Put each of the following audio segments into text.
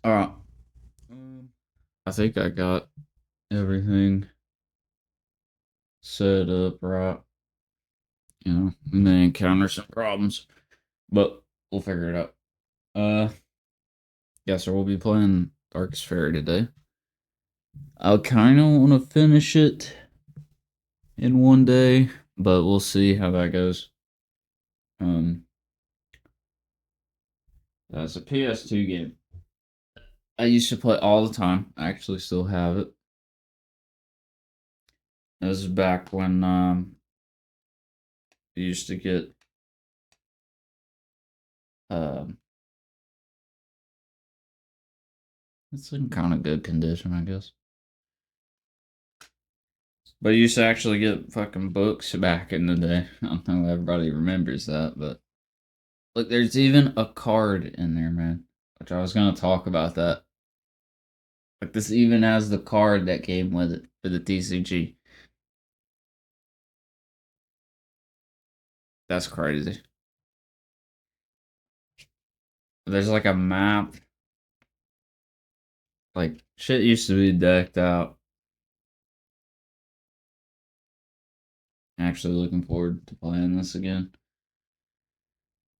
Alright. I think I got everything set up right. And then encounter some problems. But we'll figure it out. Yeah, so we'll be playing Darkest Faerie today. I kinda wanna finish it in one day, but we'll see how that goes. Um that's a PS2 game. I used to play all the time. I actually still have it. This is back when you used to get um it's in kind of good condition, I guess. But you used to actually get fucking books back in the day. I don't know if everybody remembers that, but look, there's even a card in there, man. Which I was gonna talk about that. Like this even has the card that came with it for the TCG. That's crazy. There's like a map. Like shit used to be decked out. Actually looking forward to playing this again.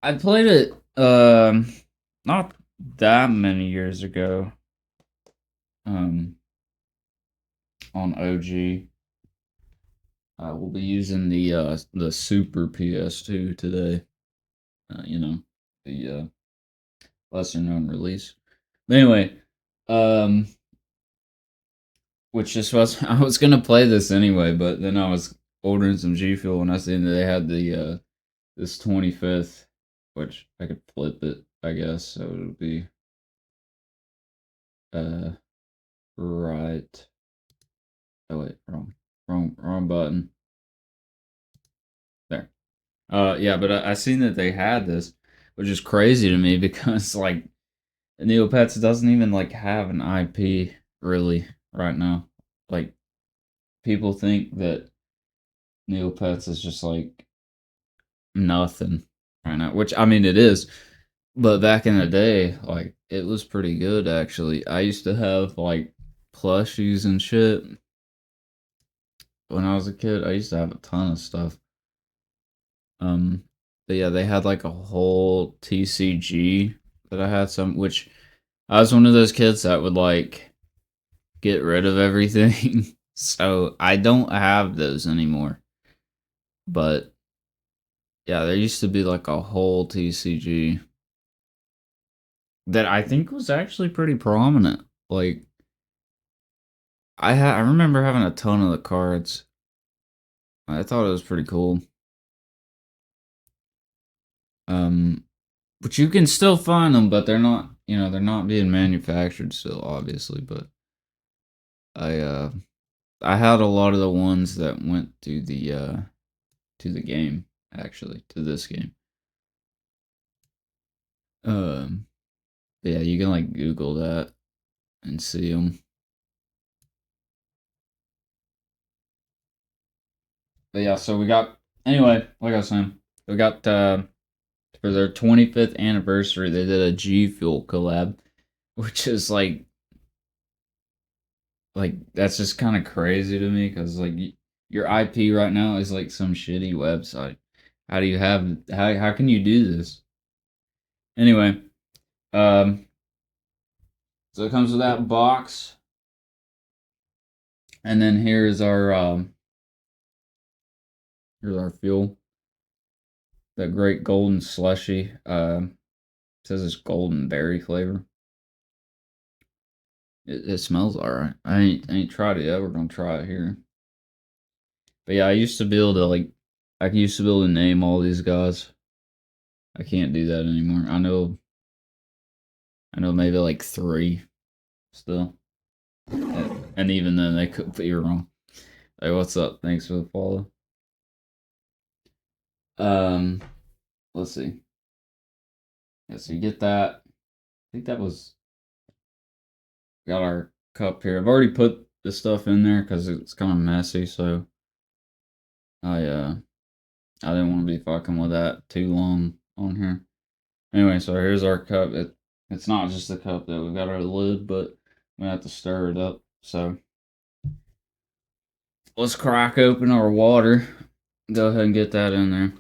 I played it not that many years ago. Um on OG. We'll be using the Super PS2 today. The lesser known release. But anyway, um, which just was I was gonna play this anyway, but then I was ordering some G Fuel and I seen that they had the this 25th, which I could flip it, I guess. So it would be uh right. Oh wait, wrong button. There. Yeah, but I seen that they had this, which is crazy to me because like Neopets doesn't even like have an IP really right now. Like people think that Neopets is just like nothing right now, which I mean it is. But back in the day, like it was pretty good actually. I used to have like plushies and shit when I was a kid. I used to have a ton of stuff. Um, but yeah, they had like a whole TCG that I had some, which I was one of those kids that would like get rid of everything. So I don't have those anymore. But yeah, there used to be like a whole TCG that I think was actually pretty prominent. Like I remember having a ton of the cards. I thought it was pretty cool. Um but you can still find them, but they're not, they're not being manufactured still obviously, but I uh I had a lot of the ones that went to the game actually, to this game. Um yeah, you can like Google that and see them. But yeah, so we got anyway, like I was saying, we got for their 25th anniversary, they did a G Fuel collab, which is like that's just kind of crazy to me because like your IP right now is like some shitty website. How do you have how can you do this? Anyway, um, so it comes with that box, and then here's our fuel, that great golden slushy. Says it's golden berry flavor. It smells alright. I ain't tried it yet. We're gonna try it here. But yeah, I used to be able to like I used to be able to name all these guys. I can't do that anymore. I know maybe like three still. And even then they could be wrong. Hey, what's up? Thanks for the follow. Um let's see. Yeah, so you get that. I think that was got our cup here. I've already put the stuff in there because it's kind of messy, so I didn't want to be fucking with that too long on here. Anyway, so here's our cup. It's not just the cup that we've got our lid, but we have to stir it up. So let's crack open our water. Go ahead and get that in there.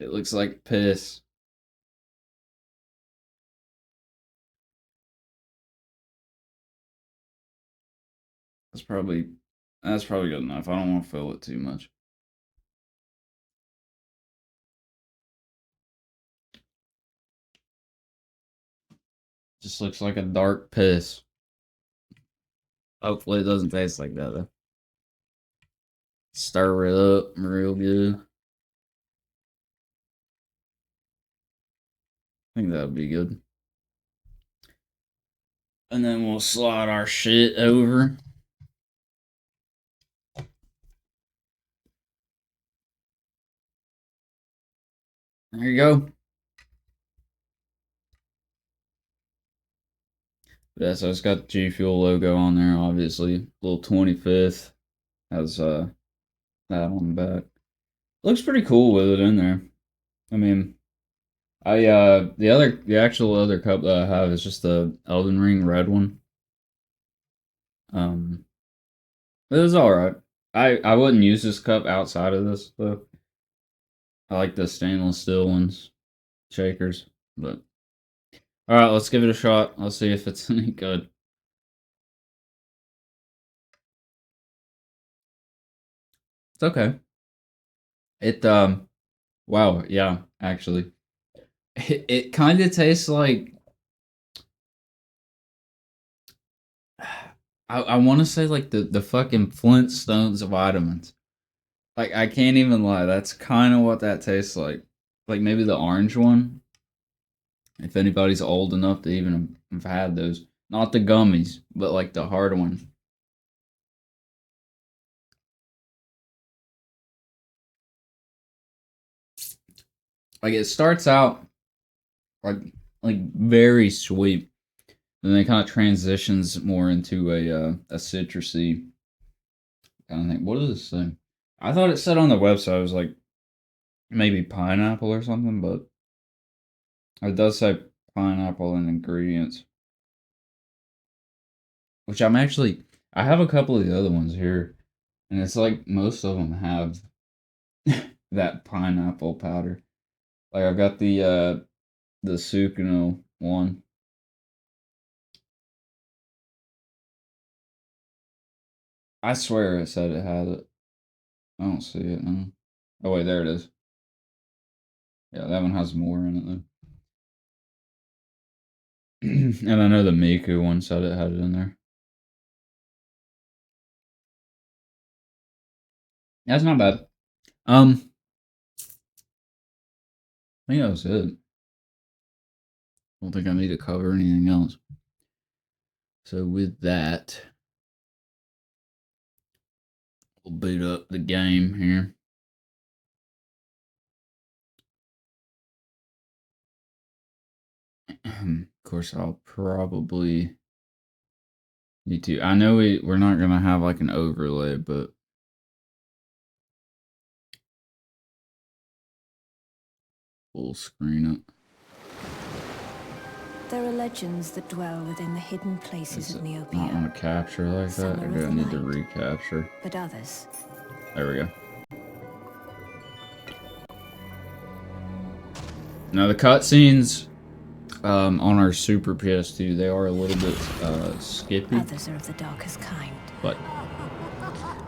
It looks like piss. That's probably good enough. I don't want to fill it too much. Just looks like a dark piss. Hopefully it doesn't taste like that though. Stir it up real good. I think that would be good. And then we'll slide our shit over. There you go. Yeah, so it's got the G Fuel logo on there, obviously. Little 25th has that on the back. Looks pretty cool with it in there. I mean, the actual other cup that I have is just the Elden Ring red one. It was alright. I wouldn't use this cup outside of this though. I like the stainless steel ones, shakers, but alright, let's give it a shot. Let's see if it's any good. It's okay. It wow, yeah, actually. It kind of tastes like I want to say like the fucking Flintstones vitamins. Like I can't even lie, that's kind of what that tastes like. Like maybe the orange one. If anybody's old enough to even have had those, not the gummies, but like the hard one. Like it starts out like very sweet, and then it kind of transitions more into a citrusy kind of thing. What is this thing? I thought it said on the website it was like maybe pineapple or something, but it does say pineapple and ingredients. Which I have a couple of the other ones here, and it's like most of them have that pineapple powder. Like I've got the Sukino one. I swear it said it had it. I don't see it now. Oh wait, there it is. Yeah, that one has more in it though. And I know the Miku one said it had it in there. That's not bad. I think that was it. I don't think I need to cover anything else. So with that, we'll boot up the game here. Of course, I'll probably need to. I know we're not gonna have like an overlay, but full screen it. There are legends that dwell within the hidden places of Neopets. Not want to capture like that. I do need to recapture. But others. There we go. Now the cutscenes on our Super PS2, they are a little bit skippy. Others are of the darkest kind. But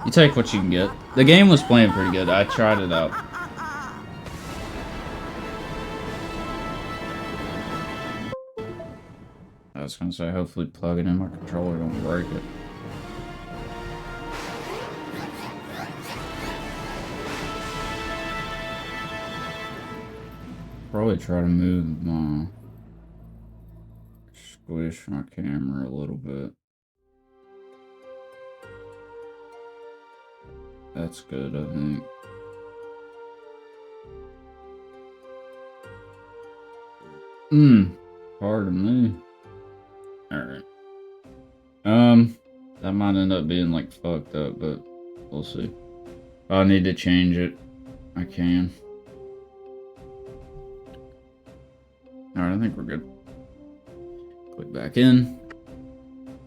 you take what you can get. The game was playing pretty good. I tried it out. I was gonna say, hopefully plugging in my controller don't break it. Probably try to move my squish my camera a little bit. That's good, I think. Pardon me. Alright. That might end up being like fucked up, but we'll see. If I need to change it, I can. Alright, I think we're good. Click back in.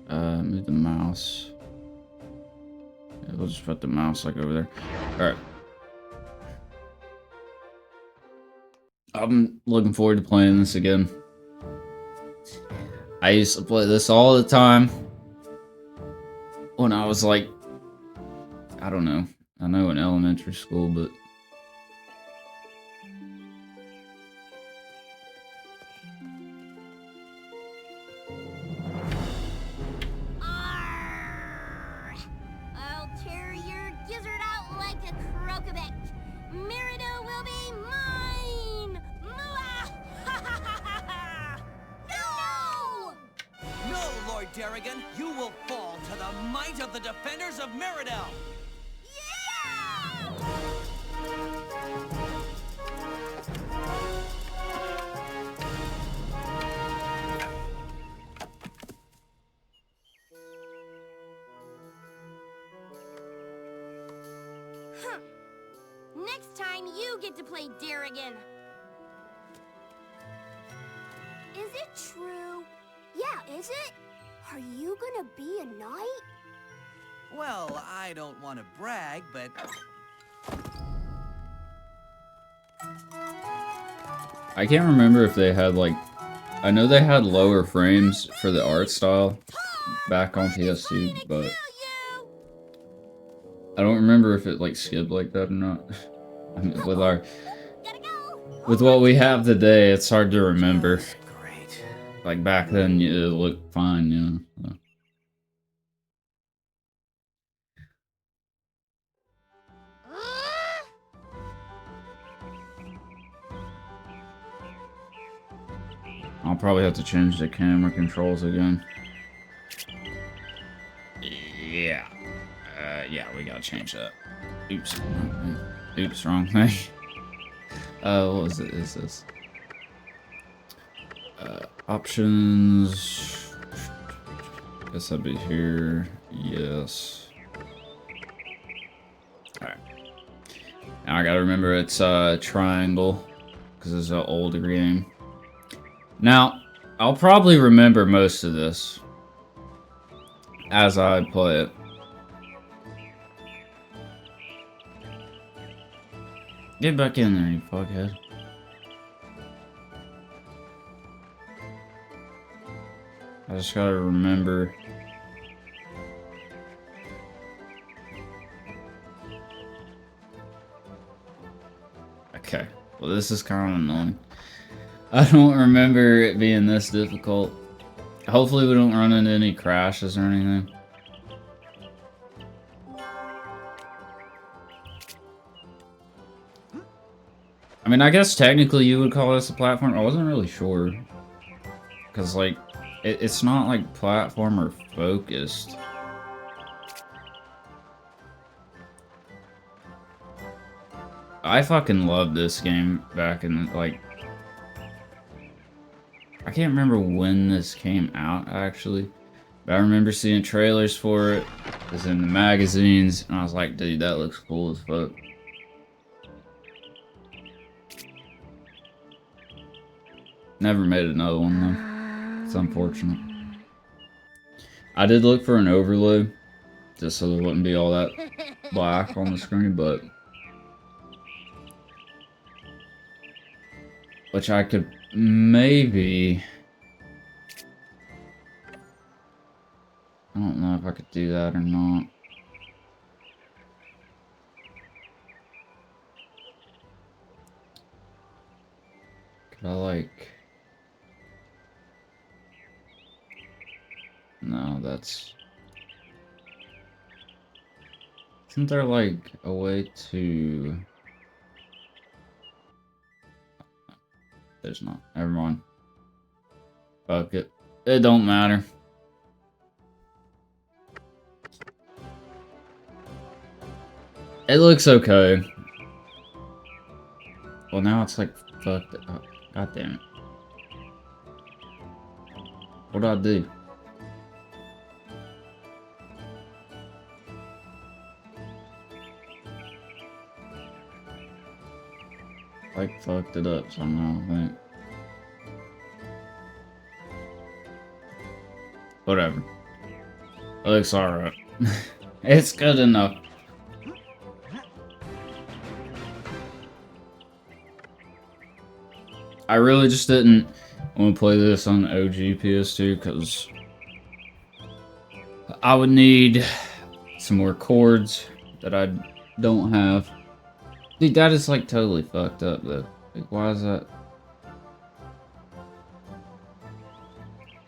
Move the mouse. Yeah, we'll just put the mouse like over there. Alright. I'm looking forward to playing this again. I used to play this all the time when I was like, I don't know. I know in elementary school, but I'll tear your gizzard out like a crocodile. Merido will be mine! No! No, Lord Darrigan, you will fall to the might of the defenders of Meridel! Yeah! Huh. Next time you get to play Darrigan. Is it true? Yeah, is it? Are you gonna be a knight? Well, I don't want to brag, but... I can't remember if they had like, I know they had lower frames for the art style back on PS2, but I don't remember if it like skipped like that or not. I mean, with what we have today, it's hard to remember. Great. Like back then, it looked fine, you know. So. I'll probably have to change the camera controls again. Yeah. Yeah, we gotta change that. Oops. Oops, wrong thing. What was it? Is this? Options. Guess that'd be here. Yes. Alright. Now I gotta remember it's triangle, because it's an older game. Now, I'll probably remember most of this as I play it. Get back in there, you fuckhead. I just gotta remember. Okay, well this is kind of annoying. I don't remember it being this difficult. Hopefully we don't run into any crashes or anything. I mean, I guess technically you would call this a platform. I wasn't really sure. Because, like, it's not, like, platformer focused. I fucking loved this game back in, like... I can't remember when this came out, actually. But I remember seeing trailers for it. It was in the magazines. And I was like, dude, that looks cool as fuck. Never made another one, though. It's unfortunate. I did look for an overlay. Just so there wouldn't be all that black on the screen, but... Which I could maybe... I don't know if I could do that or not. Could I, like... No, that's... Isn't there, like, a way to... There's not. Never mind. Fuck it. It don't matter. It looks okay. Well, now it's like, fucked up. God damn it. What do I do? Like, fucked it up somehow, I think. Whatever. It looks alright. It's good enough. I really just didn't want to play this on OG PS2 because I would need some more chords that I don't have. Dude, that is like totally fucked up though. Like, why is that?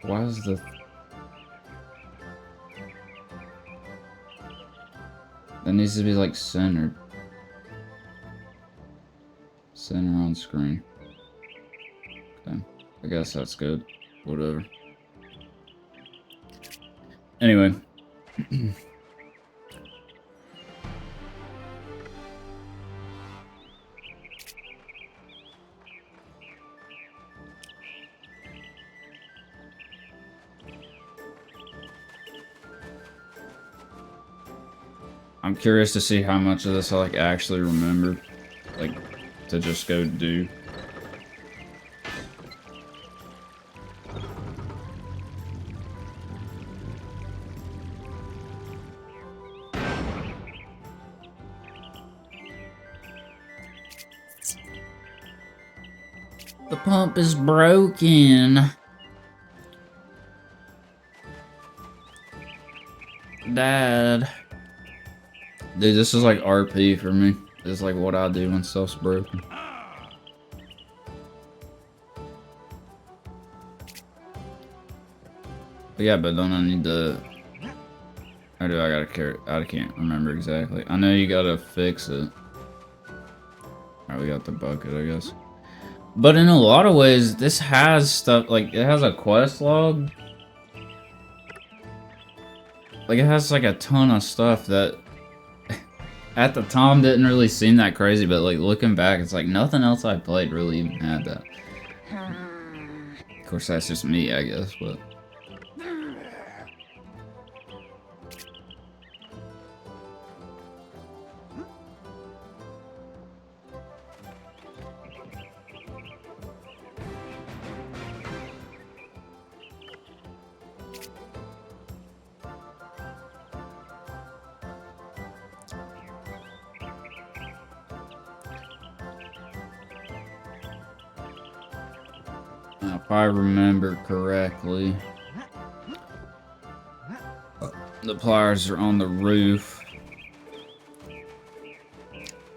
Why is the... That needs to be like centered. Center on screen. Okay. I guess that's good. Whatever. Anyway. I'm curious to see how much of this I like actually remember, like, to just go do. The pump is broken. Dad. Dude, this is like RP for me. This is like what I do when stuff's broken. But yeah, but don't I need to... Or do I gotta carry... I can't remember exactly. I know you gotta fix it. Alright, we got the bucket, I guess. But in a lot of ways, this has stuff... Like, it has a quest log. Like, it has like a ton of stuff that... At the time, didn't really seem that crazy, but like looking back, it's like nothing else I played really even had that. Of course, that's just me, I guess, but... If I remember correctly, the pliers are on the roof.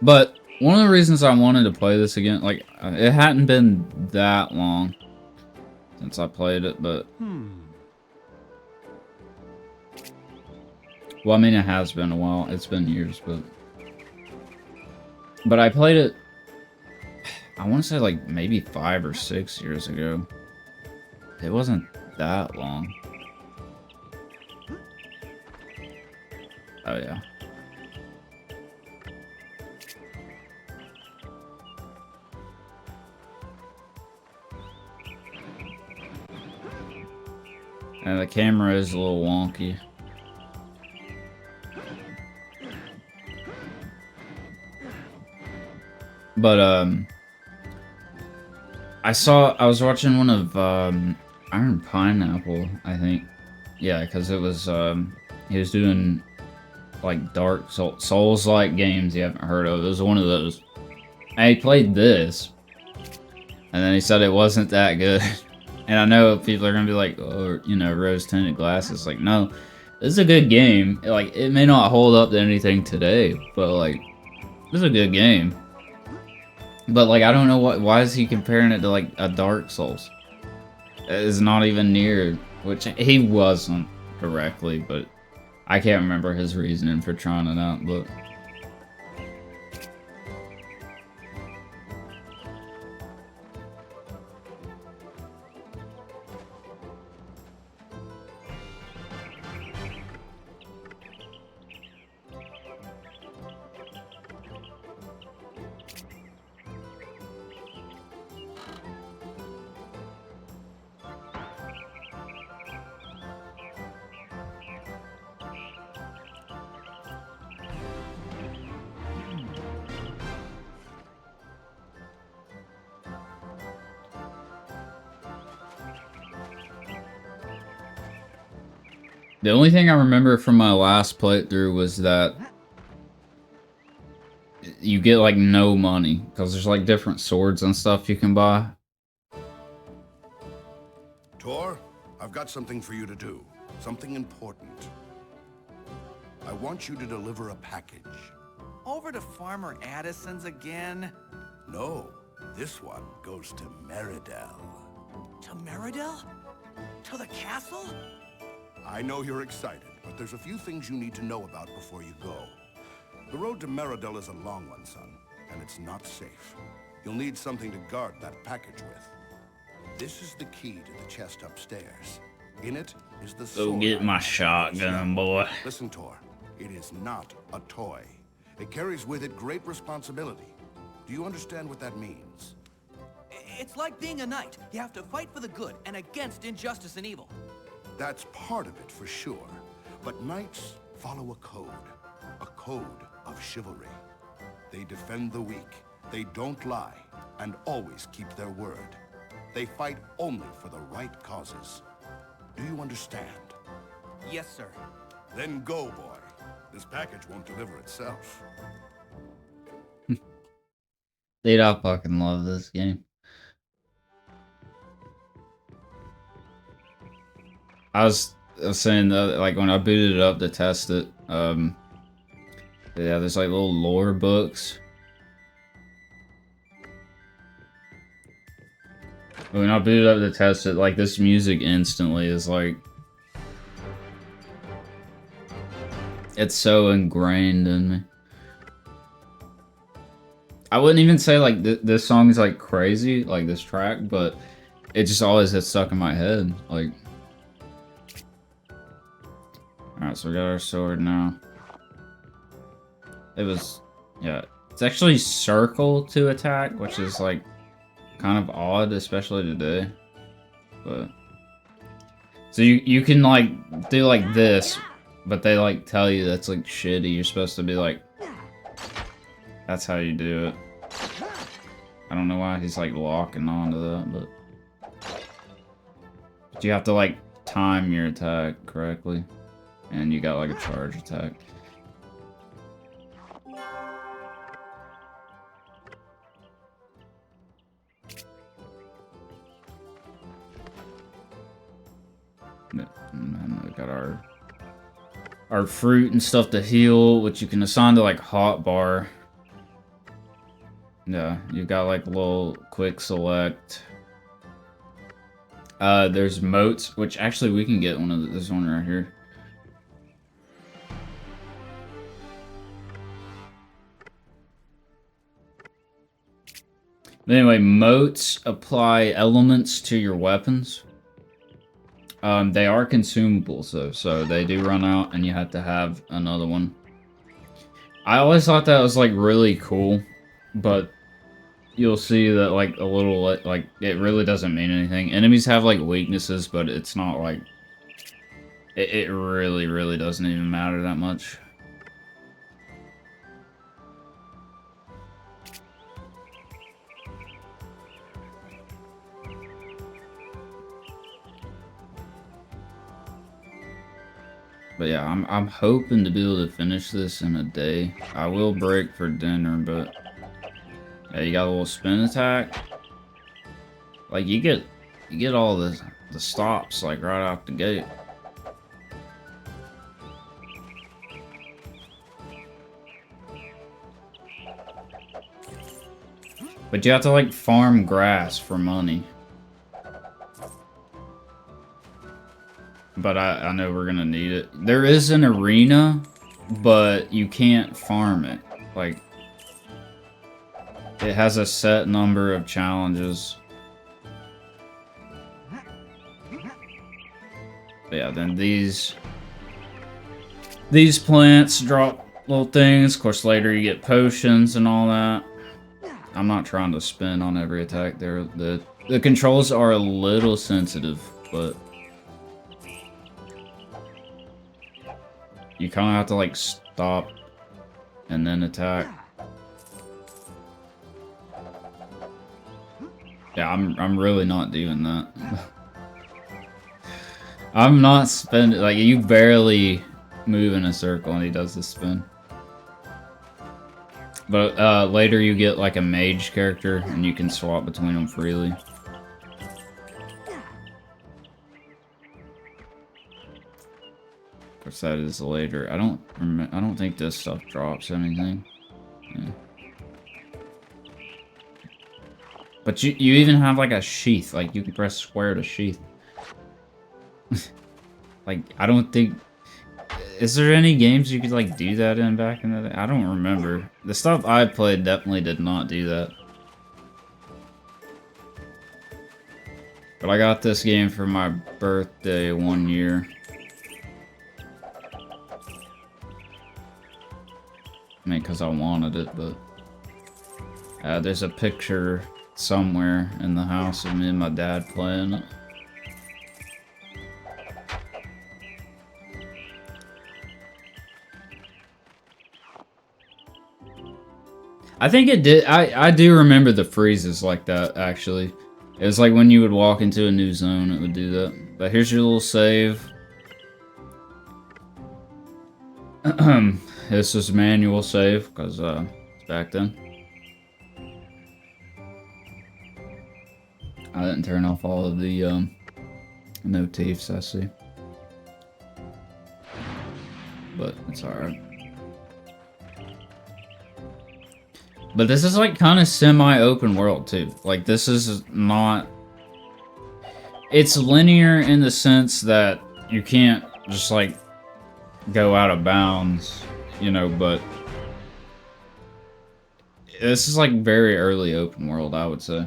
But one of the reasons I wanted to play this again, like, it hadn't been that long since I played it, but... Well, I mean, it has been a while. It's been years, but... But I played it... I want to say like maybe 5 or 6 years ago. It wasn't that long. Oh yeah. And the camera is a little wonky. But I was watching one of Iron Pineapple, I think. Yeah, because it was he was doing like Dark Souls-like games you haven't heard of. It was one of those. And he played this, and then he said it wasn't that good. And I know people are gonna be like, oh, you know, rose-tinted glasses. Like, no, this is a good game. Like, it may not hold up to anything today, but like, this is a good game. But like, I don't know why is he comparing it to like a Dark Souls? It's not even near, which he wasn't directly, but I can't remember his reasoning for trying it out, but... The only thing I remember from my last playthrough was that you get like no money because there's like different swords and stuff you can buy. Tor, I've got something for you to do. Something important. I want you to deliver a package. Over to Farmer Addison's again? No, this one goes to Meridel. To Meridel? To the castle? I know you're excited, but there's a few things you need to know about before you go. The road to Meridel is a long one, son, and it's not safe. You'll need something to guard that package with. This is the key to the chest upstairs. In it is the sword. Go get my shotgun, boy. Listen, Tor, it is not a toy. It carries with it great responsibility. Do you understand what that means? It's like being a knight. You have to fight for the good and against injustice and evil. That's part of it for sure. But knights follow a code of chivalry. They defend the weak, they don't lie, and always keep their word. They fight only for the right causes. Do you understand? Yes, sir. Then go, boy. This package won't deliver itself. Dude, I fucking love this game. I was saying that, like, when I booted it up to test it, yeah, there's like little lore books. When I booted up to test it, like, this music instantly is like, it's so ingrained in me. I wouldn't even say like this song is like crazy, like this track, but it just always gets stuck in my head. Like, alright, so we got our sword now. It was, yeah, it's actually circle to attack, which is like kind of odd, especially today. But so you can like do like this, but they like tell you that's like shitty. You're supposed to be like, that's how you do it. I don't know why he's like locking onto that, but you have to like time your attack correctly, and you got like a charge attack. And then we got our fruit and stuff to heal, which you can assign to like hotbar. Yeah, you got like a little quick select. There's moats, which actually we can get one of this one right here. But anyway, moats apply elements to your weapons. They are consumables though, so they do run out and you have to have another one. I always thought that was like really cool, but you'll see that like a little, like it really doesn't mean anything. Enemies have like weaknesses, but it's not like, it really doesn't even matter that much. But yeah, I'm hoping to be able to finish this in a day. I will break for dinner, but yeah, you got a little spin attack. Like you get all the stops like right off the gate. But you have to like farm grass for money. But I know we're gonna need it. There is an arena, but you can't farm it. Like, it has a set number of challenges. But yeah, then these plants drop little things. Of course, later you get potions and all that. I'm not trying to spin on every attack there. The controls are a little sensitive, but you kind of have to like stop and then attack. Yeah, I'm really not doing that. I'm not spinning. Like, you barely move in a circle and he does the spin. But later you get like a mage character and you can swap between them freely. Of course, that is later. I don't think this stuff drops anything. Yeah. But you even have like a sheath. Like, you can press square to sheath. Like, I don't think... Is there any games you could like do that in back in the day? I don't remember. The stuff I played definitely did not do that. But I got this game for my birthday one year. I mean, because I wanted it, but... there's a picture somewhere in the house of me and my dad playing it. I think it did. I do remember the freezes like that, actually. It was like when you would walk into a new zone, it would do that. But here's your little save. This is manual save, because it's back then. I didn't turn off all of the motifs, I see. But it's alright. But this is like kind of semi-open world too. Like, this is not... It's linear in the sense that you can't just like go out of bounds, you know, but... This is like very early open world, I would say.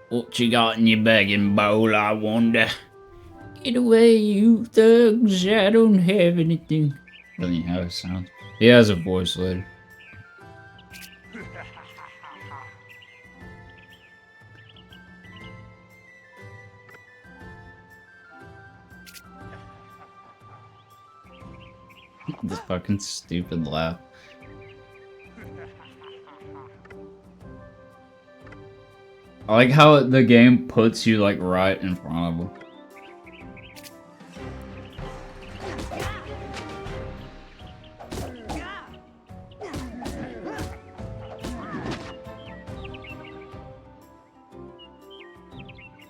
What you got in your begging bowl, I wonder? Get away, you thugs, I don't have anything. Doesn't he have a sound? He has a voice later. The fucking stupid laugh. I like how the game puts you like right in front of them.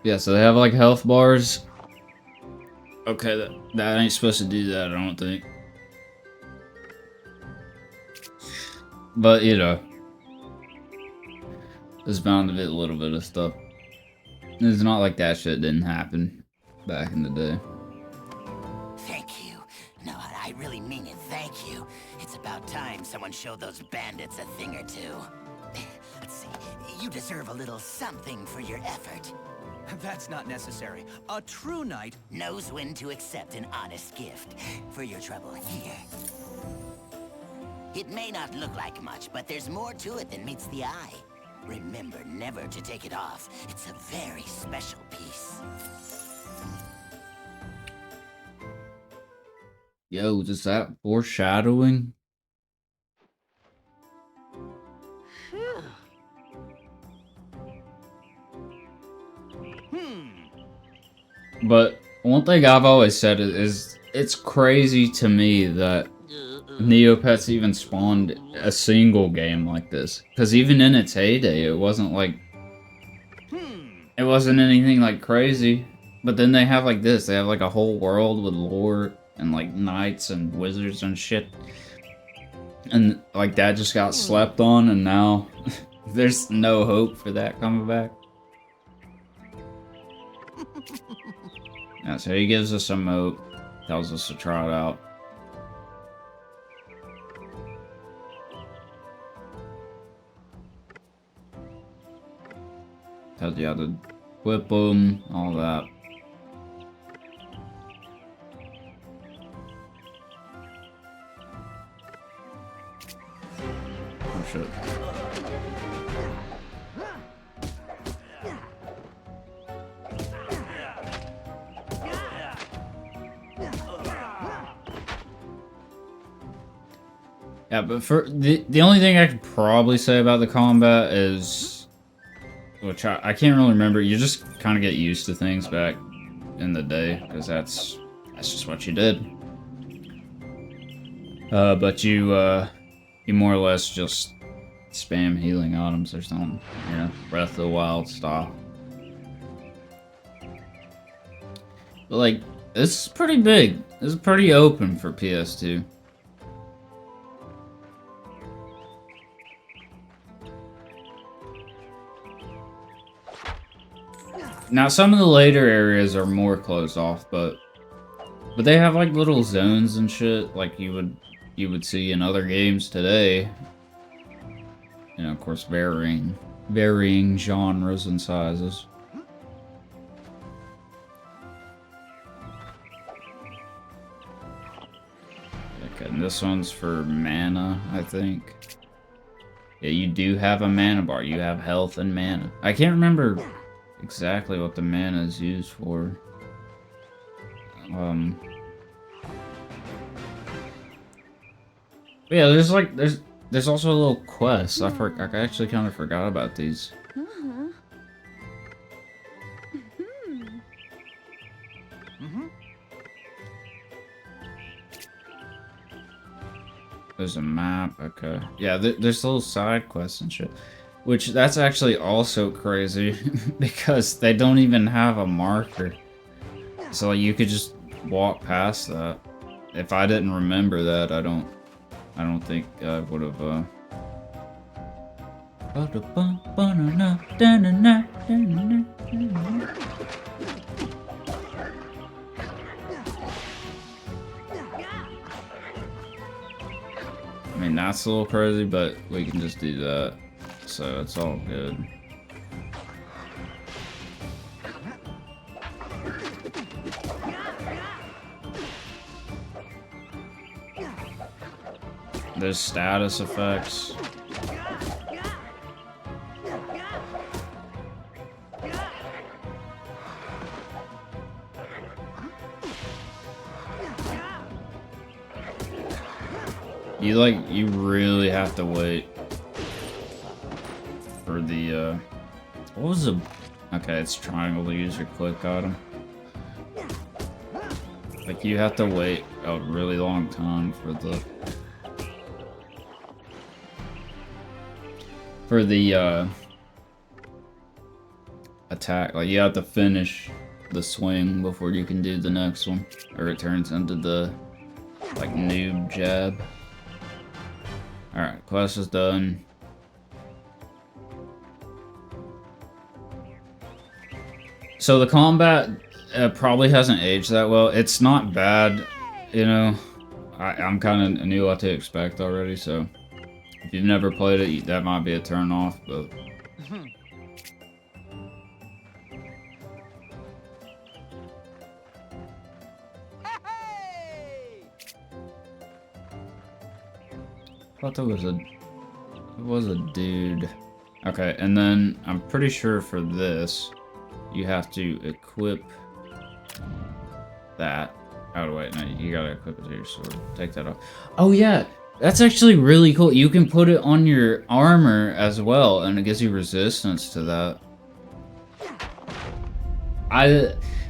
Yeah, so they have like health bars. Okay, that ain't supposed to do that, I don't think. But, you know. There's bound to be a little bit of stuff. It's not like that shit didn't happen back in the day. Thank you. No, I really mean it, thank you. It's about time someone showed those bandits a thing or two. Let's see, you deserve a little something for your effort. That's not necessary. A true knight Knows when to accept an honest gift for your trouble here. It may not look like much, but there's more to it than meets the eye. Remember never to take it off. It's a very special piece. Yo, is that foreshadowing? But one thing I've always said is it's crazy to me that Neopets even spawned a single game like this. Because even in its heyday, it wasn't like... It wasn't anything like crazy. But then they have like this. They have like a whole world with lore and like knights and wizards and shit. And like that just got slept on, and now there's no hope for that coming back. Yeah, so he gives us some hope. Tells us to try it out. Tells you how to whip them, all that. Oh shit. Yeah, but for the only thing I could probably say about the combat is, which I can't really remember. You just kind of get used to things back in the day because that's just what you did. But you more or less just spam healing items or something, you know, Breath of the Wild style. But like, this is pretty big. This is pretty open for PS2. Now, some of the later areas are more closed off, but they have like little zones and shit like you would see in other games today. You know, of course, varying genres and sizes. Okay, and this one's for mana, I think. Yeah, you do have a mana bar. You have health and mana. I can't remember exactly what the mana is used for. Yeah, there's also a little quest. I actually kind of forgot about these. There's a map. Okay. Yeah, there's little side quests and shit. Which, that's actually also crazy, because they don't even have a marker. So you could just walk past that. If I didn't remember that, I don't think I would have, I mean, that's a little crazy, but we can just do that. So it's all good. There's status effects. You really have to wait for the, what was the, okay, it's triangle to use your click item. Like, you have to wait a really long time for the attack. Like, you have to finish the swing before you can do the next one, or it turns into the, like, noob jab. Alright, quest is done. So the combat probably hasn't aged that well. It's not bad, you know. I'm kind of knew what to expect already, so if you've never played it, that might be a turn off, but I thought there was a dude. Okay, and then I'm pretty sure for this, you have to equip that. Oh wait, no, you gotta equip it to your sword. Take that off. Oh yeah, that's actually really cool. You can put it on your armor as well, and it gives you resistance to that.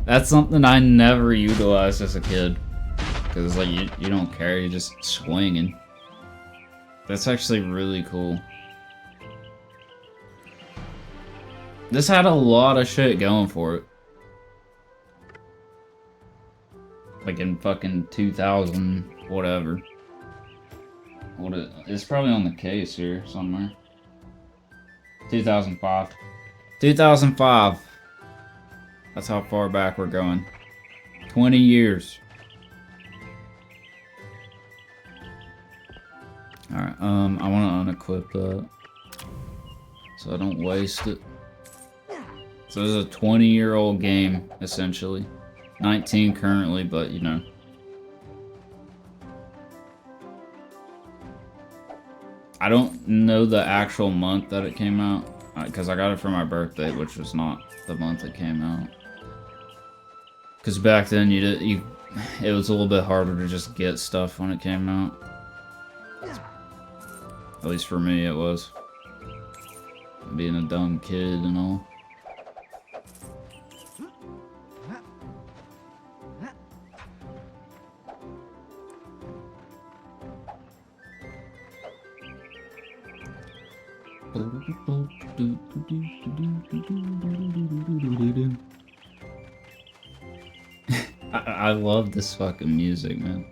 That's something I never utilized as a kid, because like you don't care, you're just swinging. That's actually really cool. This had a lot of shit going for it. Like in fucking 2000, whatever. It's probably on the case here somewhere. 2005. 2005. That's how far back we're going. 20 years. Alright, I want to unequip that, so I don't waste it. So this is a 20-year-old game, essentially. 19 currently, but you know. I don't know the actual month that it came out, because I got it for my birthday, which was not the month it came out. Because back then it was a little bit harder to just get stuff when it came out. At least for me, it was. Being a dumb kid and all. I love this fucking music, man.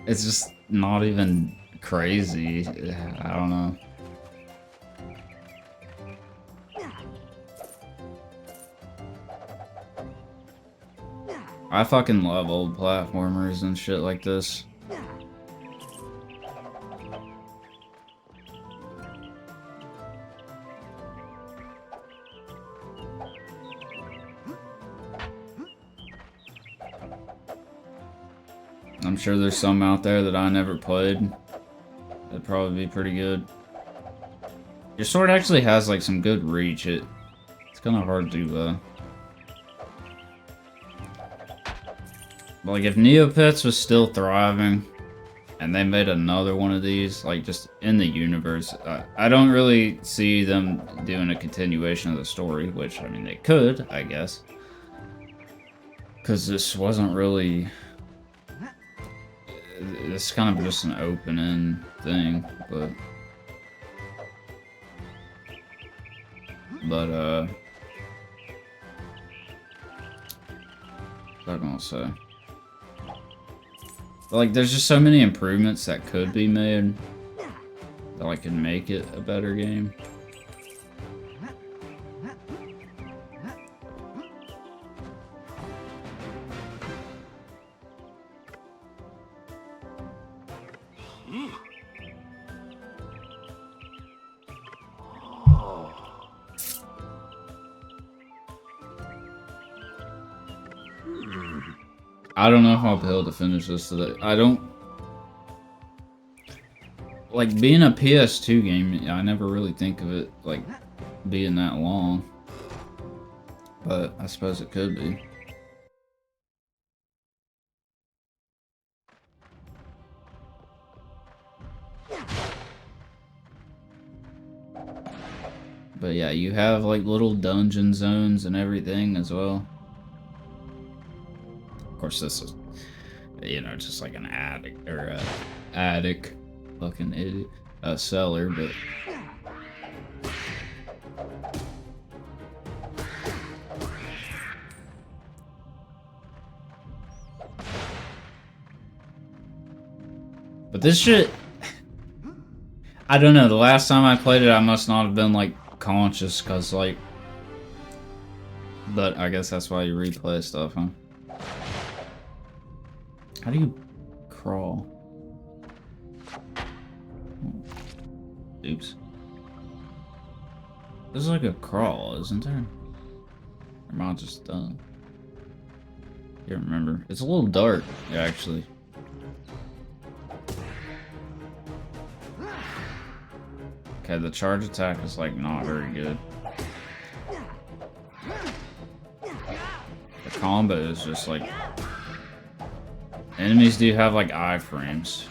It's just not even crazy. I don't know. I fucking love old platformers and shit like this. I'm sure there's some out there that I never played. That'd probably be pretty good. Your sword actually has like some good reach. It's kind of hard to like if Neopets was still thriving and they made another one of these, like just in the universe, I don't really see them doing a continuation of the story, which I mean they could, I guess, because this wasn't really. It's kind of just an open-end thing, but what was I gonna say? But, like, there's just so many improvements that could be made that I can make it a better game. I don't know if I'll be able to finish this today. I don't... Like, being a PS2 game, I never really think of it, like, being that long. But I suppose it could be. But yeah, you have, like, little dungeon zones and everything as well. Of course, this is, you know, just like an attic, or attic, fucking idiot, cellar, but... But this shit... I don't know, the last time I played it, I must not have been, like, conscious, cause, like... But I guess that's why you replay stuff, huh? How do you crawl? Oh. Oops. This is like a crawl, isn't there? Or am I just dumb? Can't remember. It's a little dark, actually. Okay, the charge attack is like not very good. The combo is just like... Enemies do have like iframes.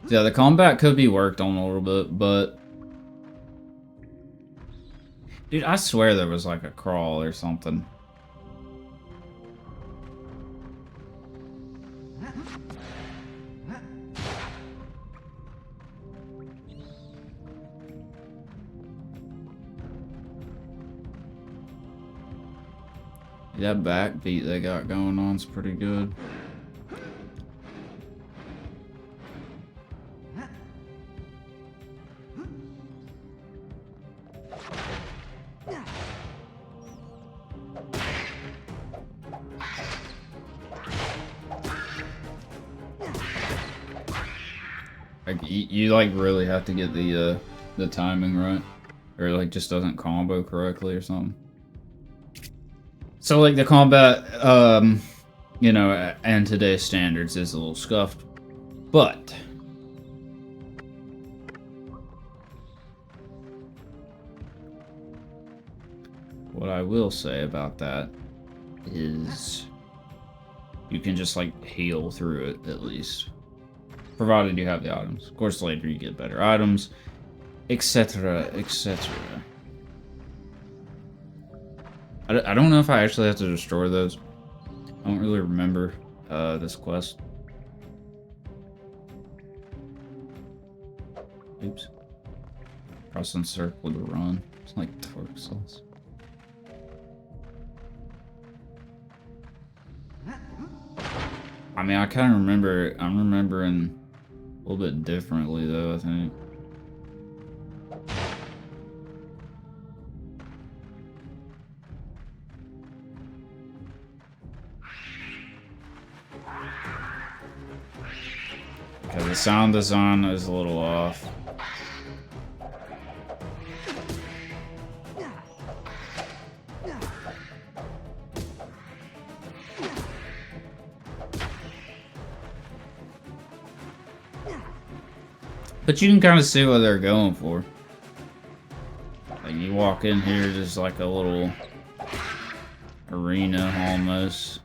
Yeah, the combat could be worked on a little bit, but... Dude, I swear there was like a crawl or something. That backbeat they got going on is pretty good. Like you like really have to get the timing right, or like just doesn't combo correctly or something. So like the combat, you know, and today's standards is a little scuffed, but what I will say about that is you can just like heal through it at least, provided you have the items. Of course, later you get better items, etc., etc. I don't know if I actually have to destroy those. I don't really remember this quest. Oops. Press and circle to run. It's like Dark Souls. I mean, I kind of remember. I'm remembering a little bit differently, though, I think. Okay, the sound design is a little off. But you can kind of see what they're going for. Like, you walk in here, just like a little arena almost.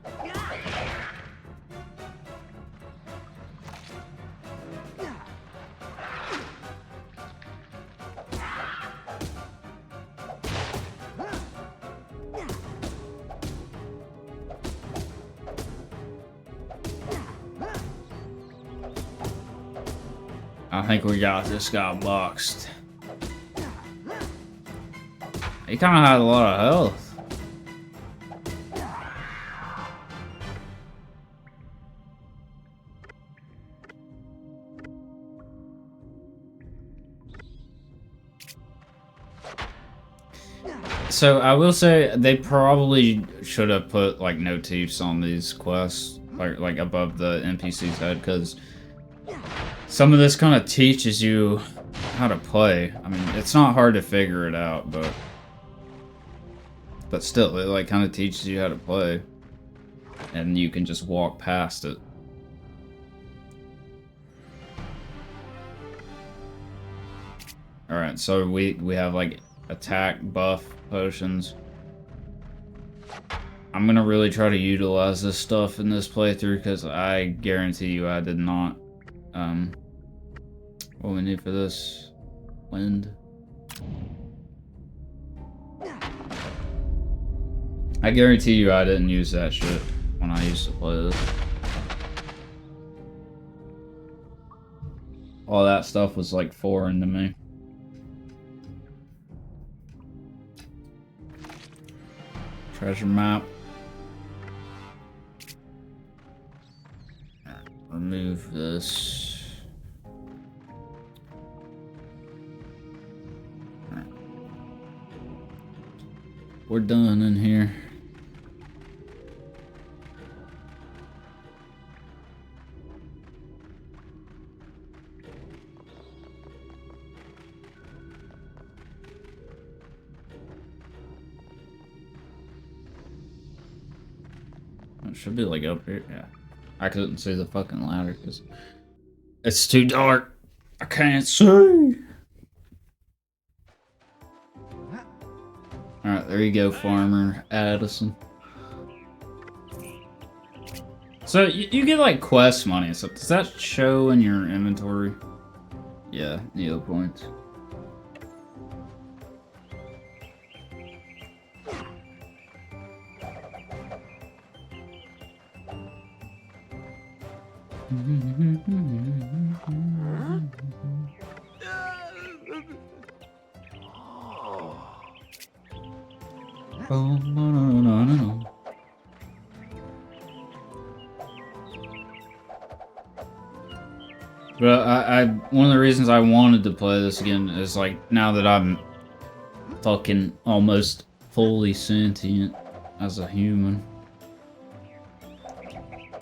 I think we got this guy boxed. He kind of had a lot of health. So I will say they probably should have put like motifs on these quests, like above the NPC's head, because some of this kind of teaches you how to play. I mean, it's not hard to figure it out, but still, it like kind of teaches you how to play, and you can just walk past it. All right, so we have like attack buff potions. I'm gonna really try to utilize this stuff in this playthrough because I guarantee you I did not. What we need for this? Wind. I guarantee you I didn't use that shit when I used to play this. All that stuff was like foreign to me. Treasure map. Remove this. We're done in here. It should be like up here. Yeah. I couldn't see the fucking ladder because it's too dark. I can't see. Alright, there you go, Farmer Addison. So, you get like quest money and stuff. Does that show in your inventory? Yeah, Neo points. But one of the reasons I wanted to play this again is like now that I'm fucking almost fully sentient as a human.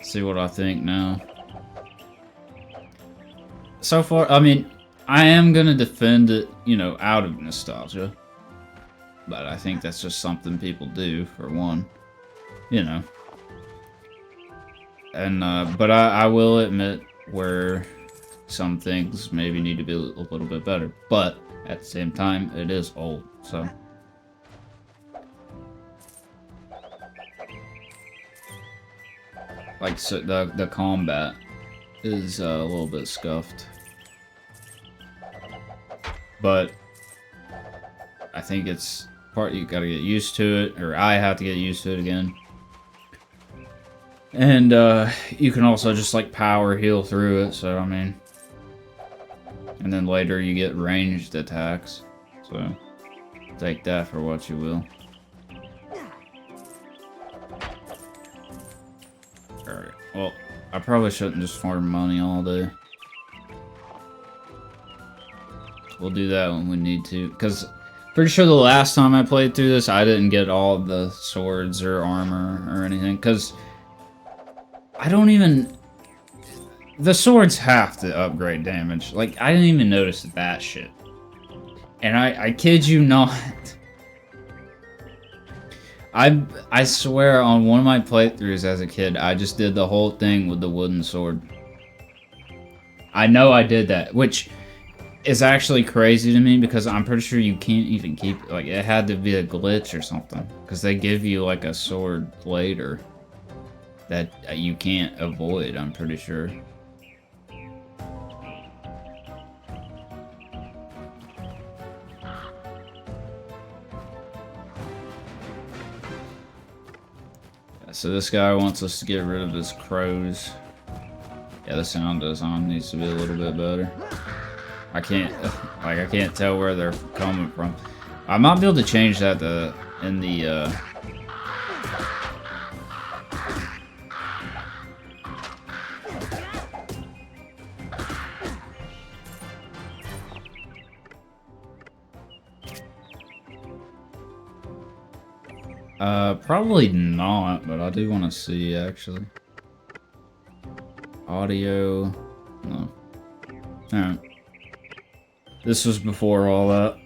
See what I think now. So far, I mean, I am gonna defend it, you know, out of nostalgia. But I think that's just something people do, for one. You know. And, but I will admit where some things maybe need to be a little bit better. But, at the same time, it is old, so. Like, so the combat is a little bit scuffed. But I think it's part you gotta get used to it, or I have to get used to it again. And you can also just like power heal through it, so I mean. And then later you get ranged attacks. So take that for what you will. Alright, well, I probably shouldn't just farm money all day. We'll do that when we need to, because pretty sure the last time I played through this, I didn't get all of the swords or armor or anything, because I don't even... The swords have to upgrade damage. Like, I didn't even notice that shit. And I kid you not. I swear on one of my playthroughs as a kid, I just did the whole thing with the wooden sword. I know I did that, which is actually crazy to me because I'm pretty sure you can't even keep it. Like, it had to be a glitch or something. Because they give you, like, a sword later that you can't avoid, I'm pretty sure. So this guy wants us to get rid of his crows. Yeah, the sound design needs to be a little bit better. I can't tell where they're coming from. I might be able to change that in the probably not, but I do want to see, actually. Audio. No. Alright. This was before all that.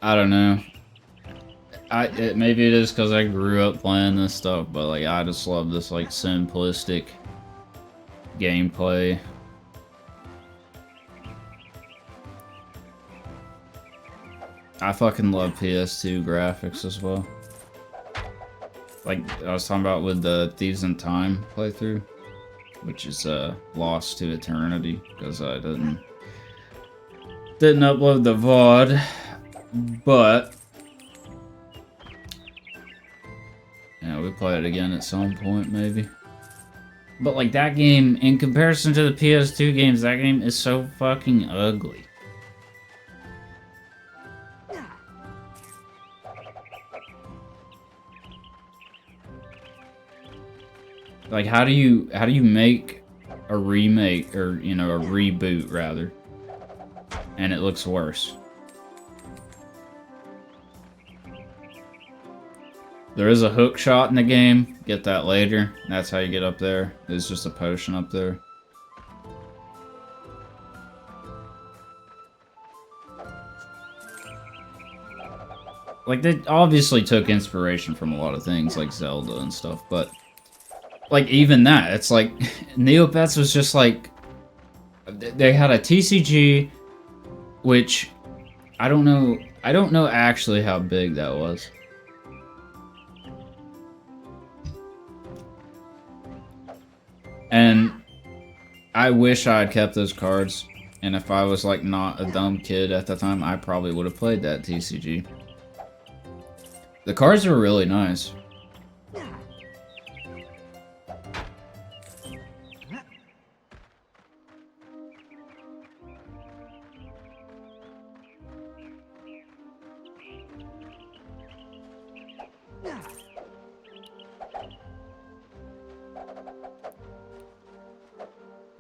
I don't know. Maybe it is because I grew up playing this stuff, but like I just love this like simplistic gameplay. I fucking love PS2 graphics as well. Like I was talking about with the Thieves in Time playthrough, which is Lost to Eternity because I didn't upload the VOD. But yeah, we play it again at some point, maybe. But like that game, in comparison to the PS2 games, that game is so fucking ugly. Like, how do you make a remake, or you know, a reboot rather, and it looks worse? There is a hook shot in the game. Get that later. That's how you get up there. There's just a potion up there. Like, they obviously took inspiration from a lot of things, like Zelda and stuff, but like, even that, it's like, Neopets was just like, they had a TCG, which, I don't know actually how big that was. And I wish I had kept those cards, and if I was like not a dumb kid at the time, I probably would have played that TCG. The cards were really nice.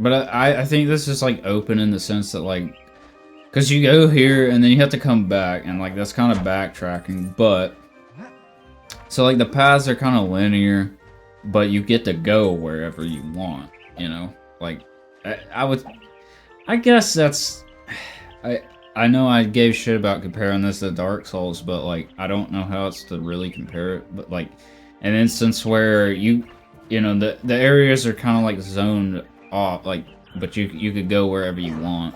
But I think this is like open in the sense that like, because you go here and then you have to come back, and like that's kind of backtracking, but so like the paths are kind of linear, but you get to go wherever you want, you know, like I would. I guess that's. I I know I gave shit about comparing this to Dark Souls, but like I don't know how else to really compare it. But like an instance where you know the areas are kind of like zoned off, like but you could go wherever you want.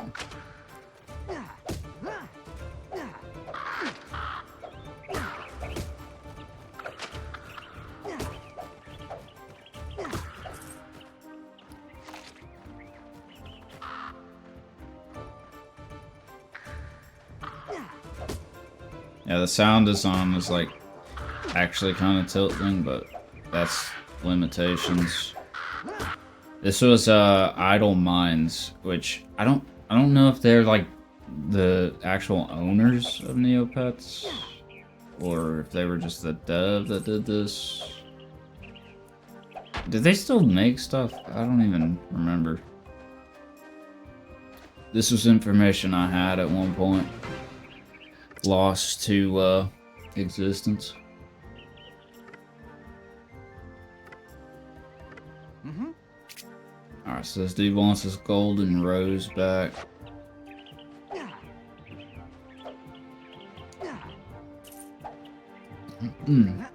Yeah, the sound design is like actually kind of tilting, but that's limitations. This was Idle Minds, which I don't know if they're like the actual owners of Neopets or if they were just the dev that did this. Did they still make stuff? I don't even remember. This was information I had at one point. Lost to existence. Alright, so this dude wants his golden rose back. And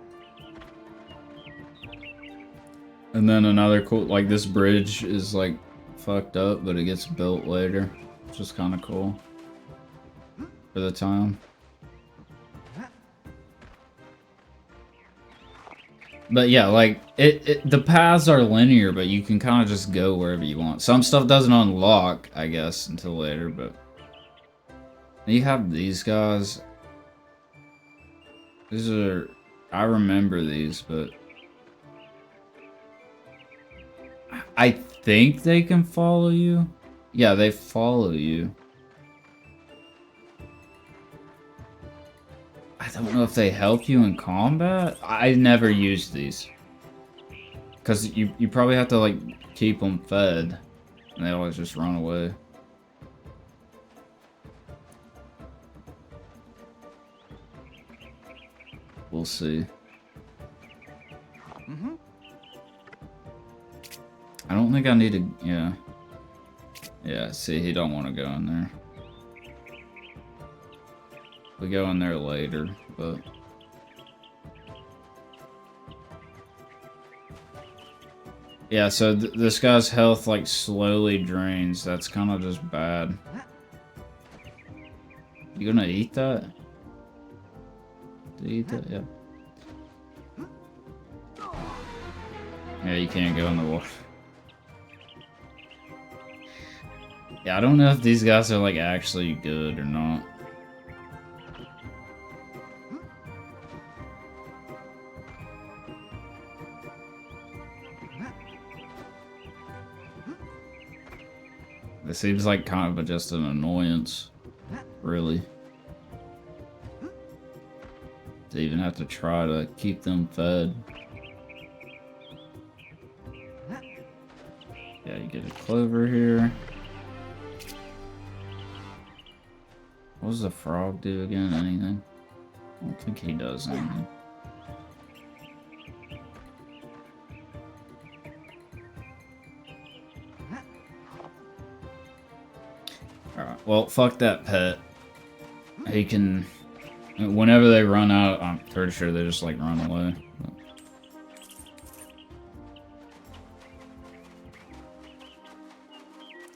then another cool, like this bridge is like fucked up, but it gets built later, which is kind of cool for the time. But yeah, like the paths are linear, but you can kind of just go wherever you want. Some stuff doesn't unlock, I guess, until later, but you have these guys. These are, I remember these, but I think they can follow you. Yeah, they follow you. I don't know if they help you in combat. I never used these. Because you probably have to, like, keep them fed. And they always just run away. We'll see. I don't think I need to... Yeah. Yeah, see, he don't want to go in there. We go in there later, but... Yeah, so this guy's health, like, slowly drains. That's kind of just bad. You gonna eat that? Did you eat that? Yeah. Yeah, you can't go in the water. Yeah, I don't know if these guys are, like, actually good or not. It seems like kind of just an annoyance, really. To even have to try to keep them fed. Yeah, you get a clover here. What does the frog do again? Anything? I don't think he does anything. Alright, well, fuck that pet. He can... Whenever they run out, I'm pretty sure they just, like, run away.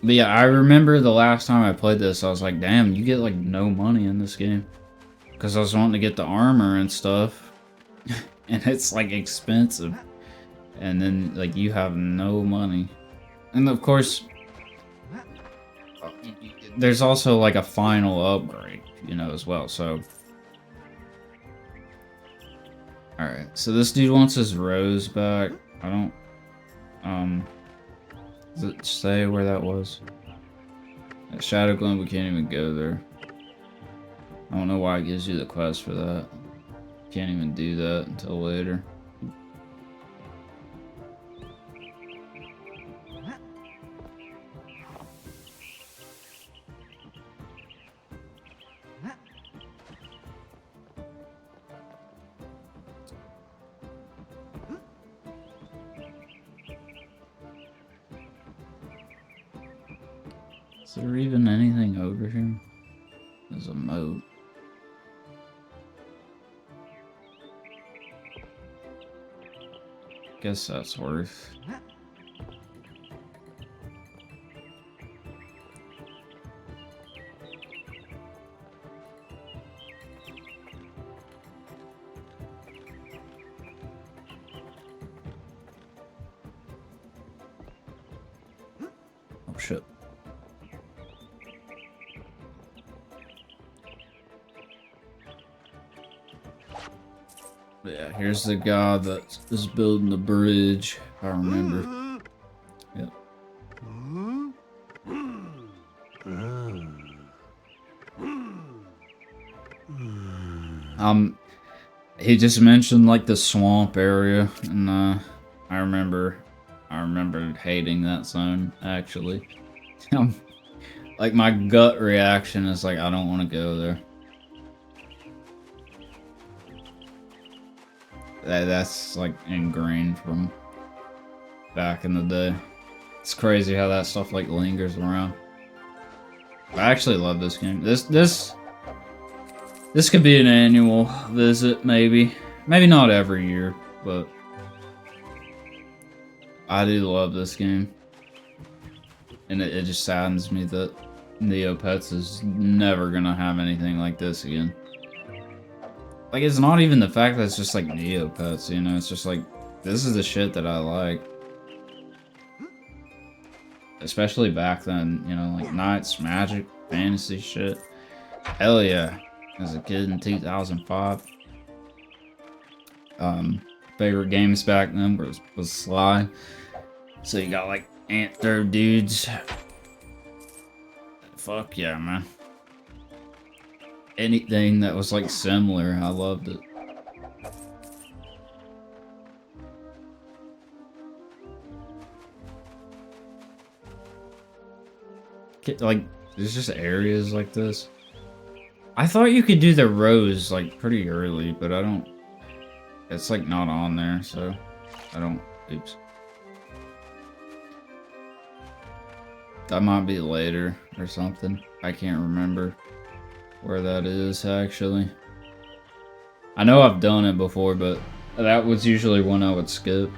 But yeah, I remember the last time I played this, I was like, damn, you get, like, no money in this game. Because I was wanting to get the armor and stuff. And it's, like, expensive. And then, like, you have no money. And, of course... There's also, like, a final upgrade, you know, as well, so... Alright, so this dude wants his rose back. I don't... Does it say where that was? At Shadow Glen, we can't even go there. I don't know why it gives you the quest for that. Can't even do that until later. Is there even anything over here? There's a moat. Guess that's worth. Oh shit. Yeah, here's the guy that is building the bridge, if I remember. Yep. He just mentioned like the swamp area, and I remember hating that zone actually. Like my gut reaction is like I don't want to go there. That's like ingrained from back in the day. It's crazy how that stuff like lingers around. I actually love this game. This could be an annual visit, maybe. Maybe not every year, but I do love this game. And it just saddens me that Neopets is never gonna have anything like this again. Like, it's not even the fact that it's just like Neopets, you know? It's just like, this is the shit that I like. Especially back then, you know, like Knights, Magic, Fantasy shit. Hell yeah. As a kid in 2005. Favorite games back then was Sly. So you got like Ant Throw dudes. Fuck yeah, man. Anything that was like similar, I loved it. Like, there's just areas like this. I thought you could do the rows like pretty early, but I don't. It's like not on there, so I don't. Oops. That might be later or something. I can't remember where that is actually. I know I've done it before, but that was usually one I would skip.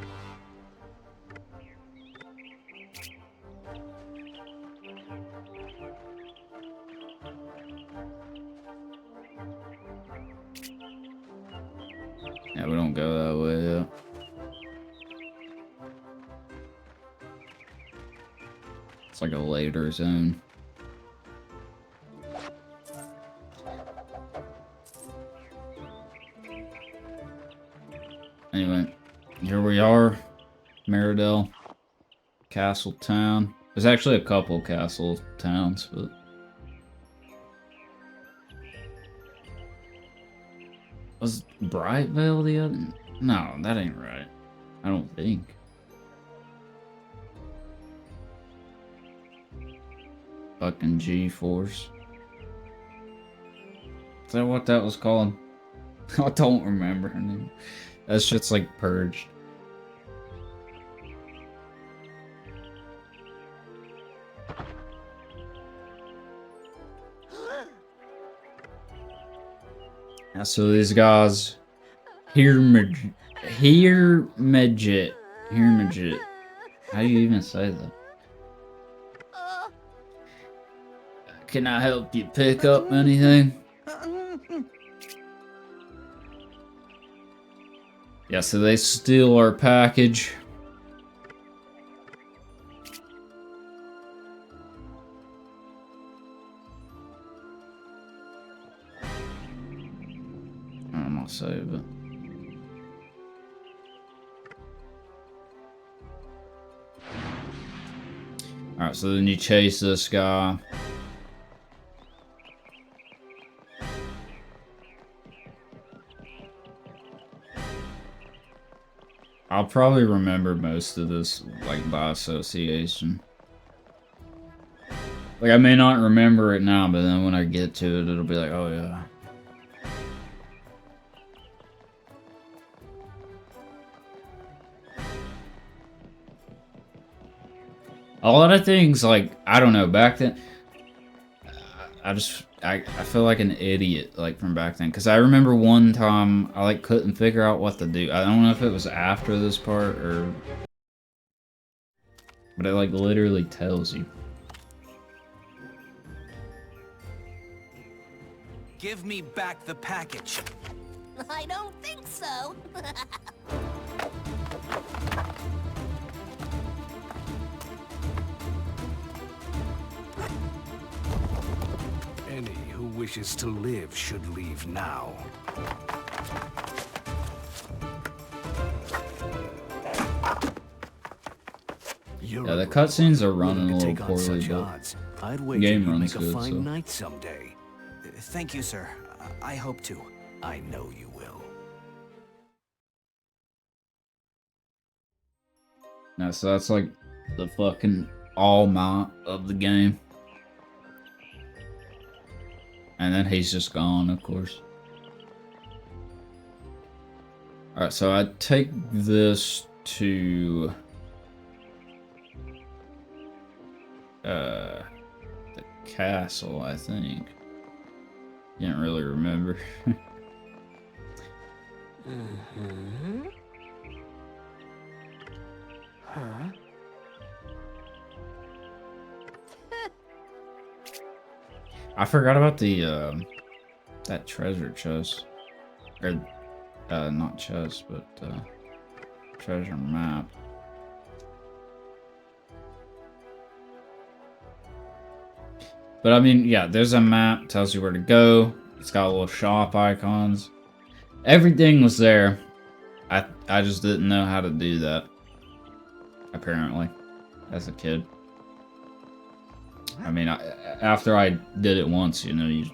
Yeah, we don't go that way yet. It's like a later zone. Anyway, here we are. Meridell. Castle Town. There's actually a couple castle towns, but... Was Brightvale the other? No, that ain't right. I don't think. Fucking G-Force. Is that what that was called? I don't remember. That shit's like purged. Yeah, so these guys, Hermagit. How do you even say that? Can I help you pick up anything? Yeah, so they steal our package. I'm not save it. Alright, so then you chase this guy. I'll probably remember most of this, like, by association. Like, I may not remember it now, but then when I get to it, it'll be like, oh yeah. A lot of things, like, I don't know, back then, I feel like an idiot like from back then, because I remember one time I like couldn't figure out what to do. I don't know if it was after this part or, but it like literally tells you. Give me back the package. I don't think so. Any who wishes to live should leave now. Yeah, the cutscenes are running a little poorly, but I'd the wager game you runs make a good, fine so. knight someday. Thank you, sir. I hope to. I know you will. Yeah, so that's like the fucking all might of the game. And then he's just gone, of course. Alright, so I take this to the castle, I think. Can't really remember. Mm-hmm. Huh? I forgot about the that treasure chest. Or not chest, but treasure map. But I mean, yeah, there's a map, tells you where to go. It's got little shop icons. Everything was there. I just didn't know how to do that. Apparently, as a kid. I mean, after I did it once, you know, you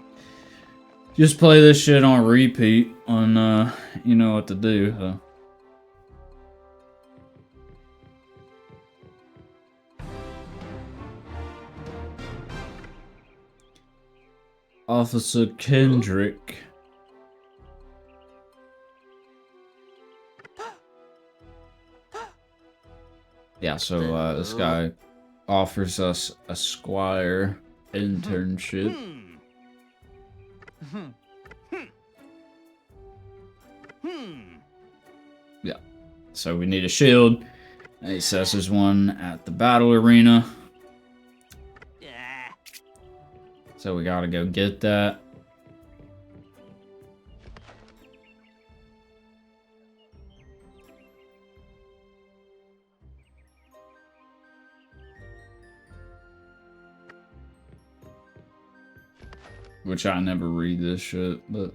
just play this shit on repeat on, you know what to do, huh? Officer Kendrick. Yeah, so this guy offers us a squire internship. Yeah, so we need a shield. And he says there's one at the battle arena. So we gotta go get that. Which I never read this shit, but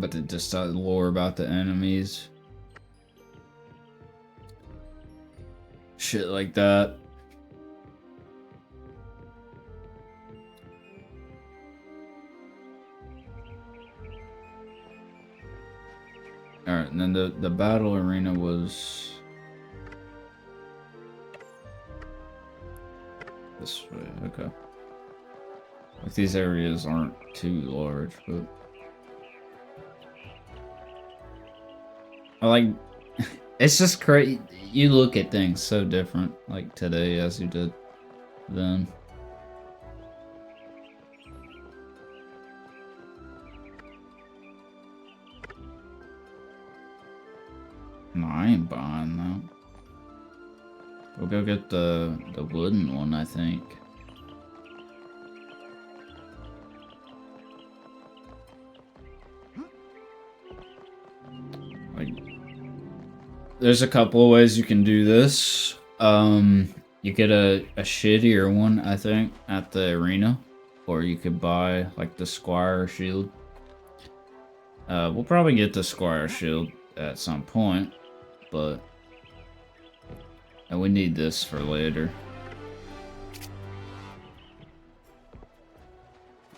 it just lore about the enemies. Shit like that. Alright, and then the battle arena was this way, okay. Like these areas aren't too large, but I like it's just crazy. You look at things so different like today as you did then. No, I ain't buying that. We'll go get the wooden one, I think. Like, there's a couple of ways you can do this. You get a shittier one, I think, at the arena, or you could buy like the Squire shield. We'll probably get the Squire shield at some point, but and we need this for later.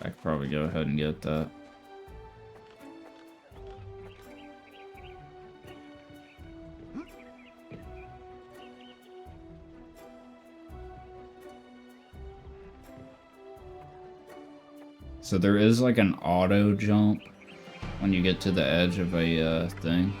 I could probably go ahead and get that. So there is like an auto jump when you get to the edge of a thing.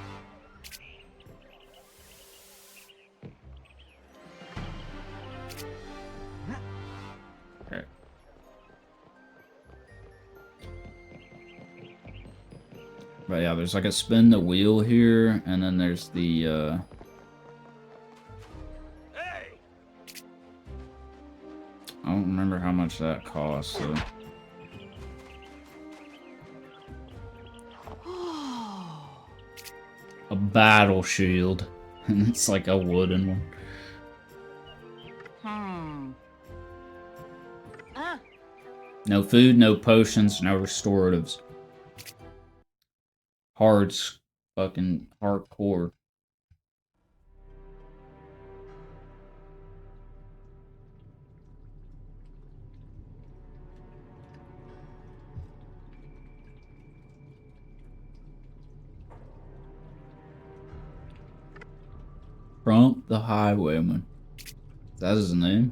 But yeah, there's like a spin the wheel here, and then there's the, Hey! I don't remember how much that costs, so. A battle shield. And it's like a wooden one. No food, no potions, no restoratives. Fucking hardcore. Trump the Highwayman. That is his name?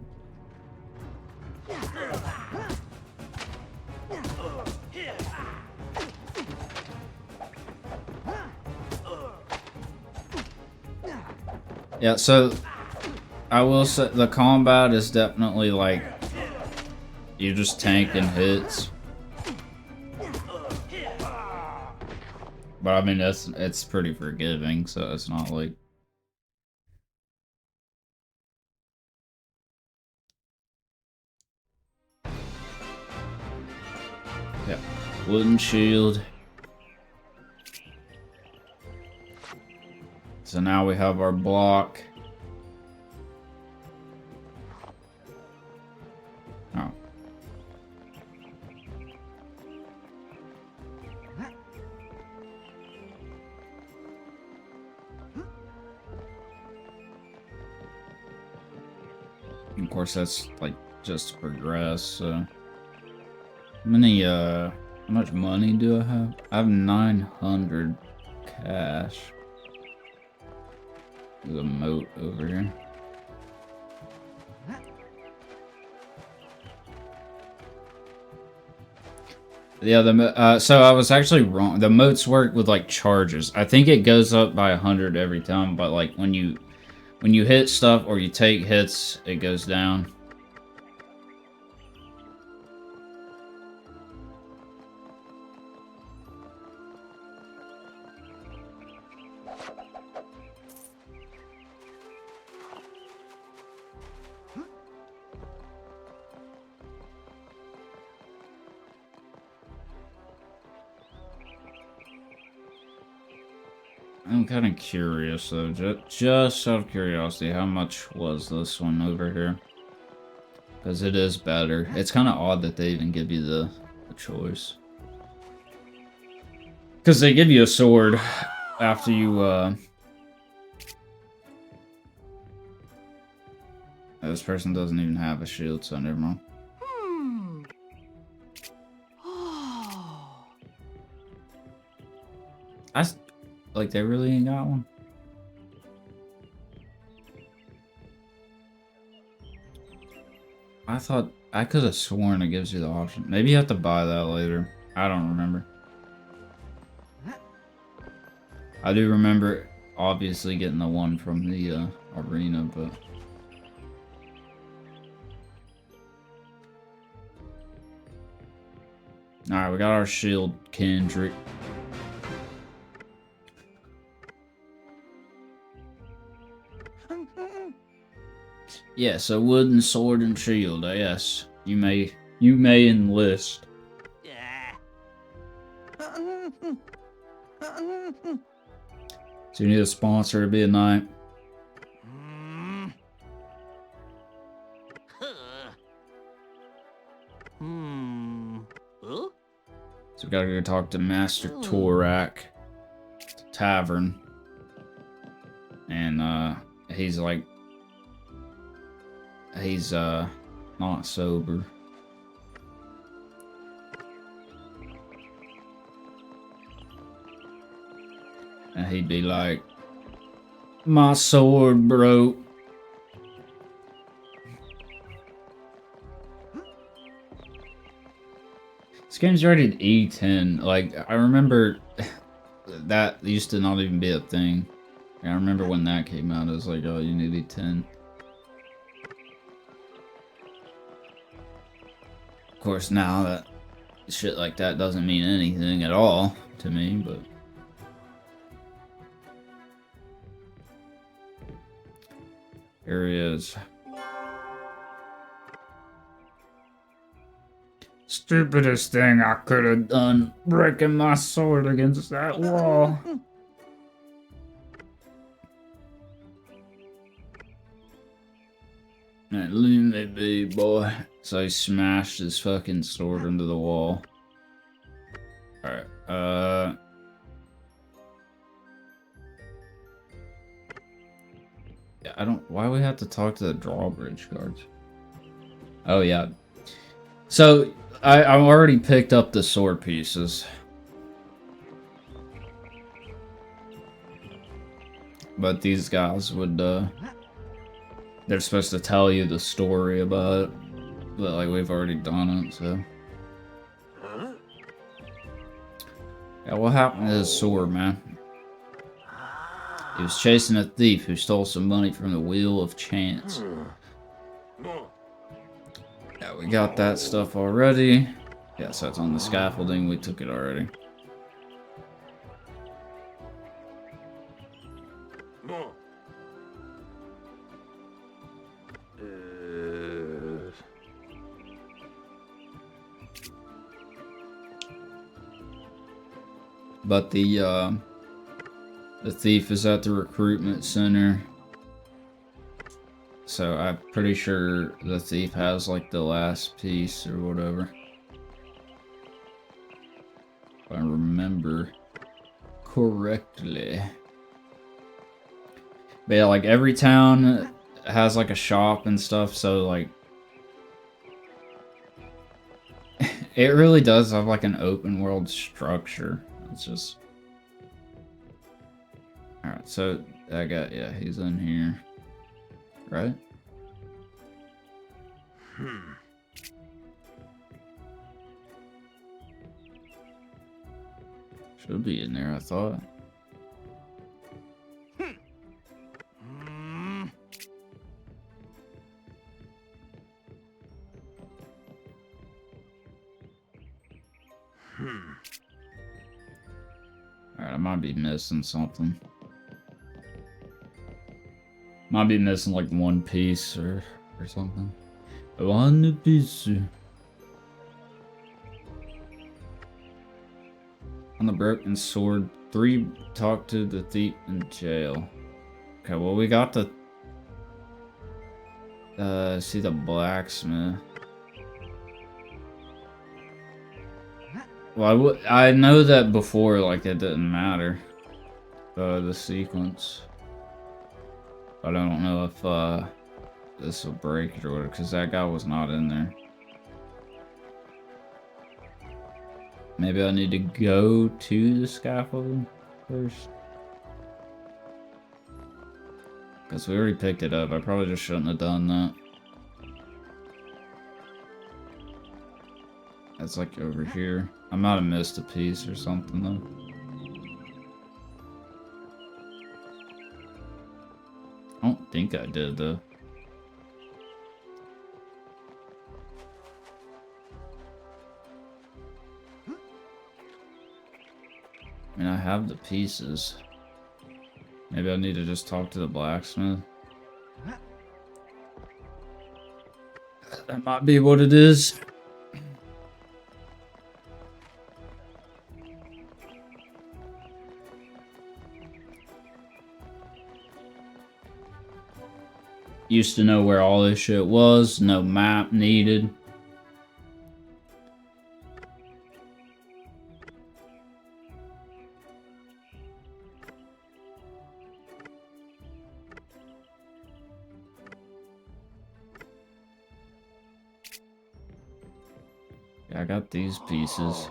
Yeah, so I will say the combat is definitely like you just tanking hits. But I mean it's pretty forgiving, so it's not like yeah. Wooden shield. So now we have our block. Oh. Of course, that's like just to progress, so. How many, how much money do I have? I have 900 cash. There's a moat over here. Yeah, so I was actually wrong. The moats work with like charges. I think it goes up by 100 every time, but like when you hit stuff or you take hits, it goes down. I'm kind of curious though, just out of curiosity, how much was this one over here? Because it is better. It's kind of odd that they even give you the choice. Because they give you a sword after you, this person doesn't even have a shield, so never mind. Like, they really ain't got one? I thought, I could have sworn it gives you the option. Maybe you have to buy that later. I don't remember. I do remember, obviously, getting the one from the arena, but... Alright, we got our shield, Kendrick. Yes, a wooden sword and shield. Yes, you may enlist. So you need a sponsor to be a knight. So we gotta go talk to Master Torak, tavern, and he's like. He's not sober. And he'd be like, my sword broke. This game's rated E10. Like, I remember that used to not even be a thing. I remember when that came out, it was like, oh, you need E10. Of course, now that shit like that doesn't mean anything at all to me, but Here he is. Stupidest thing I could have done, breaking my sword against that wall. And leave me be, boy. So he smashed his fucking sword into the wall. Alright, yeah, I don't... Why we have to talk to the drawbridge guards? Oh, yeah. So, I've already picked up the sword pieces. But these guys would, they're supposed to tell you the story about it. But, like, we've already done it, so... Yeah, what happened to his sword, man? He was chasing a thief who stole some money from the Wheel of Chance. Yeah, we got that stuff already. Yeah, so it's on the scaffolding. We took it already. But the thief is at the recruitment center. So I'm pretty sure the thief has like the last piece or whatever. If I remember correctly. But yeah, like every town has like a shop and stuff, so like it really does have like an open world structure. It's just... Alright, so I got, yeah, he's in here. Right? Should be in there, I thought. Alright, I might be missing something. Might be missing like one piece or something. One piece. On the broken sword, 3 talk to the thief in jail. Okay, well we got the see the blacksmith. Well, I know that before, like, it didn't matter. The sequence. But I don't know if, this will break it or whatever, because that guy was not in there. Maybe I need to go to the scaffolding first. Because we already picked it up. I probably just shouldn't have done that. That's like over here. I might have missed a piece or something though. I don't think I did though. I mean, I have the pieces. Maybe I need to just talk to the blacksmith. That might be what it is. Used to know where all this shit was, no map needed. Yeah, I got these pieces.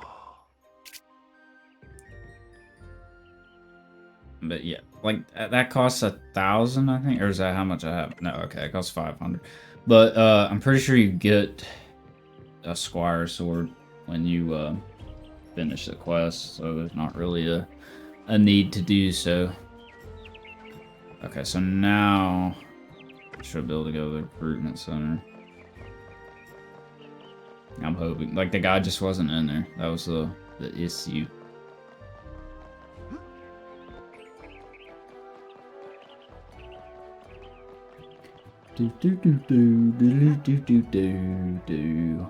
But yeah, like that costs 1,000, I think, or is that how much I have? No, okay, it costs 500. But I'm pretty sure you get a squire sword when you finish the quest, so there's not really a need to do so. Okay, so now I should be able to go to the recruitment center. I'm hoping, like the guy just wasn't in there. That was the issue. Do do do do do do do do do.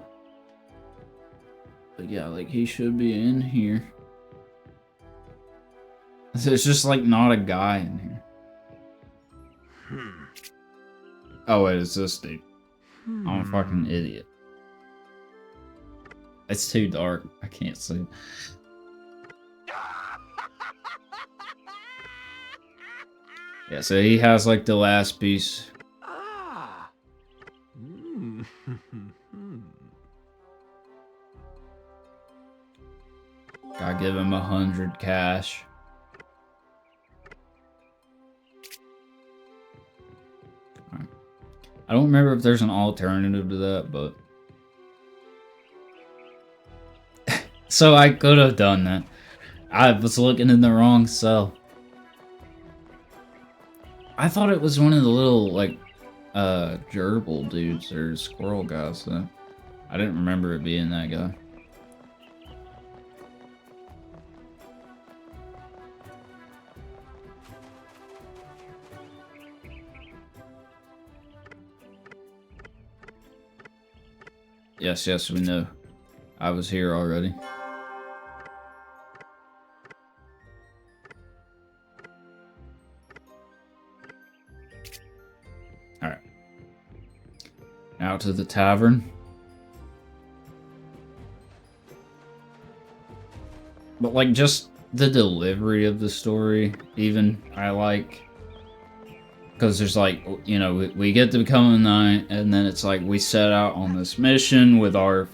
But yeah, like he should be in here. There's just like not a guy in here. Oh wait, it's this dude. I'm a fucking idiot. It's too dark. I can't see. Yeah, so he has like the last piece. Ah. Gotta give him 100 cash. Alright. I don't remember if there's an alternative to that, but so I could have done that. I was looking in the wrong cell. I thought it was one of the little, like, gerbil dudes or squirrel guys, so I didn't remember it being that guy. Yes, yes, we know. I was here already. Alright. Now to the tavern. But like just the delivery of the story, even, I like. Because there's like, you know, we get to become a knight, and then it's like we set out on this mission with our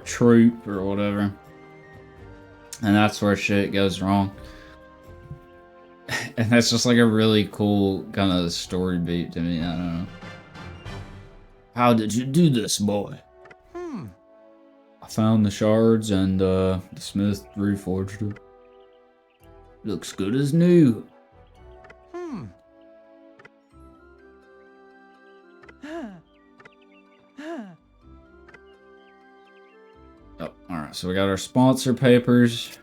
troop or whatever. And that's where shit goes wrong. And that's just like a really cool kind of story beat to me, I don't know. How did you do this, boy? I found the shards and the smith reforged it. Looks good as new. Oh, alright, so we got our sponsor papers.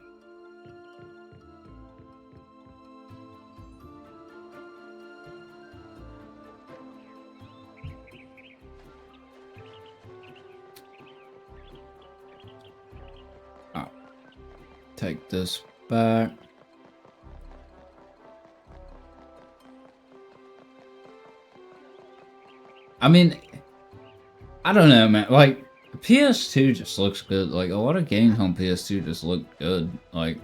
Oh, take this back. I mean, I don't know, man. Like, PS2 just looks good. Like, a lot of games on PS2 just look good. Like,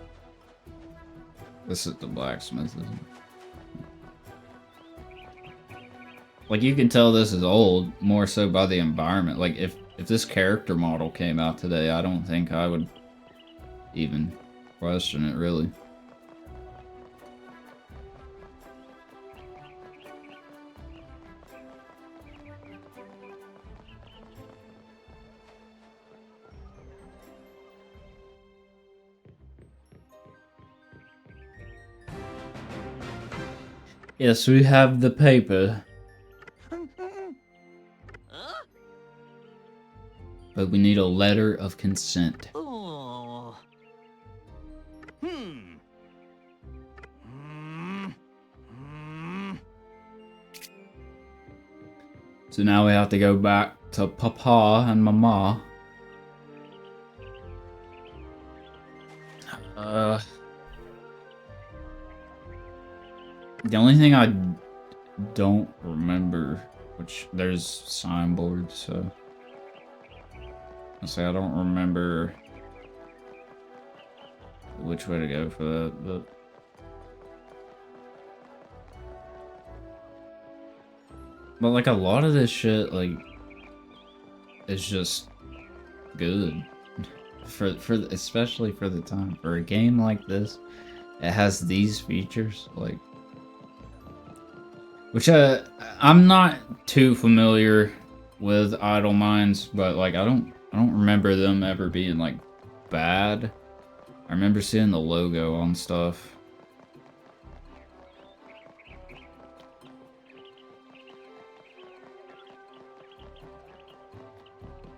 this is the blacksmith, isn't it? Like, you can tell this is old, more so by the environment. Like, if this character model came out today, I don't think I would even question it, really. Yes, we have the paper. But we need a letter of consent. Oh. So now we have to go back to Papa and Mama. The only thing I don't remember, which there's signboards, so I say I don't remember which way to go for that, but like a lot of this shit, like, is just good for especially for the time. For a game like this, it has these features, like, which I'm not too familiar with Idle Minds, but like I don't remember them ever being like bad. I remember seeing the logo on stuff.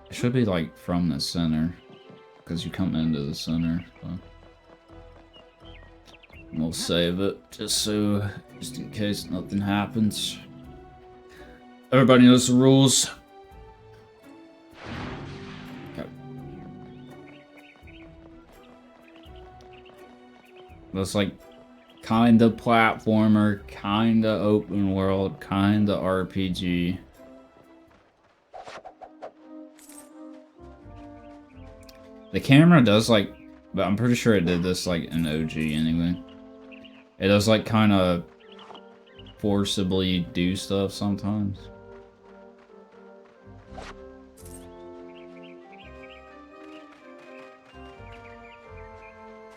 It should be like from the center, because you come into the center. So. We'll save it just in case nothing happens. Everybody knows the rules. Okay. Looks like kinda platformer, kinda open world, kinda RPG. The camera does like, but I'm pretty sure it did this like in OG anyway. It does like kinda forcibly do stuff sometimes.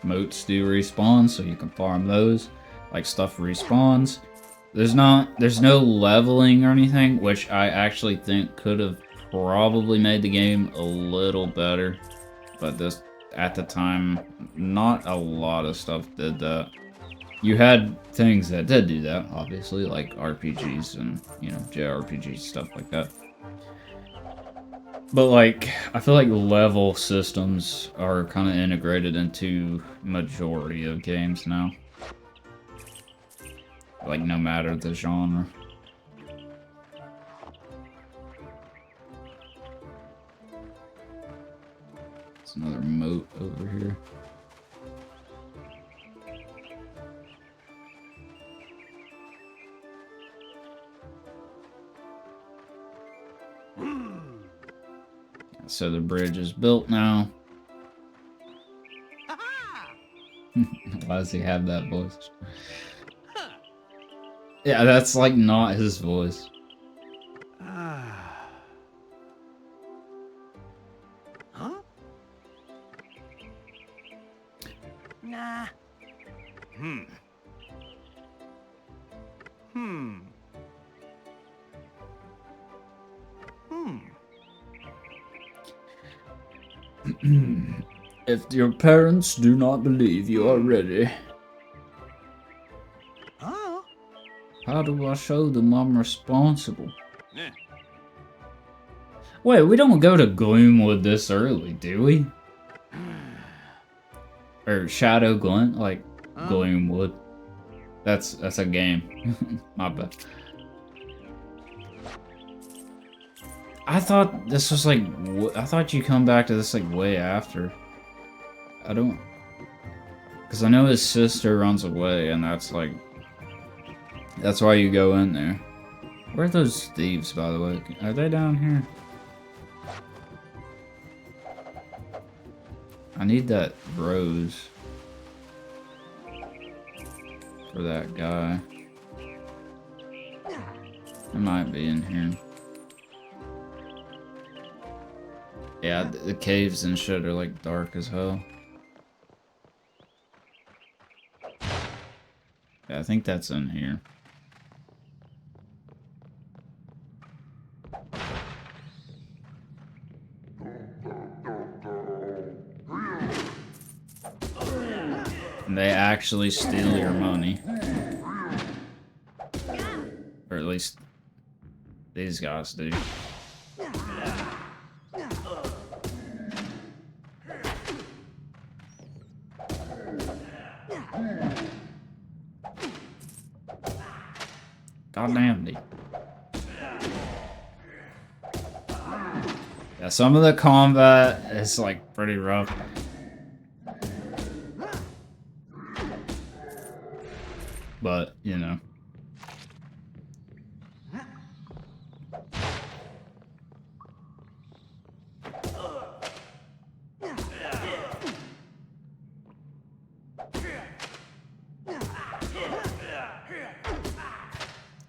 Moats do respawn, so you can farm those. Like stuff respawns. There's no leveling or anything, which I actually think could have probably made the game a little better. But this, at the time, not a lot of stuff did that. You had things that did do that, obviously, like RPGs and, you know, JRPGs, stuff like that. But, like, I feel like level systems are kind of integrated into majority of games now. Like, no matter the genre. There's another moat over here. So the bridge is built now. Why does he have that voice? Yeah, that's like not his voice. Huh? Nah. Hmm. If your parents do not believe you are ready, Huh? how do I show them I'm responsible? Wait, we don't go to Gloomwood this early, do we? Or Shadow Glint, like Gloomwood. That's a game. My bad. I thought this was like, I thought you come back to this like way after. I don't, because I know his sister runs away, and that's like, that's why you go in there. Where are those thieves, by the way? Are they down here? I need that rose for that guy. It might be in here. Yeah, the caves and shit are like dark as hell. Yeah, I think that's in here. And they actually steal your money. Or at least these guys do. Goddamn, dude. Yeah, some of the combat is like pretty rough. But, you know.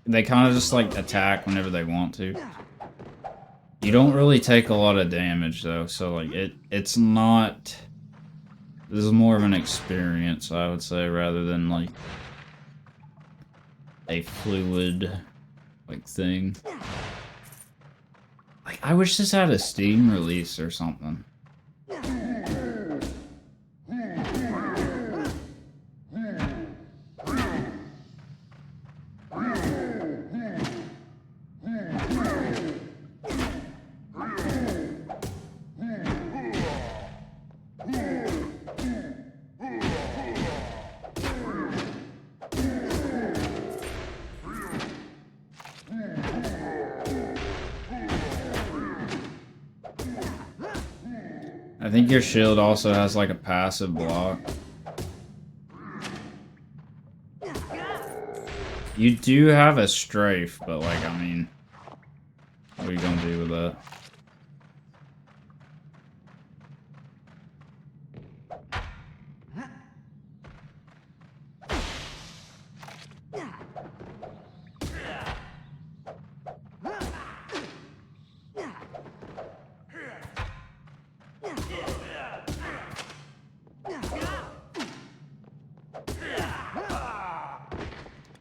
They kind of just like attack whenever they want to. You don't really take a lot of damage though, so like it's not. This is more of an experience, I would say, rather than like a fluid like thing. Like I wish this had a Steam release or something. I think your shield also has like a passive block. You do have a strafe, but like, I mean, what are you gonna do with that?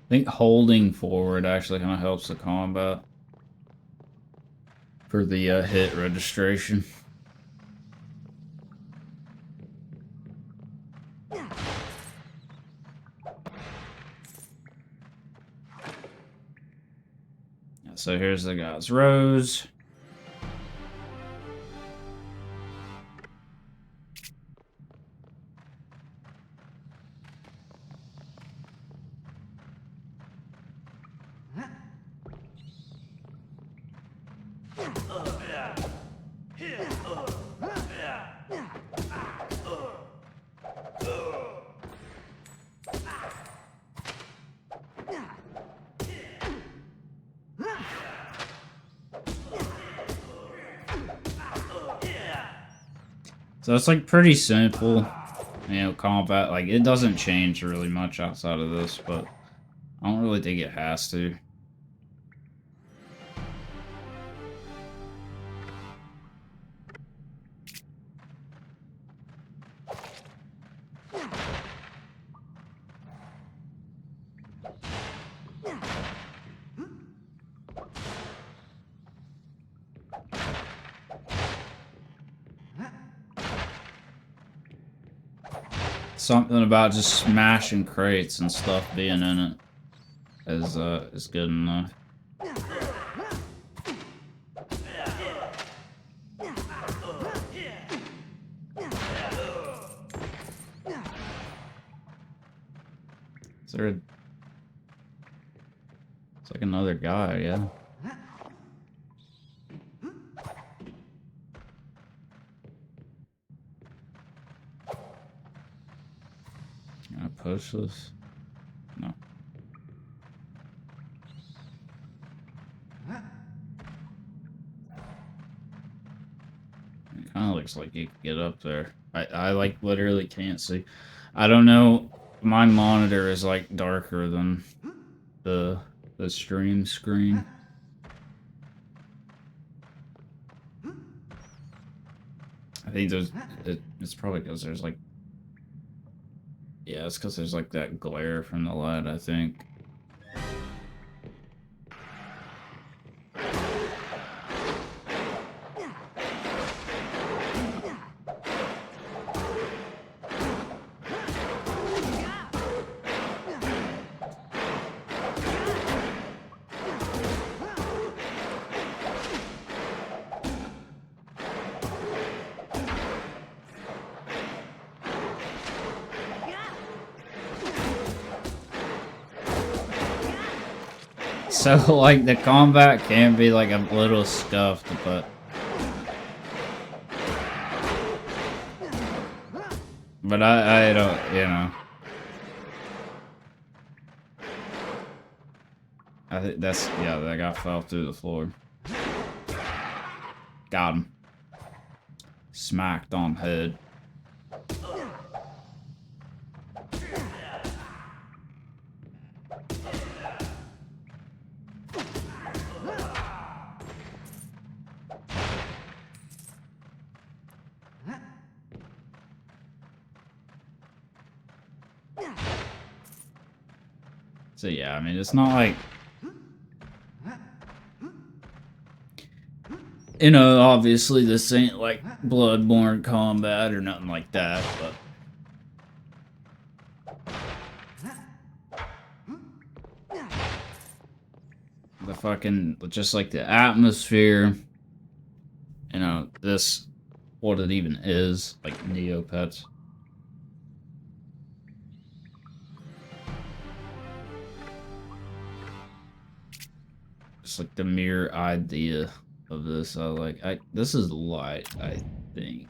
I think holding forward actually kind of helps the combat for the hit registration. So here's the guy's rose. So it's like pretty simple, you know, combat. Like it doesn't change really much outside of this, but I don't really think it has to. Something about just smashing crates and stuff being in it is good enough. Is there a... It's like another guy, yeah. Can I push this? No. It kind of looks like you could get up there. I like literally can't see. I don't know. My monitor is like darker than the stream screen. I think there's it's probably because there's like, yeah, it's because there's like that glare from the light, I think. So, like, the combat can be, like, a little scuffed, but I don't, you know. I think that's, yeah, that guy fell through the floor. Got him. Smacked on head. So yeah, I mean, it's not like, you know, obviously this ain't like Bloodborne combat or nothing like that, but the fucking, just like the atmosphere, you know, this, what it even is, like Neopets. Just like the mere idea of this, this is light, I think.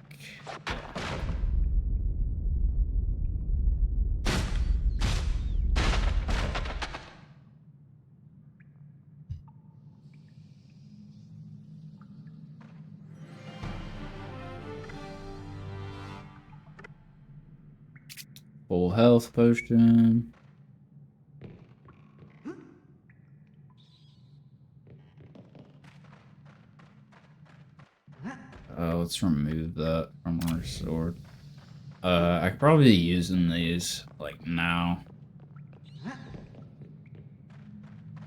Full health potion. Let's remove that from our sword. I could probably be using these like now.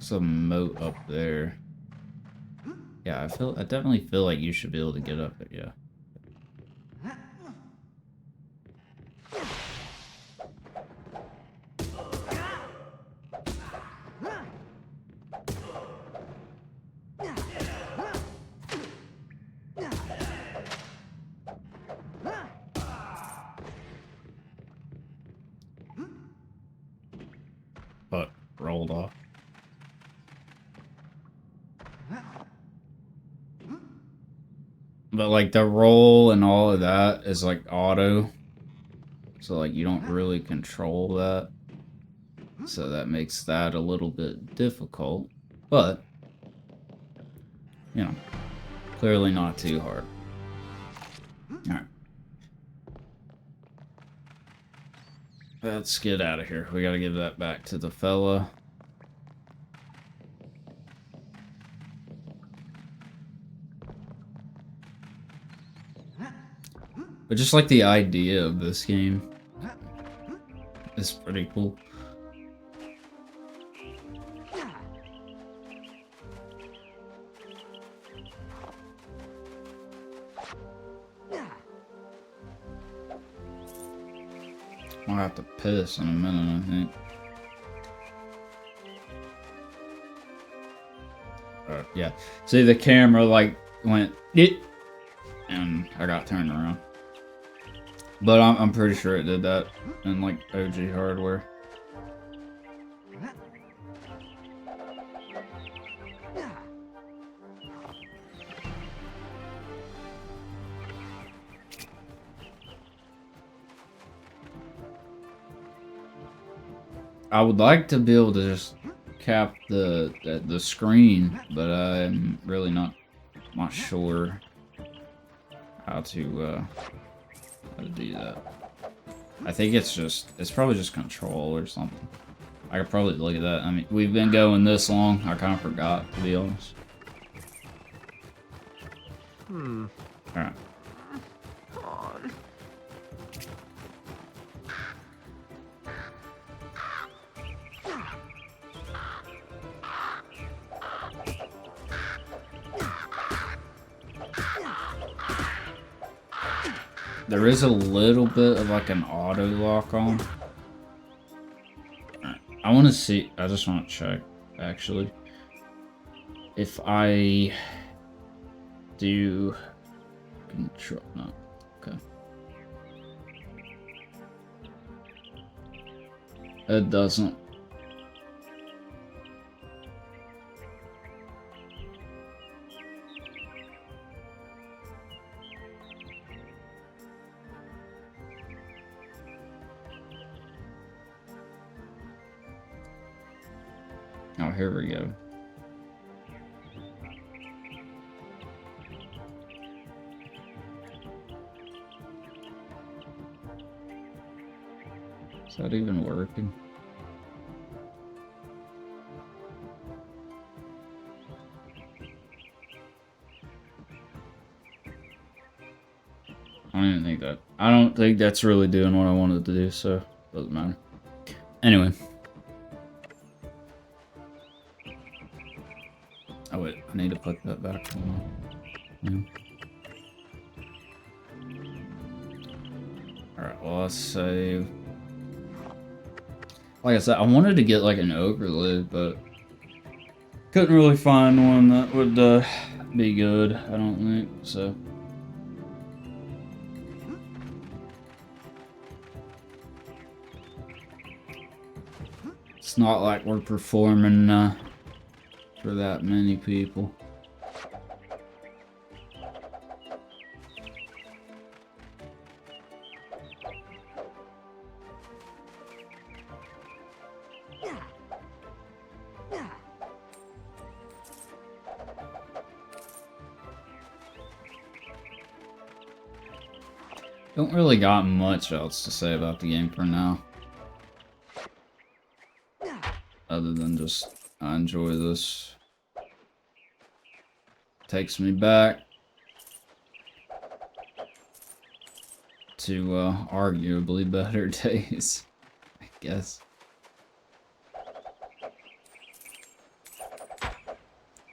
Some moat up there. Yeah, I definitely feel like you should be able to get up it, yeah. But rolled off. But like the roll and all of that is like auto. So like you don't really control that. So that makes that a little bit difficult. But, you know, clearly not too hard. Alright. Let's get out of here. We gotta give that back to the fella. But just like the idea of this game is pretty cool. I'll have to piss in a minute, I think. Yeah. See, the camera like went it, and I got turned around. But I'm pretty sure it did that in like OG hardware. I would like to be able to just cap the screen, but I'm really not sure how to do that. I think it's probably just control or something. I could probably look at that. I mean, we've been going this long, I kind of forgot, to be honest. Alright. There is a little bit of like an auto lock on. Right. I want to see, I just want to check actually. If I do control, no, okay. It doesn't. Oh, here we go. Is that even working? I don't think that's really doing what I wanted to do, so doesn't matter. Anyway. Oh wait, I need to put that back on. Alright, well let's save. Like I said, I wanted to get like an ogre lid, but couldn't really find one that would be good, I don't think, so. It's not like we're performing for that many people. Don't really got much else to say about the game for now. Other than just, I enjoy this. Takes me back to arguably better days, I guess.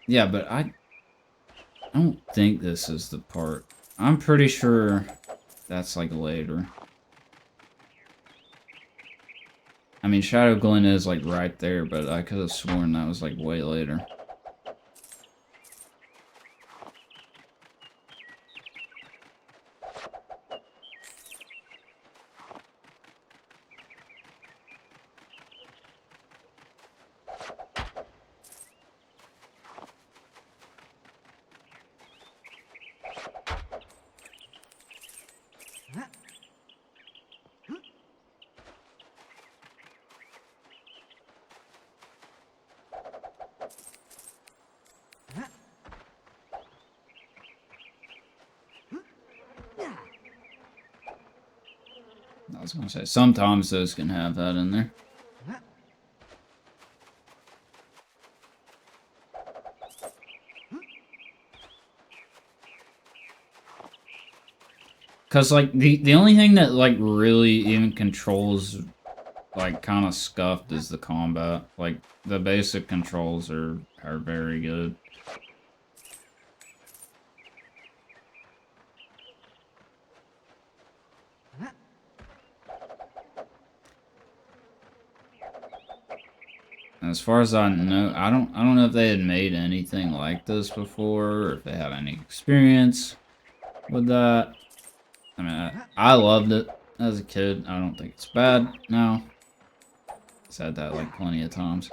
Yeah, but I don't think this is the part. I'm pretty sure that's like later. I mean, Shadow Glen is like right there, but I could have sworn that was like way later. I was gonna say, sometimes those can have that in there. Cause like the only thing that like really even controls like kind of scuffed is the combat. Like the basic controls are very good. As far as I know, I don't know if they had made anything like this before, or if they have any experience with that. I mean, I loved it as a kid. I don't think it's bad now. I've said that like plenty of times.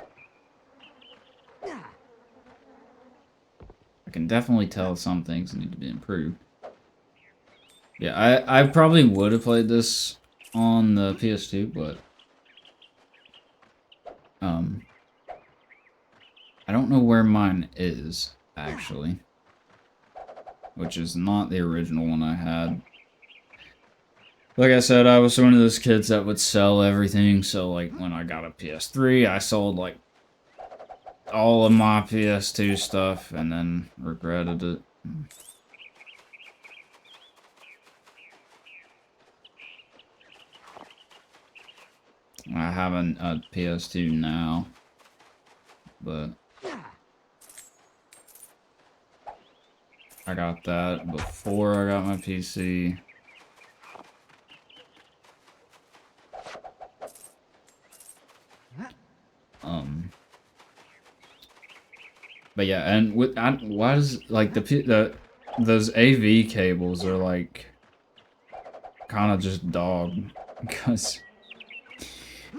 I can definitely tell some things need to be improved. Yeah, I probably would have played this on the PS2, but I don't know where mine is, actually. Which is not the original one I had. Like I said, I was one of those kids that would sell everything, so like when I got a PS3, I sold like all of my PS2 stuff and then regretted it. I have a PS2 now, but I got that before I got my PC. But yeah, and with why does like those AV cables are like kind of just dog because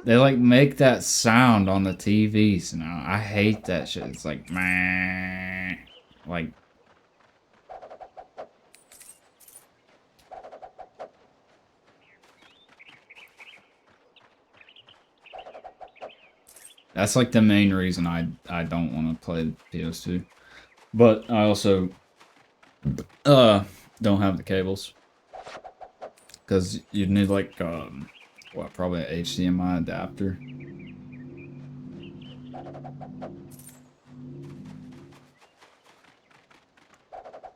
they like make that sound on the TVs now. I hate that shit. It's like meh, like. That's like the main reason I don't want to play PS2. But I also don't have the cables. Cuz you'd need like what, probably an HDMI adapter.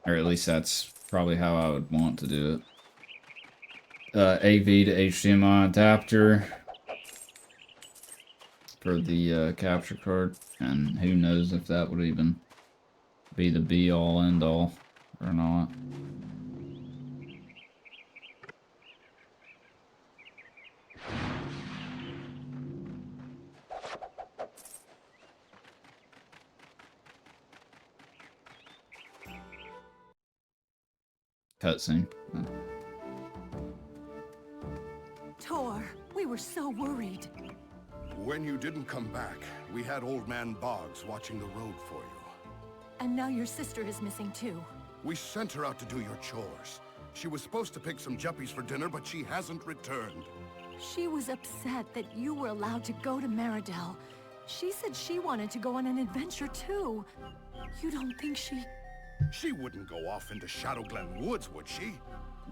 Or at least that's probably how I would want to do it. AV to HDMI adapter for the capture card, and who knows if that would even be the be-all end-all or not. Cutscene. Tor, we were so worried. When you didn't come back, we had Old Man Boggs watching the road for you. And now your sister is missing too. We sent her out to do your chores. She was supposed to pick some juppies for dinner, but she hasn't returned. She was upset that you were allowed to go to Meridel. She said she wanted to go on an adventure too. You don't think she... She wouldn't go off into Shadowglen Woods, would she?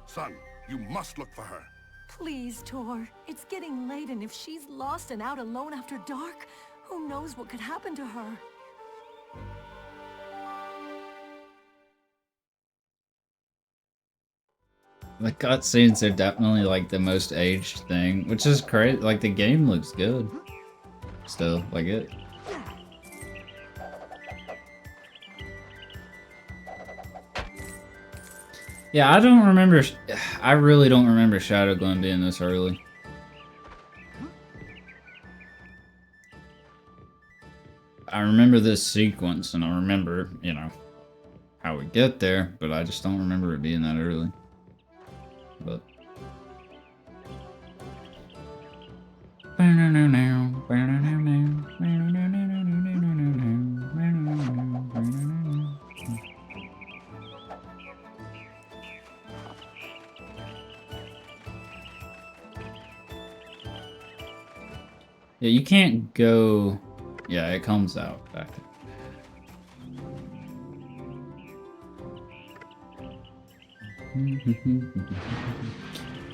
Son, you must look for her. Please, Tor. It's getting late, and if she's lost and out alone after dark, who knows what could happen to her? The cutscenes are definitely like the most aged thing, which is crazy. Like the game looks good. Still, like it. Yeah, I don't remember. I really don't remember Shadowglen being this early. I remember this sequence, and I remember, you know, how we get there, but I just don't remember it being that early. But yeah, you can't go. Yeah, it comes out back there.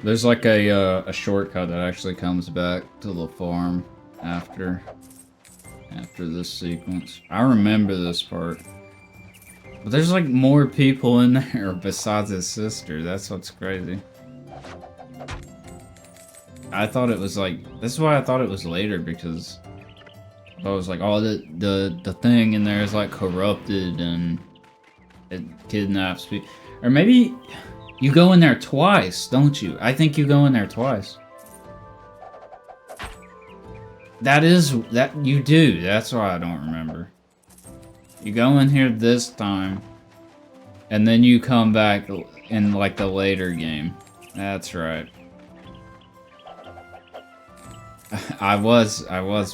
There's like a shortcut that actually comes back to the farm after this sequence. I remember this part. But there's like more people in there besides his sister. That's what's crazy. I thought it was like, this is why I thought it was later, because I was like, oh, the thing in there is like corrupted and it kidnaps people. Or maybe you go in there twice, don't you? I think you go in there twice. That you do. That's why I don't remember. You go in here this time, and then you come back in like the later game. That's right. I was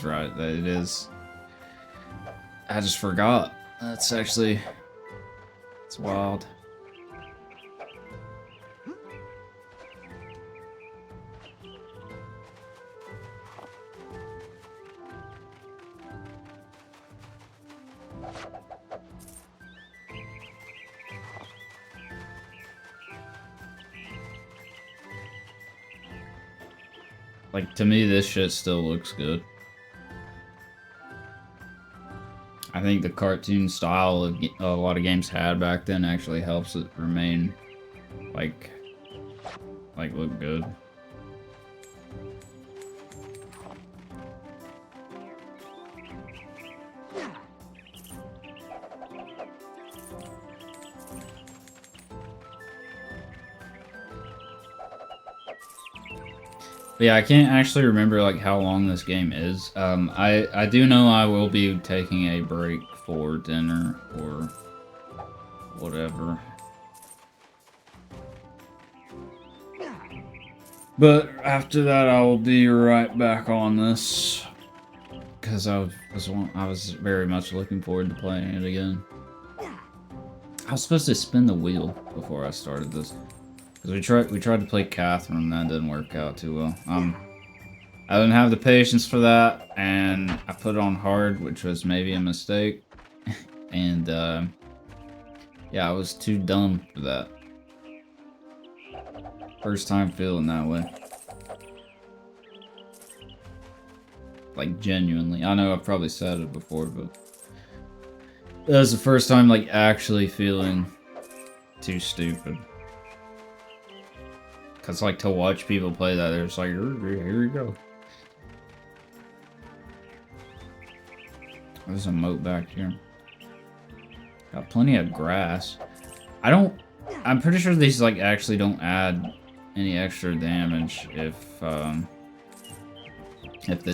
right. That it is. I just forgot. That's actually, it's wild. Like, to me, this shit still looks good. I think the cartoon style of a lot of games had back then actually helps it remain, like look good. But yeah, I can't actually remember like how long this game is. I do know I will be taking a break for dinner or whatever. But after that, I will be right back on this because I was very much looking forward to playing it again. I was supposed to spin the wheel before I started this. Because we tried to play Catherine, and that didn't work out too well. I didn't have the patience for that, and I put it on hard, which was maybe a mistake. And, yeah, I was too dumb for that. First time feeling that way. Like, genuinely. I know I've probably said it before, but that was the first time, like, actually feeling too stupid. Because, like, to watch people play that, they're just like, here we go. There's a moat back here. Got plenty of grass. I'm pretty sure these, like, actually don't add any extra damage if the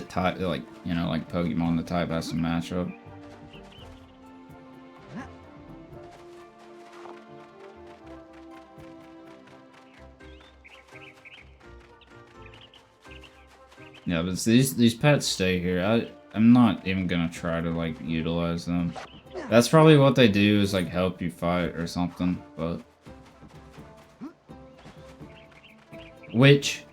type, like, you know, like Pokemon, the type has to match up. Yeah, but these pets stay here. I'm not even gonna try to like utilize them. That's probably what they do, is like help you fight or something, but which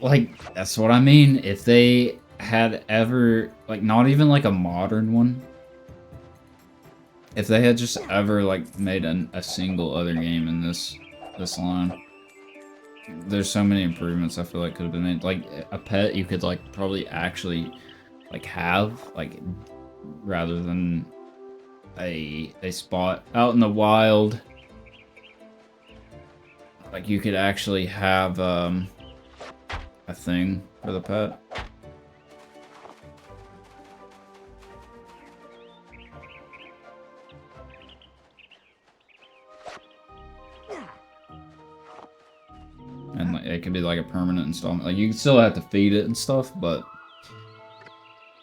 like that's what I mean. If they had ever like not even like a modern one, If they had just ever like made a single other game in this line, there's so many improvements I feel like could have been made. Like a pet you could like probably actually like have like rather than a spot out in the wild. Like you could actually have a thing for the pet. And like, it could be like a permanent installment. Like you could still have to feed it and stuff, but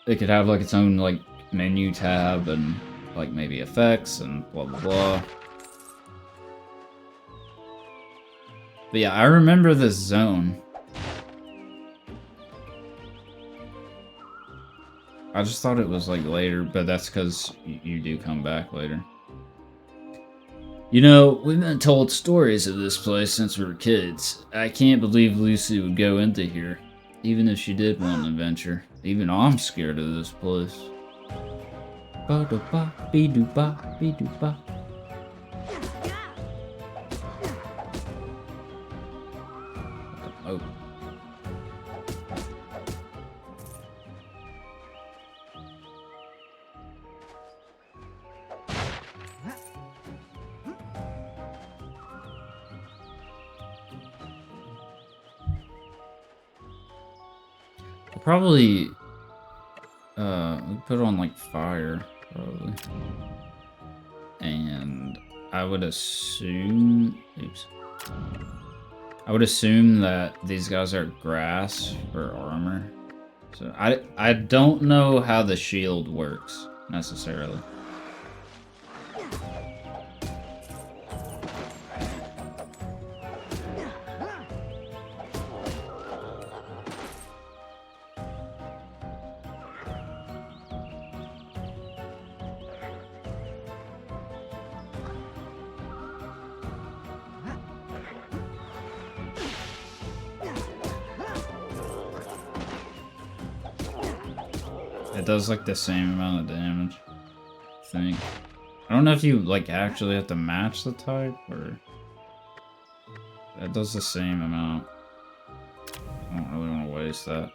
it could have like its own like menu tab and like maybe effects and blah blah blah. But yeah, I remember this zone. I just thought it was like later, but that's because you do come back later. You know, we've been told stories of this place since we were kids. I can't believe Lucy would go into here, even if she did want an adventure. Even I'm scared of this place. Ba-do-ba, be-do-ba, be-do-ba. Oh. Probably, we put it on like fire, probably. And I would assume, I would assume that these guys are grass for armor. So I don't know how the shield works necessarily. It does like the same amount of damage, I think. I don't know if you like actually have to match the type or it does the same amount. I don't really want to waste that.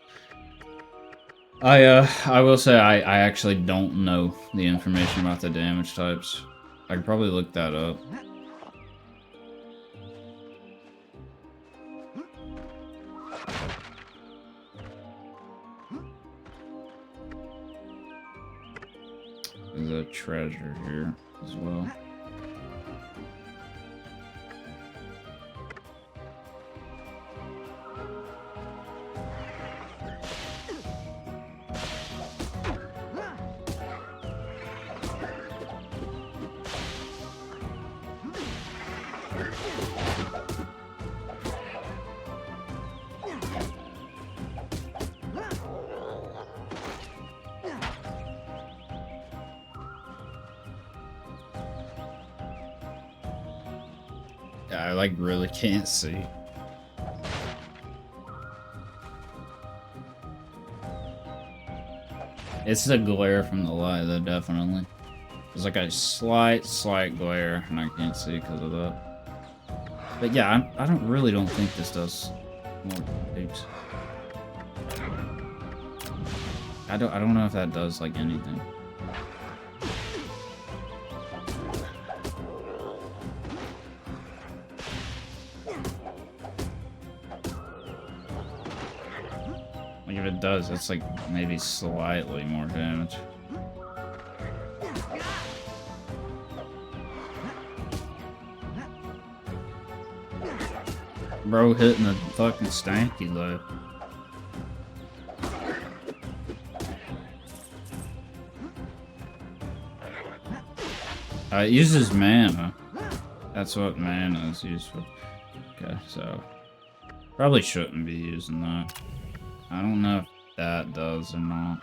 I will say I actually don't know the information about the damage types. I could probably look that up. There's a treasure here as well. I like really can't see. It's the glare from the light though, definitely. There's like a slight glare and I can't see because of that. But yeah, I really don't think this does more peeps. I don't know if that does like anything. Like if it does, it's like maybe slightly more damage. Bro hitting the fucking stanky though. It uses mana. That's what mana is used for. Okay, so probably shouldn't be using that. I don't know if that does or not.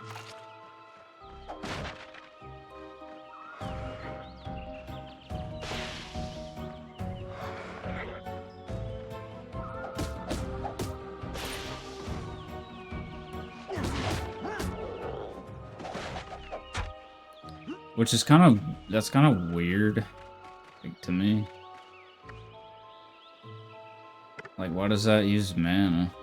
Which is kind of that's kind of weird, like, to me. Like, why does that use mana?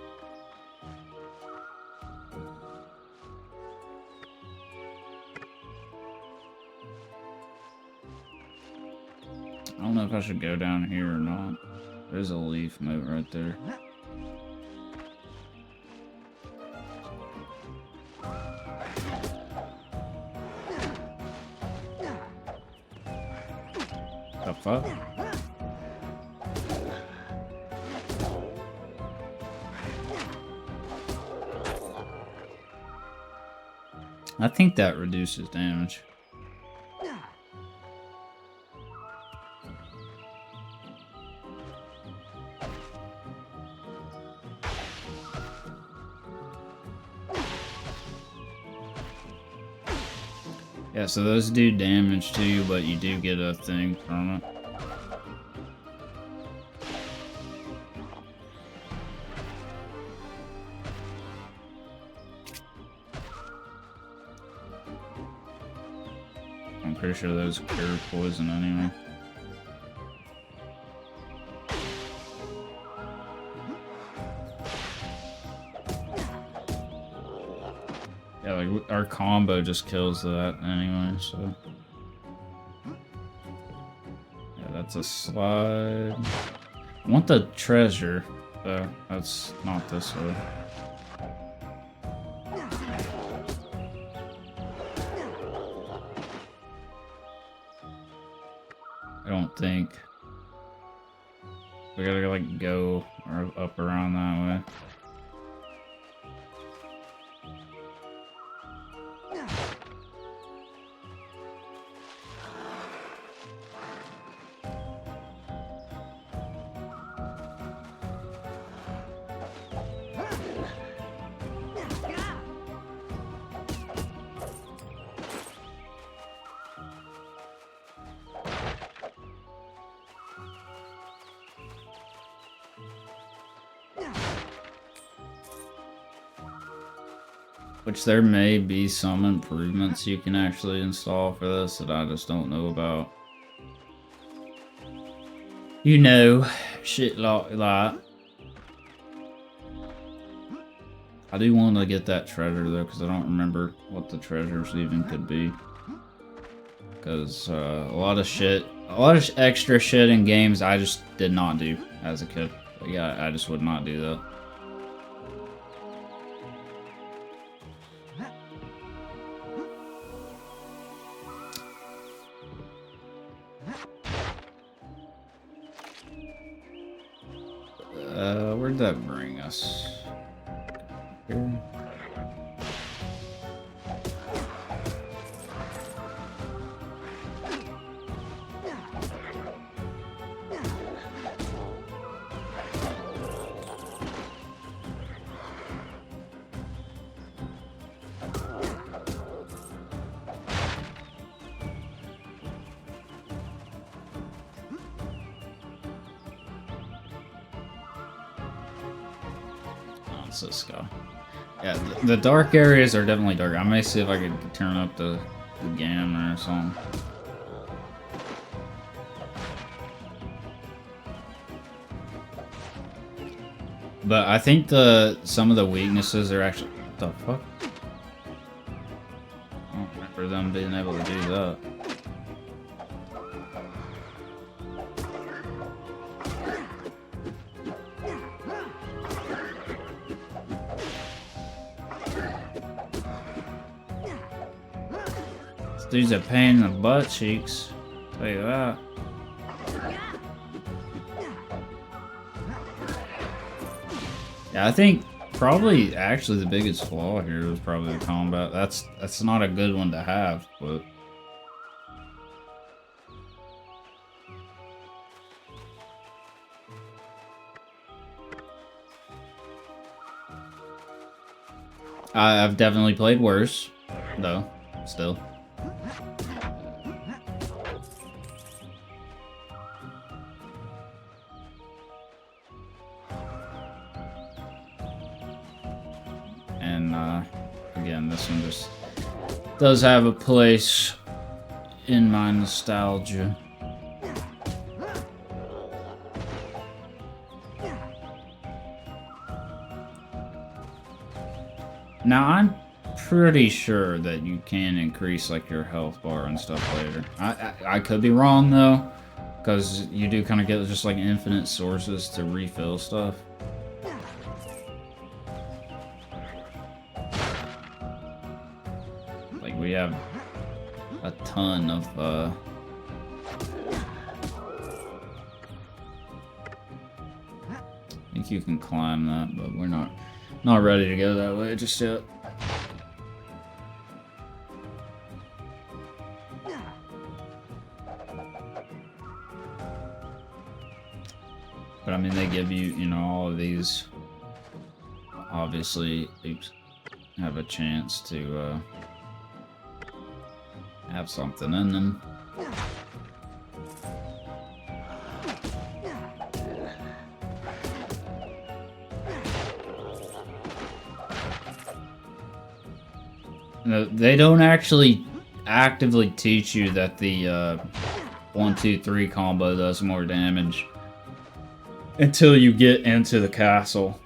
I don't know if I should go down here or not. There's a leaf moat right there. The fuck? I think that reduces damage. Yeah, so those do damage to you, but you do get a thing from it. I'm pretty sure those cure poison anyway. Yeah, like our combo just kills that anyway, so. Yeah, that's a slide. I want the treasure, but that's not this way. I don't think. We gotta like go or up around that way. Which there may be some improvements you can actually install for this that I just don't know about. You know, shit like that. I do want to get that treasure though, because I don't remember what the treasures even could be. Because a lot of extra shit in games I just did not do as a kid. Like, yeah, I just would not do that. Where'd that bring us? Here. This guy. Yeah, the dark areas are definitely dark. I may see if I could turn up the gamma or something. But I think some of the weaknesses are actually... What the fuck? I don't remember them being able to do that. Dude's a pain in the butt cheeks. Tell you that. Yeah, I think probably actually the biggest flaw here was probably the combat. That's not a good one to have, but I've definitely played worse, though, still. And again, this one just does have a place in my nostalgia. Now, I'm pretty sure that you can increase, like, your health bar and stuff later. I could be wrong, though, because you do kind of get just, like, infinite sources to refill stuff. Like, we have a ton of, I think you can climb that, but we're not ready to go that way just yet. But I mean, they give you, you know, all of these. Obviously, have a chance to have something in them. No, they don't actually actively teach you that the 1-2-3 combo does more damage until you get into the castle.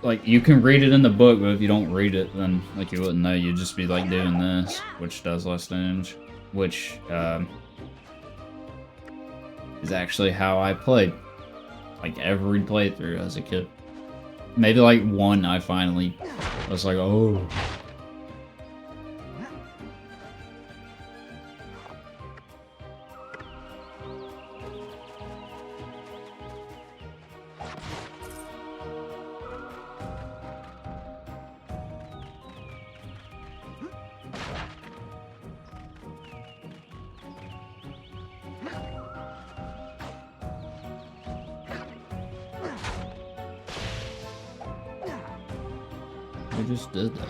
Like, you can read it in the book, but if you don't read it, then, like, you wouldn't know. You'd just be, like, doing this, which does less damage. Which, is actually how I played. Like, every playthrough as a kid. Maybe, like, one I finally was like, oh. I just did that.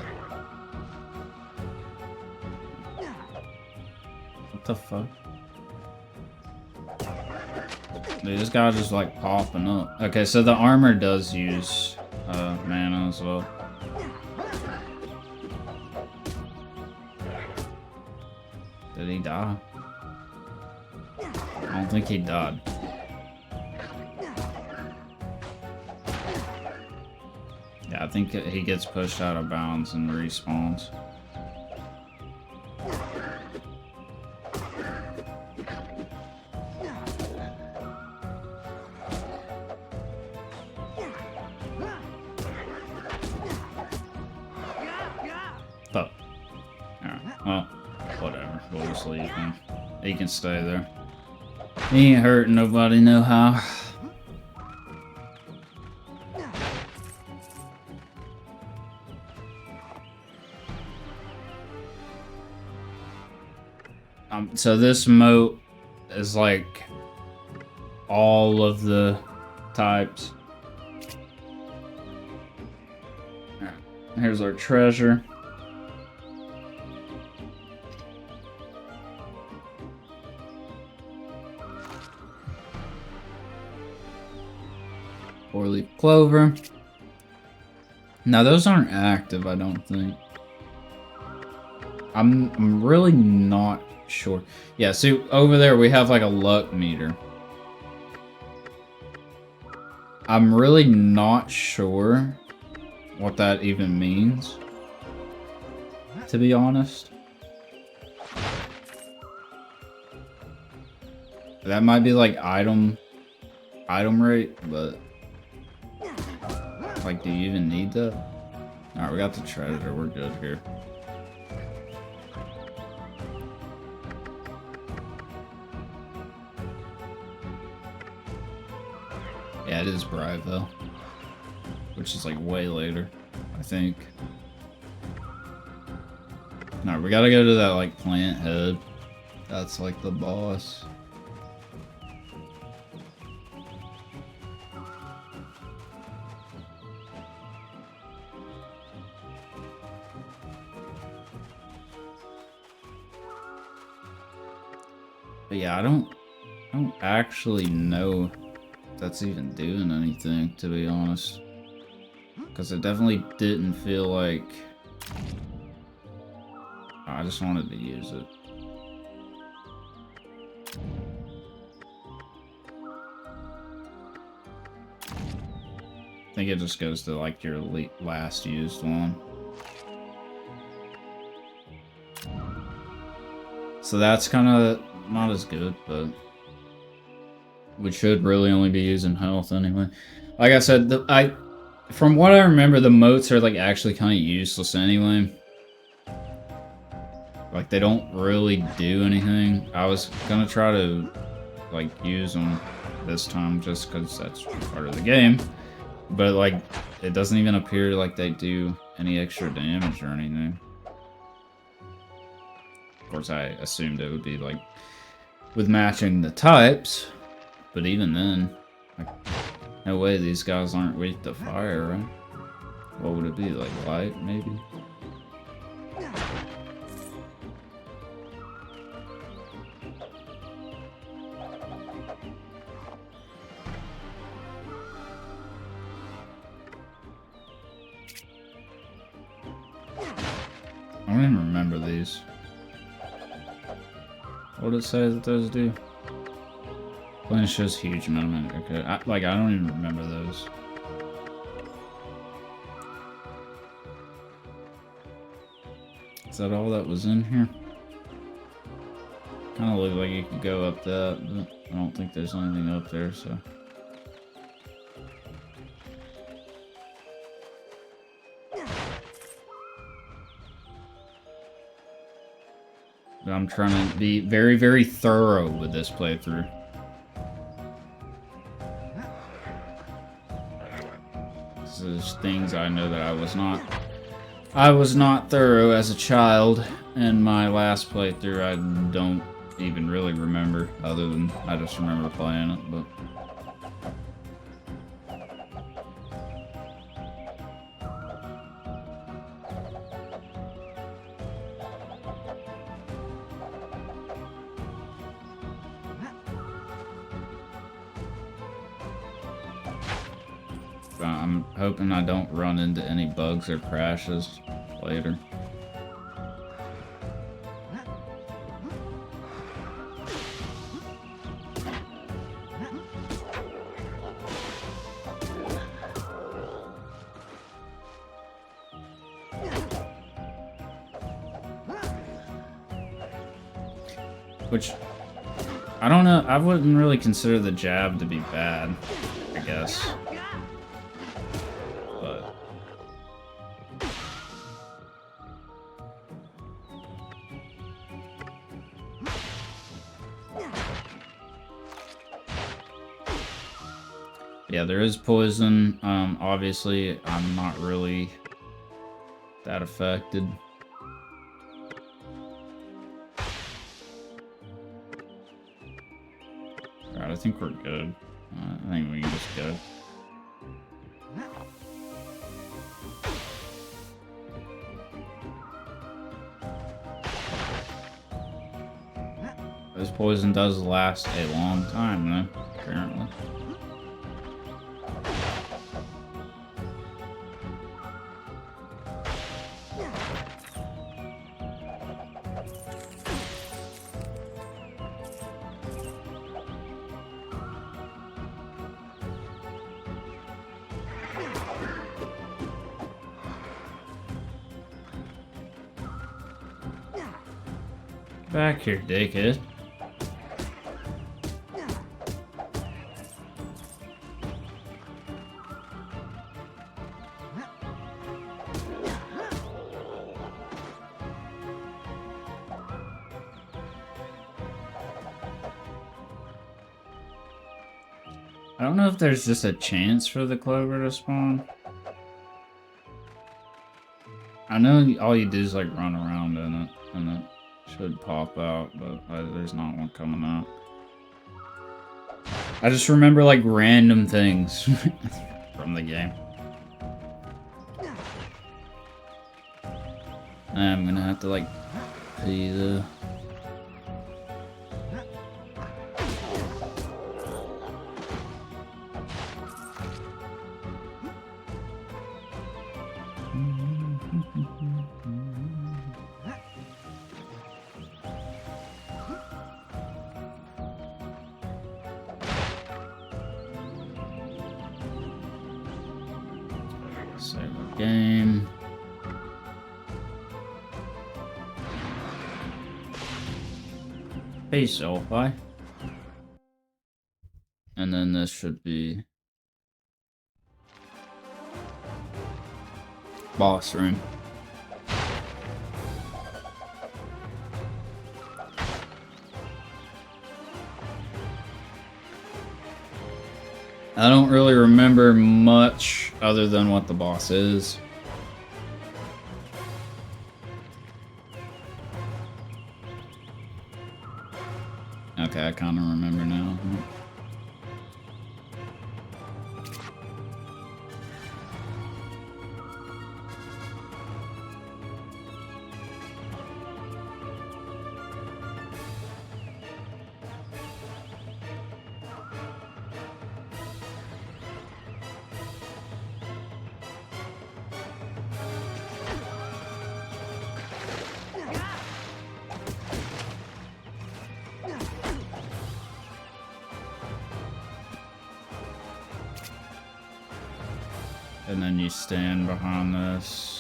What the fuck? Dude, this guy's just like popping up. Okay, so the armor does use mana as well. Did he die? I don't think he died. Yeah, I think he gets pushed out of bounds and respawns. Oh. Alright, well, whatever. We'll just leave him. He can stay there. He ain't hurting nobody no how. So this moat is like all of the types. Here's our treasure. Four-leaf clover. Now those aren't active, I don't think. I'm really not sure. Yeah, see over there we have like a luck meter. I'm really not sure what that even means, to be honest. That might be like item rate, but like, do you even need that? Alright, we got the treasure, we're good here. Yeah, it is bright though, which is like way later, I think. No, we gotta go to that like plant head. That's like the boss. But yeah, I don't actually know that's even doing anything, to be honest, because it definitely didn't feel like I just wanted to use it. I think it just goes to like your last used one. So that's kind of not as good, but we should really only be using health anyway. Like I said, from what I remember, the motes are like actually kind of useless anyway. Like they don't really do anything. I was gonna try to like use them this time just because that's part of the game, but like it doesn't even appear like they do any extra damage or anything. Of course, I assumed it would be like with matching the types, but even then, like, no way these guys aren't weak to fire, right? What would it be, like light, maybe? I don't even remember these. What did it say that those do? Planish shows huge amount of... Okay, I don't even remember those. Is that all that was in here? Kind of looked like you could go up that, but I don't think there's anything up there, so... But I'm trying to be very, very thorough with this playthrough. There's things I know that I was not thorough as a child, and my last playthrough I don't even really remember, other than I just remember playing it, but... I'm hoping I don't run into any bugs or crashes later. Which, I don't know, I wouldn't really consider the jab to be bad, I guess. But... yeah, there is poison. Obviously, I'm not really that affected. Alright, I think we're good. I think we can just go. This poison does last a long time, though, apparently. Back here, dickhead. I don't know if there's just a chance for the clover to spawn. I know all you do is like run around in it, and it should pop out, but there's not one coming out. I just remember like random things from the game. I'm gonna have to like pee the... Save a game. Peace, Elfi. And then this should be boss room. I don't really remember much other than what the boss is. Okay, I kind of remember now. And then you stand behind this.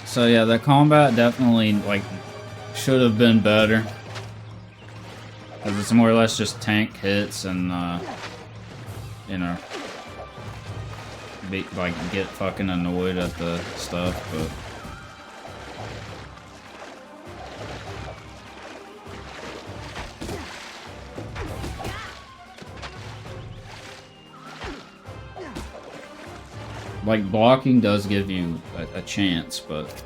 So yeah, the combat definitely, like, should have been better. Because it's more or less just tank hits and, you know, get fucking annoyed at the stuff, but... Like, blocking does give you a chance, but...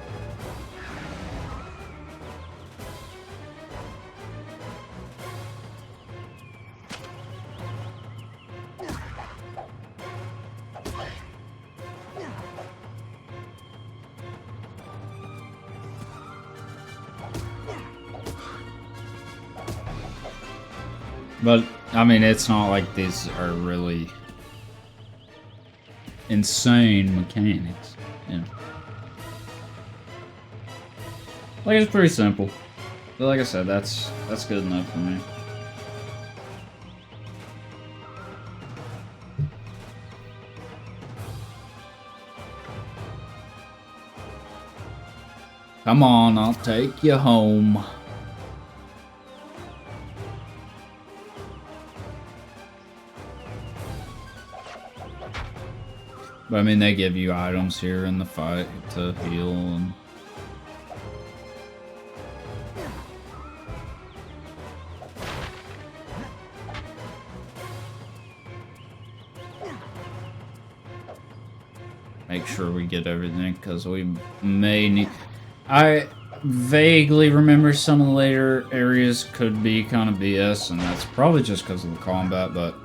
But, I mean, it's not like these are really... insane mechanics, you know. Like, it's pretty simple. But like I said, that's good enough for me. Come on, I'll take you home. But I mean, they give you items here in the fight to heal and... Make sure we get everything, because we may need... I vaguely remember some of the later areas could be kind of BS, and that's probably just because of the combat, but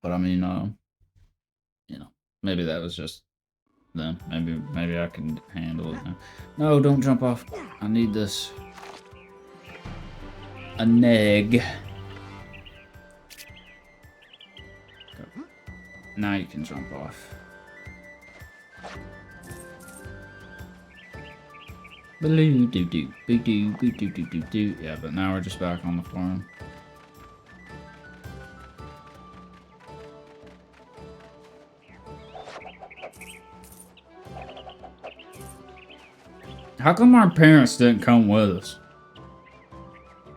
I mean, you know, maybe that was just them. Maybe I can handle it now. No, don't jump off. I need this. A neg. Now you can jump off. Yeah, but now we're just back on the farm. How come our parents didn't come with us?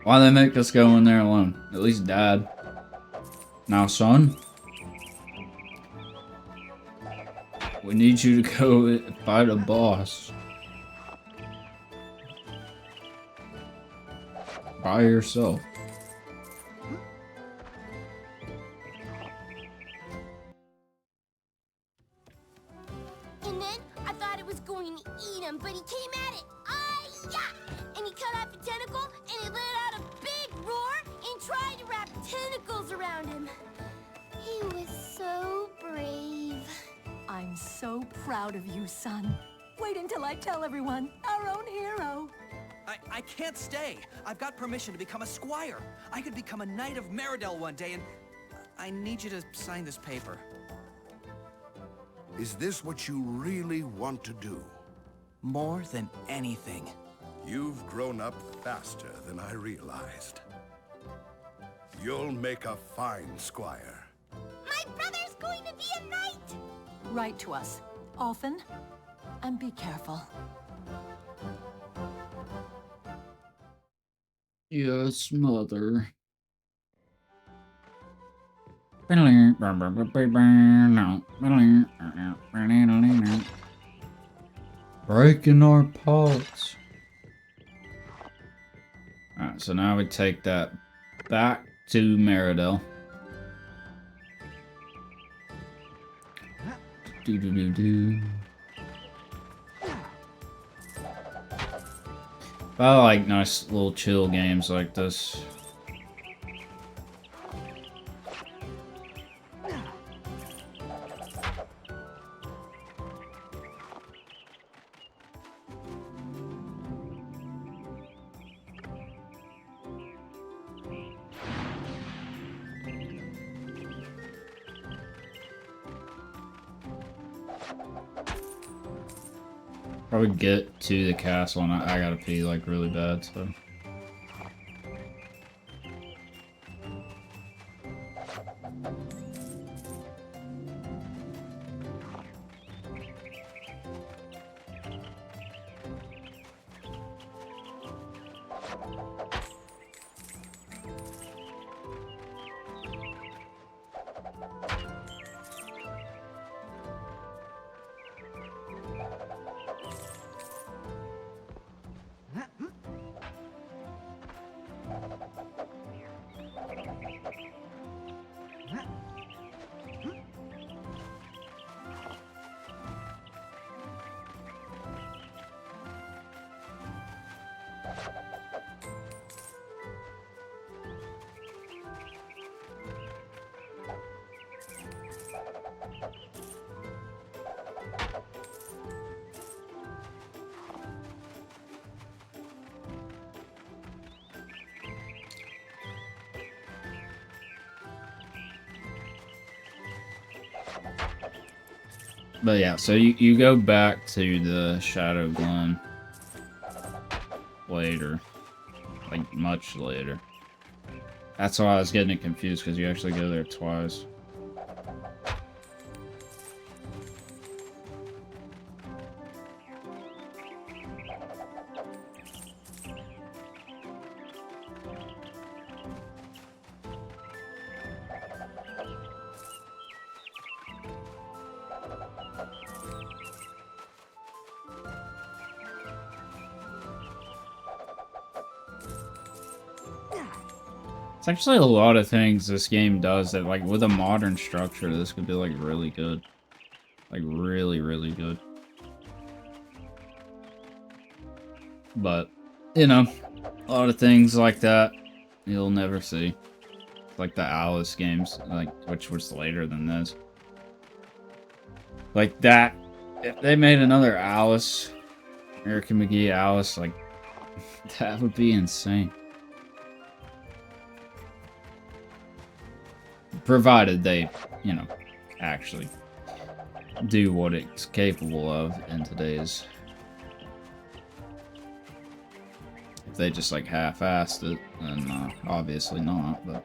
Why they make us go in there alone? At least Dad. Now, son. We need you to go fight a boss. By yourself. was going to eat him, but he came at it. Ah-ya! And he cut off a tentacle, and it let out a big roar and tried to wrap tentacles around him. He was so brave. I'm so proud of you, son. Wait until I tell everyone. Our own hero. I can't stay. I've got permission to become a squire. I could become a knight of Meridel one day, and I need you to sign this paper. Is this what you really want to do? More than anything. You've grown up faster than I realized. You'll make a fine squire. My brother's going to be a knight! Write to us, often, and be careful. Yes, mother. Breaking our pots. Alright, so now we take that back to Meridel. I like nice little chill games like this. Probably get to the castle and I gotta pee like really bad, so. But yeah, so you go back to the Shadow Glen later. Like, much later. That's why I was getting it confused, because you actually go there twice. It's actually a lot of things this game does that, like, with a modern structure, this could be, like, really good. Like, really, really good. But, you know, a lot of things like that you'll never see. Like the Alice games, like, which was later than this. Like, that, if they made another Alice, Erica McGee Alice, like, that would be insane. Provided they, you know, actually do what it's capable of in today's. If they just, like, half-assed it, then obviously not, but.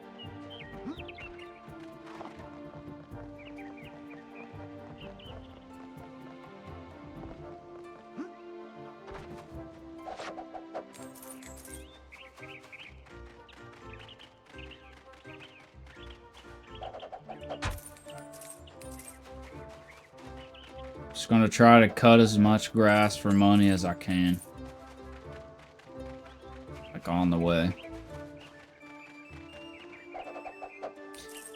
Just gonna try to cut as much grass for money as I can. Like, on the way.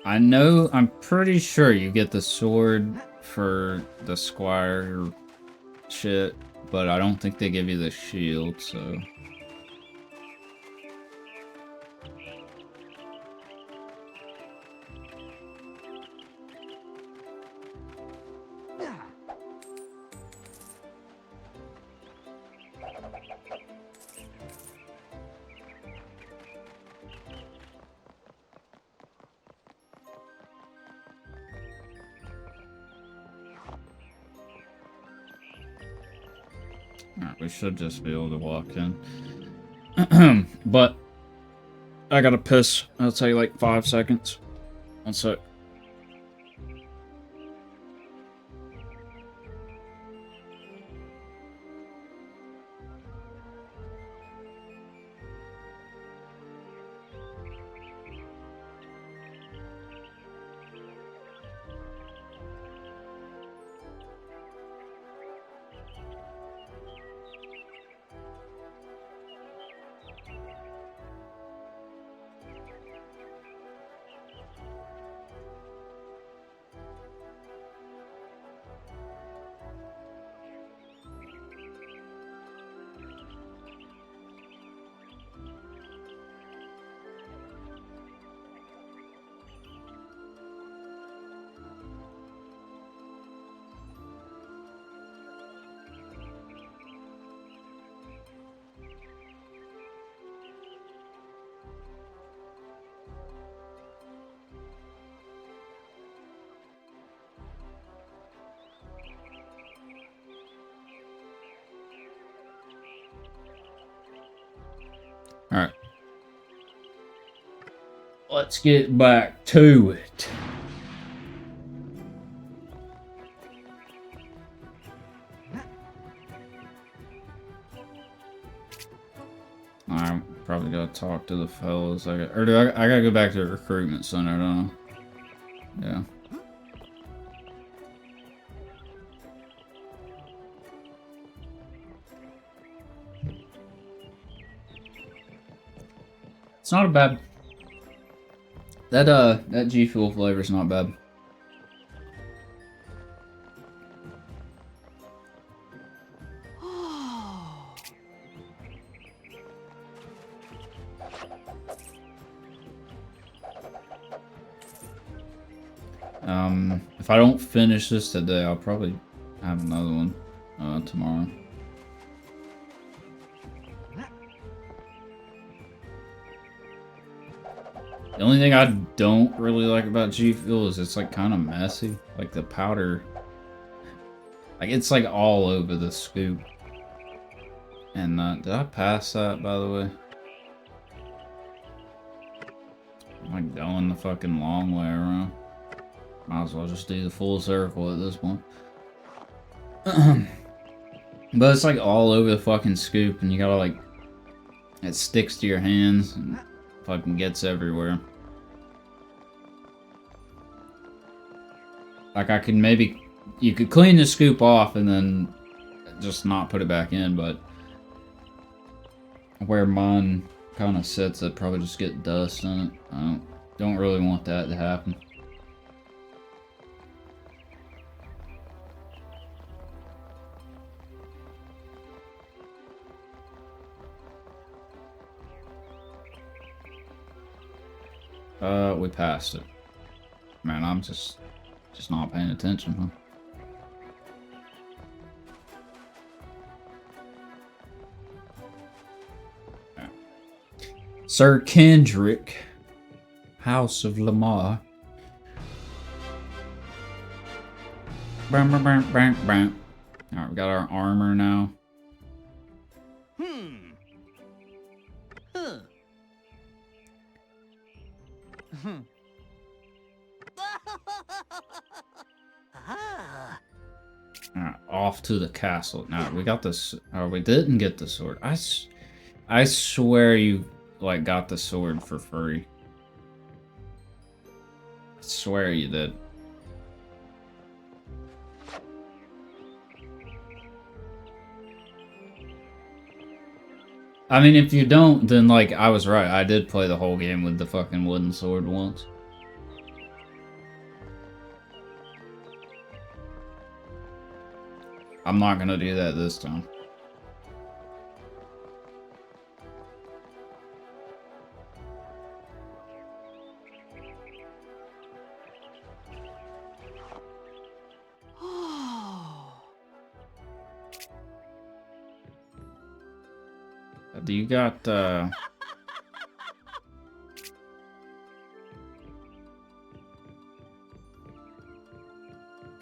I know, I'm pretty sure you get the sword for the squire shit, but I don't think they give you the shield, so. Alright, we should just be able to walk in. But I gotta piss. I'll take like 5 seconds. One sec. Alright. Let's get back to it. I probably gotta talk to the fellas. I gotta go back to the recruitment center, don't I? Yeah. It's not a bad. That G Fuel flavor is not bad. If I don't finish this today, I'll probably have another one tomorrow. The only thing I don't really like about G Fuel is it's like kind of messy. Like the powder, like it's like all over the scoop. And did I pass that, by the way? I'm like going the fucking long way around. Might as well just do the full circle at this point. But it's like all over the fucking scoop, and you gotta like, it sticks to your hands and fucking gets everywhere. Like I could maybe, you could clean the scoop off and then just not put it back in, but where mine kind of sits, I'd probably just get dust on it. I don't really want that to happen. We passed it. Man, I'm just not paying attention, huh? Sir Kendrick, House of Lamar. Bam, bam, bam, bam, bam. Alright, we got our armor now. Alright, off to the castle. Now, we got this. Oh, we didn't get the sword. I swear you, like, got the sword for free. I swear you did. I mean, if you don't, then, like, I was right. I did play the whole game with the fucking wooden sword once. I'm not gonna do that this time. Do you got, okay,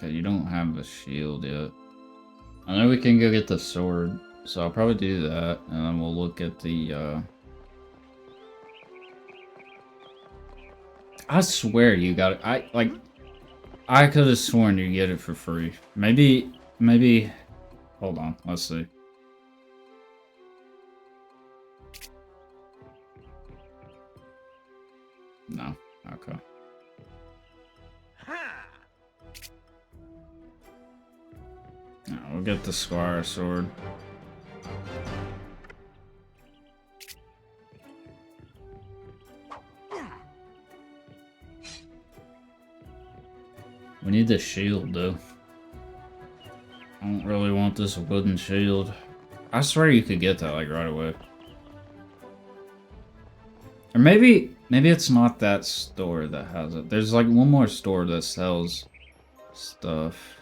you don't have a shield yet. I know we can go get the sword, so I'll probably do that, and then we'll look at the, I swear you got it. I could have sworn you get it for free. Maybe, hold on, let's see. No, okay. No, we'll get the Squire sword. We need the shield, though. I don't really want this wooden shield. I swear you could get that, like, right away. Or maybe it's not that store that has it. There's, like, one more store that sells stuff.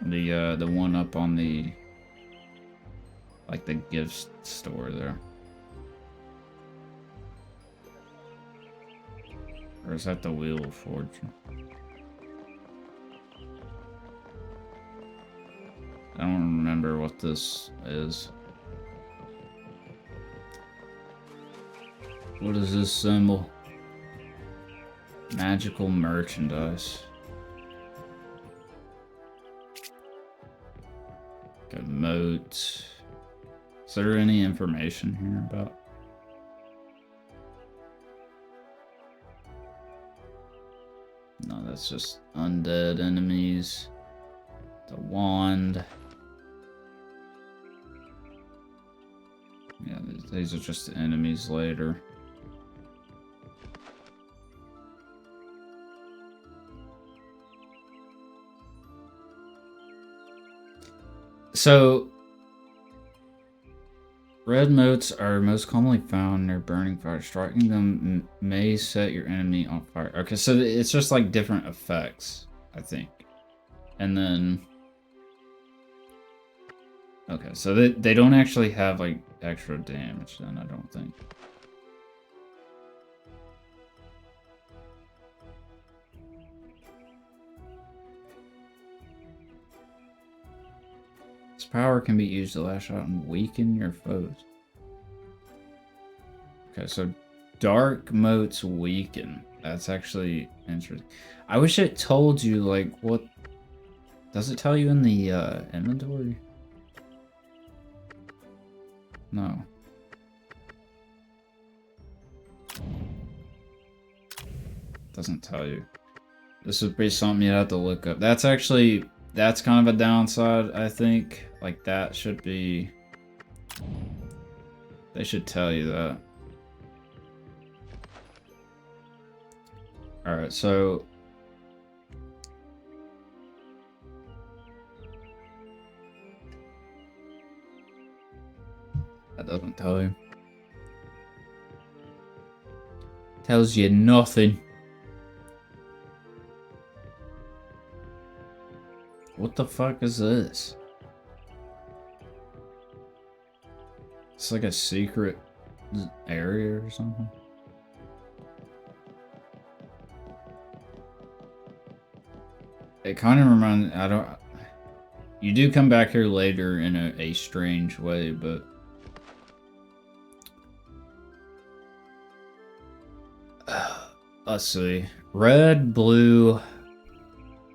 The one up on the, like, the gift store there. Or is that the Wheel of Fortune? I don't remember what this is. What is this symbol? Magical merchandise. Emote. Is there any information here about? No, that's just undead enemies. The wand. Yeah, these are just the enemies later. So, red motes are most commonly found near burning fire. Striking them may set your enemy on fire. Okay, so it's just like different effects, I think. And then... Okay, so they don't actually have like extra damage then, I don't think. This power can be used to lash out and weaken your foes. Okay, so dark motes weaken. That's actually interesting. I wish it told you like what... Does it tell you in the inventory? No. Doesn't tell you. This would be something you'd have to look up. That's actually... That's kind of a downside, I think. Like, that should be... They should tell you that. Alright, so... That doesn't tell you. Tells you nothing. What the fuck is this? It's like a secret area or something. It kind of reminds... I don't... You do come back here later in a strange way, but... Let's see. Red, blue,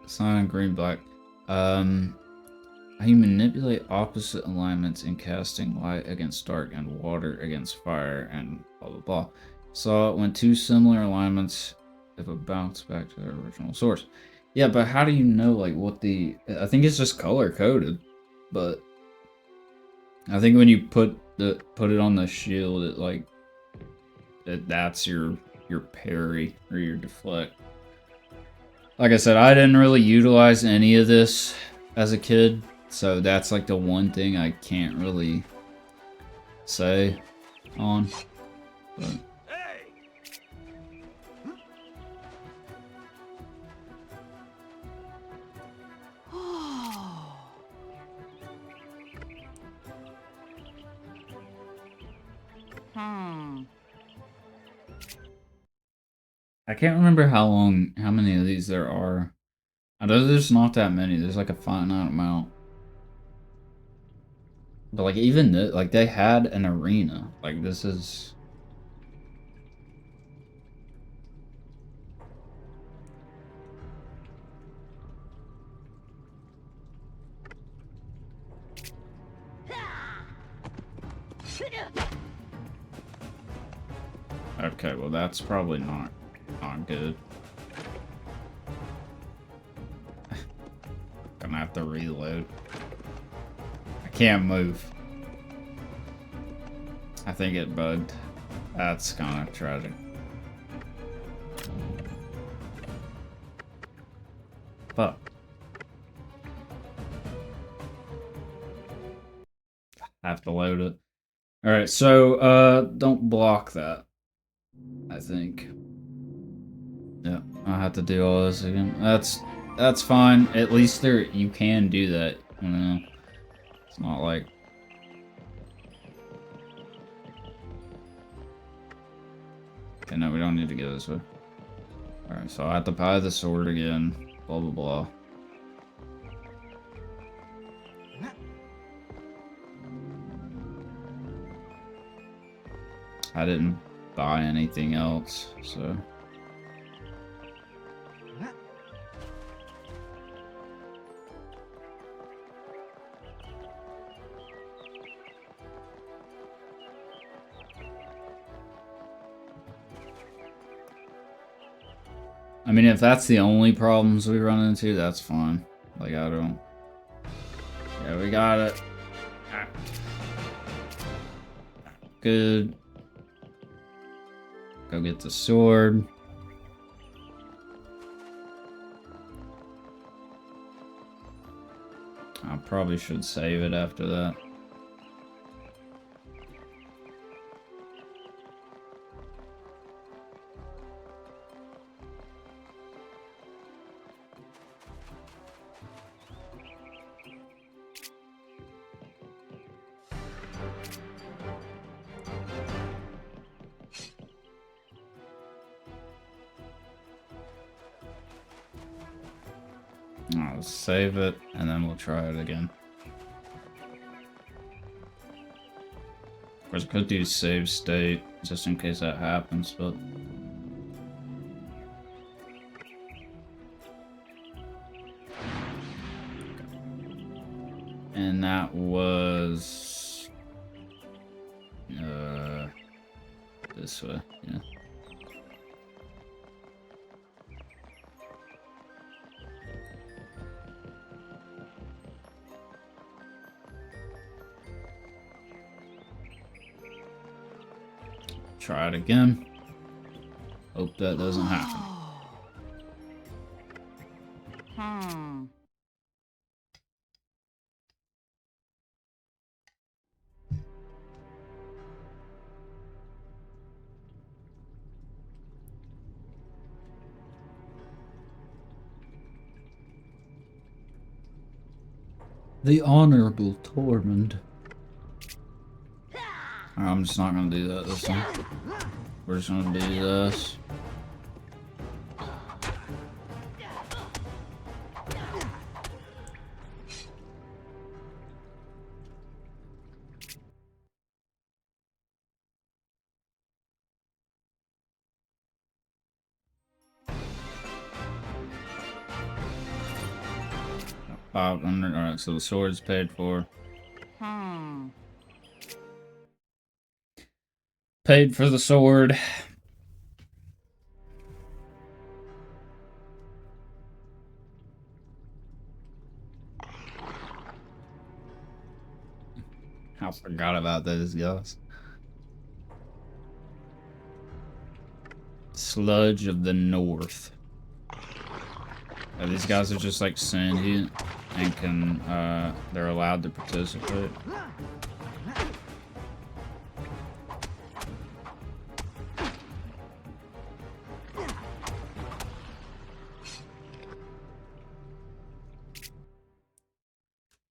cyan, green, black. How you manipulate opposite alignments in casting light against dark and water against fire and blah blah blah. So when two similar alignments, if it bounce back to their original source. Yeah, but how do you know like what the... I think it's just color coded, but I think when you put it on the shield, it like that's your parry or your deflect. Like I said, I didn't really utilize any of this as a kid, so that's like the one thing I can't really say on. But. I can't remember how many of these there are. I know there's not that many. There's like a finite amount. But like even like they had an arena. Like this is. Okay, well that's probably not good. Gonna have to reload. I can't move. I think it bugged. That's kind of tragic. Fuck. I have to load it. Alright, so don't block that. I think. Yeah, I have to do all this again. That's fine. At least you can do that. You know, it's not like. Okay, no, we don't need to go this way. All right, so I have to buy the sword again. Blah blah blah. I didn't buy anything else, so. I mean, if that's the only problems we run into, that's fine. Like, I don't... Yeah, we got it. Good. Go get the sword. I probably should save it after that. I'll save it, and then we'll try it again. Of course, I could do save state, just in case that happens, but... And that was... this way, yeah. Try it again. Hope that doesn't happen. The Honorable Tormund. I'm just not gonna do that this time. We're just gonna do this. Alright, so the sword's paid for. Paid for the sword. I forgot about those guys. Sludge of the North. These guys are just like sentient and can, they're allowed to participate.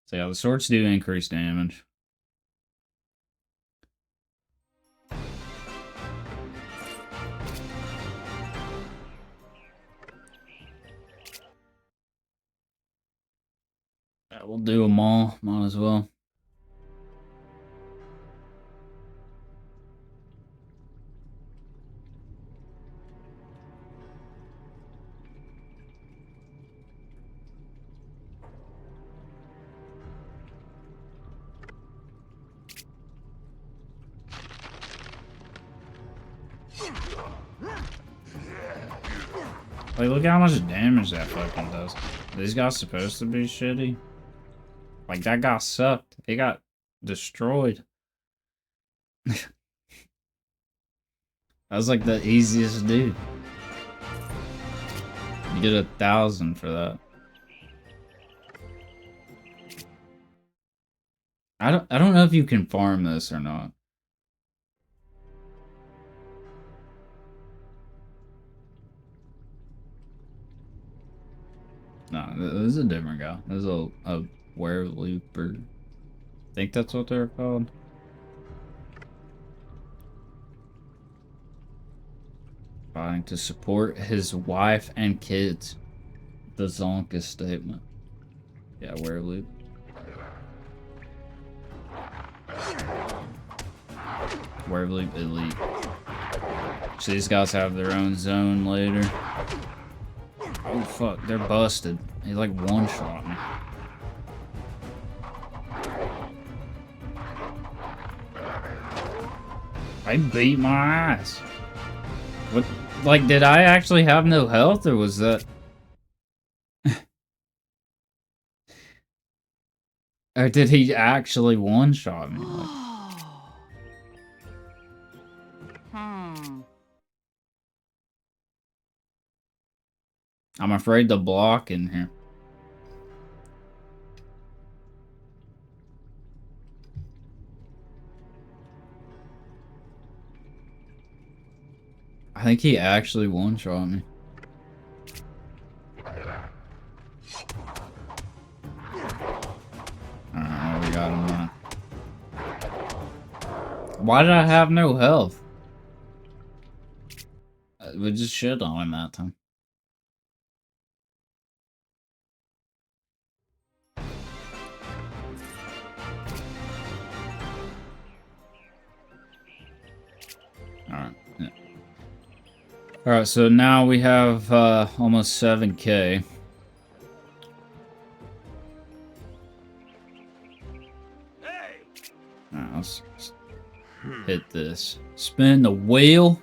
So yeah, the swords do increase damage. Yeah, we'll do them all. Might as well. Like, look how much damage that fucking does. These guys supposed to be shitty? Like, that guy sucked. He got destroyed. That was like the easiest dude. You get 1,000 for that. I don't know if you can farm this or not. No, this is a different guy. This is a werewolf, or I think that's what they're called. Trying to support his wife and kids. The Zonka statement. Yeah, werewolf. Werewolf elite. So these guys have their own zone later. Oh fuck, they're busted. He like one-shot me. I beat my ass. What? Like, did I actually have no health, or was that... Or did he actually one-shot me? Like... I'm afraid to block in here. I think he actually one-shot me. Alright, we got him now. Why did I have no health? We just shit on him that time. Alright. Yeah. Alright, so now we have almost 7K. Alright, let's hit this. Spin the wheel.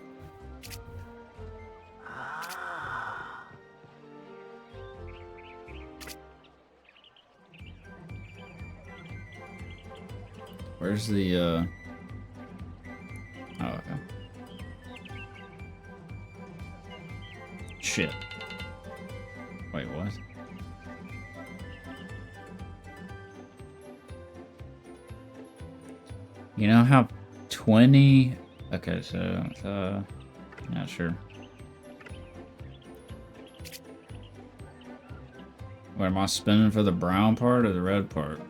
Where's the oh, okay. Shit. Wait, what? You know how 20... Okay, so, not sure. Wait, am I spinning for the brown part or the red part?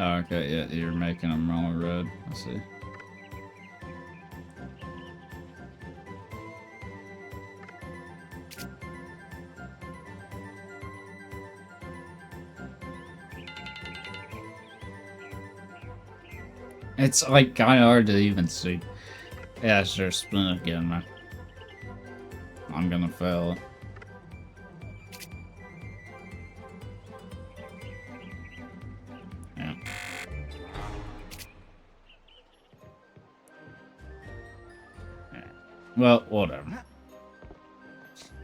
Oh, okay, yeah, you're making them all red. I see. It's like kind of hard to even see. Yeah, sure, spin it again, man. I'm gonna fail it. Yeah. Well, whatever.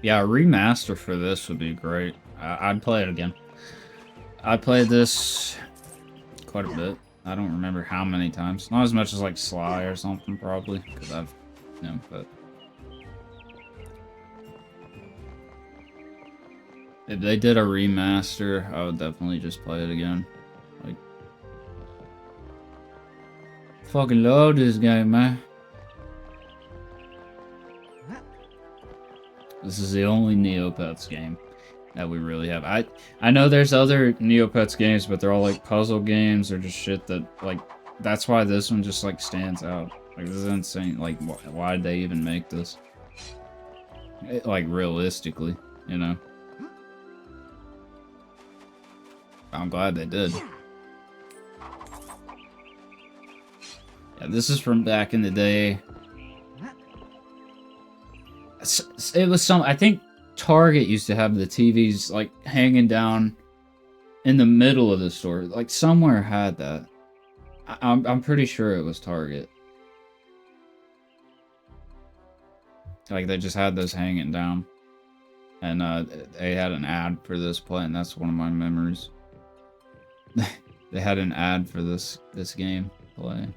Yeah, a remaster for this would be great. I'd play it again. I played this quite a bit. I don't remember how many times. Not as much as like Sly or something, probably, because I've, you know, but If they did a remaster, I would definitely just play it again. Like, fucking love this game, man. This is the only Neopets game that we really have. I know there's other Neopets games, but they're all like puzzle games or just shit that like. That's why this one just like stands out. Like this is insane. Like why did they even make this? Like realistically, you know. I'm glad they did. Yeah, this is from back in the day. It was some. I think Target used to have the TVs like hanging down in the middle of the store. Like somewhere had that. I'm pretty sure it was Target. Like they just had those hanging down, and they had an ad for this play, and that's one of my memories. They had an ad for this game play.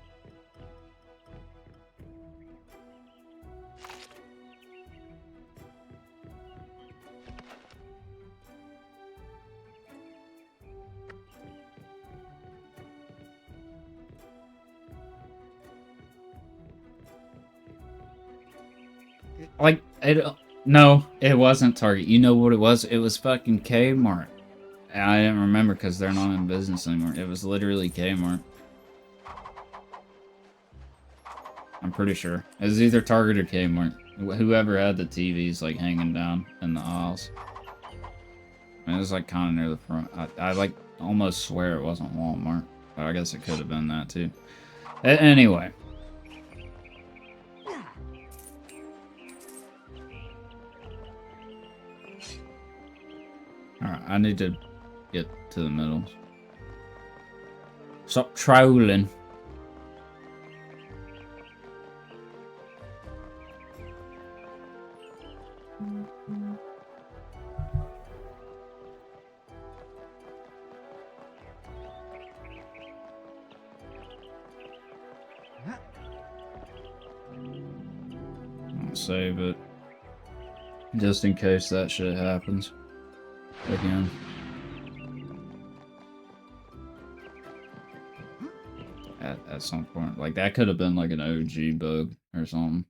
Like, no, it wasn't Target. You know what it was? It was fucking Kmart. And I didn't remember because they're not in business anymore. It was literally Kmart. I'm pretty sure. It was either Target or Kmart. Whoever had the TVs, like, hanging down in the aisles. And it was, like, kind of near the front. I like, almost swear it wasn't Walmart. But I guess it could have been that, too. Anyway. Alright, I need to get to the middle. Stop trolling. I'll save it. Just in case that shit happens. Again. At some point. Like, that could have been like an OG bug or something.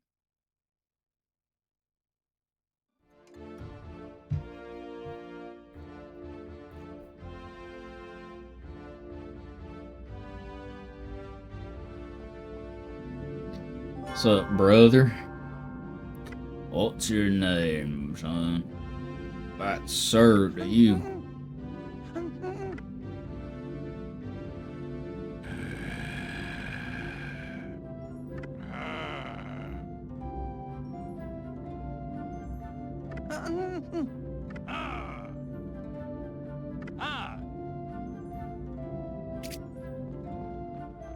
What's up, brother? What's your name, son? Right, sir, to you.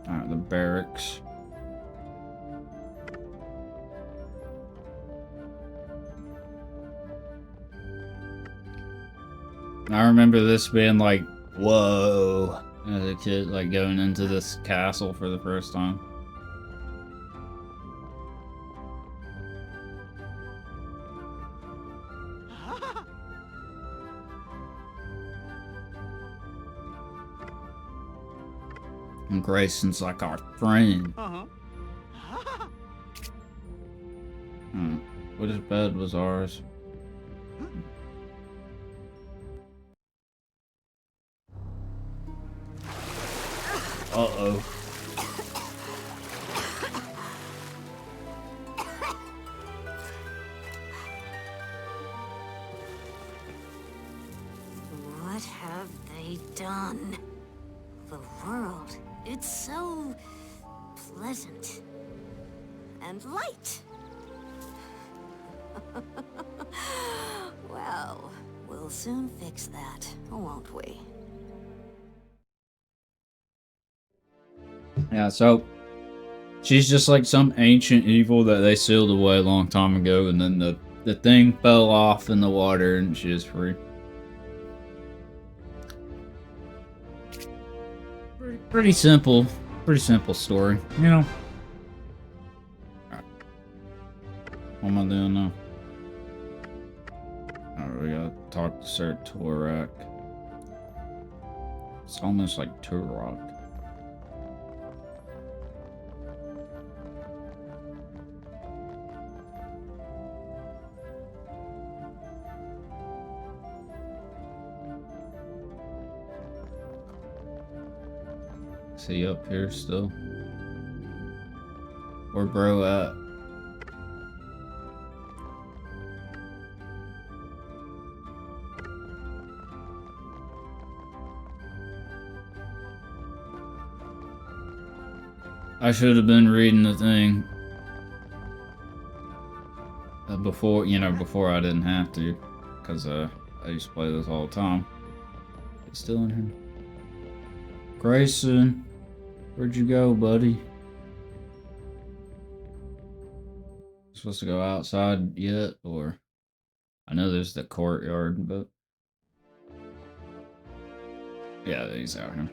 Alright, the barracks. I remember this being like, whoa, as a kid, like going into this castle for the first time. And Grayson's like our friend. What his bed was ours. Uh-oh. What have they done? The world, it's so pleasant and light. Well, we'll soon fix that, won't we? Yeah, so she's just like some ancient evil that they sealed away a long time ago, and then the thing fell off in the water and she is free. Pretty simple story, you know. What am I doing now? Alright. we gotta talk to Sir Torak. It's almost like Turok. Is he up here still? Where bro at? I should have been reading the thing before, you know, before I didn't have to, because I used to play this all the time. It's still in here. Grayson, where'd you go, buddy? Supposed to go outside yet, or I know there's the courtyard, but yeah, he's out here.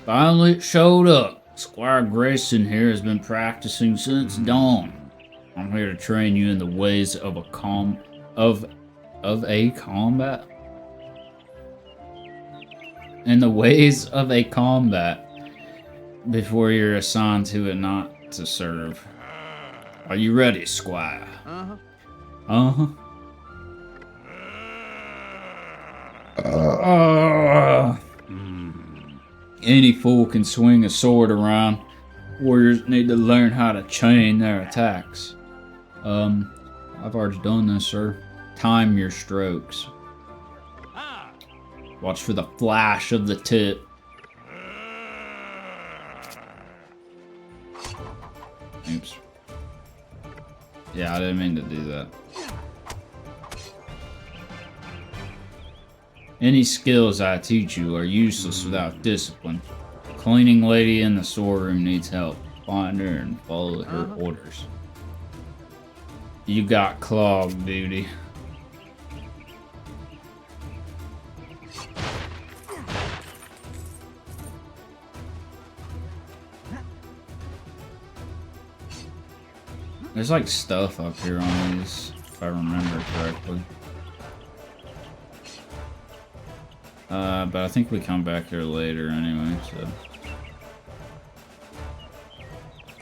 Finally it showed up. Squire Grayson here has been practicing since dawn. I'm here to train you in the ways of a combat. In the ways of a combat before you're assigned to it not to serve. Are you ready, Squire? Uh-huh. Any fool can swing a sword around. Warriors need to learn how to chain their attacks. I've already done this, sir. Time your strokes. Watch for the flash of the tip. Oops. Yeah, I didn't mean to do that. Any skills I teach you are useless without discipline. Cleaning lady in the storeroom needs help. Find her and follow her orders. You got clog duty. There's like stuff up here on these, if I remember correctly. But I think we come back here later anyway, so.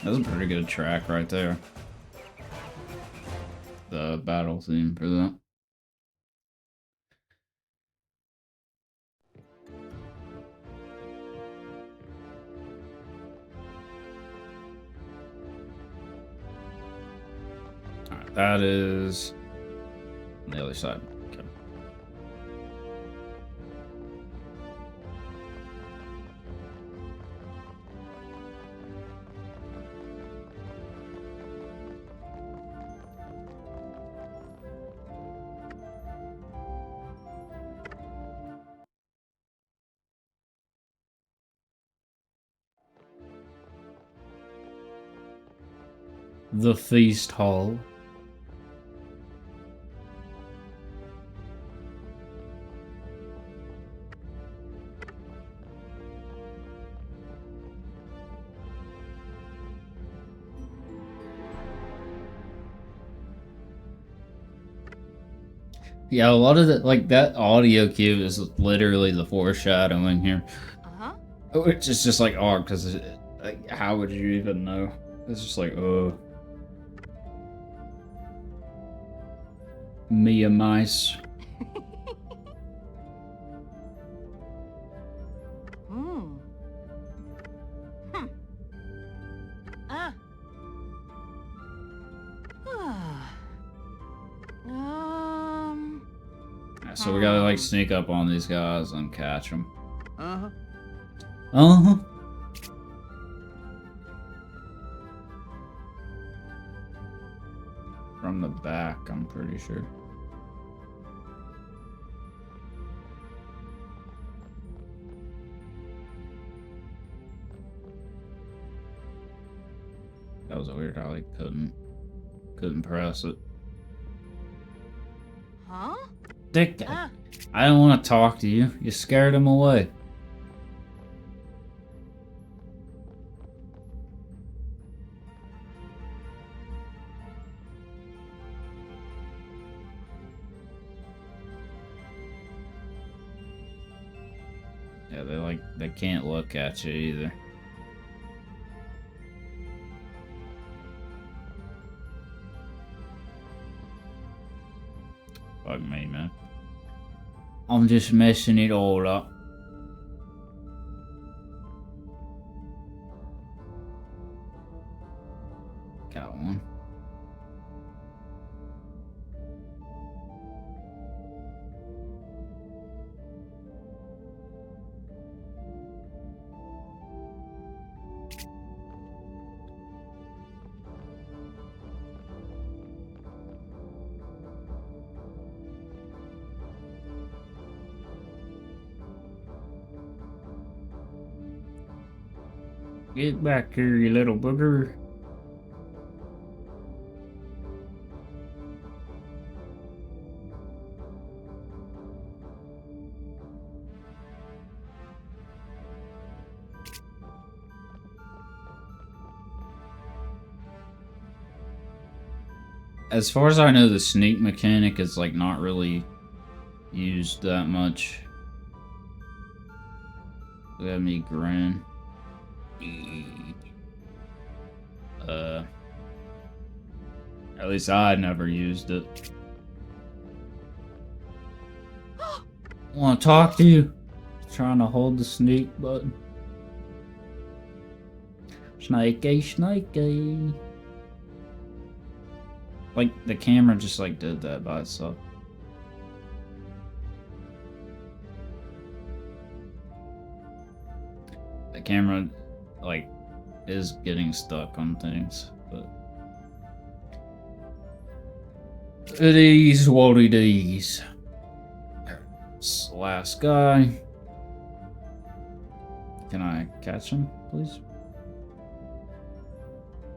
That's a pretty good track right there. The battle theme for that. Alright, that is on the other side. Okay. The feast hall. Yeah, a lot of the, like, that audio cue is literally the foreshadowing here. Uh-huh. Which is just like odd, because like, how would you even know? It's just like, oh. Mia mice. Hmm. Ah. Yeah, so we gotta like sneak up on these guys and catch them. Uh-huh. Uh-huh. From the back, I'm pretty sure. That was weird how I couldn't press it. Huh? Dick, I don't want to talk to you. You scared him away. Yeah, they can't look at you either. Fuck me, man. I'm just messing it all up. Got one. Get back here, you little booger. As far as I know, the sneak mechanic is like not really used that much. Look at me grin. At least I never used it. Want to talk to you? Trying to hold the sneak button. Snakey, snakey. Like the camera just like did that by itself. The camera like is getting stuck on things, but it is what it is. This last guy. Can I catch him, please?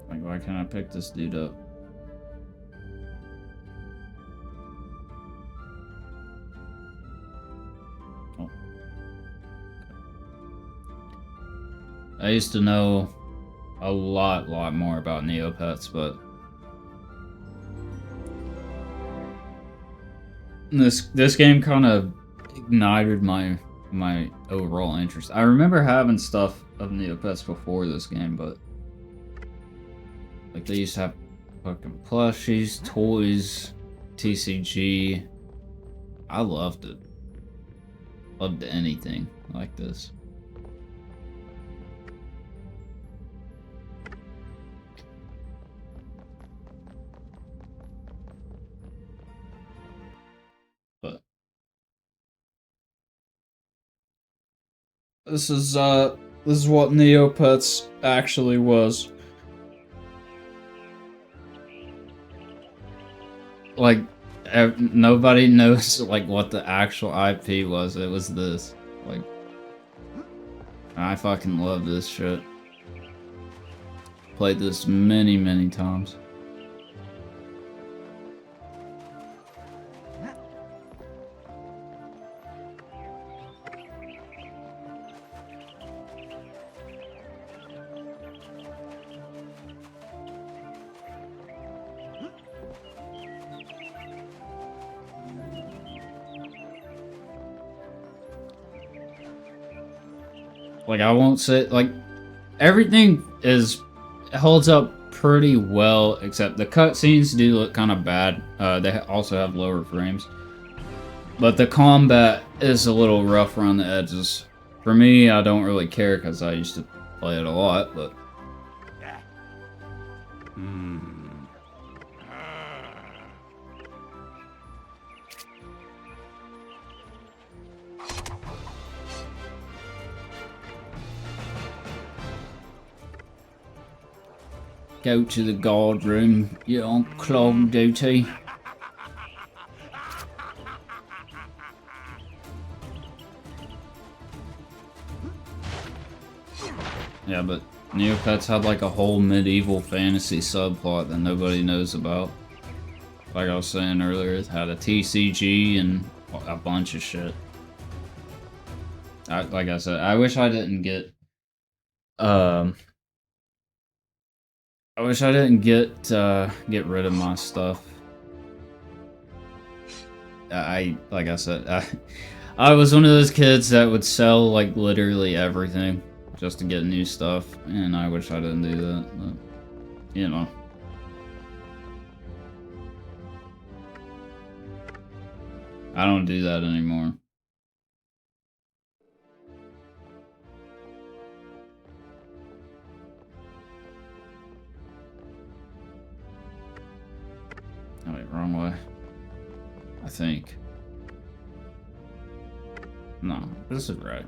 Like, why can't I pick this dude up? Oh. I used to know a lot more about Neopets, but this game kind of ignited my overall interest. I remember having stuff of Neopets before this game, but like they used to have fucking plushies, toys, TCG. I loved it. Loved anything like this. But this is what Neopets actually was. Like nobody knows like what the actual IP was. It was this. Like I fucking love this shit. Played this many times. Like I won't say like everything holds up pretty well, except the cutscenes do look kind of bad. They also have lower frames, but the combat is a little rough around the edges. For me, I don't really care because I used to play it a lot, but go to the guard room. You're on clog duty. Yeah, but Neopets had like a whole medieval fantasy subplot that nobody knows about. Like I was saying earlier, it had a TCG and a bunch of shit. Like I said, I wish I didn't get I wish I didn't get rid of my stuff. Like I said, I was one of those kids that would sell like literally everything just to get new stuff, and I wish I didn't do that, but you know. I don't do that anymore. Oh, wait, wrong way. I think. No, this is right.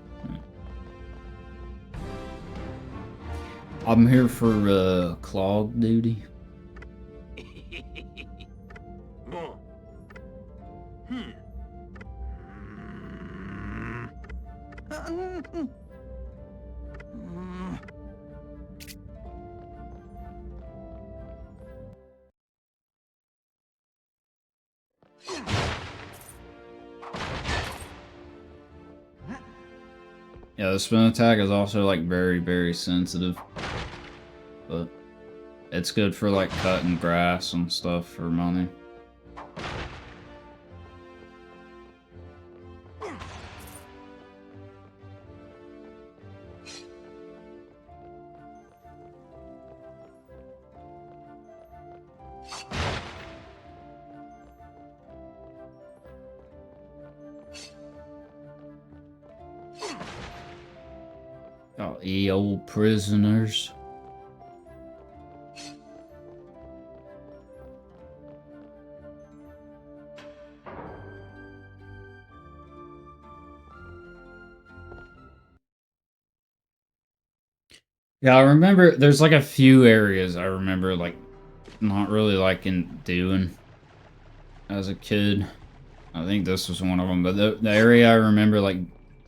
I'm here for clog duty. Yeah, the spin attack is also like very, very sensitive, but it's good for like cutting grass and stuff for money. Oh, ye old prisoners. Yeah, I remember there's like a few areas I remember like not really liking doing as a kid. I think this was one of them, but the area I remember like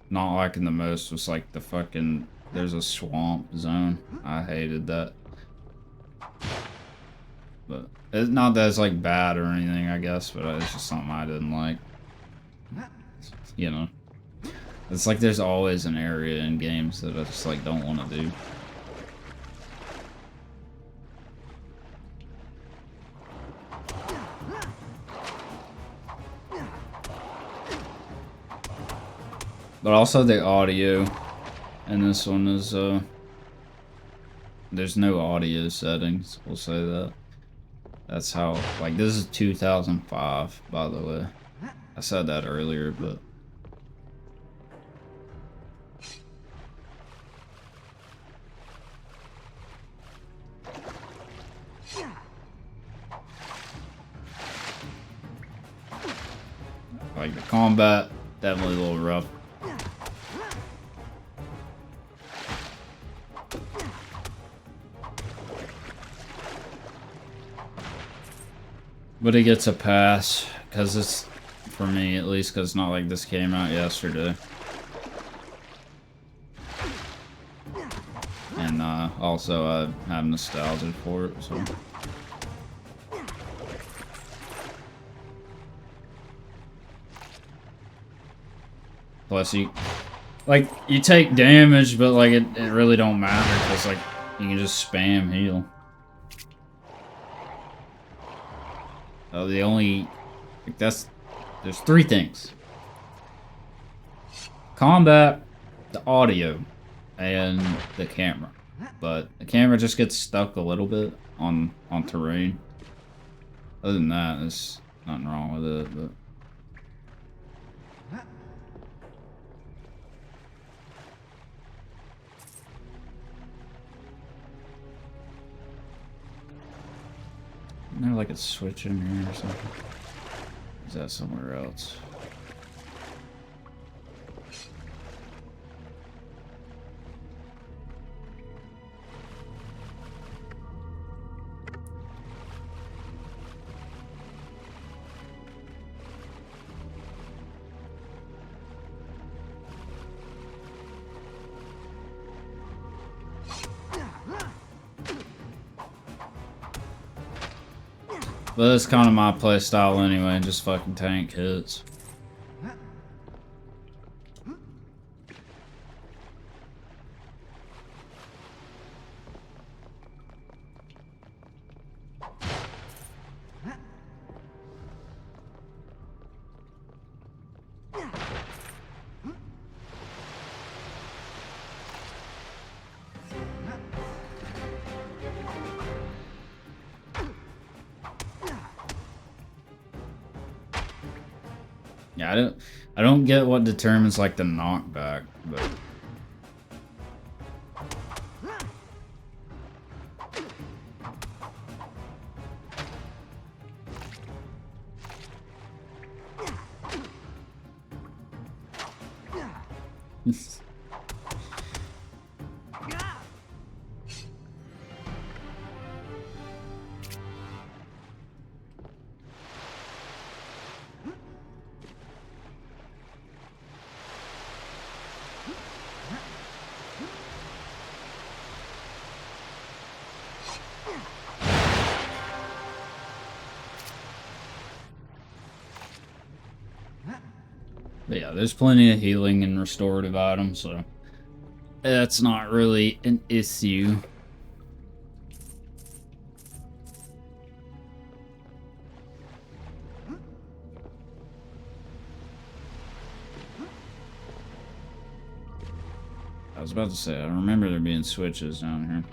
not liking the most was like the fucking, there's a swamp zone. I hated that. But it's not that it's like bad or anything, I guess, but it's just something I didn't like. You know, it's like there's always an area in games that I just like don't want to do. But also the audio in this one is, there's no audio settings, we'll say that. That's how, like, this is 2005, by the way. I said that earlier, but... like, the combat, definitely a little rough. But it gets a pass, because it's, for me at least, because it's not like this came out yesterday. And also I have nostalgia for it, so. Plus you, like, you take damage, but like it really don't matter, because like, you can just spam heal. The only, like, there's three things. Combat, the audio, and the camera. But the camera just gets stuck a little bit on terrain. Other than that, there's nothing wrong with it, but... Isn't there like a switch in here or something? Is that somewhere else? But that's kind of my play style anyway, just fucking tank hits. Yeah, I don't get what determines like the knockback, but But yeah, there's plenty of healing and restorative items, so that's not really an issue. I was about to say, I remember there being switches down here.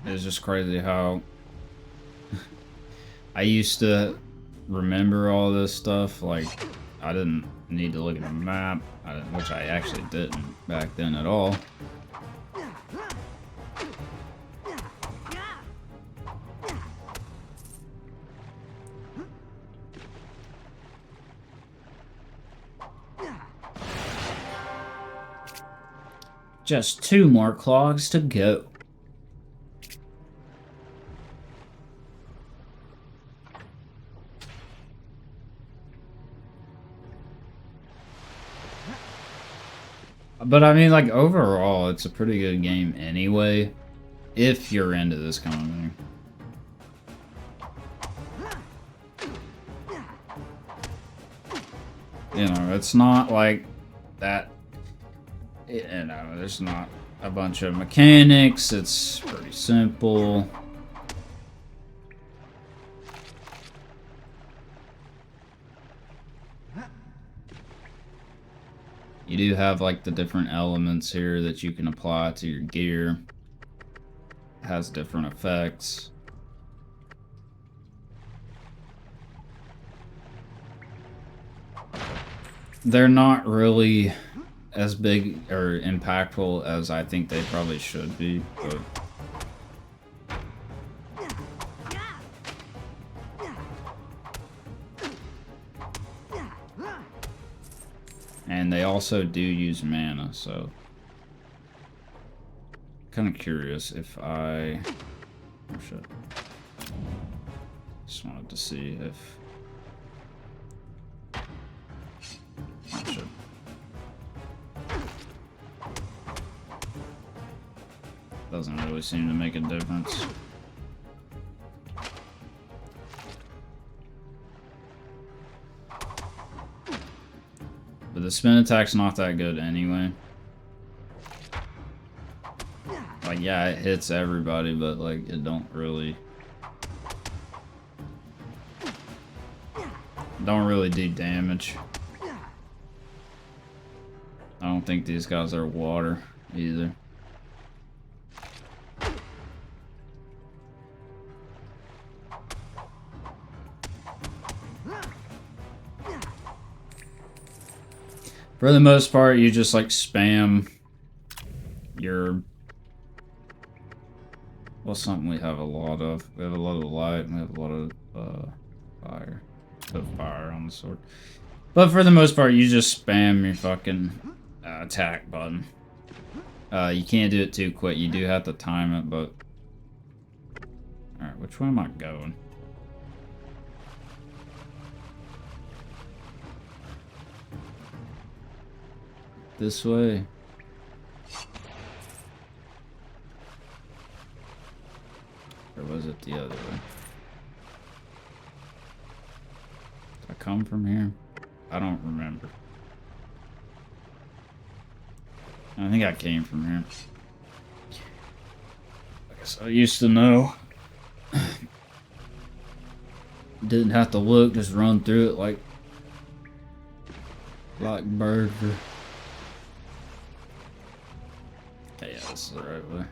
It's just crazy how I used to remember all this stuff. Like, I didn't need to look at a map, which I actually didn't back then at all. Just 2 more clogs to go. But I mean, like, overall, it's a pretty good game anyway, if you're into this kind of thing. You know, it's not like that, you know, there's not a bunch of mechanics, it's pretty simple. You do have like the different elements here that you can apply to your gear. It has different effects. They're not really as big or impactful as I think they probably should be, but and they also do use mana, so kind of curious if I just wanted to see if doesn't really seem to make a difference. But the spin attack's not that good anyway. Like, yeah, it hits everybody, but like, it don't really do damage. I don't think these guys are water either. For the most part, you just like spam your... What's something we have a lot of? We have a lot of light and we have a lot of fire. Put fire on the sword. But for the most part, you just spam your fucking attack button. You can't do it too quick. You do have to time it, but... Alright, which way am I going? this way. Or was it the other way? Did I come from here? I don't remember. I think I came from here. I guess I used to know. Didn't have to look, just run through it like bird. Okay, yeah, this is the right way.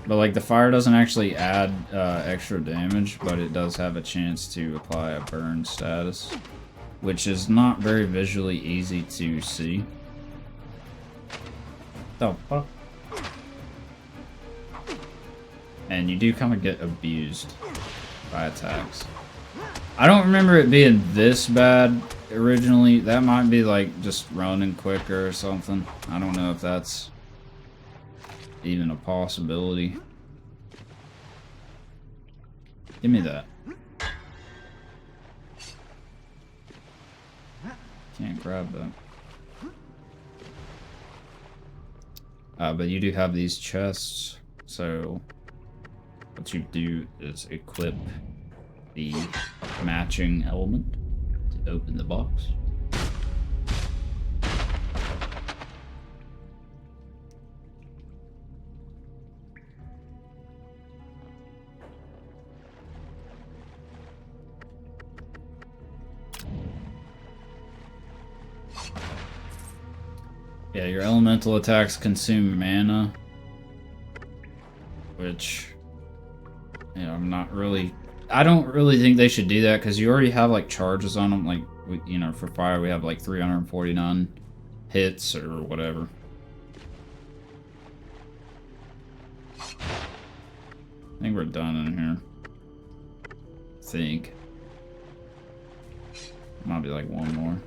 But like the fire doesn't actually add extra damage, but it does have a chance to apply a burn status, which is not very visually easy to see. The fuck? And you do kind of get abused by attacks. I don't remember it being this bad originally. That might be like just running quicker or something. I don't know if that's even a possibility. Give me that. Can't grab that. But you do have these chests, so what you do is equip the matching element to open the box. Yeah, your elemental attacks consume mana, which, you know, I don't really think they should do that because you already have like charges on them. Like, you know, for fire we have like 349 hits or whatever. I think we're done in here. I think. Might be like one more.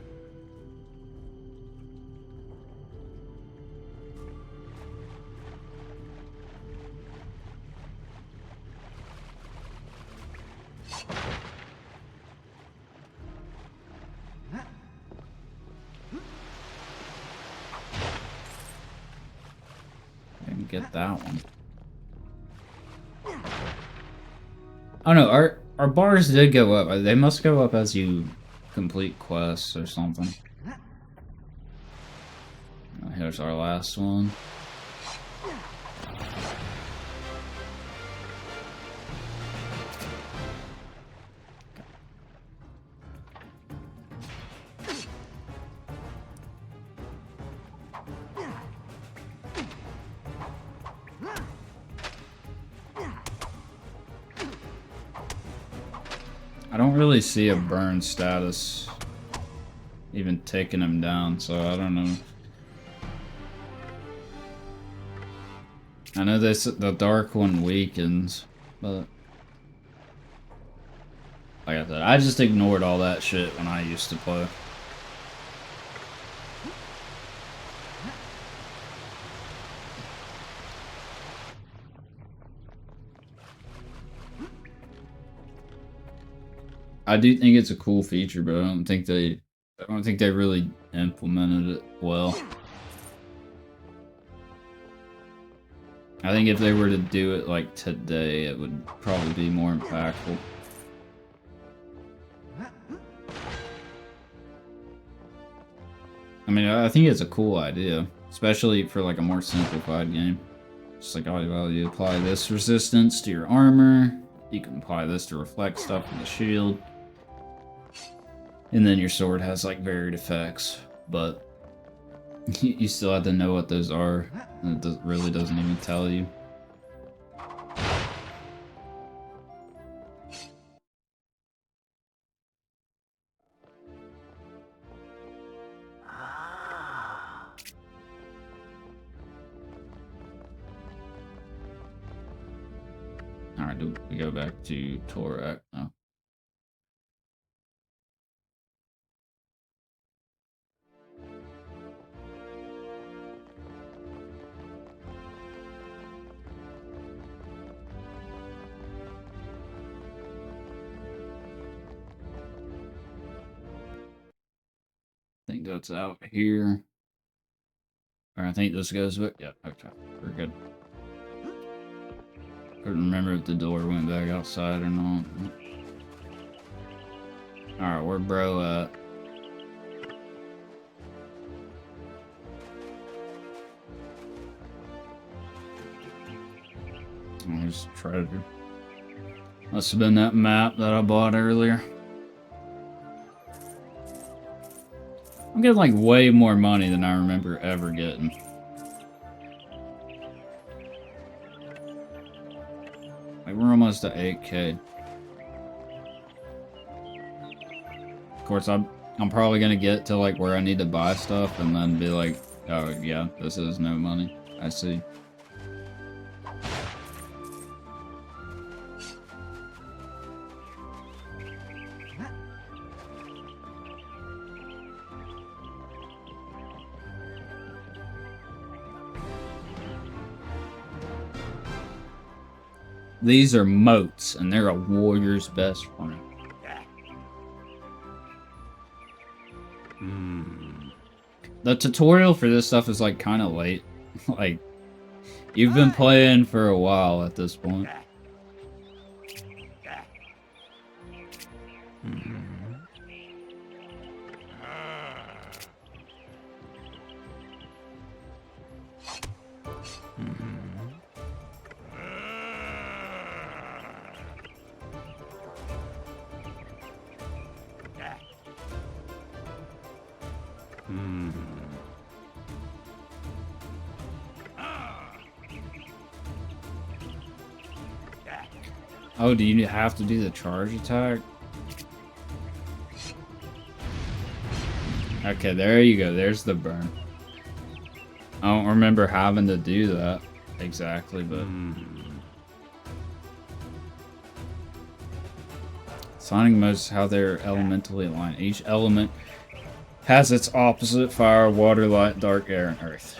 Didn't get that one. Oh no, our bars did go up. They must go up as you complete quests or something. Here's our last one. I don't really see a burn status even taking him down, so I don't know. I know the dark one weakens, but like I said, I just ignored all that shit when I used to play. I do think it's a cool feature, but I don't think they really implemented it well. I think if they were to do it like today, it would probably be more impactful. I mean, I think it's a cool idea, especially for like a more simplified game. Just like, oh, well, you apply this resistance to your armor, you can apply this to reflect stuff from the shield, and then your sword has like varied effects, but you still have to know what those are, and it really doesn't even tell you. Alright, we go back to Torak now. think that's out here. Or I think this goes with... Yeah, okay. We're good. Couldn't remember if the door went back outside or not. Alright, where bro at? There's treasure. Must have been that map that I bought earlier. I'm getting like way more money than I remember ever getting. Like we're almost at 8K. Of course, I'm probably gonna get to like where I need to buy stuff and then be like, oh yeah, this is no money. I see. These are moats, and they're a warrior's best friend. The tutorial for this stuff is like kind of late. Like, you've been playing for a while at this point. Oh, do you have to do the charge attack? Okay, there you go. There's the burn. I don't remember having to do that exactly, but... Sonic modes, how they're elementally aligned. Each element has its opposite: fire, water, light, dark, air, and earth.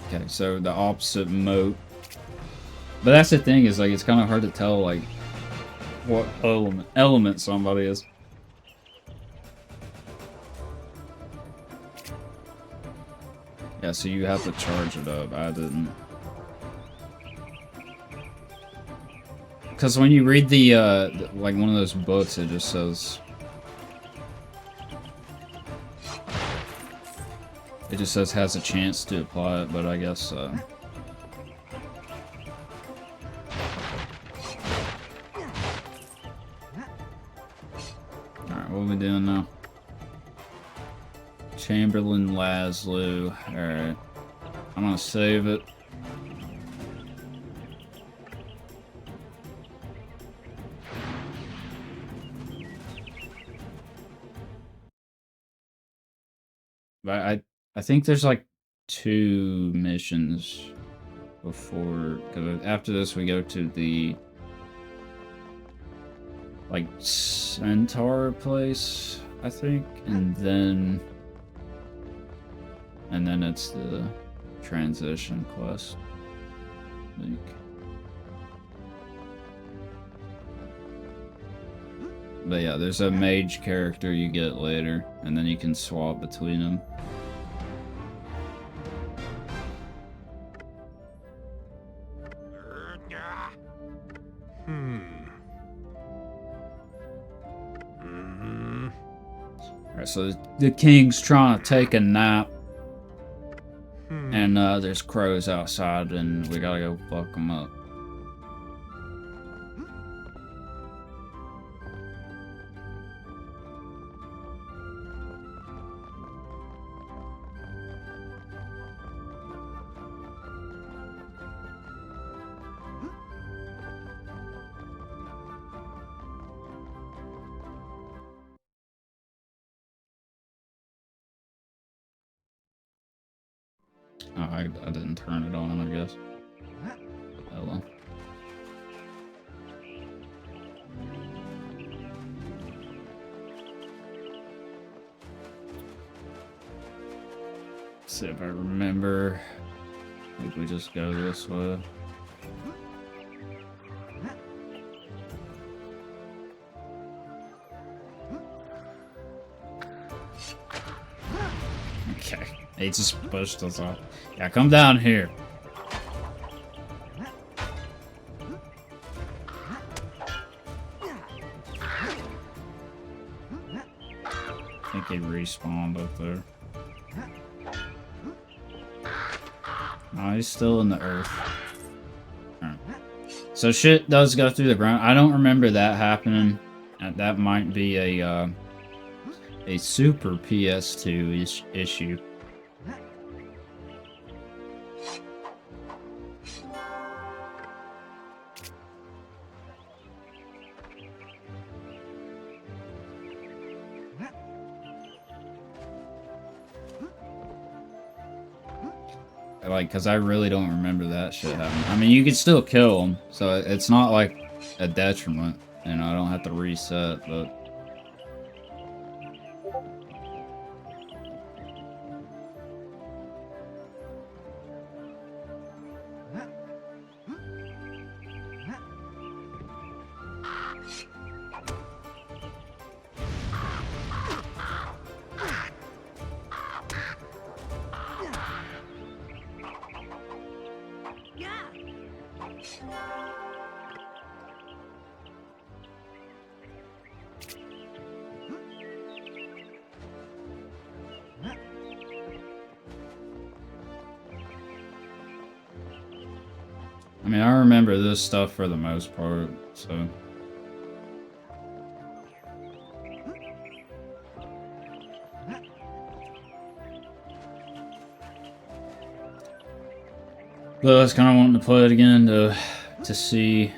Okay, so the opposite mode. But that's the thing, is like it's kind of hard to tell like what element somebody is. Yeah, so you have to charge it up. I didn't. Because when you read the like one of those books, it just says... It just says has a chance to apply it, but I guess... Alright, what are we doing now? Chamberlain Laszlo. Alright. I'm gonna save it. But I think there's like 2 missions before, because after this we go to the like centaur place, I think, and then it's the transition quest, I think. But yeah, there's a mage character you get later, and then you can swap between them. Alright, so the king's trying to take a nap, and there's crows outside, and we gotta go fuck them up. Oh, I didn't turn it on, I guess. Oh well. Let's see if I remember. I think we just go this way. Okay. He just pushed us off. Yeah, come down here. I think he respawned up there. Oh, he's still in the earth. Alright. So shit does go through the ground. I don't remember that happening. That might be a Super PS2 issue. Like, because I really don't remember that shit happening. I mean, you can still kill them, so it's not like a detriment. You know, I don't have to reset, but... I mean, I remember this stuff for the most part, so... But I was kind of wanting to play it again to see...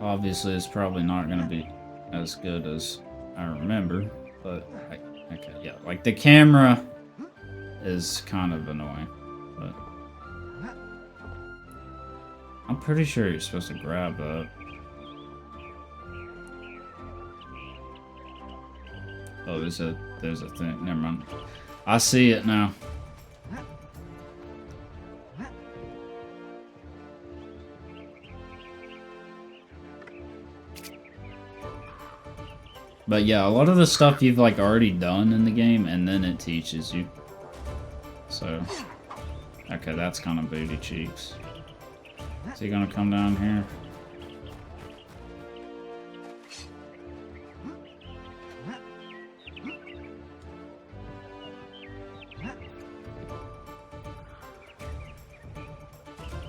Obviously, it's probably not going to be as good as I remember, but... Okay, yeah, like, the camera is kind of annoying, but... I'm pretty sure you're supposed to grab that. Oh, there's a thing. Never mind. I see it now. But yeah, a lot of the stuff you've like already done in the game, and then it teaches you. So, okay, that's kind of booty cheeks. Is he gonna come down here?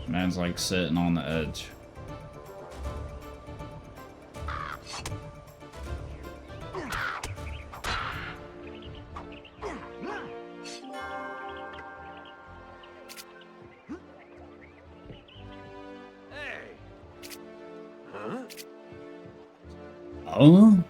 Man's like sitting on the edge. Oh?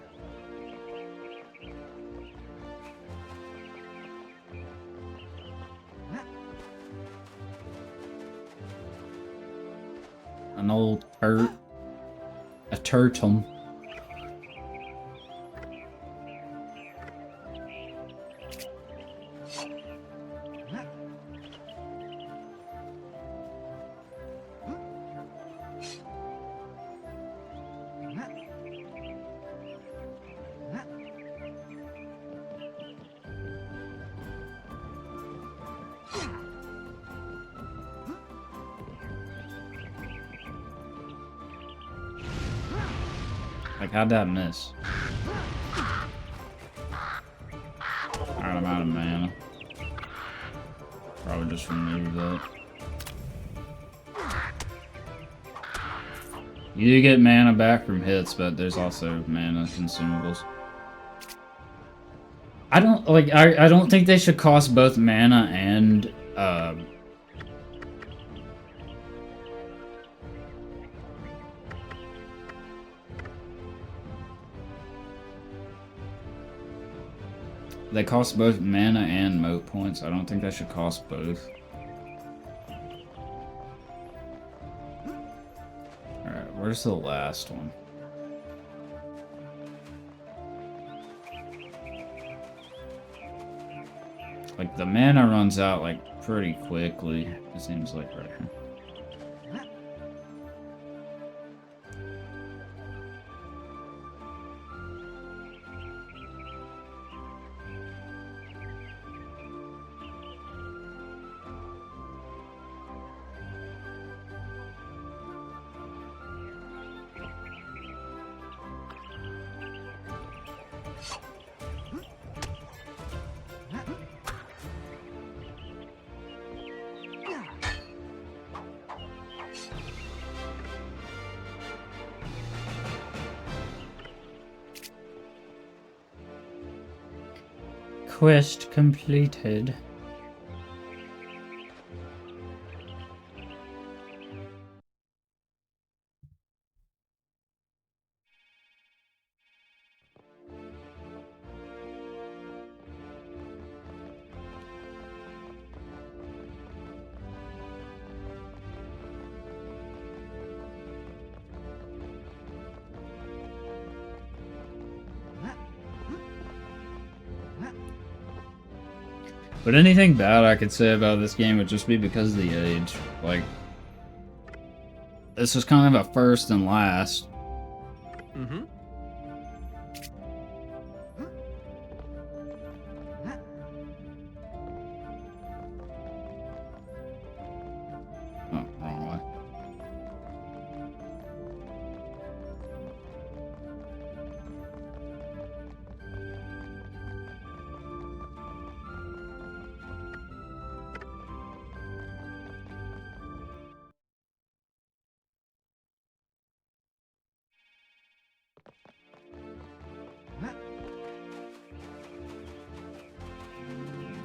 An old a turtle. Like, how'd that miss? Alright, I'm out of mana. Probably just remove that. You do get mana back from hits, but there's also mana consumables. I don't, like, I don't think they should cost both mana and, they cost both mana and mote points. I don't think they should cost both. Alright, where's the last one? Like, the mana runs out, like, pretty quickly. It seems like right here. Quest completed. But anything bad I could say about this game would just be because of the age. Like, this was kind of a first and last. Mm-hmm. Oh, wrong way.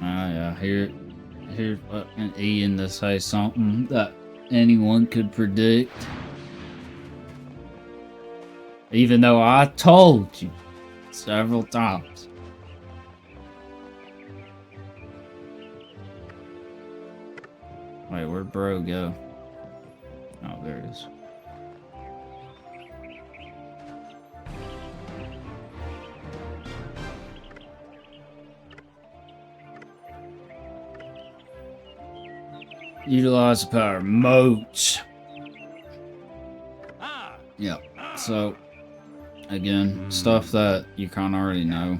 Yeah, here's fucking Ian to say something that anyone could predict. Even though I told you several times. Wait, where'd bro go? Oh, there it is. Utilize the power moats. Yeah. So again, stuff that you kind of already know.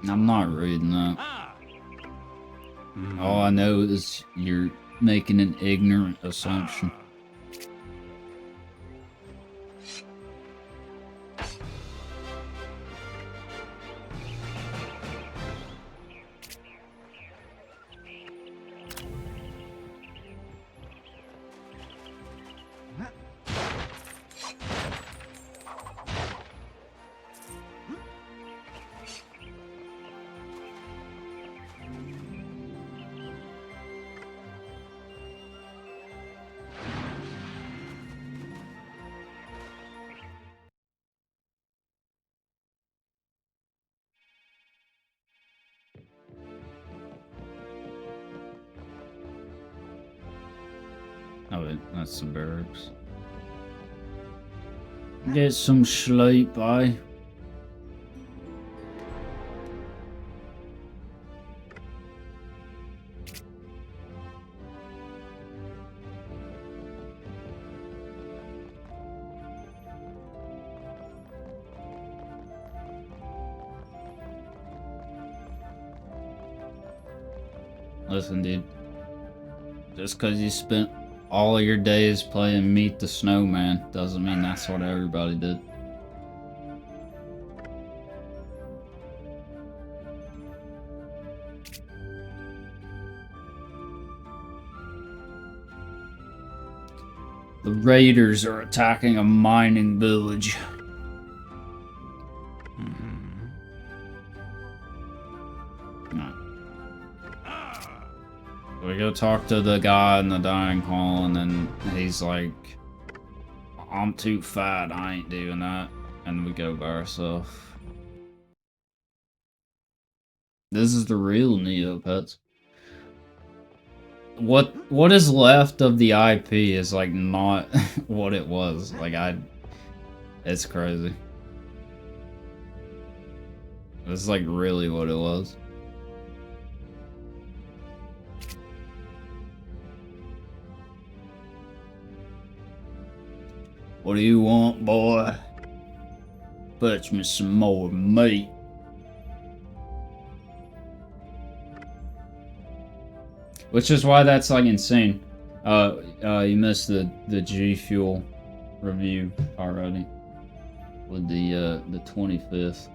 I'm not reading that. All I know is you're making an ignorant assumption. Oh, wait, that's the barracks. Get some sleep, eh? Listen, dude. Just because you spent all of your days playing Meet the Snowman doesn't mean that's what everybody did. The raiders are attacking a mining village. We go talk to the guy in the dining hall, and then he's like, I'm too fat, I ain't doing that. And we go by ourselves. This is the real Neopets. What is left of the IP is like not what it was. Like it's crazy. It's like really what it was. What do you want, boy? Fetch me some more meat. Which is why that's like insane. You missed the G Fuel review already with the 25th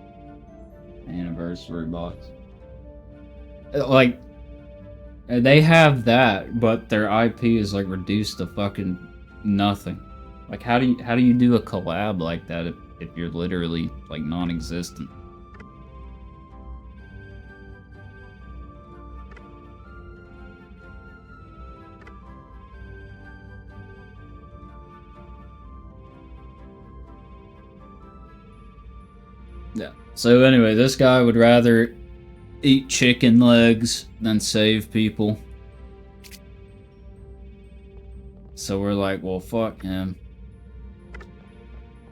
anniversary box. Like, they have that, but their IP is like reduced to fucking nothing. Like, how do you do a collab like that if you're literally like non-existent? Yeah. So anyway, this guy would rather eat chicken legs than save people. So we're like, well, fuck him.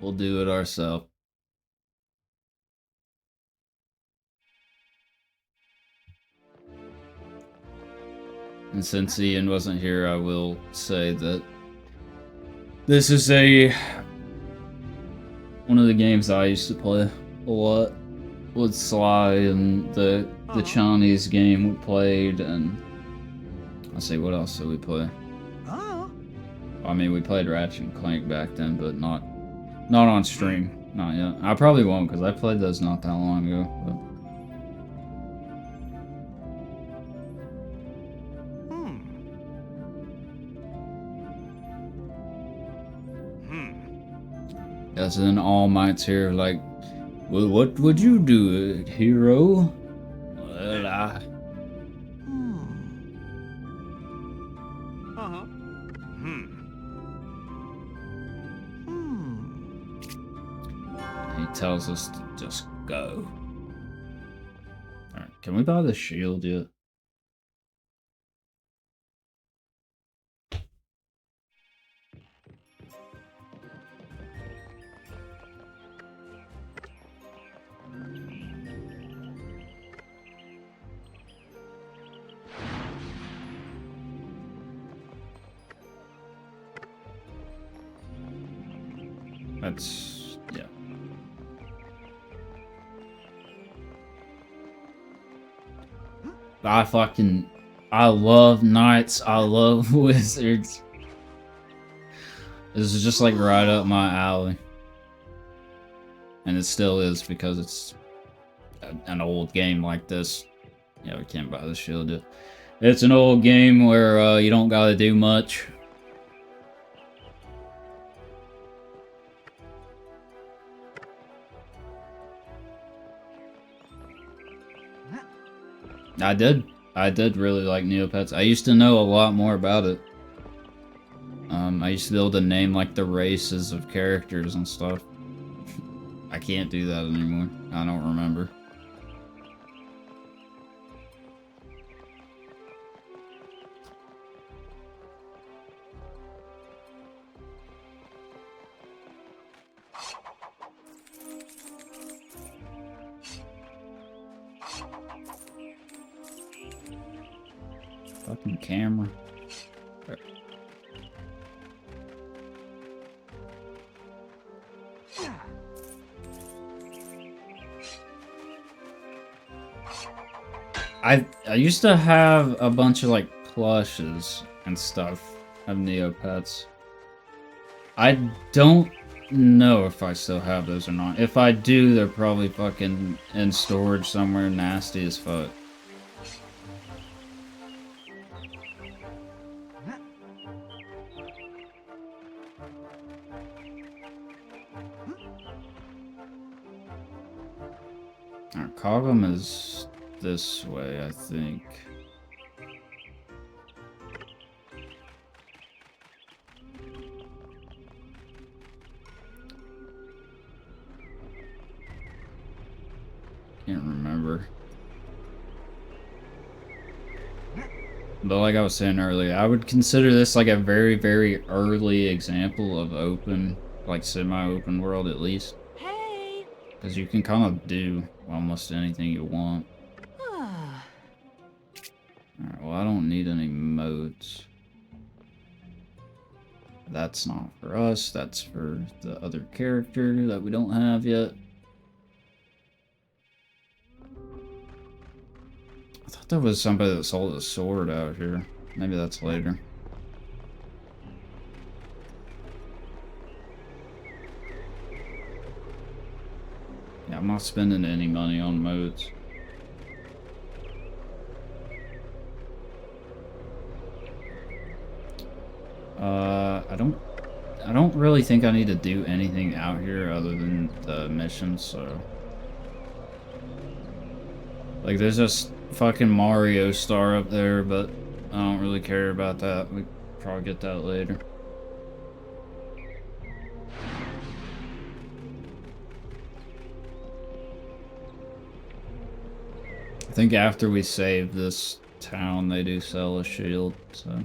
We'll do it ourselves. And since Ian wasn't here, I will say that this is one of the games I used to play a lot with Sly and the Chinese game we played, and I'll say, what else did we play? I mean, we played Ratchet and Clank back then, but not on stream. Not yet. I probably won't, because I played those not that long ago. But... Yes, and then All Might's here, like, well, what would you do, hero? Well, He tells us to just go. Alright, can we buy the shield yet? That's... yeah. I love knights, I love wizards. This is just like right up my alley. And it still is, because it's an old game like this. Yeah, we can't buy the shield yet. It's an old game where you don't gotta do much. I did really like Neopets. I used to know a lot more about it. I used to be able to name like the races of characters and stuff. I can't do that anymore. I don't remember. Fucking camera. I used to have a bunch of like plushes and stuff of Neopets. I don't know if I still have those or not. If I do, they're probably fucking in storage somewhere nasty as fuck. Cogum is this way, I think. Can't remember. But like I was saying earlier, I would consider this like a very, very early example of open, like semi-open world at least. Because you can kind of do almost anything you want. Alright, well I don't need any modes. That's not for us, that's for the other character that we don't have yet. thought there was somebody that sold a sword out here. Maybe that's later. Yeah, I'm not spending any money on modes. I don't really think I need to do anything out here other than the missions, so. Like, there's this fucking Mario star up there, but I don't really care about that. We probably get that later. I think after we save this town, they do sell a shield, so.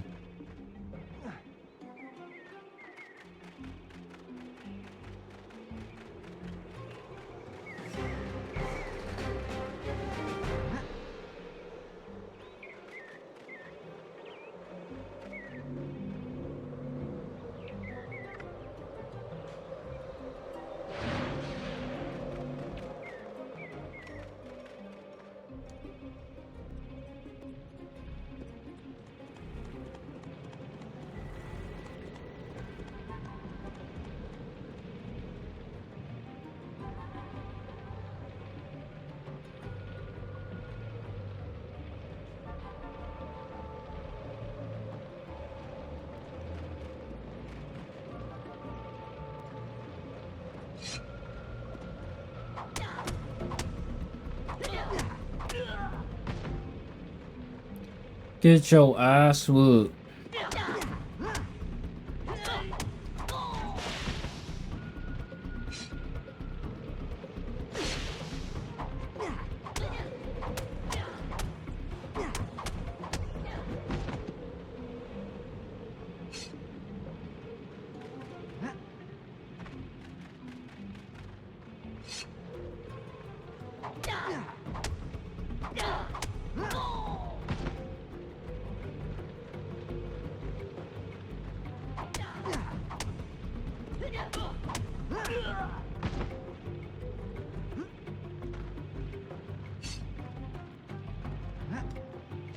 Get your ass whooped.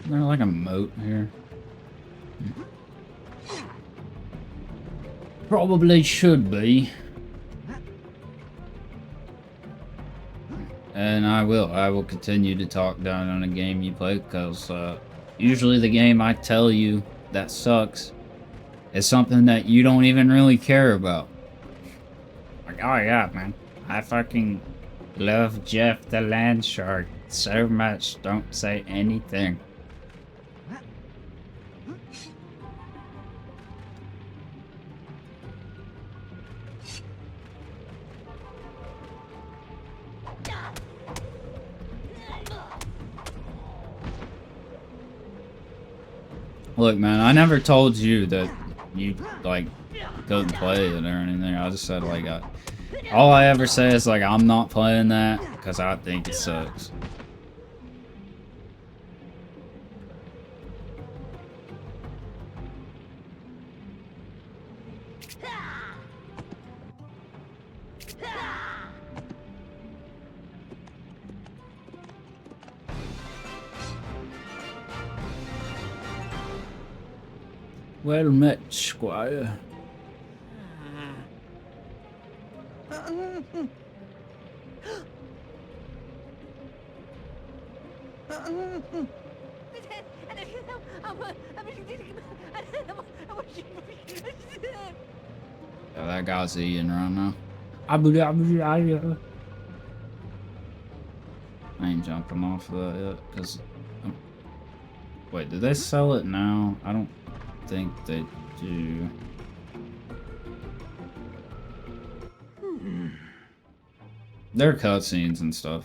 Is there like a moat here? Probably should be. And I will continue to talk down on a game you play, because usually the game I tell you that sucks is something that you don't even really care about. Like, oh yeah, man, I fucking love Jeff the Land Shark so much, don't say anything. Look, man, I never told you that you, like, couldn't play it or anything. I just said, like, all I ever say is, like, I'm not playing that because I think it sucks. Well met, Squire. Yeah, that guy's eating right now. I ain't jumping off of that yet, because... Wait, did they sell it now? I don't think they do. There are cutscenes and stuff.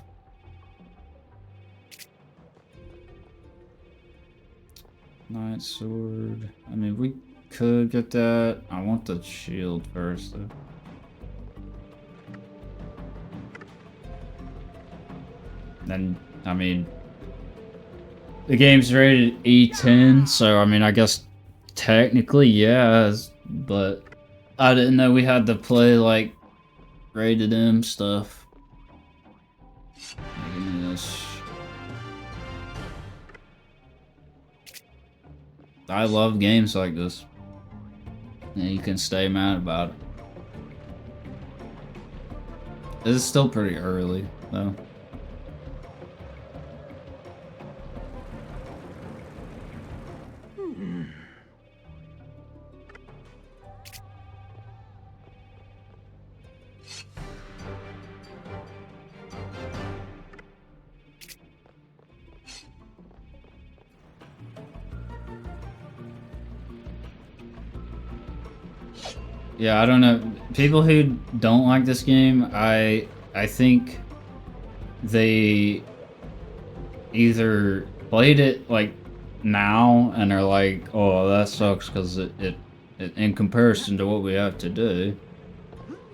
Knight sword. I mean, we could get that. I want the shield first, though. Then, I mean, the game's rated E10, so I mean, I guess technically, yeah, but I didn't know we had to play like rated M stuff. Give me this. I love games like this. And you can stay mad about it. This is still pretty early, though. Yeah, I don't know. People who don't like this game, I think they either played it like now and are like, oh, that sucks because it in comparison to what we have to do.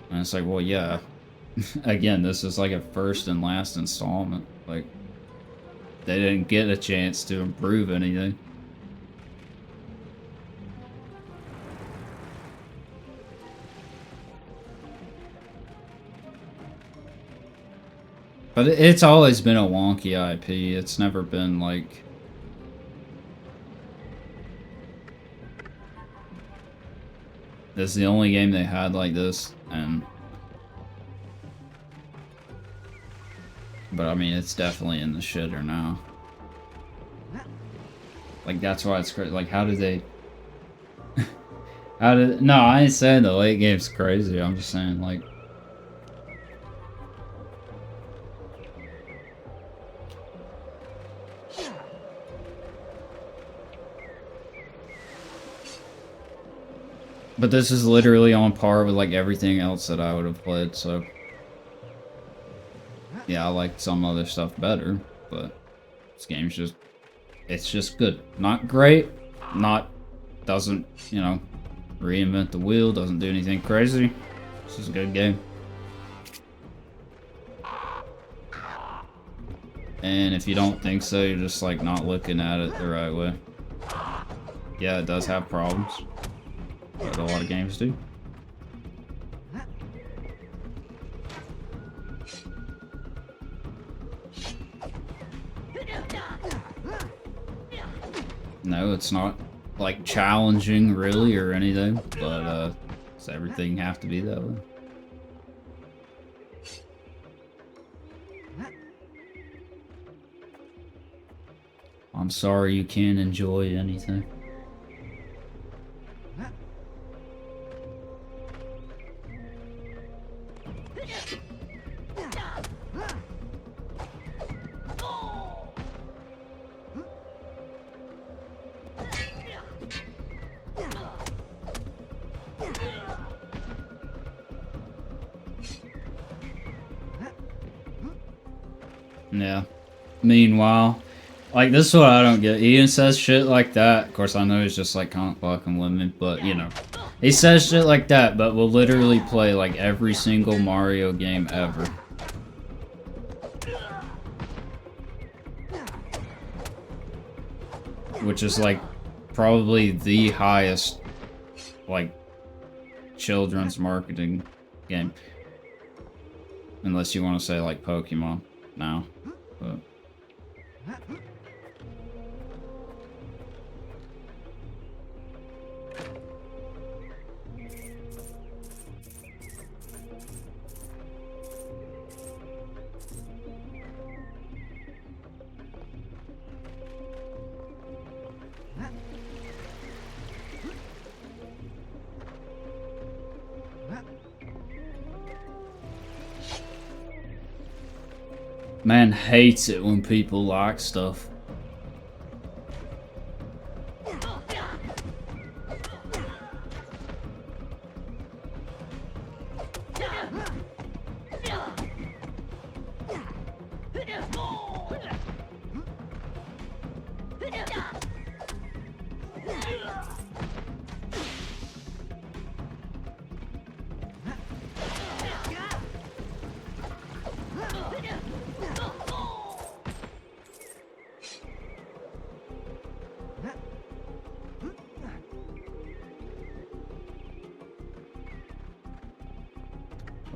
And it's like, well, yeah. Again, this is like a first and last installment. Like, they didn't get a chance to improve anything. But it's always been a wonky IP. It's never been like... This is the only game they had like this, and... But I mean, it's definitely in the shitter now. Like, that's why it's crazy. Like, how did they... How did... No, I ain't saying the late game's crazy. I'm just saying, like... But this is literally on par with, like, everything else that I would have played, so... Yeah, I like some other stuff better, but... This game's just... It's just good. Not great, not... Doesn't, you know, reinvent the wheel, doesn't do anything crazy. This is a good game. And if you don't think so, you're just, like, not looking at it the right way. Yeah, it does have problems. But a lot of games do. No, it's not like challenging really or anything, but does everything have to be that way? I'm sorry you can't enjoy anything. Yeah. Meanwhile, like, this is what I don't get. Ian says shit like that. Of course, I know he's just, like, kind of fucking women, but, you know. He says shit like that, but will literally play, like, every single Mario game ever. Which is, like, probably the highest, like, children's marketing game. Unless you want to say, like, Pokemon now. But... Man hates it when people like stuff.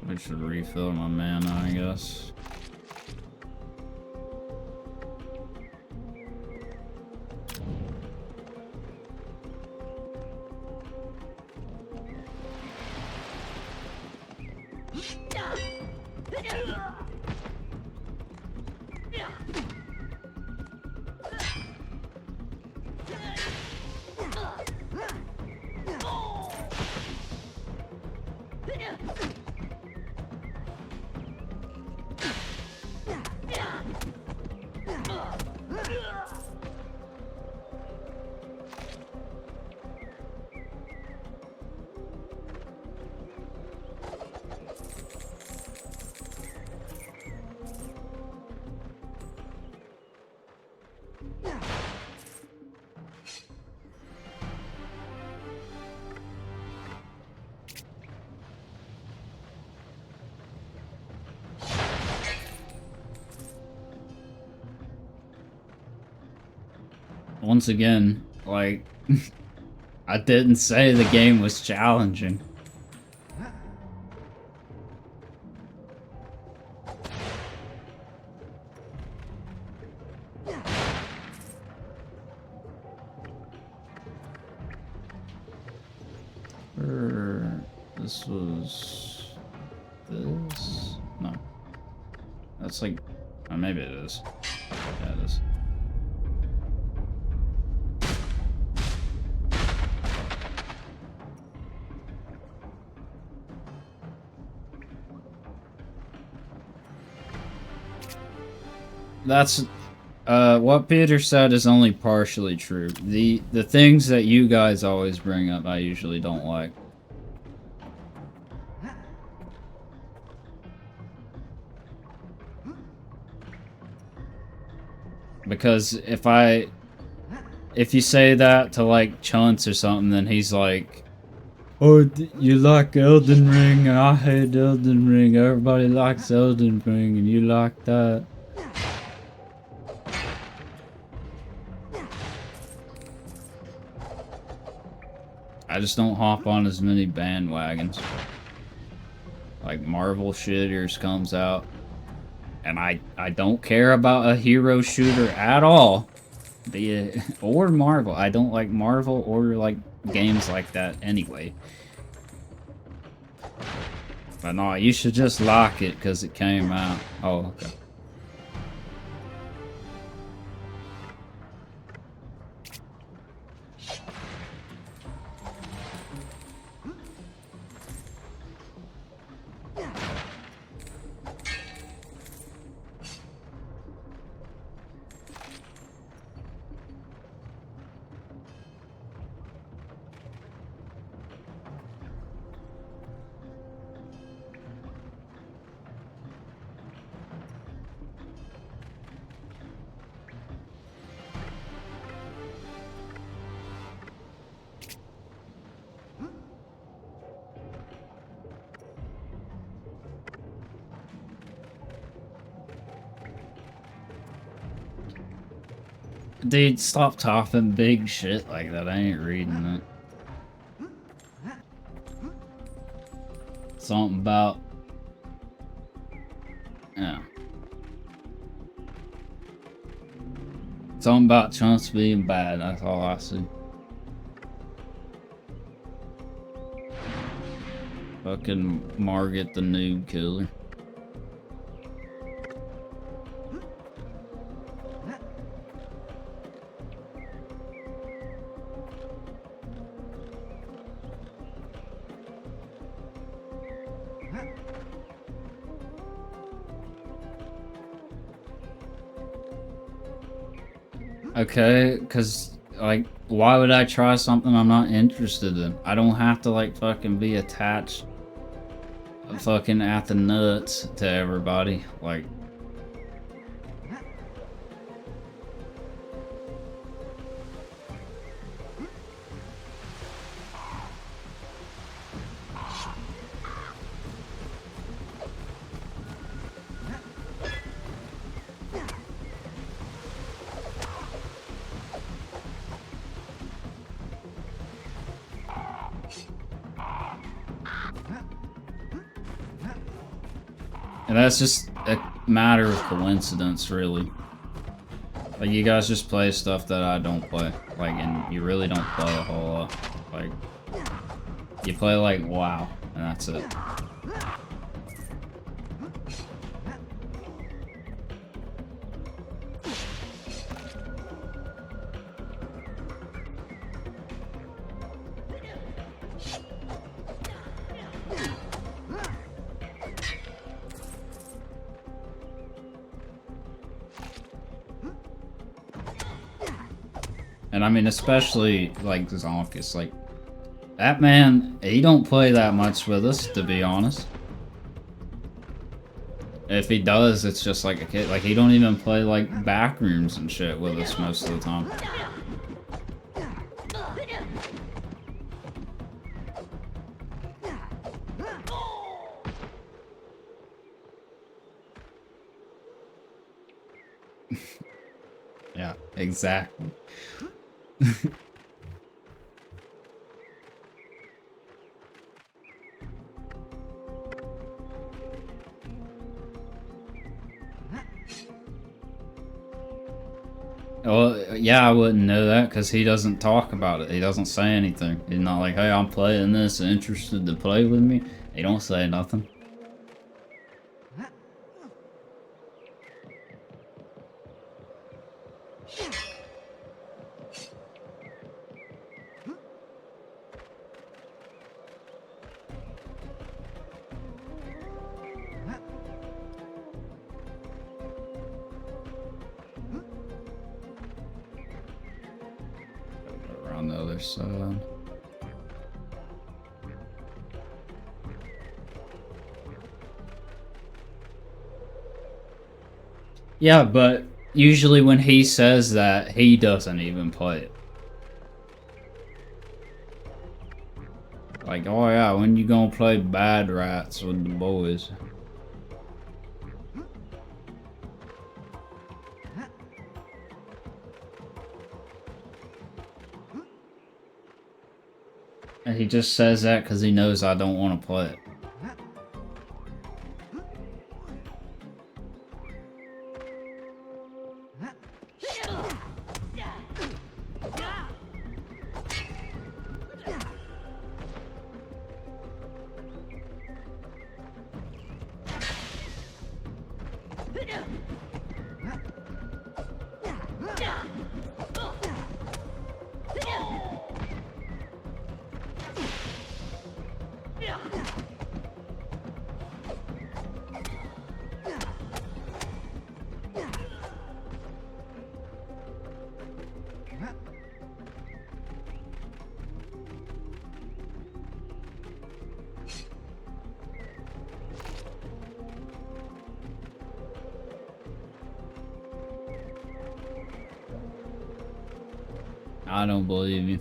I should refill my mana, I guess. Once again, like, I didn't say the game was challenging. This was this? No. That's like, oh, maybe it is. Yeah, it is. That's what Peter said is only partially true. The things that you guys always bring up, I usually don't like. Because if you say that to like Chunts or something, then he's like, "Oh, you like Elden Ring, and I hate Elden Ring. Everybody likes Elden Ring, and you like that." I just don't hop on as many bandwagons. Like Marvel shitters comes out, and I don't care about a hero shooter at all. Be it or Marvel. I don't like Marvel or like games like that anyway. But no, you should just like it because it came out. Oh, okay. Dude, stop talking big shit like that. I ain't reading it. Something about... Yeah. Something about Chunks being bad. That's all I see. Fucking Margit the noob killer. Okay, because, like, why would I try something I'm not interested in? I don't have to, like, fucking be attached fucking at the nuts to everybody. Like, and that's just a matter of coincidence, really. Like, you guys just play stuff that I don't play. Like, and you really don't play a whole lot. Like, you play, like, WoW, and that's it. And I mean, especially like Zonkus, like that man, he don't play that much with us, to be honest. If he does, it's just like a kid. Like he don't even play like back rooms and shit with us most of the time. Yeah, exactly. Well, yeah, I wouldn't know that because he doesn't talk about it. He doesn't say anything. He's not like, hey, I'm playing this, interested to play with me? He don't say nothing. Around the other side. Yeah, but usually when he says that, he doesn't even play it. Like, oh yeah, when you gonna play Bad Rats with the boys? And he just says that because he knows I don't want to play it. I don't believe you.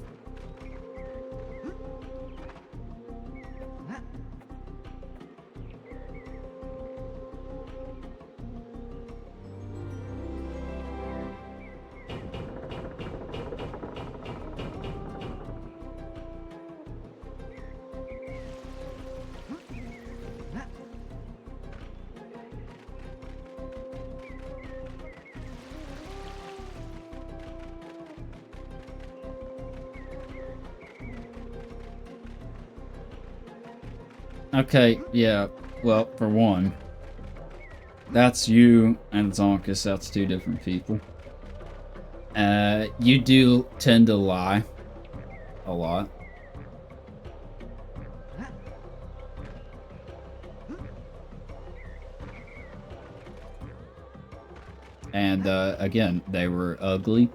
Okay, yeah, well, for one, that's you and Zonkus, that's two different people. You do tend to lie a lot. And, again, they were ugly,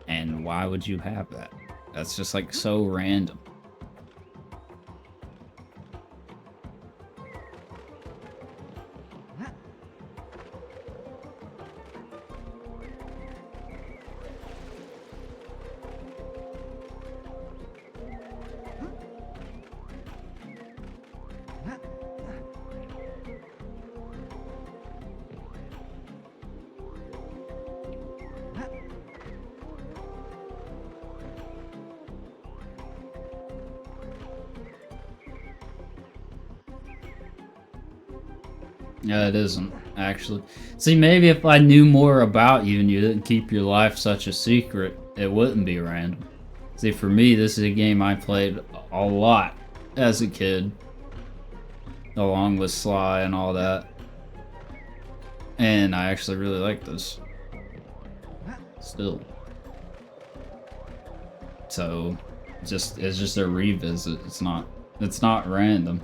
and why would you have that? That's just, like, so random. Yeah, it isn't, actually. See, maybe if I knew more about you and you didn't keep your life such a secret, it wouldn't be random. See, for me, this is a game I played a lot as a kid, along with Sly and all that. And I actually really like this. Still. So, it's just a revisit. It's not random.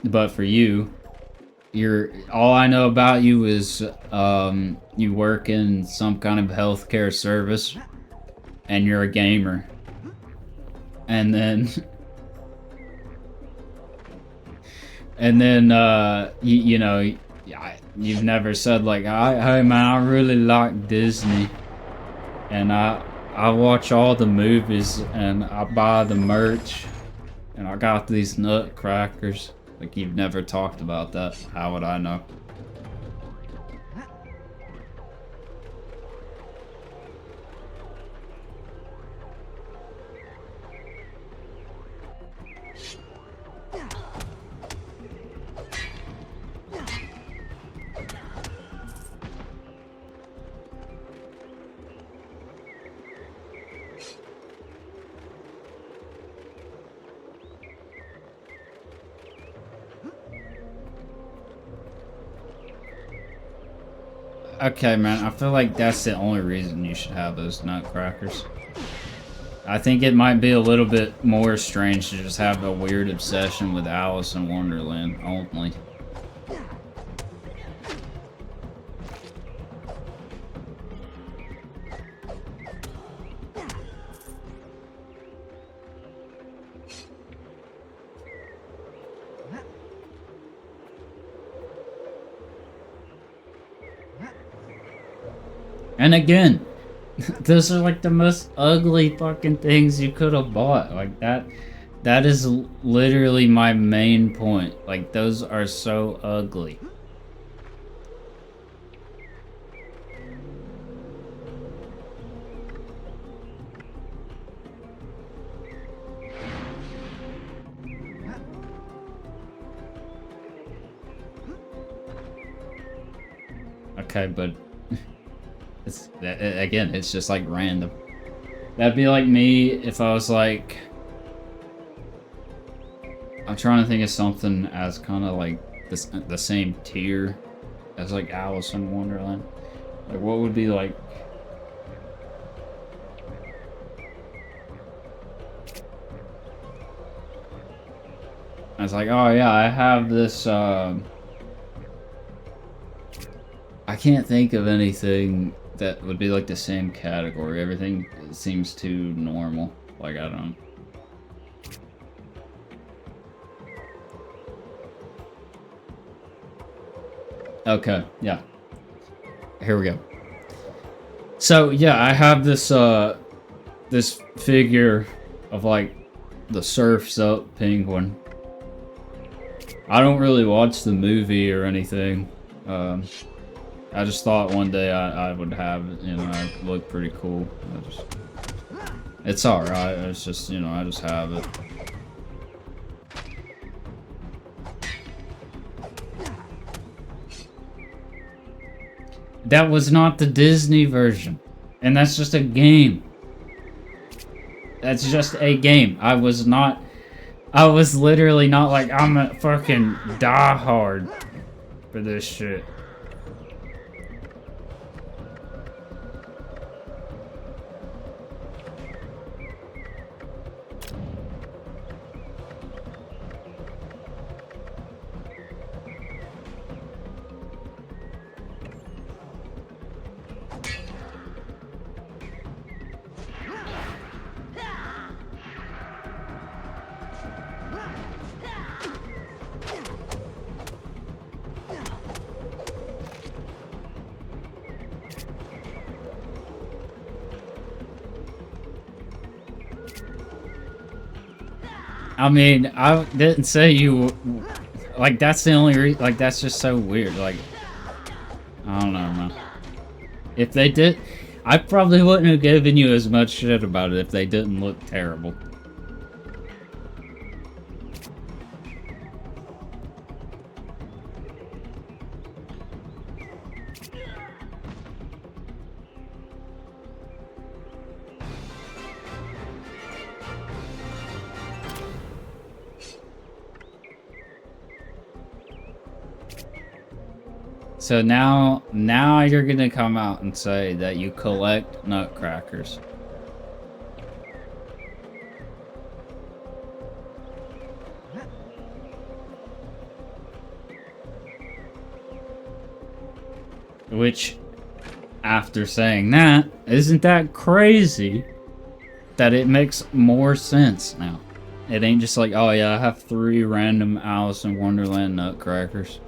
But for you, all I know about you is you work in some kind of healthcare service and you're a gamer. And then you know, you've never said like, hey man, I really like Disney, and I watch all the movies and I buy the merch, and I got these nutcrackers. Like, you've never talked about that. How would I know? Okay, man, I feel like that's the only reason you should have those nutcrackers. I think it might be a little bit more strange to just have a weird obsession with Alice in Wonderland only. And again, those are like the most ugly fucking things you could have bought. Like that is literally my main point. Like, those are so ugly. Okay, but again, it's just like random. That'd be like me if I was like, I'm trying to think of something as kind of like the same tier as like Alice in Wonderland. Like, what would be like? I was like, oh yeah, I have this. I can't think of anything that would be like the same category. Everything seems too normal. Like, I don't. Okay, yeah. Here we go. So yeah, I have this this figure of like the Surf's Up penguin. I don't really watch the movie or anything. I just thought one day I would have it, you know, I'd look pretty cool. It's alright, it's just, you know, I just have it. That was not the Disney version. And that's just a game. That's just a game. I was literally not like, I'm a fucking diehard for this shit. I mean, I didn't say you, like, that's the only reason, like, that's just so weird, like, I don't know, man. If they did, I probably wouldn't have given you as much shit about it if they didn't look terrible. So now you're gonna come out and say that you collect nutcrackers. Which, after saying that, isn't that crazy that it makes more sense now? It ain't just like, oh yeah, I have 3 random Alice in Wonderland nutcrackers.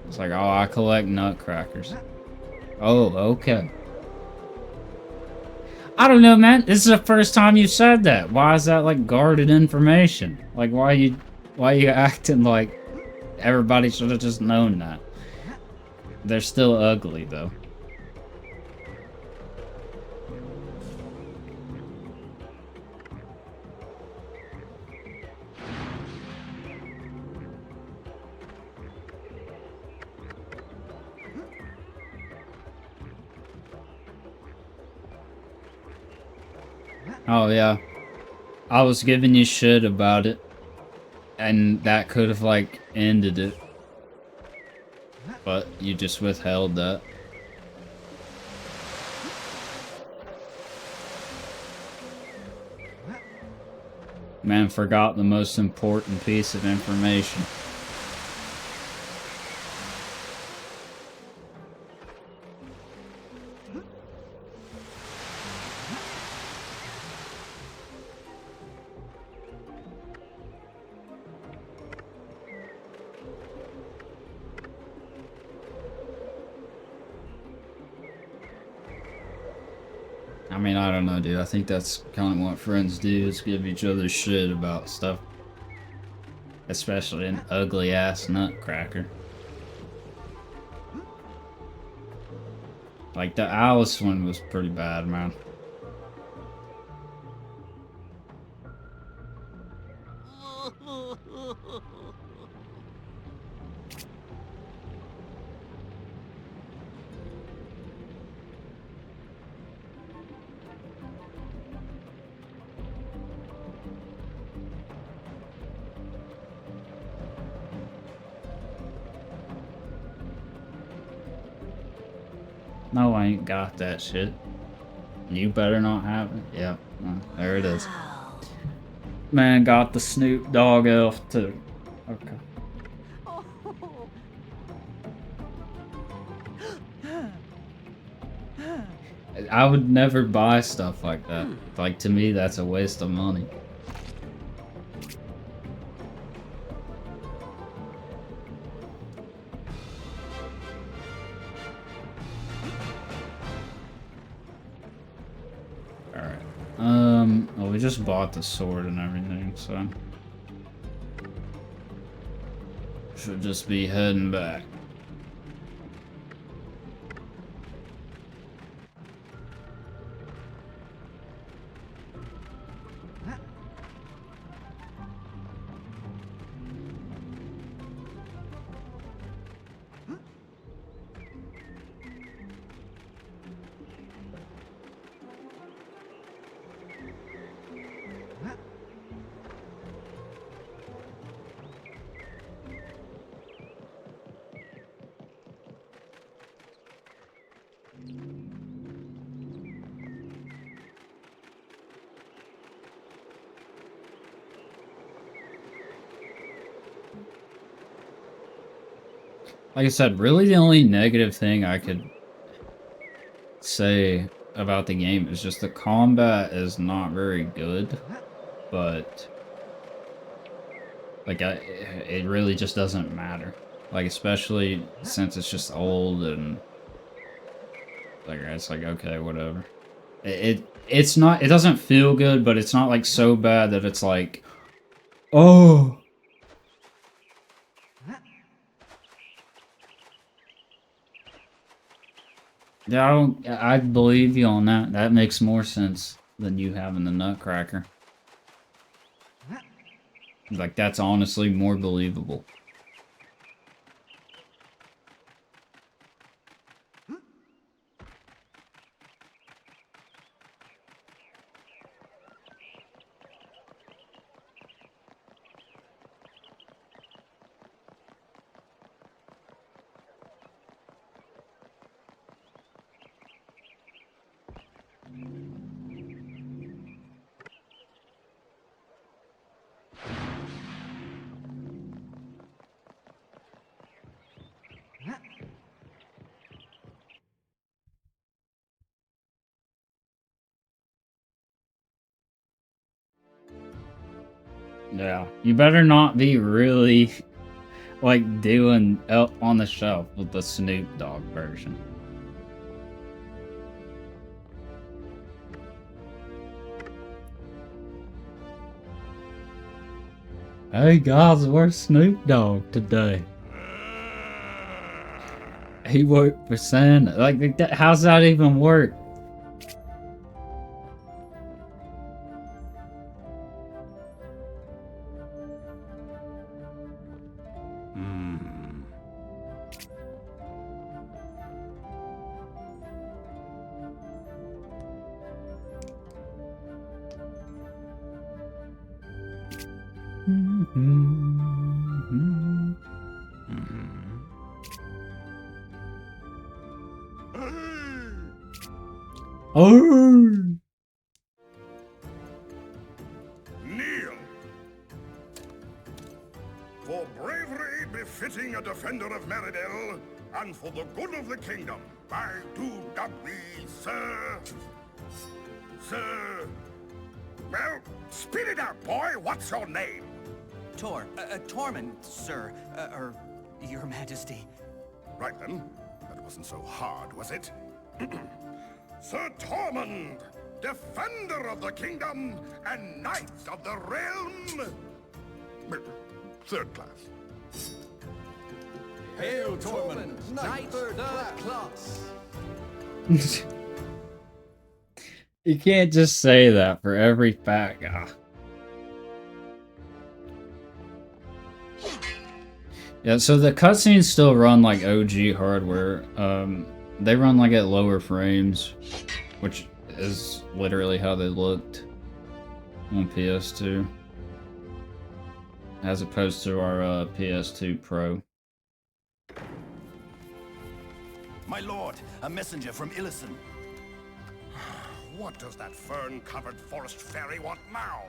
It's like, oh, I collect nutcrackers. Oh, okay. I don't know, man. This is the first time you said that. Why is that like guarded information? Like, why you acting like everybody should have just known that? They're still ugly, though. Oh, yeah. I was giving you shit about it. And that could have, like, ended it. But you just withheld that. Man forgot the most important piece of information. I mean, I don't know, dude. I think that's kind of what friends do, is give each other shit about stuff. Especially an ugly-ass nutcracker. Like, the Alice one was pretty bad, man. No, I ain't got that shit. You better not have it. Yep. There it is. Man got the Snoop Dogg elf too. Okay. I would never buy stuff like that. Like, to me, that's a waste of money. Well, we just bought the sword and everything, so should just be heading back. Like I said, really the only negative thing I could say about the game is just the combat is not very good, but like it really just doesn't matter. Like, especially since it's just old and like it's like, okay, whatever. It's not, it doesn't feel good, but it's not like so bad that it's like, oh. Yeah, I believe you on that. That makes more sense than you having the nutcracker. Like, that's honestly more believable. Yeah, you better not be really like doing Up on the Shelf with the Snoop Dogg version. Hey guys, where's Snoop Dogg today? He worked for Santa. Like, how's that even work? Oh. Kneel. For bravery befitting a defender of Meridel, and for the good of the kingdom, I do dub thee, sir. Sir. Well, spit it out, boy. What's your name? Tormund, sir. Or Your Majesty. Right then. That wasn't so hard, was it? Sir Tormund, defender of the kingdom and knight of the realm. Third class. Hail, Tormund, Knight third class. You can't just say that for every fat guy. Yeah, so the cutscenes still run like OG hardware. They run like at lower frames, which is literally how they looked on PS2, as opposed to our PS2 Pro. My lord, a messenger from Illison. What does that fern-covered forest fairy want now?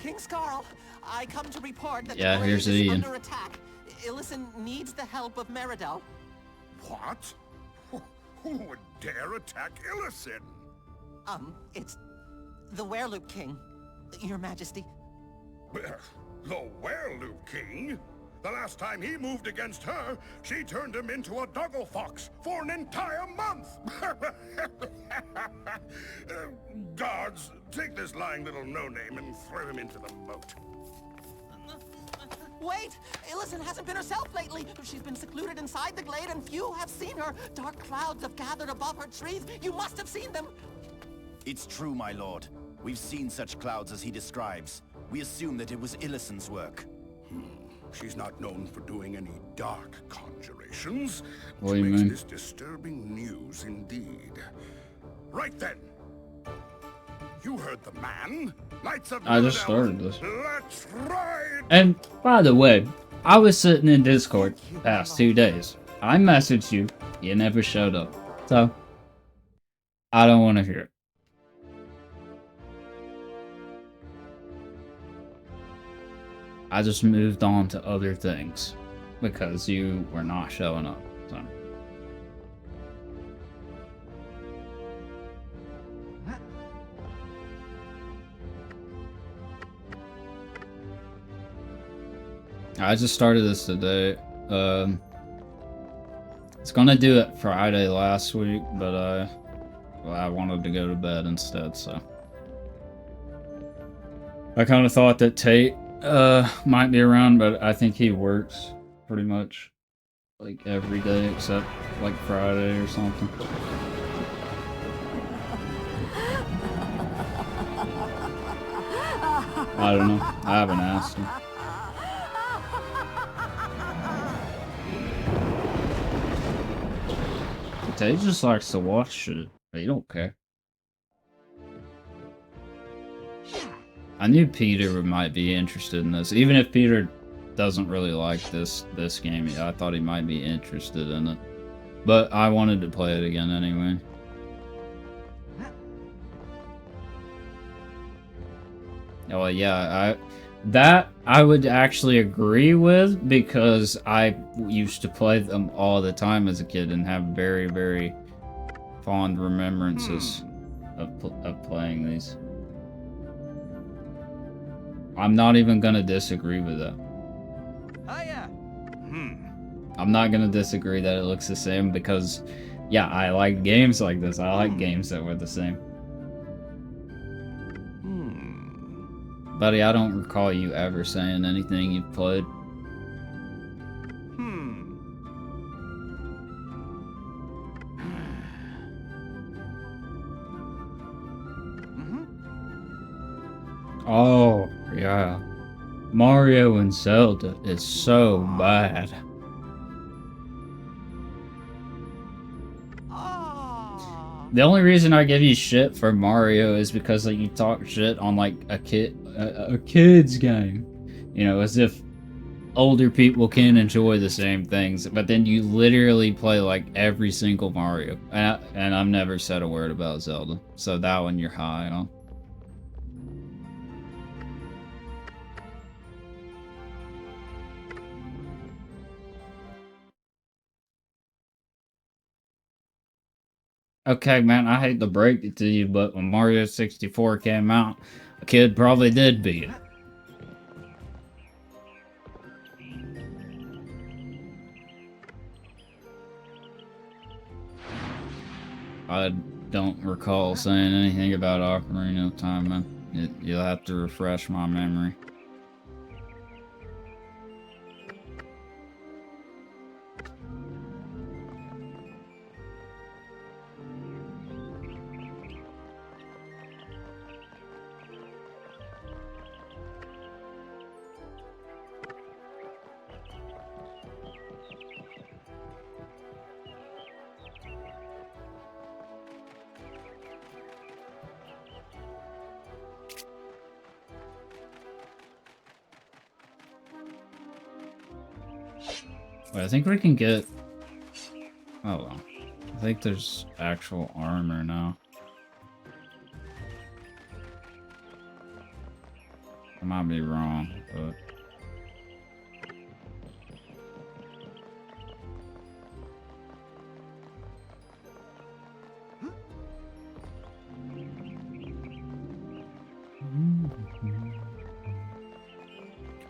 King Skarl, I come to report that Yeah, the here's Blaze is Ian. under attack. Illison needs the help of Meridel. What? Who would dare attack Illison? It's the Werloop King, Your Majesty. The Werloop King? The last time he moved against her, she turned him into a doggle fox for an entire month! Guards, take this lying little no-name and throw him into the moat. Wait! Illison hasn't been herself lately. She's been secluded inside the glade and few have seen her. Dark clouds have gathered above her trees. You must have seen them. It's true, my lord. We've seen such clouds as he describes. We assume that it was Illison's work. She's not known for doing any dark conjurations, What which do you makes mean? this disturbing news indeed. Right then. You heard the man. Knights of I just Meridel, started this. Let's ride! And by the way, I was sitting in Discord past 2 days. I messaged you, you never showed up. So, I don't want to hear it. I just moved on to other things because you were not showing up. So. I just started this today. It's gonna do it Friday last week, but I wanted to go to bed instead, so. I kind of thought that Tate might be around, but I think he works pretty much like every day except like Friday or something. I don't know. I haven't asked him. Tate just likes to watch shit. He don't care. I knew Peter might be interested in this, even if Peter doesn't really like this game. I thought he might be interested in it, but I wanted to play it again anyway. Oh yeah, I would actually agree with, because I used to play them all the time as a kid and have very, very fond remembrances of playing these. I'm not even gonna disagree with that. Hiya! I'm not gonna disagree that it looks the same because, yeah, I like games like this. I like games that were the same. Buddy, I don't recall you ever saying anything you've played. Oh, yeah. Mario and Zelda is so bad. The only reason I give you shit for Mario is because like you talk shit on like a kid's game, you know, as if older people can enjoy the same things. But then you literally play like every single Mario, and I've never said a word about Zelda. So that one you're high on. Okay, man, I hate to break it to you, but when Mario 64 came out, a kid probably did beat it. I don't recall saying anything about Ocarina of Time, man. You'll have to refresh my memory. Wait, I think we can get... Hold on. I think there's actual armor now. I might be wrong, but...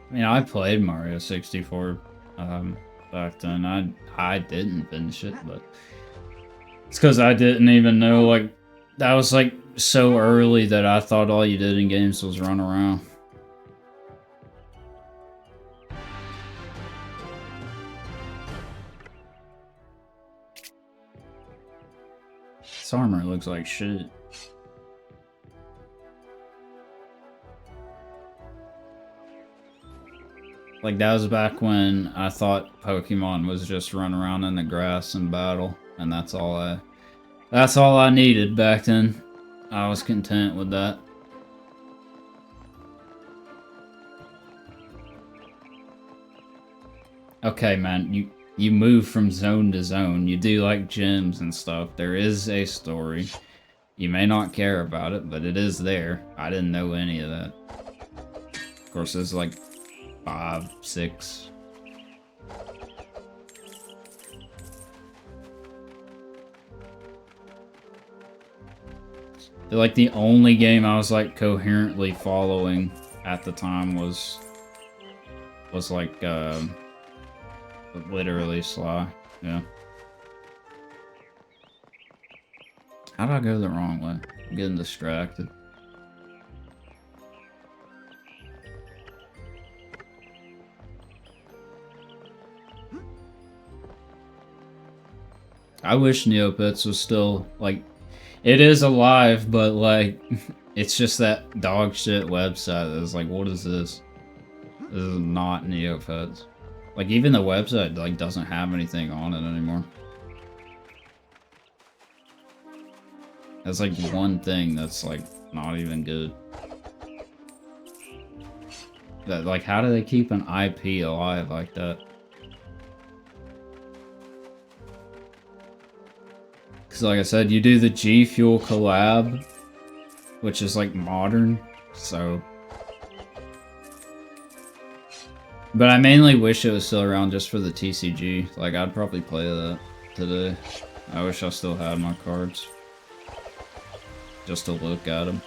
I mean, I played Mario 64 back then. I didn't finish it, but it's because I didn't even know, like, that was like so early that I thought all you did in games was run around. This armor looks like shit. Like, that was back when I thought Pokemon was just run around in the grass and battle, and that's all I needed back then. I was content with that. Okay, man, you move from zone to zone. You do like gyms and stuff. There is a story. You may not care about it, but it is there. I didn't know any of that. Of course, there's like 5, 6. Like, the only game I was like coherently following at the time was like literally Sly. Yeah. How did I go the wrong way? I'm getting distracted. I wish Neopets was still, like, it is alive, but, like, it's just that dog shit website that's like, what is this? This is not Neopets. Like, even the website, like, doesn't have anything on it anymore. That's, like, one thing that's, like, not even good. That, like, how do they keep an IP alive like that? Because, like I said, you do the G Fuel collab, which is, like, modern, so... But I mainly wish it was still around just for the TCG. Like, I'd probably play that today. I wish I still had my cards. Just to look at them.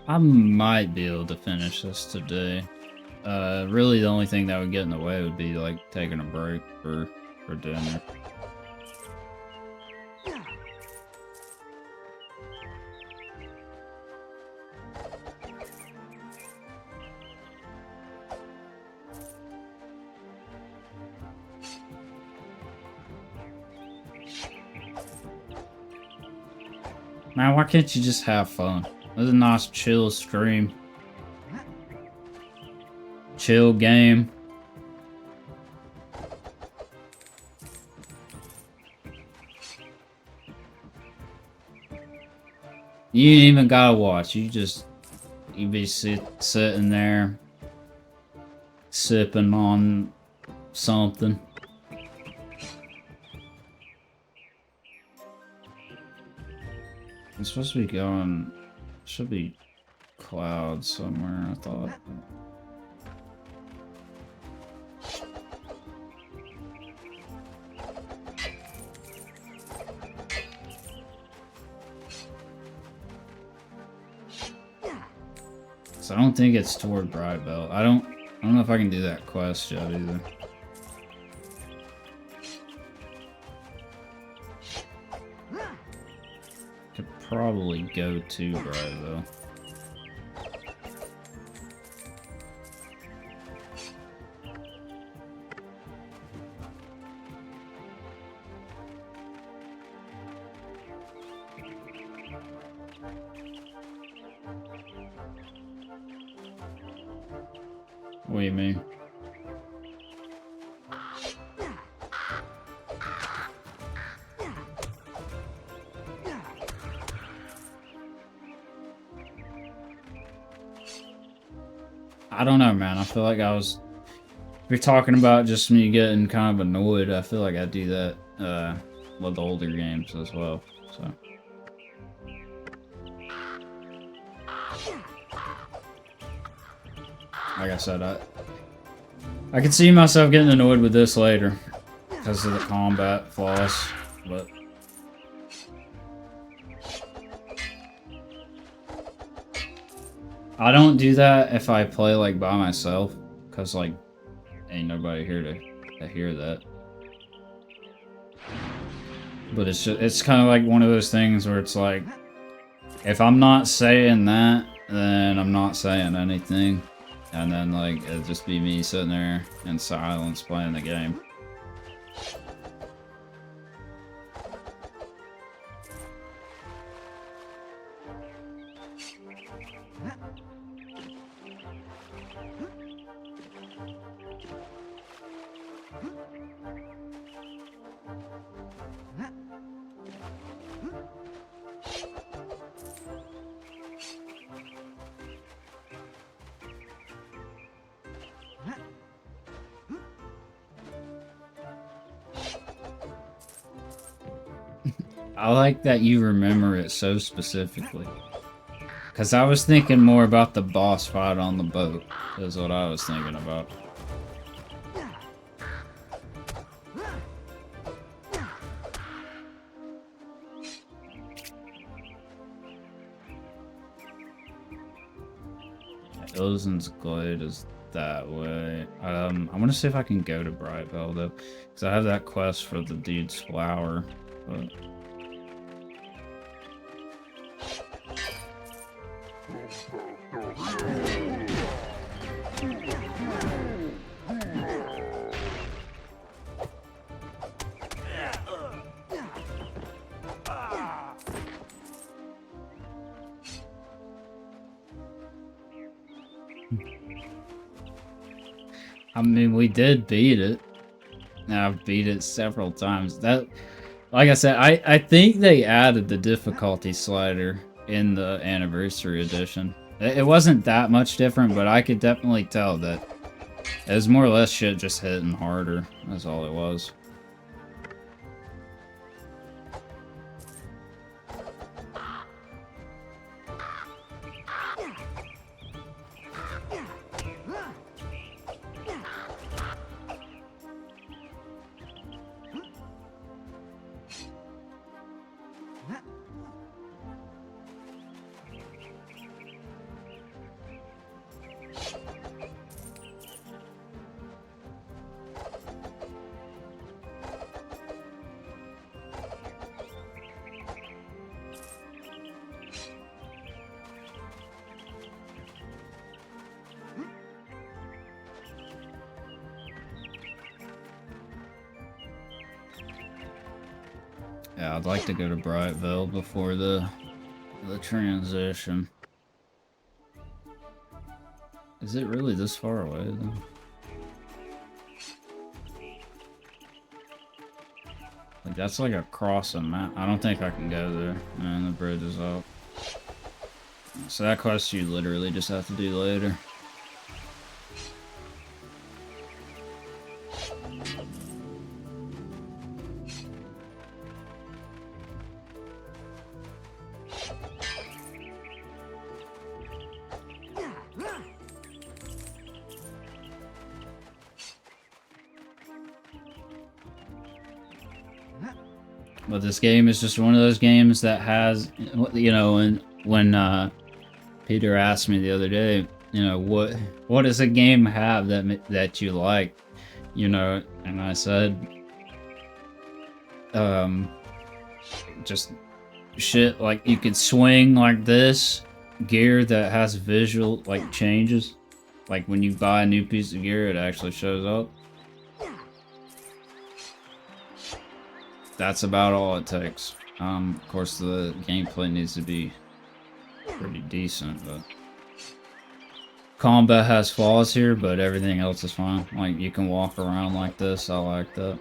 I might be able to finish this today. Really the only thing that would get in the way would be like taking a break for dinner. Man, why can't you just have fun? It was a nice chill stream. Chill game. You ain't even gotta watch. You be sitting there sipping on something. I'm supposed to be going. Should be clouds somewhere, I thought. So I don't think it's toward Bright Belt. I don't know if I can do that quest yet either. Could probably go to Bright Belt. What do you mean? I don't know, man. I feel like if you're talking about just me getting kind of annoyed, I feel like I do that with older games as well. So. Like I said, I could see myself getting annoyed with this later because of the combat flaws, but I don't do that if I play like by myself because like ain't nobody here to hear that. But it's kind of like one of those things where it's like if I'm not saying that, then I'm not saying anything. And then, like, it'd just be me sitting there in silence playing the game. I like that you remember it so specifically. Because I was thinking more about the boss fight on the boat, is what I was thinking about. Ozen's Glade is that way. I'm gonna see if I can go to Brightville though, because I have that quest for the dude's flower. But... I mean, we did beat it. I've beat it several times. That, like I said, I think they added the difficulty slider in the anniversary edition. It wasn't that much different, but I could definitely tell that it was more or less shit just hitting harder. That's all it was. Yeah, I'd like to go to Brightville before the transition. Is it really this far away though? Like that's like across a map. I don't think I can go there. And the bridge is up. So that quest you literally just have to do later. But this game is just one of those games that has, you know, and when Peter asked me the other day, you know, what does a game have that you like, you know, and I said, just shit like you could swing like this, gear that has visual like changes, like when you buy a new piece of gear, it actually shows up. That's about all it takes. Of course, the gameplay needs to be pretty decent, but combat has flaws here, but everything else is fine. Like, you can walk around like this. I like that.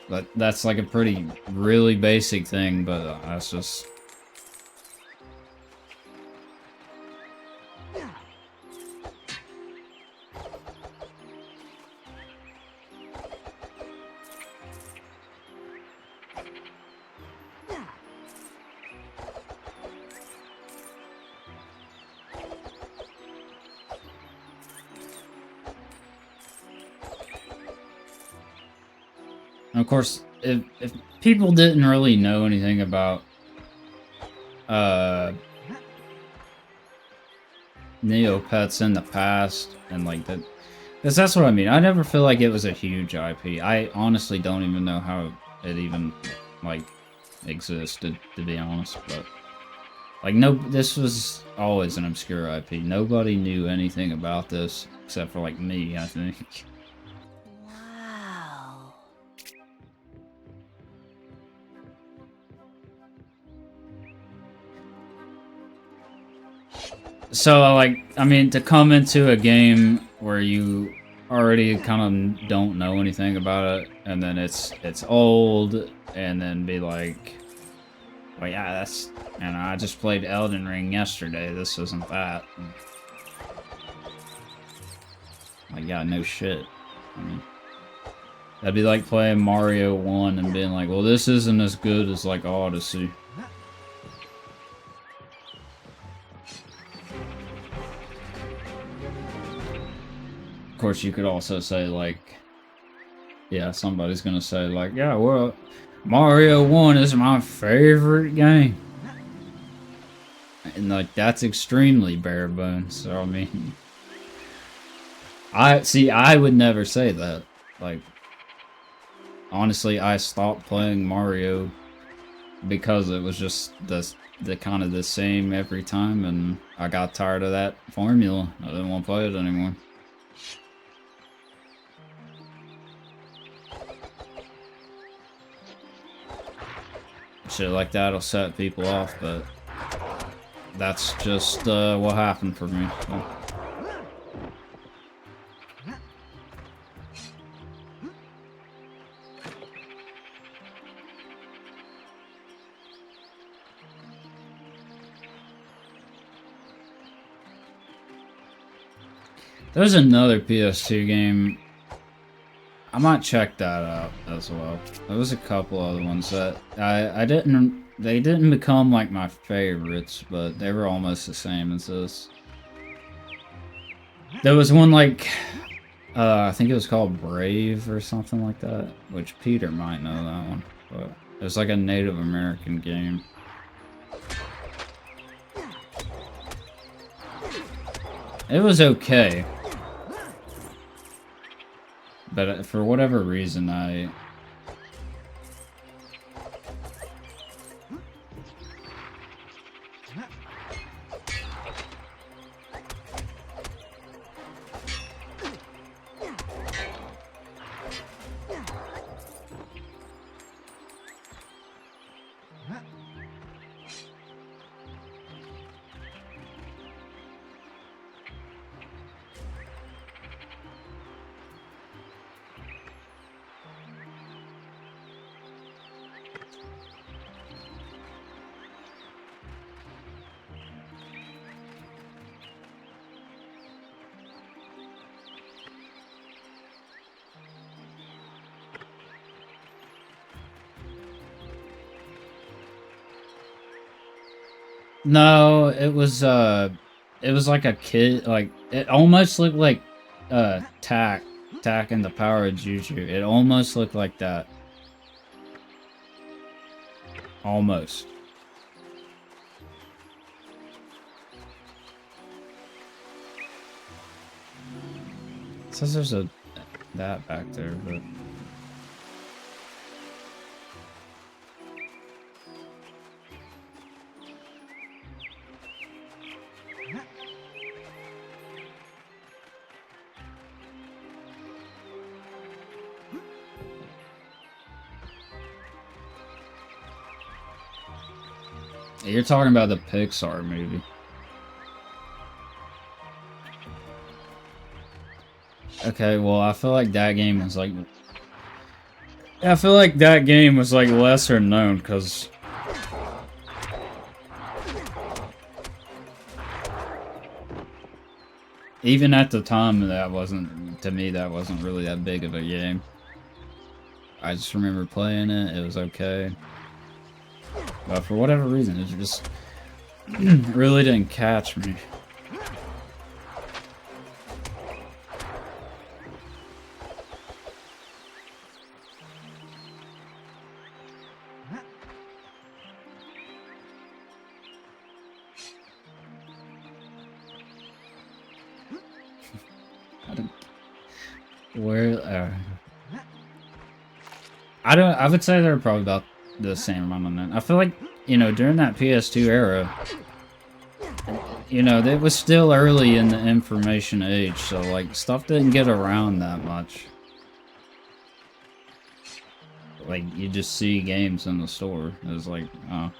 But that's like a really basic thing, but that's just... Of course, if people didn't really know anything about Neopets in the past, and like that, because that's what I mean. I never feel like it was a huge IP. I honestly don't even know how it even like existed, to be honest. But like, this was always an obscure IP. Nobody knew anything about this except for like me, I think. So, like, I mean, to come into a game where you already kind of don't know anything about it, and then it's old, and then be like, well, yeah, that's, and I just played Elden Ring yesterday, this isn't that. Like, yeah, no shit. I mean, that'd be like playing Mario 1 and being like, well, this isn't as good as, like, Odyssey. Of course, you could also say, like, yeah, somebody's gonna say, like, yeah, well, Mario 1 is my favorite game. And, like, that's extremely bare bones, so, I mean... I would never say that. Like, honestly, I stopped playing Mario because it was just the kind of the same every time, and I got tired of that formula. I didn't want to play it anymore. Shit like that'll set people off, but that's just what happened for me. So. There's another PS2 game. I might check that out as well. There was a couple other ones that they didn't become like my favorites, but they were almost the same as this. There was one like, I think it was called Brave or something like that, which Peter might know that one, but it was like a Native American game. It was okay. But for whatever reason, No, it was like a kid, like it almost looked like Tack and the Power of Juju. It almost looked like that. Almost. It says there's a that back there, but you're talking about the Pixar movie. Okay, well, I feel like that game was like... I feel like that game was like lesser known, because... even at the time, that wasn't... to me, that wasn't really that big of a game. I just remember playing it, it was okay. But for whatever reason, it just... really didn't catch me. Where, I would say they're probably about the same amount on that. I feel like, you know, during that PS2 era, you know, it was still early in the information age, so, like, stuff didn't get around that much. Like, you just see games in the store. It was like, oh.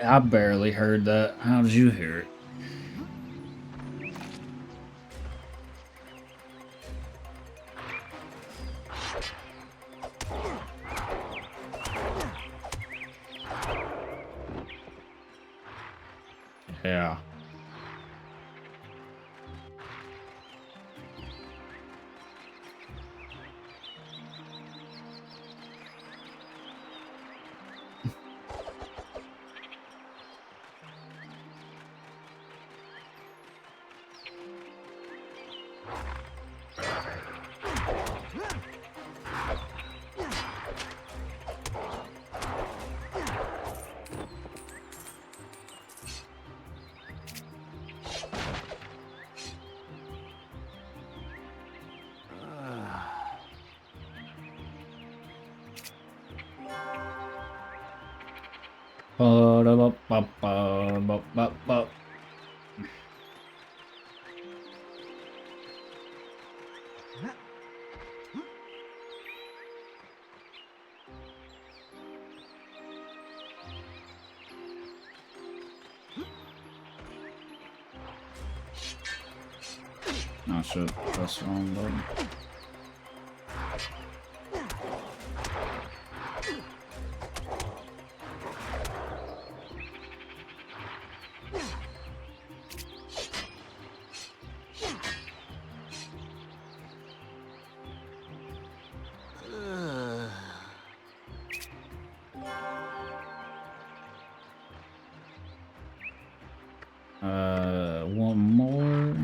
I barely heard that. How did you hear it? Yeah. Ba-da-ba-ba-ba-ba-ba-ba. Oh shit, that's the wrong button. One more.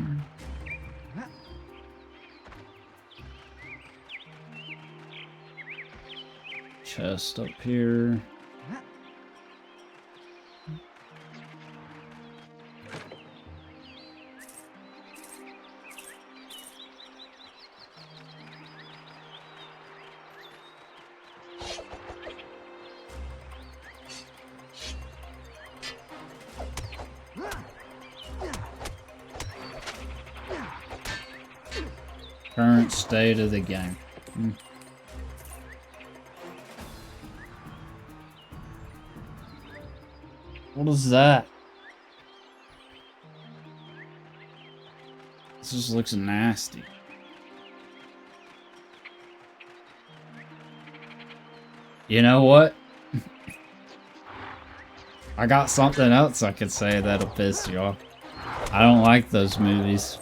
Chest up here. Current state of the game. What is that? This just looks nasty. You know what? I got something else I could say that'll piss you off. I don't like those movies.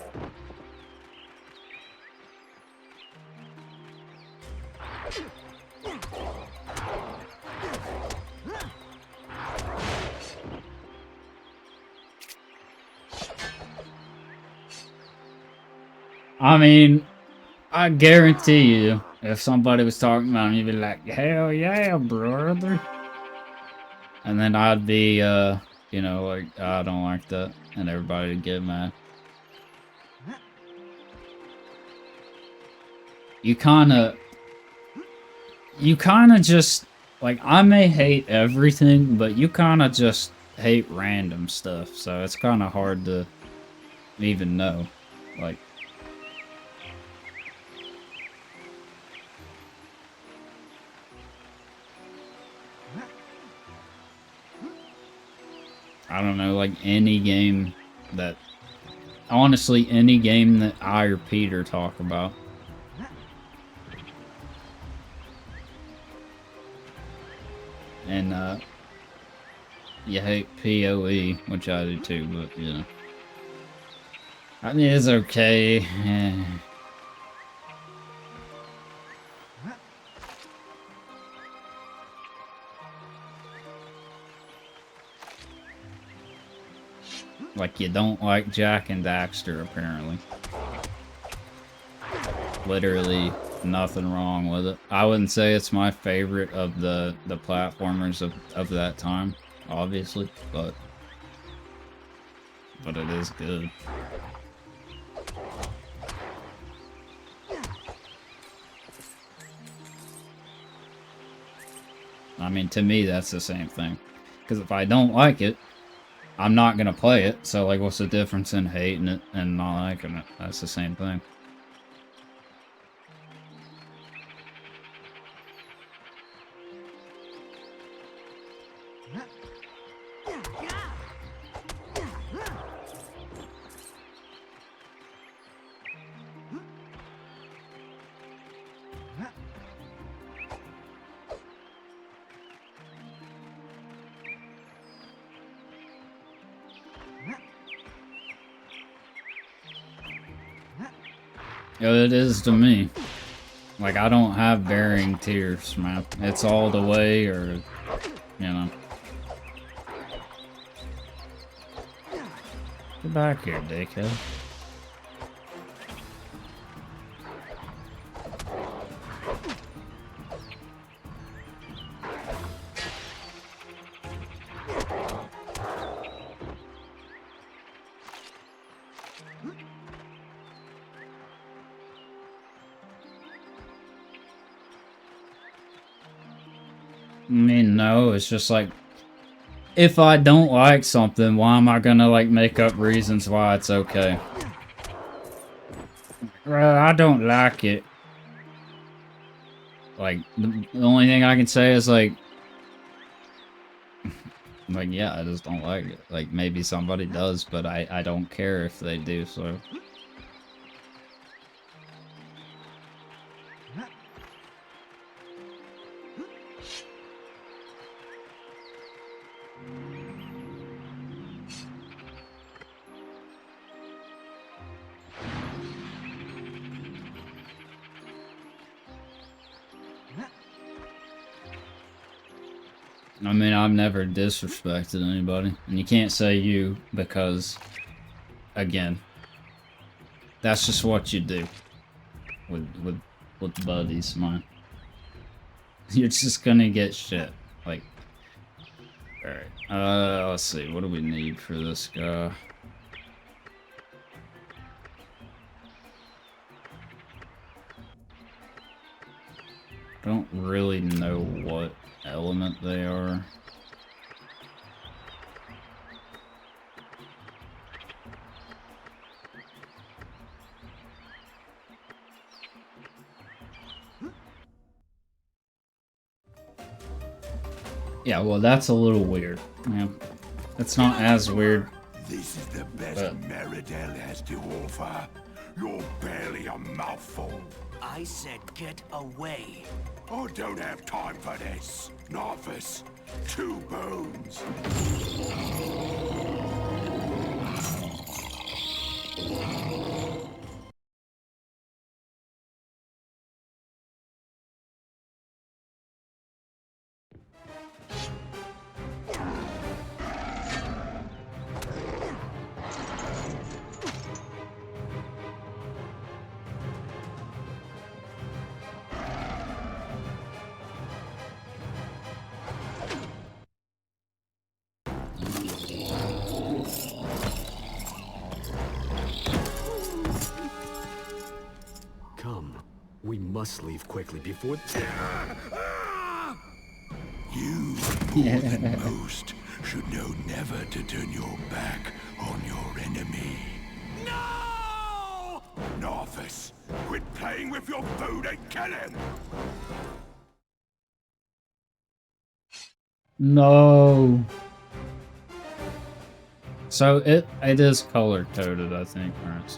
I mean, I guarantee you, if somebody was talking about me, you'd be like, hell yeah, brother. And then I'd be, you know, like, I don't like that. And everybody would get mad. You kinda just, like, I may hate everything, but you kinda just hate random stuff. So it's kinda hard to even know. Like, I don't know, like any game that, honestly, any game that I or Peter talk about. And, you hate PoE, which I do too, but, you know. I mean, it's okay. Like, you don't like Jak and Daxter, apparently. Literally nothing wrong with it. I wouldn't say it's my favorite of the platformers of that time, obviously, but it is good. I mean, to me, that's the same thing. Because if I don't like it, I'm not gonna play it, so like what's the difference in hating it and not liking it? That's the same thing. It is to me. Like, I don't have varying tiers, man. It's all the way, or, you know. Get back here, dickhead. I mean, no, it's just like, if I don't like something, why am I gonna like make up reasons why it's okay? I don't like it. Like the only thing I can say is like, yeah, I just don't like it. Like maybe somebody does, but I don't care if they do. So. I mean, I've never disrespected anybody, and you can't say you because, again, that's just what you do with buddies, man. You're just gonna get shit. Like, all right. Let's see. What do we need for this guy? I don't really know what element they are. Yeah, well, that's a little weird. Yeah, it's not as weird. This is the best Meridel has to offer. You're barely a mouthful. I said get away. I don't have time for this. Novice. 2 bones. Come. We must leave quickly before... You, more than most, should know never to turn your back on your enemy. No! Novice, quit playing with your food and kill him! No. So it is color coded, I think. Alright,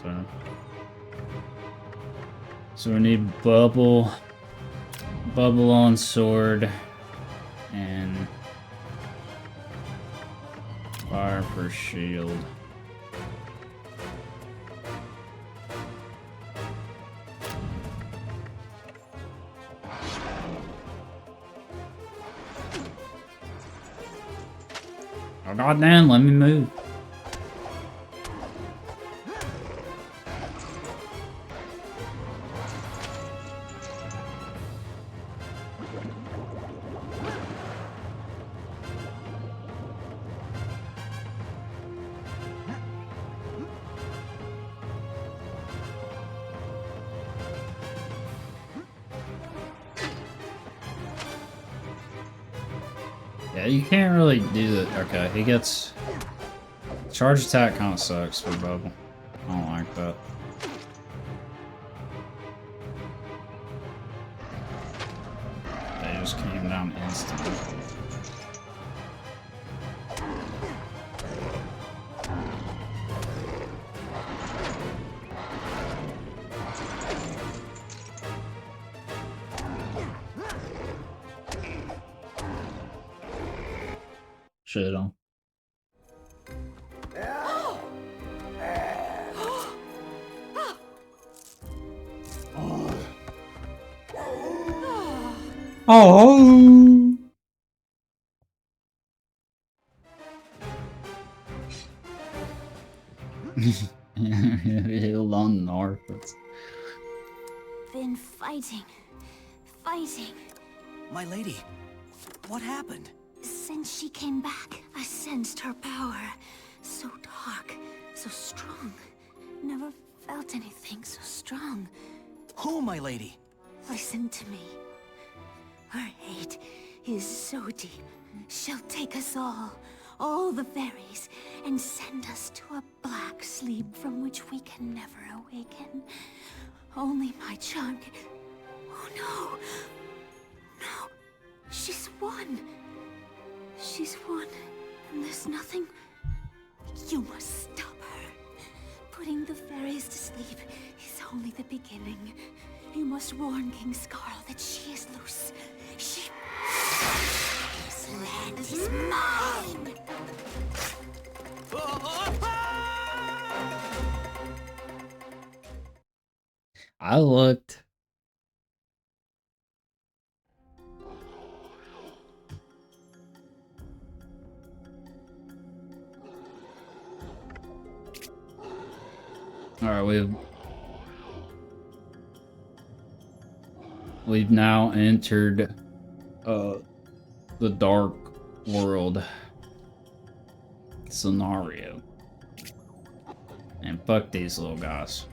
so we need bubble on sword, and fire for shield. Oh goddamn, let me move. Yeah, you can't really do that. Okay, he gets... Charge attack kind of sucks for Bubble. I don't like that. They just came down instantly. Shit on. Oh. He'll on Neopets. Been fighting. My lady, what happened? Since she came back, I sensed her power. So dark, so strong. Never felt anything so strong. Who, my lady? Listen to me. Her hate is so deep. She'll take us all all the fairies, and send us to a black sleep from which we can never awaken. Only my Chun can... Oh no! No! She's won! She's won, and there's nothing... You must stop her. Putting the fairies to sleep is only the beginning. You must warn King Scarl that she is loose. She... This land is mine! I looked. All right, we've now entered the dark world scenario, and fuck these little guys.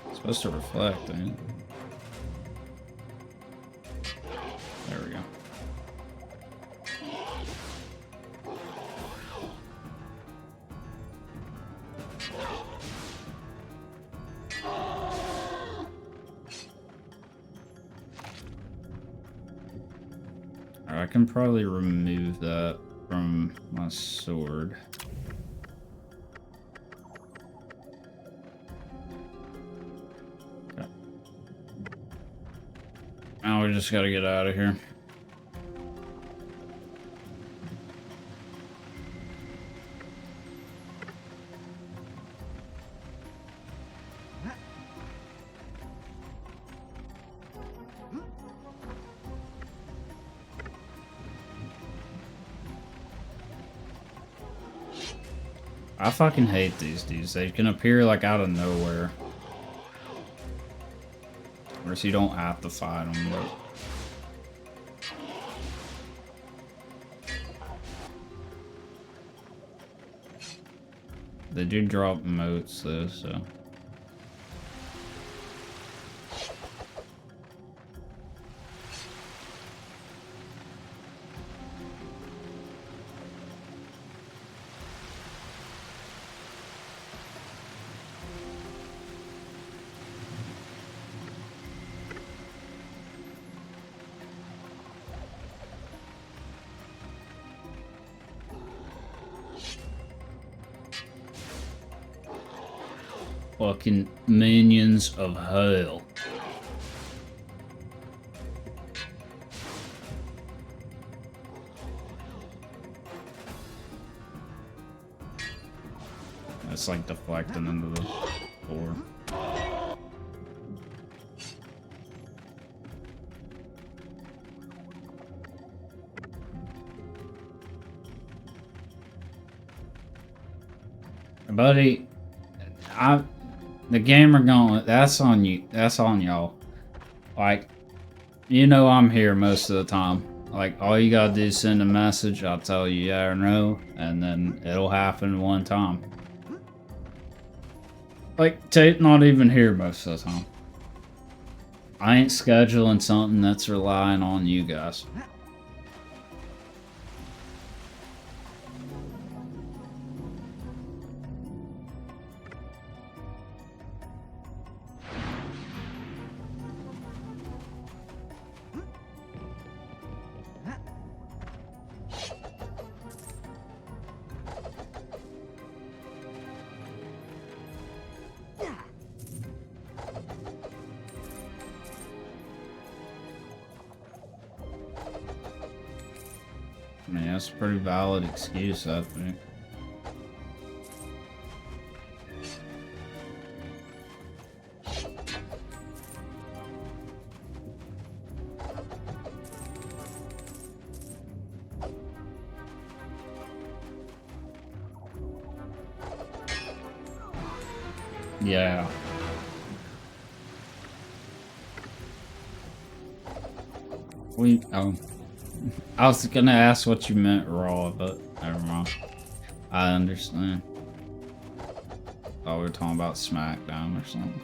It's supposed to reflect, ain't it? There we go. I can probably remove that from my sword. Okay. Now we just gotta get out of here. I fucking hate these dudes. They can appear like out of nowhere. Or so you don't have to fight them, but... They do drop motes though, so... Fucking minions of hell. It's like deflecting into the floor. Buddy, the gamer gauntlet, that's on you. That's on y'all. Like, you know I'm here most of the time. Like, all you gotta do is send a message, I'll tell you yeah or no, and then it'll happen one time. Like, Tate not even here most of the time. I ain't scheduling something that's relying on you guys. I mean, that's a pretty valid excuse, I think. Yeah. I was gonna ask what you meant raw, but never mind. I understand. Thought we were talking about SmackDown or something.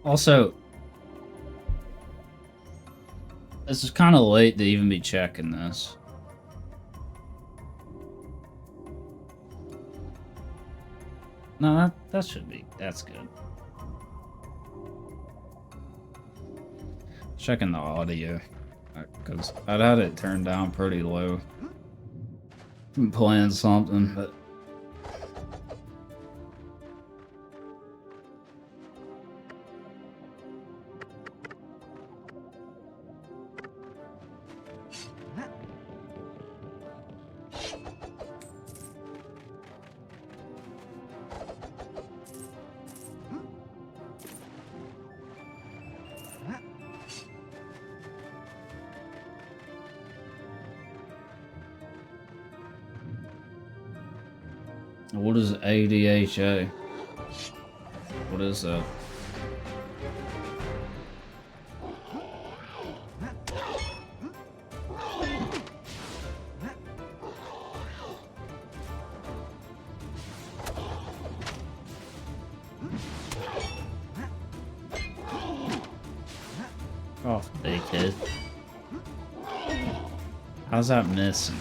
Also, this is kind of late to even be checking this. No, that should be. That's good. Checking the audio. Because I'd had it turned down pretty low. I'm playing something, but... What is ADHA? What is that? Oh, big kid. How's that missing?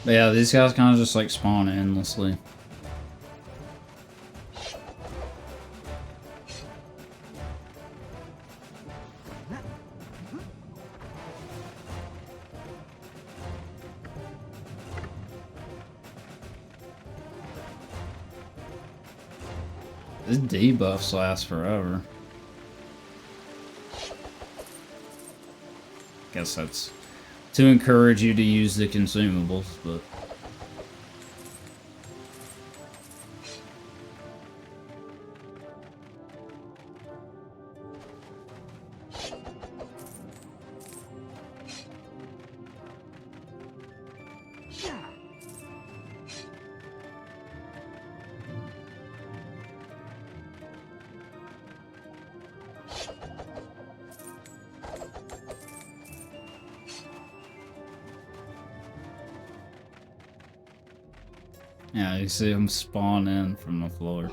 But yeah, these guys kind of just like spawn endlessly. These debuffs last forever. Guess that's to encourage you to use the consumables, but... Yeah, you see them spawn in from the floor.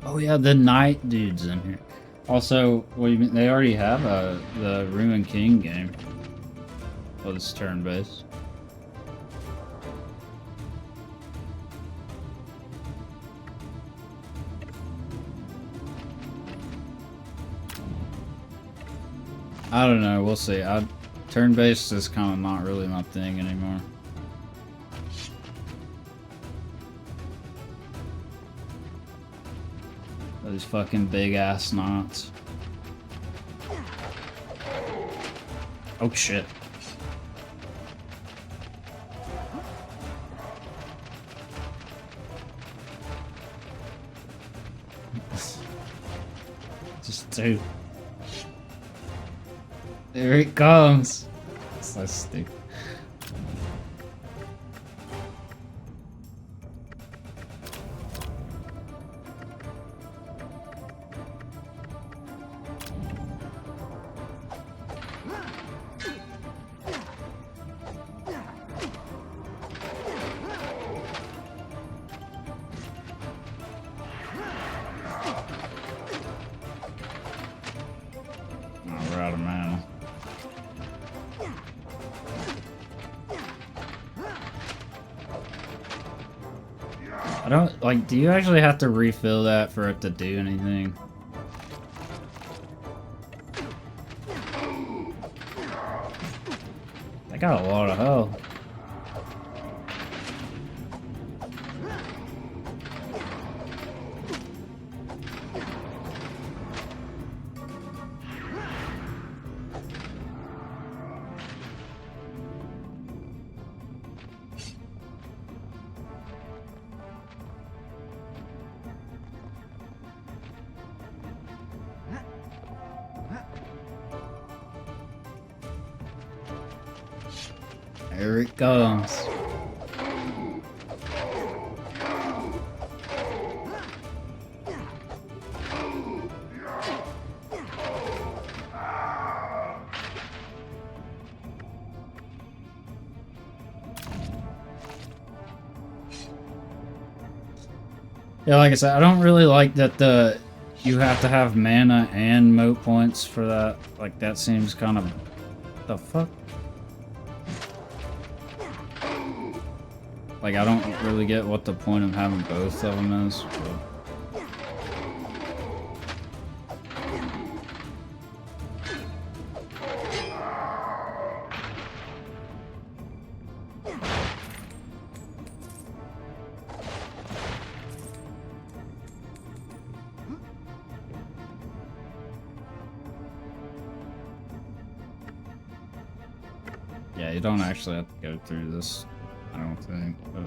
Oh yeah, the Knight dude's in here. Also, what do you mean? They already have the Ruin King game. Oh, this is turn-based. I don't know, we'll see. Turn-based is kind of not really my thing anymore. Those fucking big ass knots. Oh shit. Just two. There it comes. So stupid. We're out of mana. I don't, like, do you actually have to refill that for it to do anything? I got a lot of health. Here it comes. Yeah, like I said, I don't really like that you have to have mana and moat points for that. Like, that seems kind of... the fuck? Like, I don't really get what the point of having both of them is. But... yeah, you don't actually have to go through this, I don't think, but...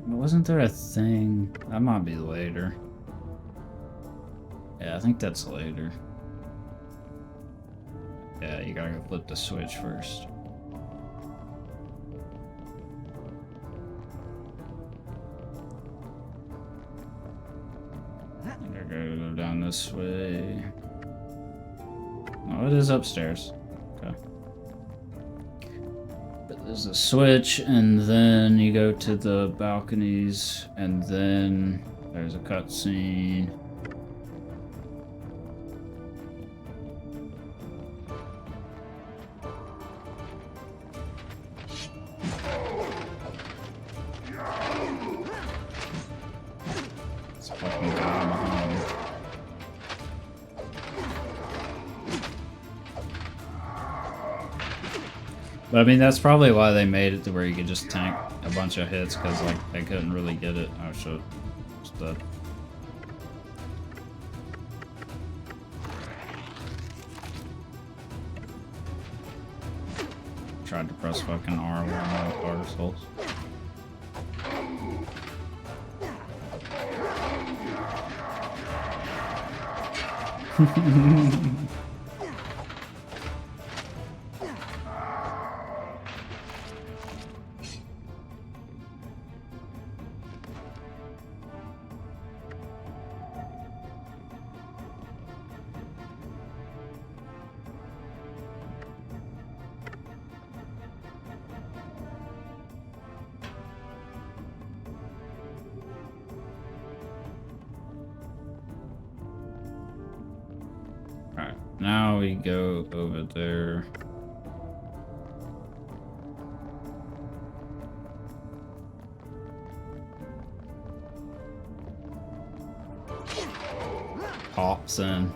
wasn't there a thing? That might be later. Yeah, I think that's later. Yeah, you gotta go flip the switch first. I gotta go down this way. Oh, it is upstairs. Okay. But there's a switch, and then you go to the balconies, and then there's a cutscene. But I mean, that's probably why they made it to where you could just tank a bunch of hits, because like they couldn't really get it. Oh shit. It's dead. Tried to press fucking R while my particles. Alright, now we go over there. Pops in.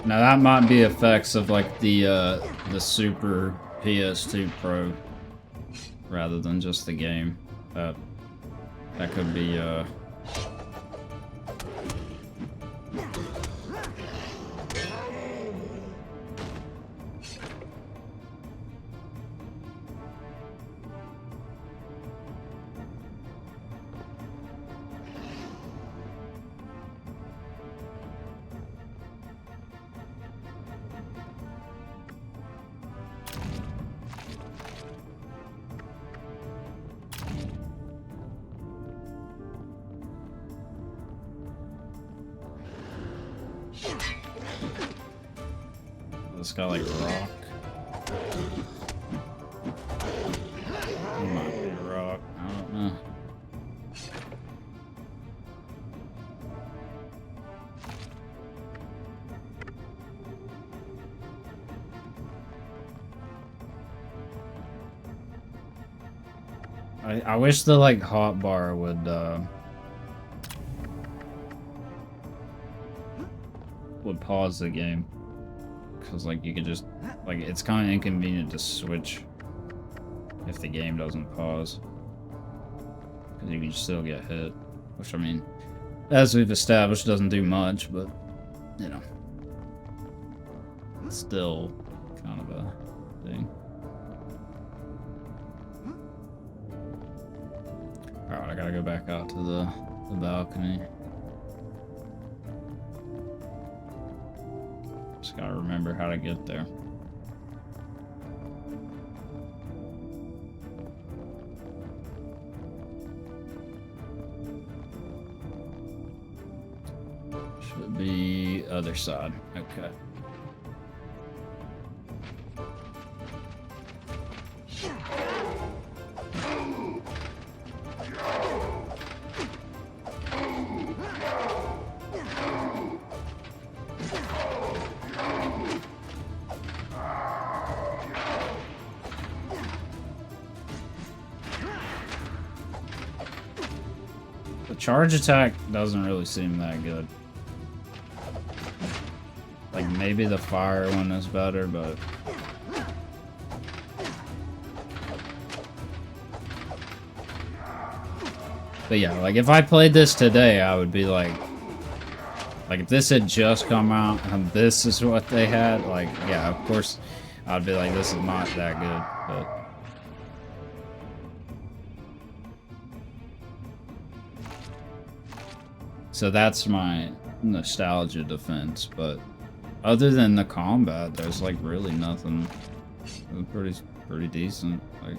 Now that might be effects of like the Super PS2 Pro rather than just the game. That could be this guy like rock. It might be rock. I don't know. I wish the like hotbar would pause the game. Because like you could just like it's kind of inconvenient to switch if the game doesn't pause, because you can still get hit, which I mean, as we've established, doesn't do much, but you know, it's still kind of a thing. Alright, I gotta go back out to the balcony. Just gotta remember how to get there. Should be other side. Okay. The charge attack doesn't really seem that good. Like, maybe the fire one is better, but... But yeah, like, if I played this today, I would be like... Like, if this had just come out, and this is what they had, like, yeah, of course, I'd be like, this is not that good, but... So that's my nostalgia defense, but... Other than the combat, there's like really nothing. It was pretty decent. Like,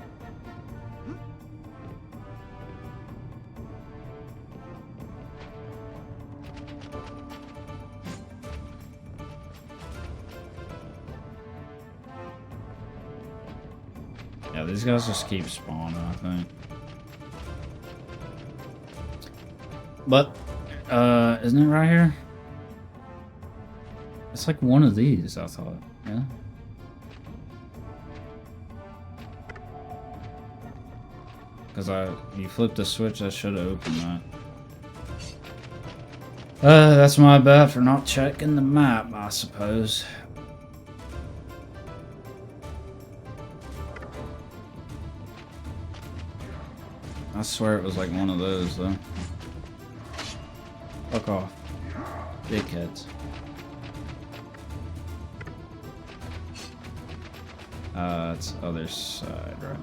yeah, these guys just keep spawning, I think. But, isn't it right here? It's like one of these, I thought. Yeah. Because you flipped the switch, I should have opened that. That's my bad for not checking the map, I suppose. I swear it was like one of those, though. Fuck off. Dickheads. It's other side, right?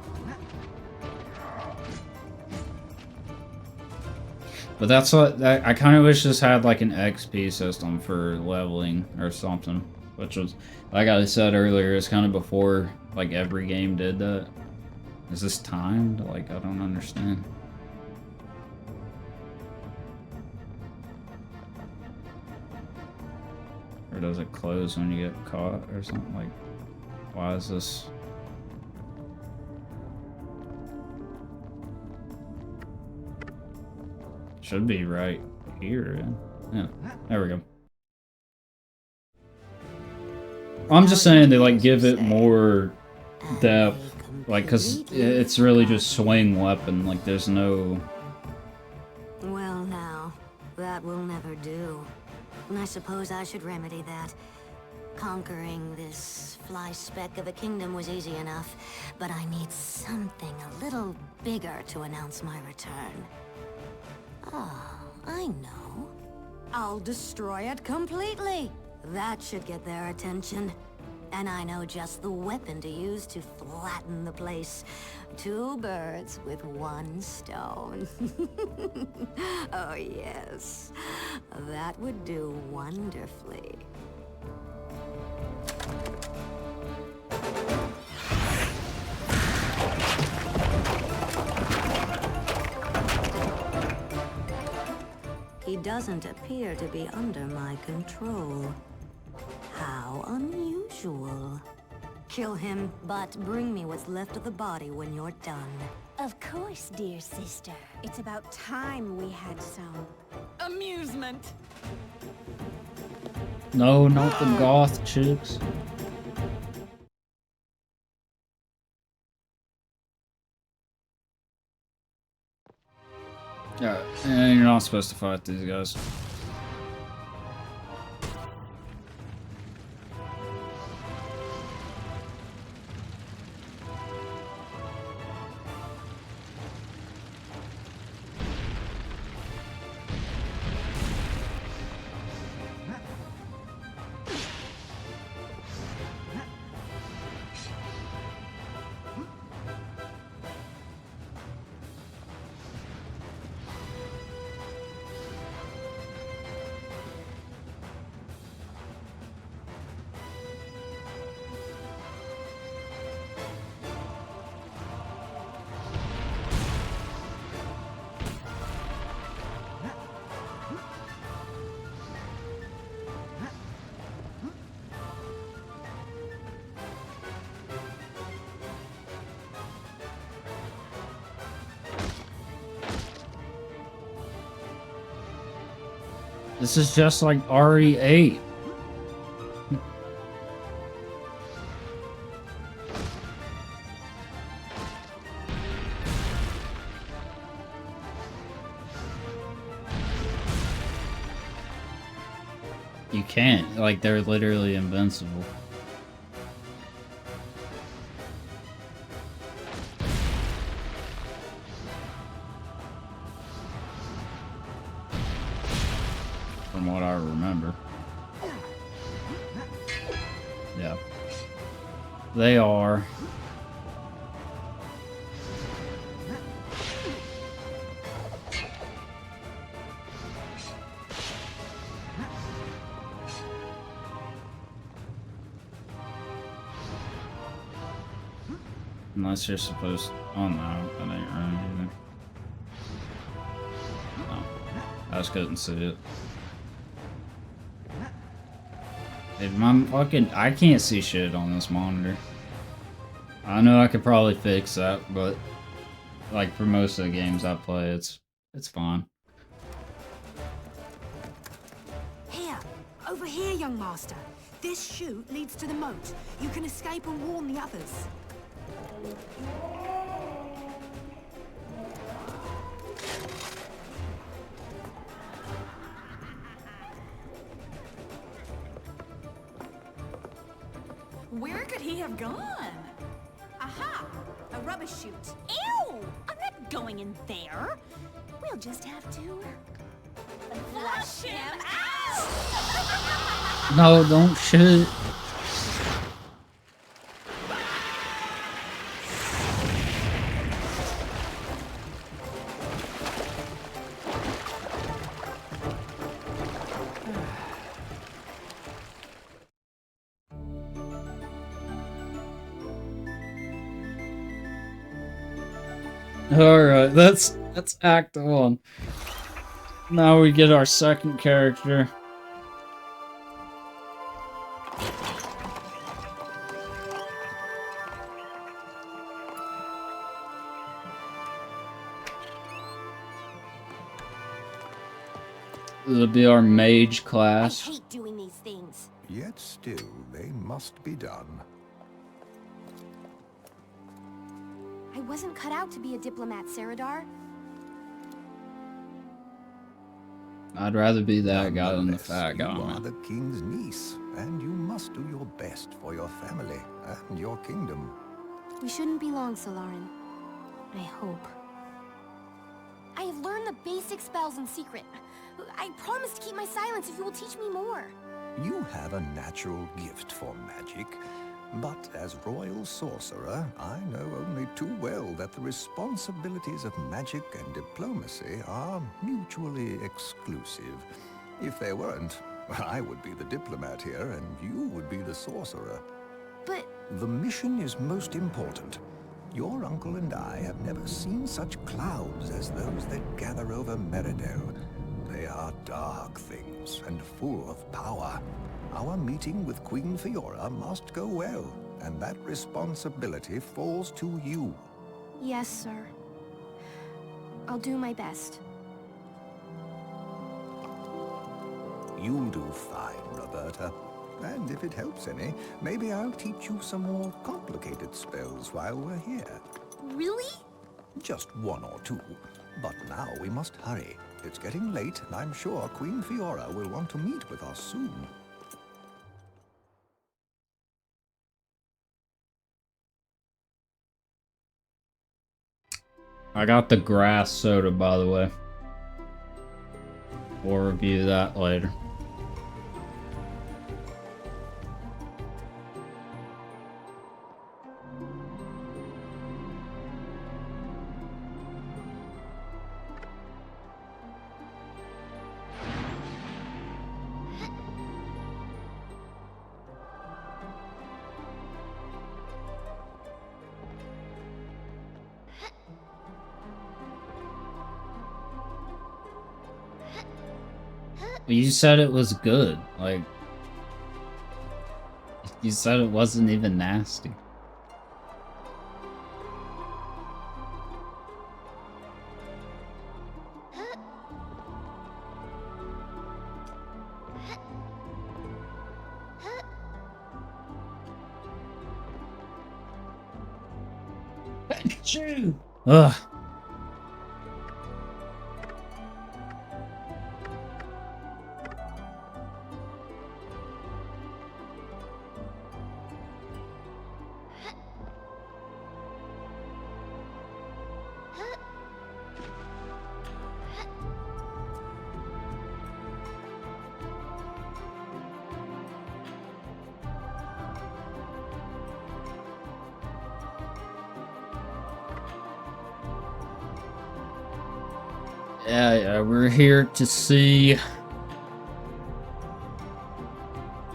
But that's what I kind of wish this had like an XP system for leveling or something, which was, like I said earlier, it's kind of before like every game did that. Is this timed? Like, I don't understand. Or does it close when you get caught or something? Like, why is this? Should be right here. Yeah, there we go. I'm just saying they like give it more depth, like, cause it's really just swing weapon. Like, there's no. Well, now that will never do. And I suppose I should remedy that. Conquering this fly speck of a kingdom was easy enough, but I need something a little bigger to announce my return. Oh, I know. I'll destroy it completely. That should get their attention. And I know just the weapon to use to flatten the place. 2 birds with 1 stone. Oh yes, that would do wonderfully. He doesn't appear to be under my control. How unusual. Kill him, but bring me what's left of the body when you're done. Of course, dear sister. It's about time we had some amusement. No, not the goth chicks. Yeah, and you're not supposed to fight these guys. This is just like RE8. You can't. Like, they're literally invincible. From what I remember. Yeah. They are. Unless you're supposed... Oh no, that ain't right either. No. I just couldn't see it. If my fucking... I can't see shit on this monitor. I know I could probably fix that, but... Like, for most of the games I play, it's fine. Here! Over here, young master! This chute leads to the moat. You can escape and warn the others. Where could he have gone? Aha! A rubbish chute. Ew! I'm not going in there. We'll just have to... flush him out! No, don't shoot. Alright, that's Act 1. Now we get our second character. It'll be our mage I class. hate doing these things. Yet still, they must be done. I wasn't cut out to be a diplomat, Saradar. I'd rather be that guy than the Nonetheless, fat guy. You are Man. the king's niece, and you must do your best for your family and your kingdom. We shouldn't be long, Solarin. I hope. I have learned the basic spells in secret. I promise to keep my silence if you will teach me more. You have a natural gift for magic, but as royal sorcerer, I know only too well that the responsibilities of magic and diplomacy are mutually exclusive. If they weren't, I would be the diplomat here, and you would be the sorcerer. But... The mission is most important. Your uncle and I have never seen such clouds as those that gather over Meridel. They are dark things and full of power. Our meeting with Queen Fiora must go well, and that responsibility falls to you. Yes, sir. I'll do my best. You'll do fine, Roberta. And if it helps any, maybe I'll teach you some more complicated spells while we're here. Really? Just one or two. But now we must hurry. It's getting late, and I'm sure Queen Fiora will want to meet with us soon. I got the grass soda, by the way. We'll review that later. You said it was good. Like, you said it wasn't even nasty. Achoo! Ugh. Yeah, we're here to see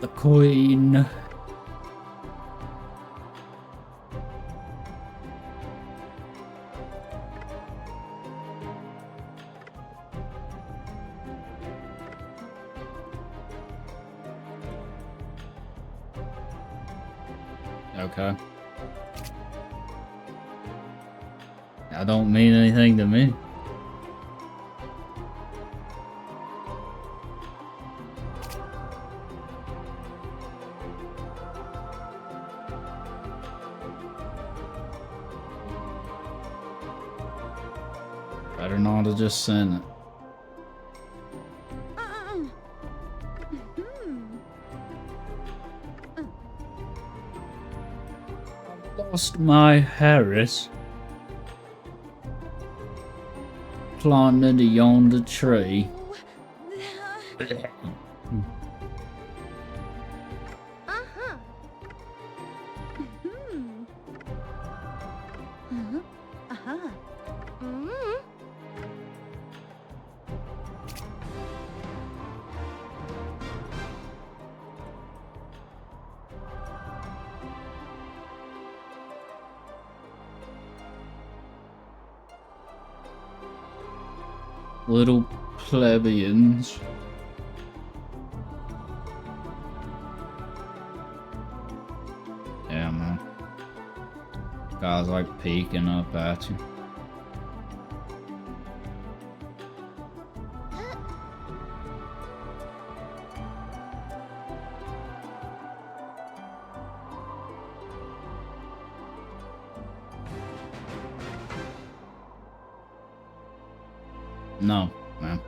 the Queen. Okay. That don't mean anything to me. Better not have just sent it. Lost my Harris. Planted yonder tree. Little plebeians. Yeah, man. Guys like peeking up at you. No, man.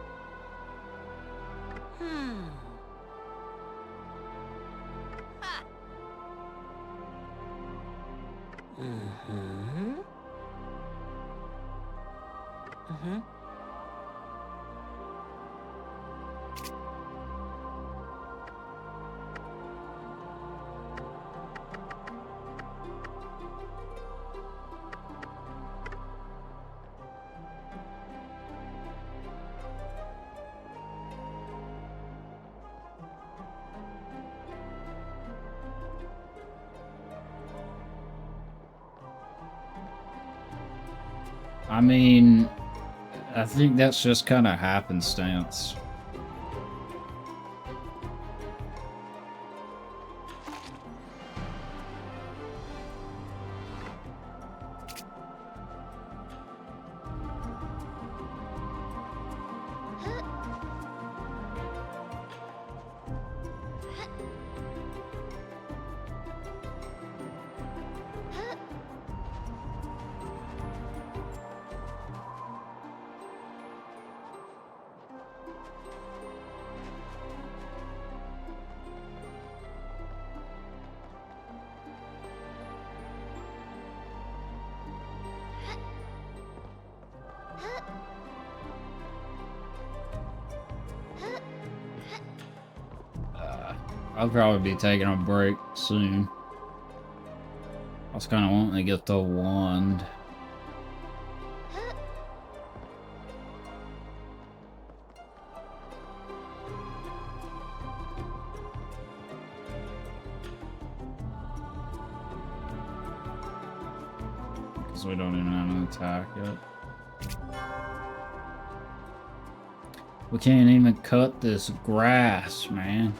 I mean, I think that's just kind of happenstance. I'll probably be taking a break soon. I was kind of wanting to get the wand. Because we don't even have an attack yet. We can't even cut this grass, man.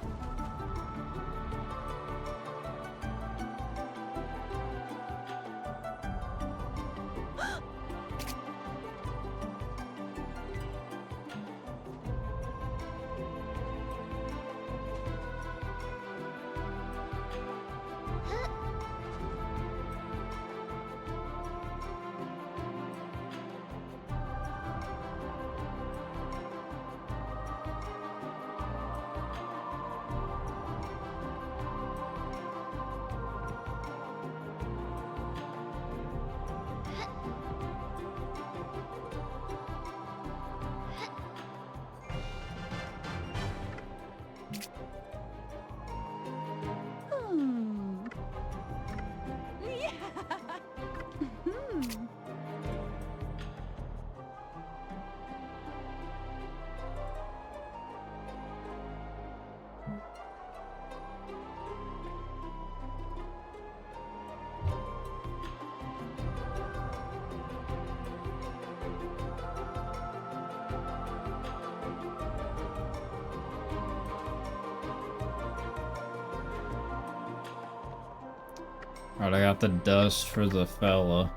Alright, I got the dust for the fella.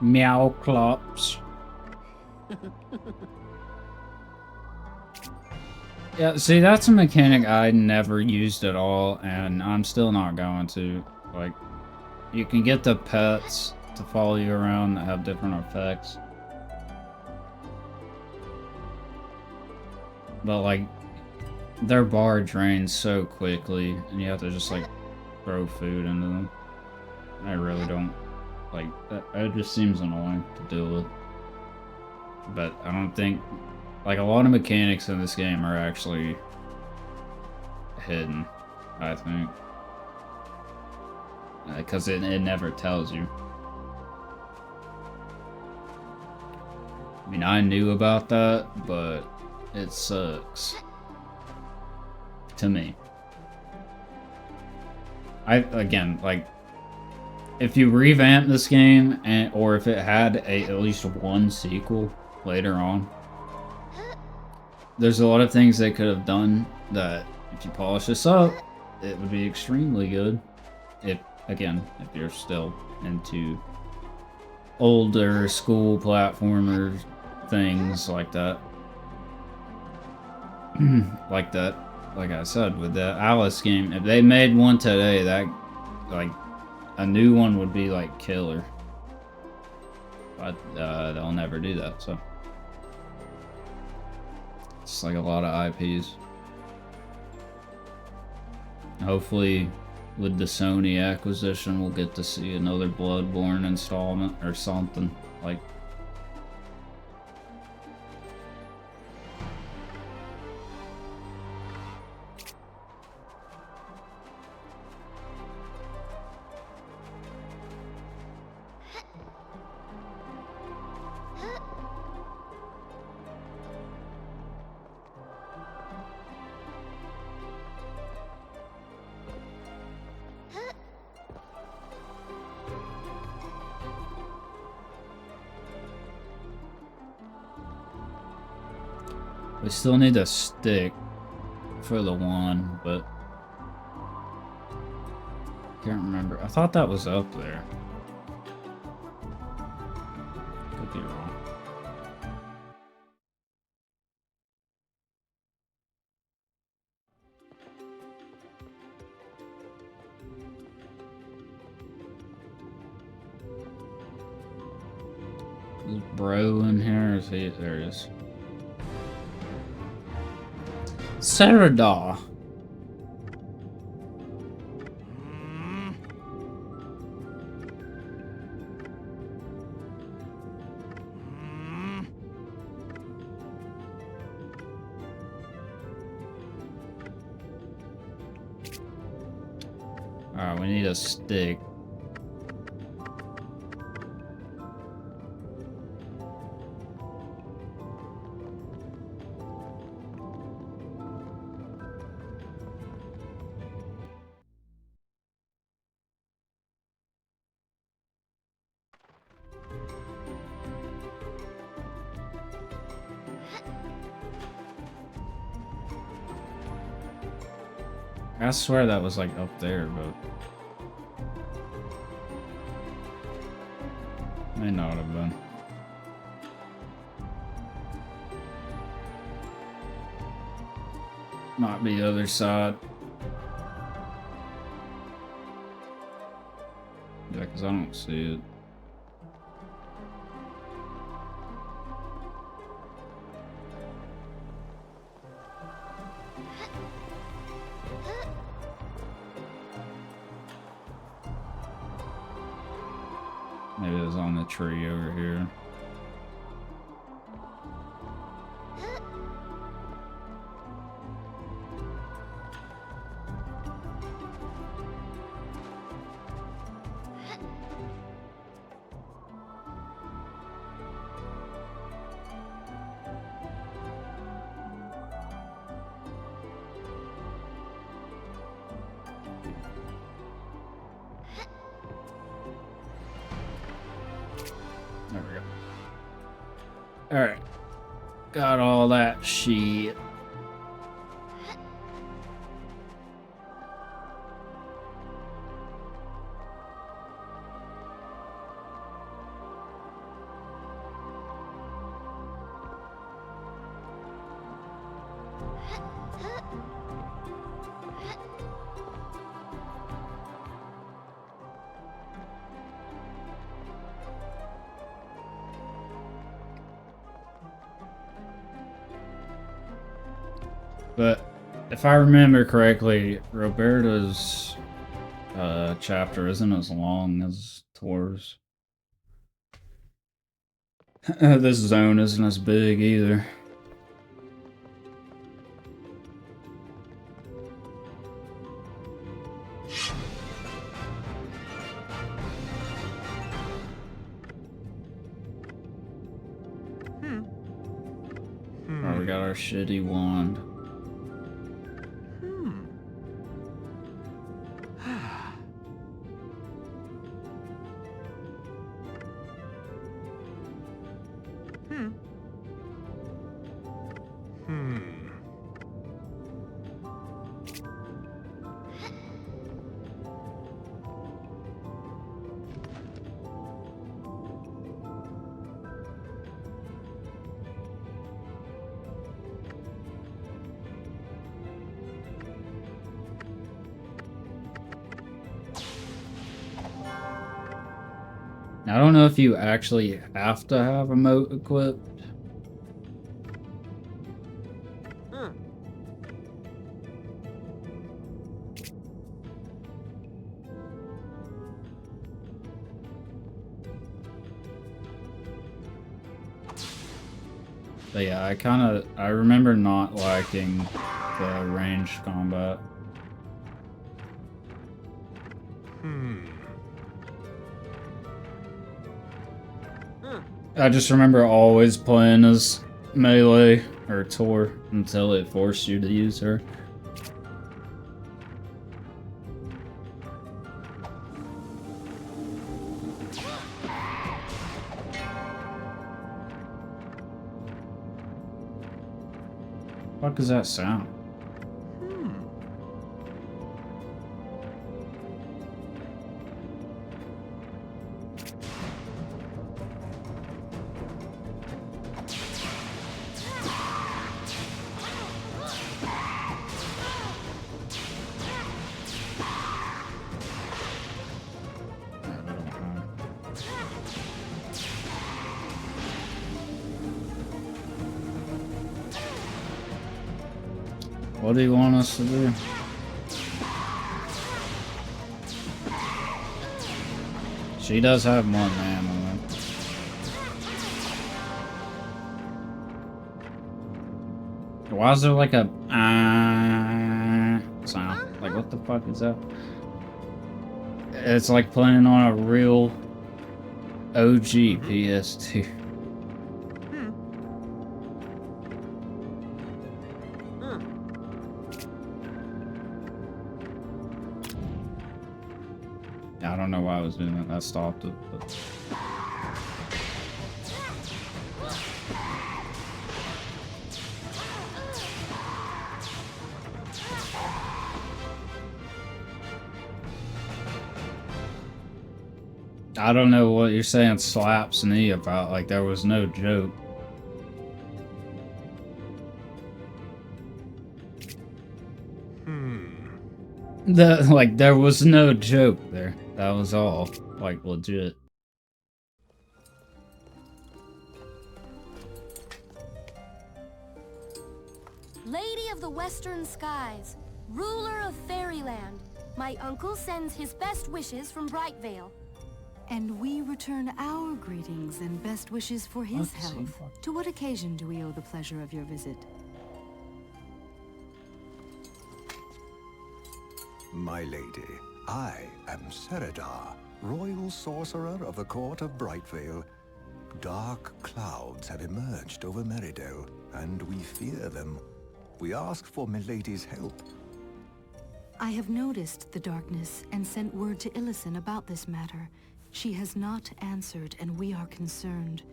Meow clops. Yeah, see, that's a mechanic I never used at all, and I'm still not going to. Like, you can get the pets to follow you around that have different effects. But, like, their bar drains so quickly, and you have to just, like, throw food into them. I really don't. Like, it just seems annoying to deal with. But I don't think... Like, a lot of mechanics in this game are actually hidden, I think. Because it never tells you. I mean, I knew about that, but it sucks. To me. Again, like, if you revamp this game, or if it had at least one sequel later on, there's a lot of things they could have done that, if you polish this up, it would be extremely good. If you're still into older school platformer things like that. Like I said, with the Alice game, if they made one today, that, like, a new one would be, like, killer. But, they'll never do that, so. It's like a lot of IPs. Hopefully, with the Sony acquisition, we'll get to see another Bloodborne installment or something. Like, we still need a stick for the one, but can't remember. I thought that was up there. Could be wrong. Is bro in here? Is he? There it is. Sarada. Alright, we need a stick. I swear that was like up there, but may not have been. Might be the other side. Yeah, because I don't see it. it is on the tree over here. There we go. Alright. Got all that shit. But if I remember correctly, Roberta's chapter isn't as long as Tor's. This zone isn't as big either. Oh, we got our shitty wand. I don't know if you actually have to have a moat equipped. But yeah, I remember not liking the ranged combat. I just remember always playing as melee or Tor until it forced you to use her. What is that sound? What do you want us to do? She does have more ammo. Why is there like a sound? Like what the fuck is that? It's like playing on a real OG PS2. I don't know why I was doing that. I stopped it. But... I don't know what you're saying slaps knee about. Like there was no joke. Like there was no joke there. That was all like legit. Lady of the Western Skies, ruler of Fairyland, my uncle sends his best wishes from Brightvale. And we return our greetings and best wishes for his health. To what occasion do we owe the pleasure of your visit? My lady, I am Seredar, royal sorcerer of the court of Brightvale. Dark clouds have emerged over Meridel, and we fear them. We ask for Milady's help. I have noticed the darkness and sent word to Illison about this matter. She has not answered, and we are concerned.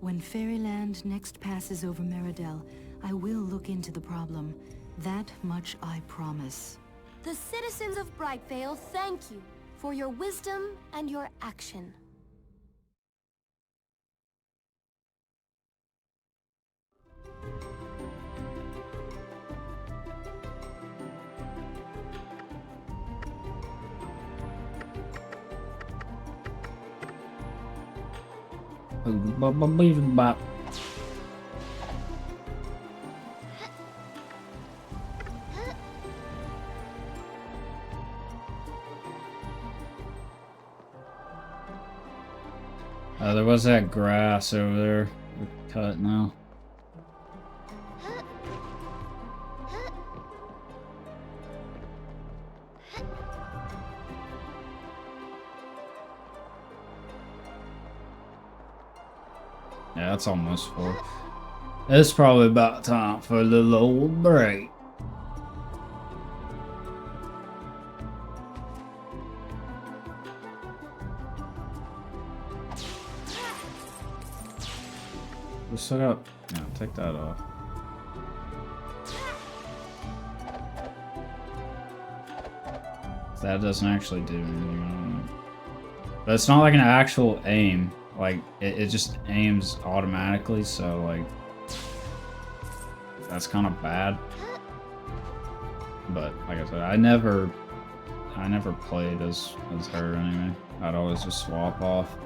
When Fairyland next passes over Meridel, I will look into the problem. That much I promise. The citizens of Brightvale thank you for your wisdom and your action. Bop. There was that grass over there. We're cut now. Yeah, it's almost 4. It's probably about time for a little old break. Just set up. Yeah, take that off. That doesn't actually do anything. I don't know. But it's not like an actual aim. Like, it just aims automatically, so, like, that's kind of bad. But, like I said, I never played as her anyway. I'd always just swap off.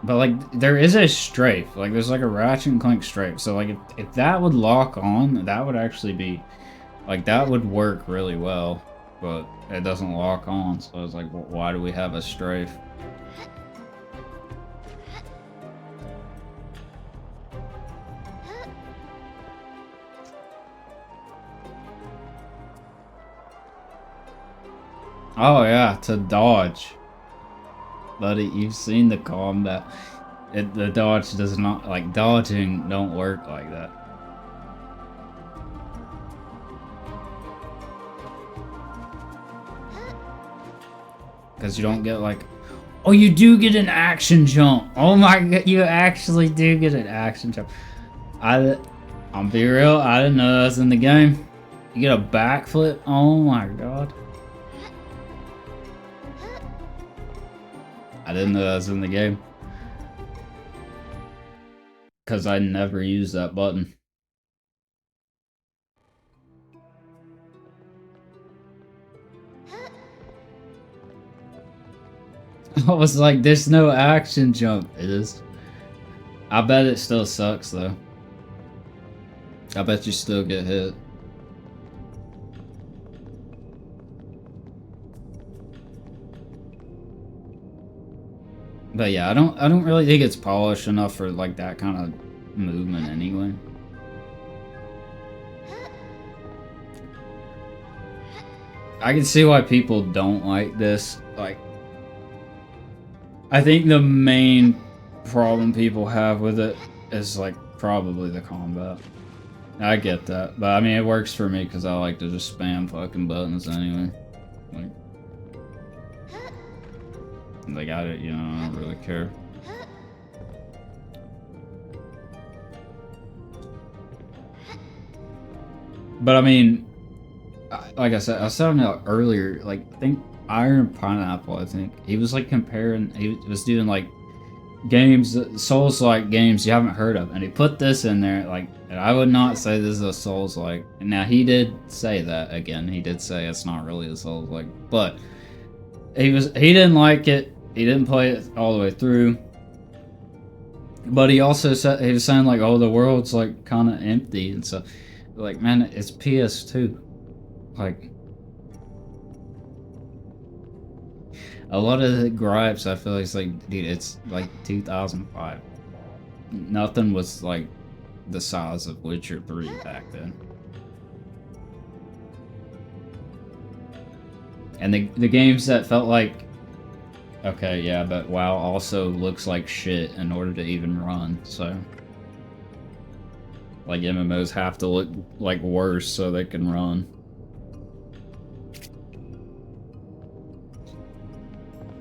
But, like, there is a strafe. Like, there's, like, a Ratchet and Clank strafe. So, like, if that would lock on, that would actually be... Like, that would work really well. But it doesn't lock on. So, I was like, well, why do we have a strafe? Oh, yeah, to dodge. Buddy, you've seen the combat. The dodge does not, like, dodging don't work like that. Because you don't get, like... Oh, you do get an action jump! Oh my god, you actually do get an action jump. I'll be real, I didn't know that was in the game. You get a backflip? Oh my god. I didn't know that was in the game. Because I never used that button. I was like, there's no action jump. It is. I bet it still sucks though. I bet you still get hit. But yeah, I don't really think it's polished enough for like that kind of movement anyway. I can see why people don't like this. Like, I think the main problem people have with it is like probably the combat. I get that, but I mean it works for me because I like to just spam fucking buttons anyway. Like I don't really care. But I mean, like I said, I was talking about earlier, like I think Iron Pineapple, I think he was like comparing, he was doing like games, Souls-like games you haven't heard of, and he put this in there, like, and I would not say this is a Souls-like. Now he did say that again. He did say it's not really a Souls-like, but he didn't like it. He didn't play it all the way through. But he also said he was saying like, oh, the world's like kind of empty and stuff. Like, man, it's PS2. Like, a lot of the gripes I feel like it's like, dude, it's like 2005. Nothing was like the size of Witcher 3 back then. And the games that felt like, okay, yeah, but WoW also looks like shit in order to even run, so. Like, MMOs have to look like worse so they can run.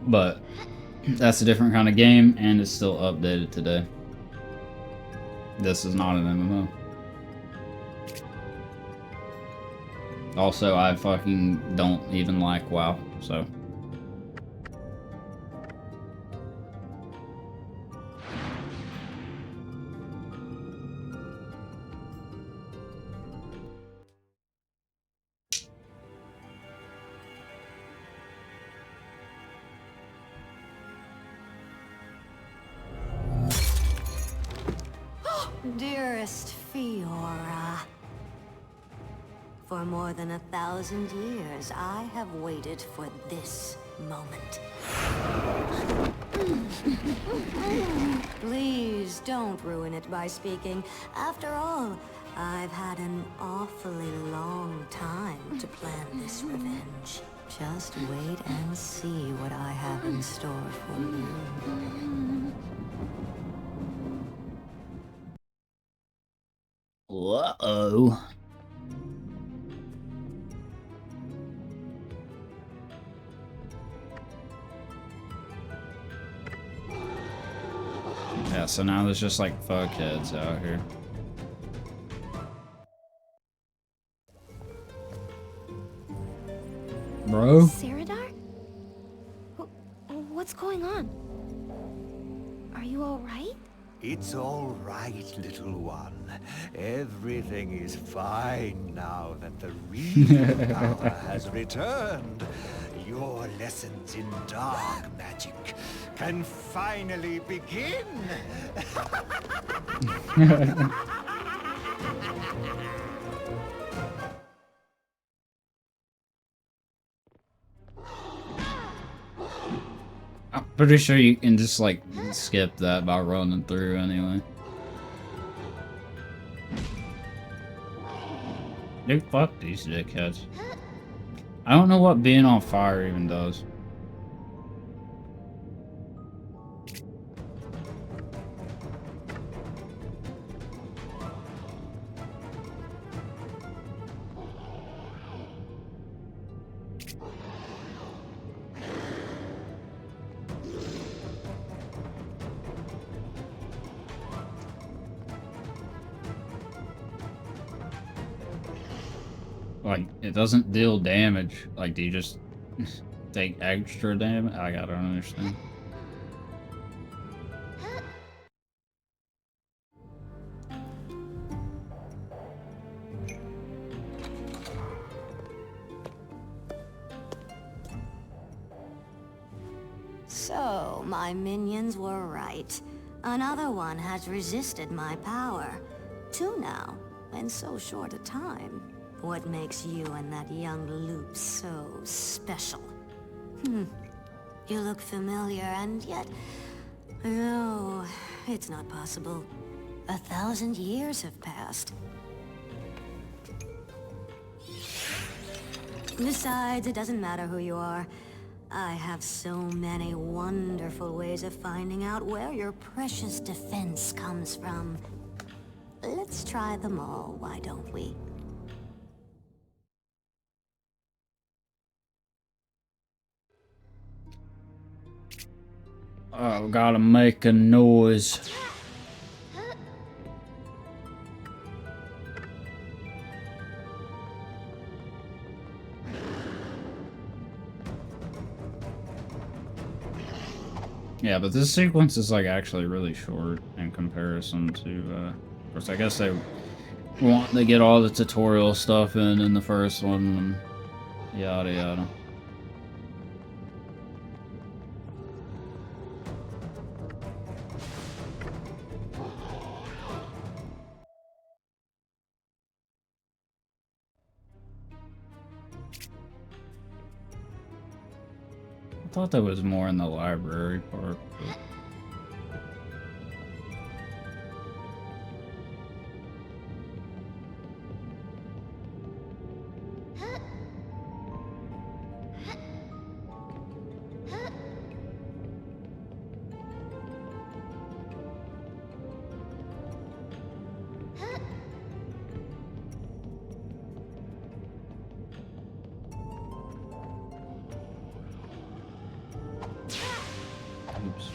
But that's a different kind of game, and it's still updated today. This is not an MMO. Also, I fucking don't even like WoW, so. Dearest Fiora, for more than 1,000 years, I have waited for this moment. Please don't ruin it by speaking. After all, I've had an awfully long time to plan this revenge. Just wait and see what I have in store for you. Uh-oh. Yeah, so now there's just like fuckheads out here. Bro? Saradar? What's going on? Are you alright? It's all right, little one. Everything is fine now that the real power has returned. Your lessons in dark magic can finally begin. I'm pretty sure you can just like skip that by running through anyway. Dude, fuck these dickheads. I don't know what being on fire even does. Like, it doesn't deal damage. Like, do you just take extra damage? I don't understand. So, my minions were right. Another one has resisted my power. Two now, in so short a time. What makes you and that young loop so special? You look familiar, and yet... No, it's not possible. 1,000 years have passed. Besides, it doesn't matter who you are. I have so many wonderful ways of finding out where your precious defense comes from. Let's try them all, why don't we? Oh, gotta make a noise. Yeah, but this sequence is like actually really short in comparison to, of course, I guess they want to get all the tutorial stuff in the first one, and yada yada. thought there was more in the library part. But... Oops.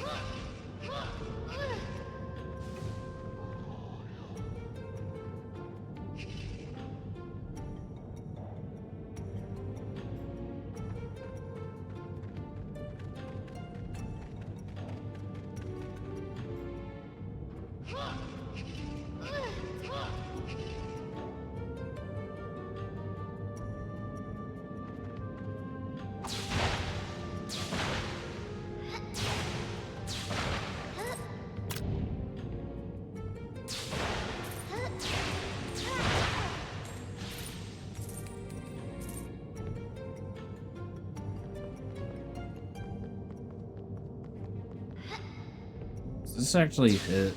Does this actually hit?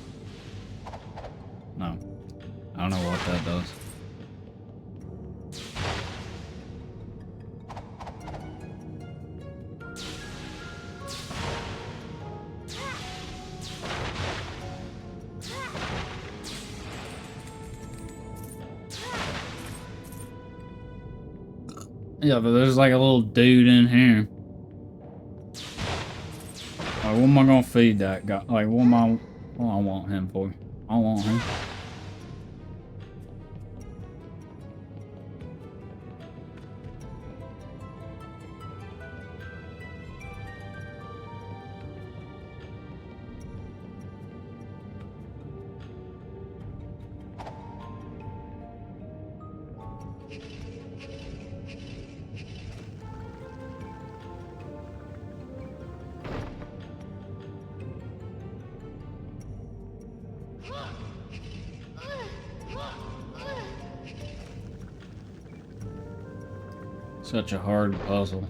No. I don't know what that does. Yeah, but there's like a little dude in here. Like, what am I gonna feed that guy? Like, what do I want him for? I want him. Such a hard puzzle.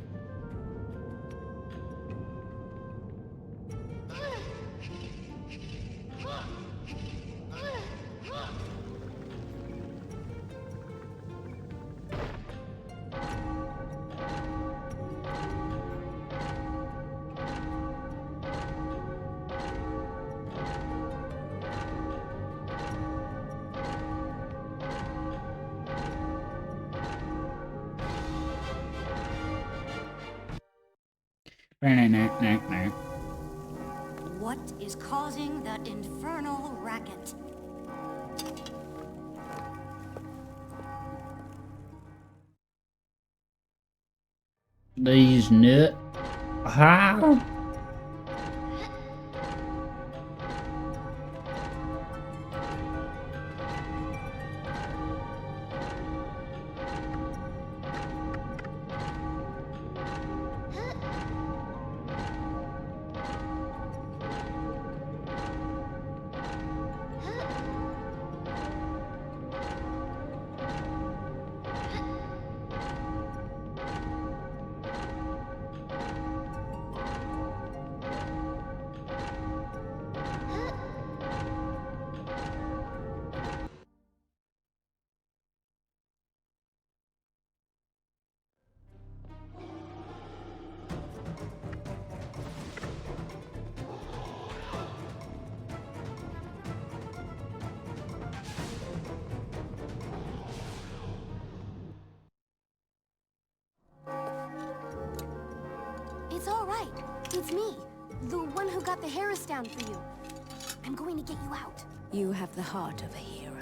What is causing that infernal racket? These nut. How? It's all right. It's me, the one who got the Harris down for you. I'm going to get you out. You have the heart of a hero.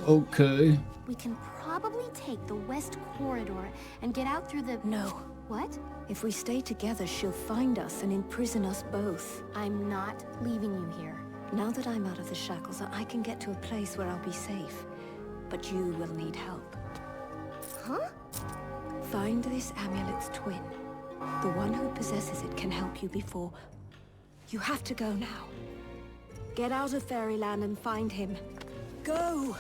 Okay. We can probably take the west corridor and get out through the... No. What? If we stay together, she'll find us and imprison us both. I'm not leaving you here. Now that I'm out of the shackles, I can get to a place where I'll be safe. But you will need help. Huh? Find this amulet's twin. The one who possesses it can help you before... You have to go now. Get out of Fairyland and find him. Go!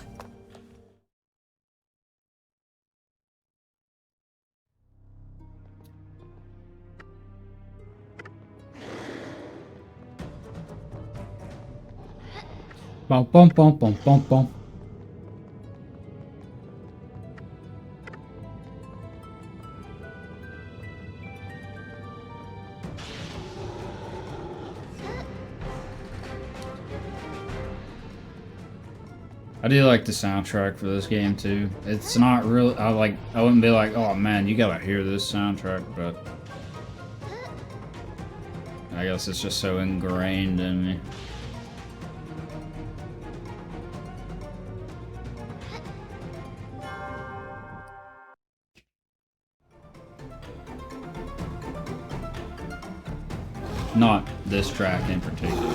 Bum bum bum bum bum bum. I do like the soundtrack for this game too. It's not really. I wouldn't be like, oh man, you gotta hear this soundtrack, but I guess it's just so ingrained in me. Not this track in particular.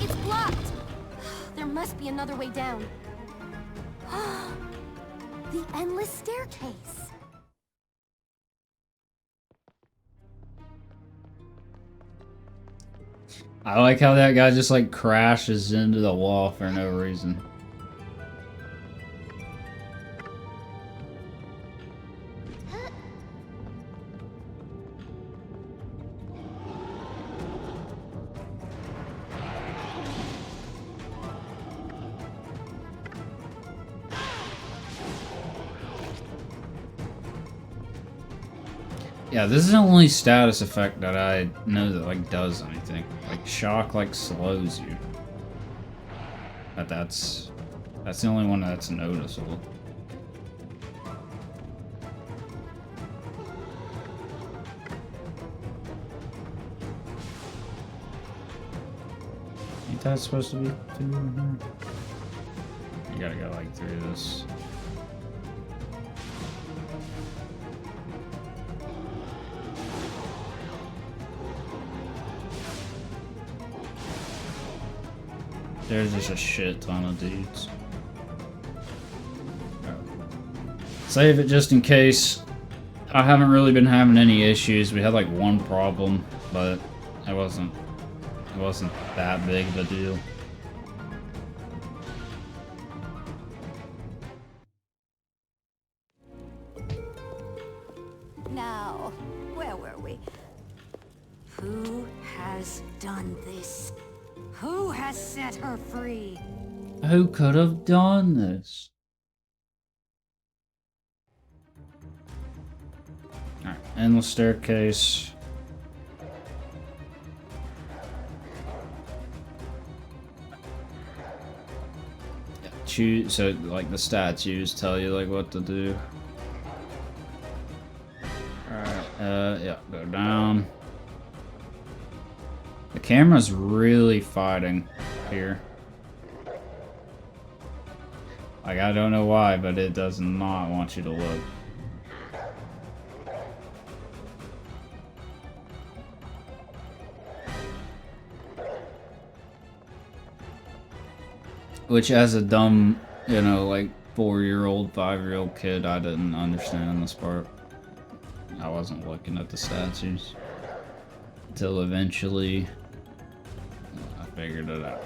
It's blocked! There must be another way down. The endless staircase. I like how that guy just like crashes into the wall for no reason. Yeah, this is the only status effect that I know that like does anything. Like shock like slows you. But that's the only one that's noticeable. Ain't that supposed to be 2 in here? You gotta go like through this. There's just a shit ton of dudes. Save it just in case. I haven't really been having any issues. We had like one problem, but it wasn't that big of a deal. Now, where were we? Who has done this? Who has set her free? Who could have done this? Alright, endless staircase. Yeah, choose, so like the statues tell you like what to do. Alright, yeah, go down. The camera's really fighting here. Like, I don't know why, but it does not want you to look. Which, as a dumb, you know, like 4-year-old, 5-year-old kid, I didn't understand this part. I wasn't looking at the statues until eventually I figured it out.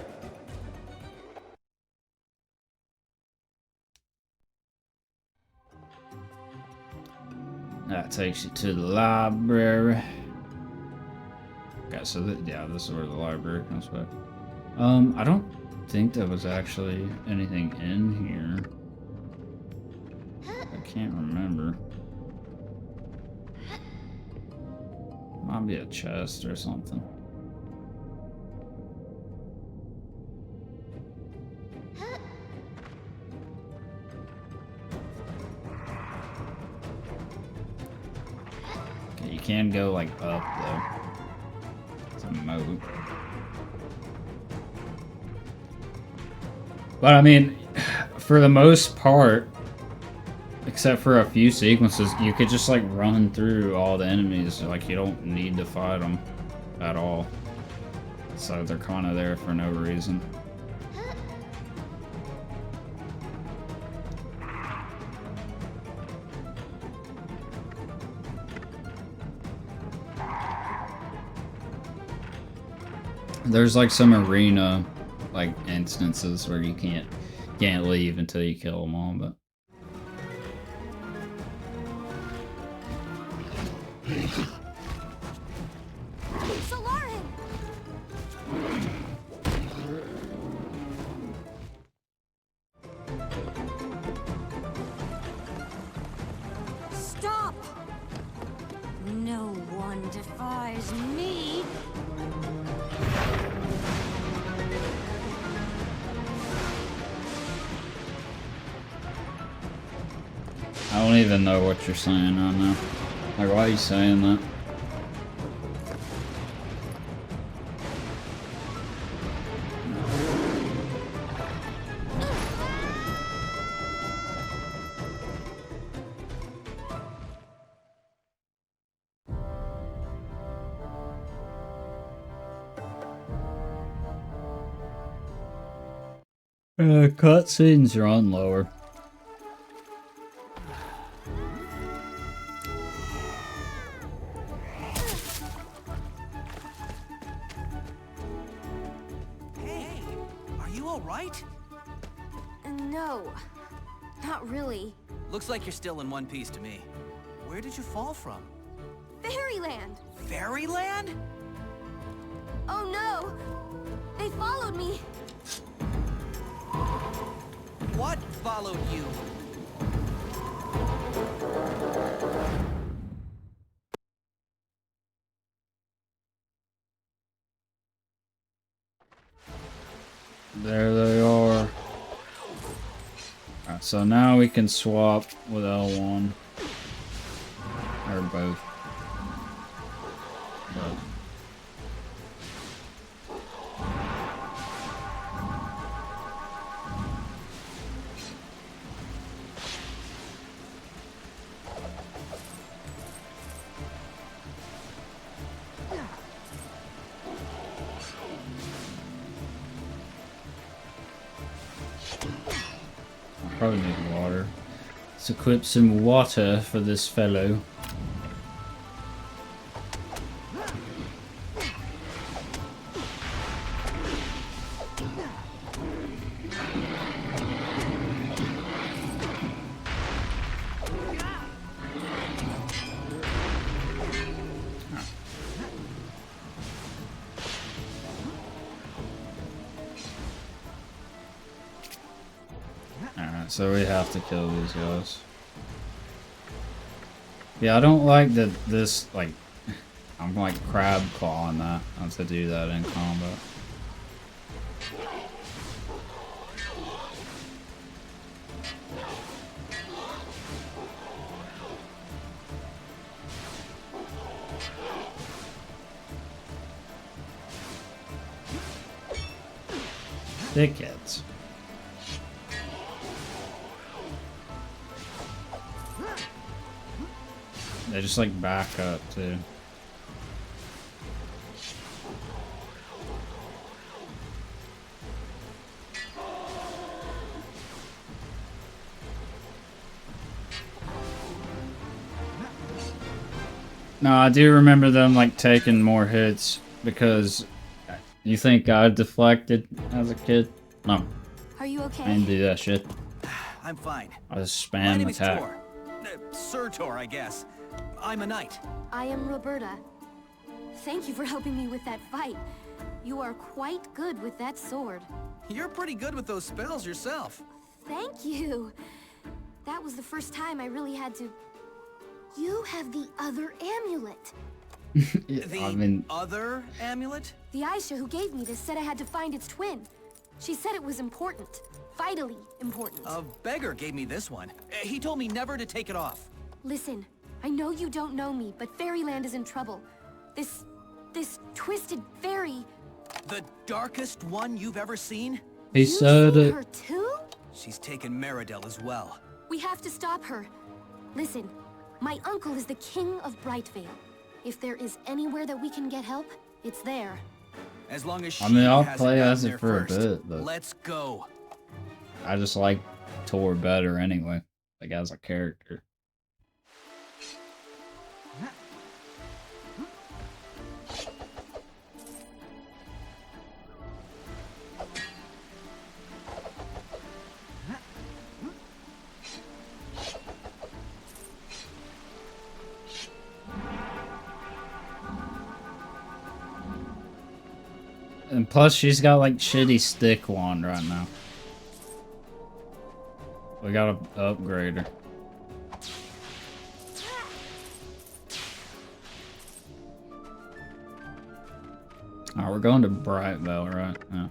That takes you to the library. Okay, so yeah, this is where the library comes back. I don't think there was actually anything in here. I can't remember. Might be a chest or something. Okay, you can go like up though. It's a moat. But I mean, for the most part, except for a few sequences, you could just like run through all the enemies. Like you don't need to fight them at all. So they're kind of there for no reason. There's like some arena like instances where you can't leave until you kill them all, but No one defies me. I don't even know what you're saying right now. Like, why are you saying that? Cutscenes are on lower. Hey, are you all right? No, not really. Looks like you're still in one piece to me. Where did you fall from? Fairyland! Fairyland? Oh no! They followed me! What followed you? There they are. Alright, so now we can swap with L1. Or both. But I probably need water. Let's equip some water for this fellow. Alright, so we have to kill these guys. Yeah, I don't like that this, like, I'm like crab clawing that. I have to do that in combat. Dickheads. They just like back up too. No, I do remember them like taking more hits because you think I deflected as a kid? No, Are you I okay? didn't do that shit. I'm fine. I just My spam name is attack. Tor. Sir Tor, I guess. I'm a knight. I am Roberta. Thank you for helping me with that fight. You are quite good with that sword. You're pretty good with those spells yourself. Thank you. That was the first time I really had to... You have the other amulet. Yeah, The I mean, other amulet? The Aisha who gave me this said I had to find its twin. She said it was important. Vitally important. A beggar gave me this one. He told me never to take it off. Listen, I know you don't know me, but Fairyland is in trouble. This twisted fairy... The darkest one you've ever seen? he You said seen it. her too? She's taken Meridel as well. We have to stop her. Listen, my uncle is the king of Brightvale. If there is anywhere that we can get help, it's there. As long as she I mean, I'll hasn't play gotten as it there for a first. bit, but Let's go. I just like Tor better anyway, like as a character. And plus, she's got like shitty stick wand right now. We gotta upgrade her. Oh, we're going to Brightvale, right? Yeah.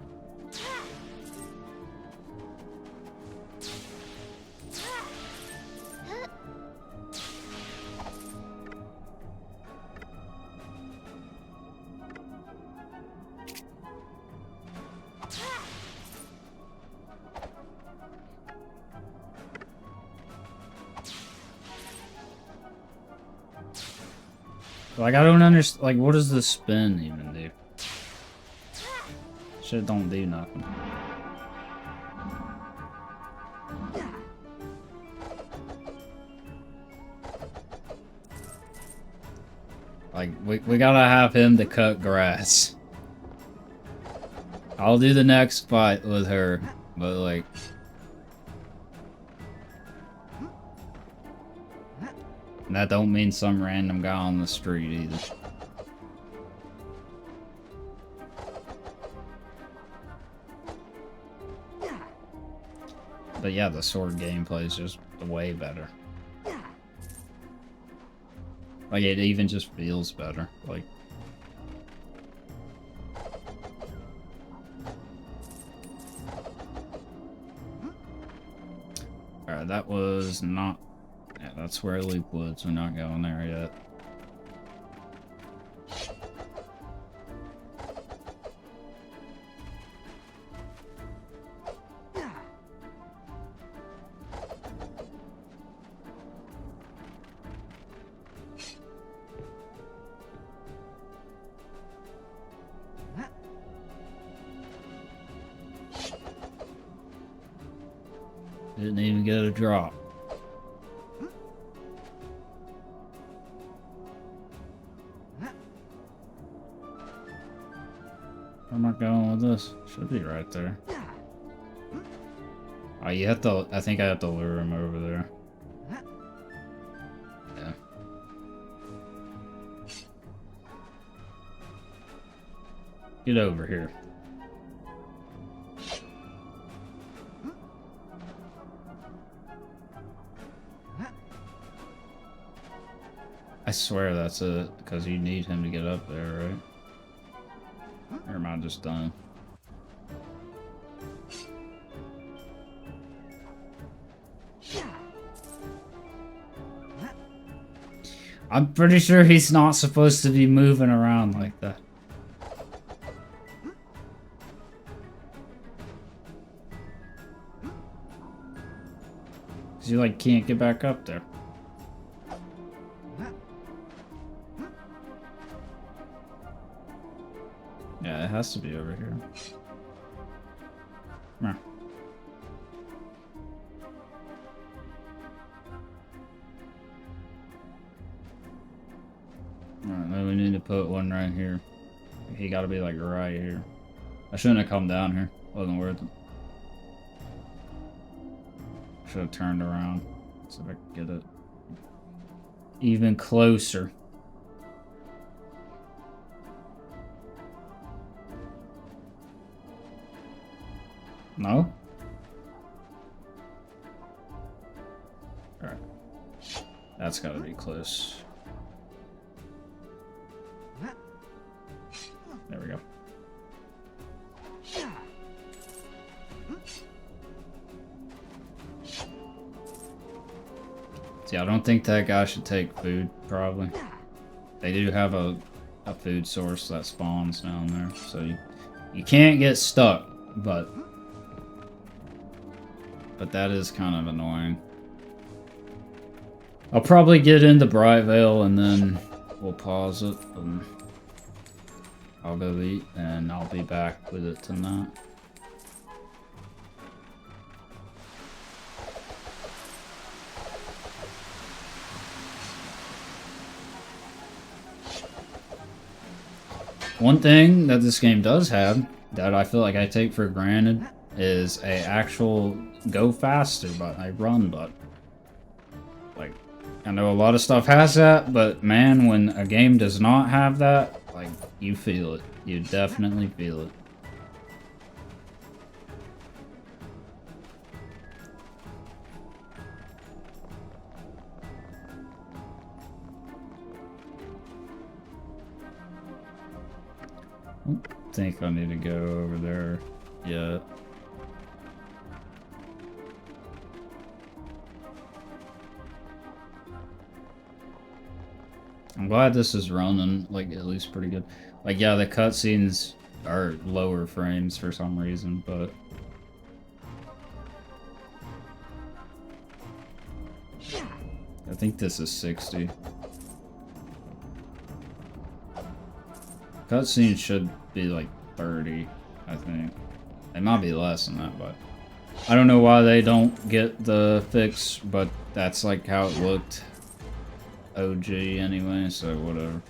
Like, I don't understand. Like, what does the spin even do? Shit don't do nothing. Like, we gotta have him to cut grass. I'll do the next fight with her, but like... that don't mean some random guy on the street either. But yeah, the sword gameplay is just way better. Like, it even just feels better. Like... Alright, that was not... yeah, that's where Leap Woods. We're not going there yet. Didn't even get a drop. Where am I going with this? Should be right there. Oh, you have to... I think I have to lure him over there. Yeah. Get over here. I swear that's it, because you need him to get up there, right? Or am I just done? I'm pretty sure he's not supposed to be moving around like that. Cause you like can't get back up there. Yeah, it has to be over here. Come here. Alright, then we need to put one right here. He gotta be like right here. I shouldn't have come down here. Wasn't worth it. Should have turned around. See if I can get it even closer. No? Alright. That's gotta be close. There we go. See, I don't think that guy should take food, probably. They do have a food source that spawns down there, so you can't get stuck, but that is kind of annoying. I'll probably get into Brightvale and then we'll pause it and I'll go eat and I'll be back with it tonight. One thing that this game does have that I feel like I take for granted is a actual go faster button, a run button. Like, I know a lot of stuff has that, but man, when a game does not have that, like, you feel it. You definitely feel it. Oop. think I need to go over there yet. I'm glad this is running, like, at least pretty good. Like, yeah, the cutscenes are lower frames for some reason, but... I think this is 60. Cutscenes should be like 30, I think. They might be less than that, but... I don't know why they don't get the fix, but that's like how it looked OG anyway, so whatever.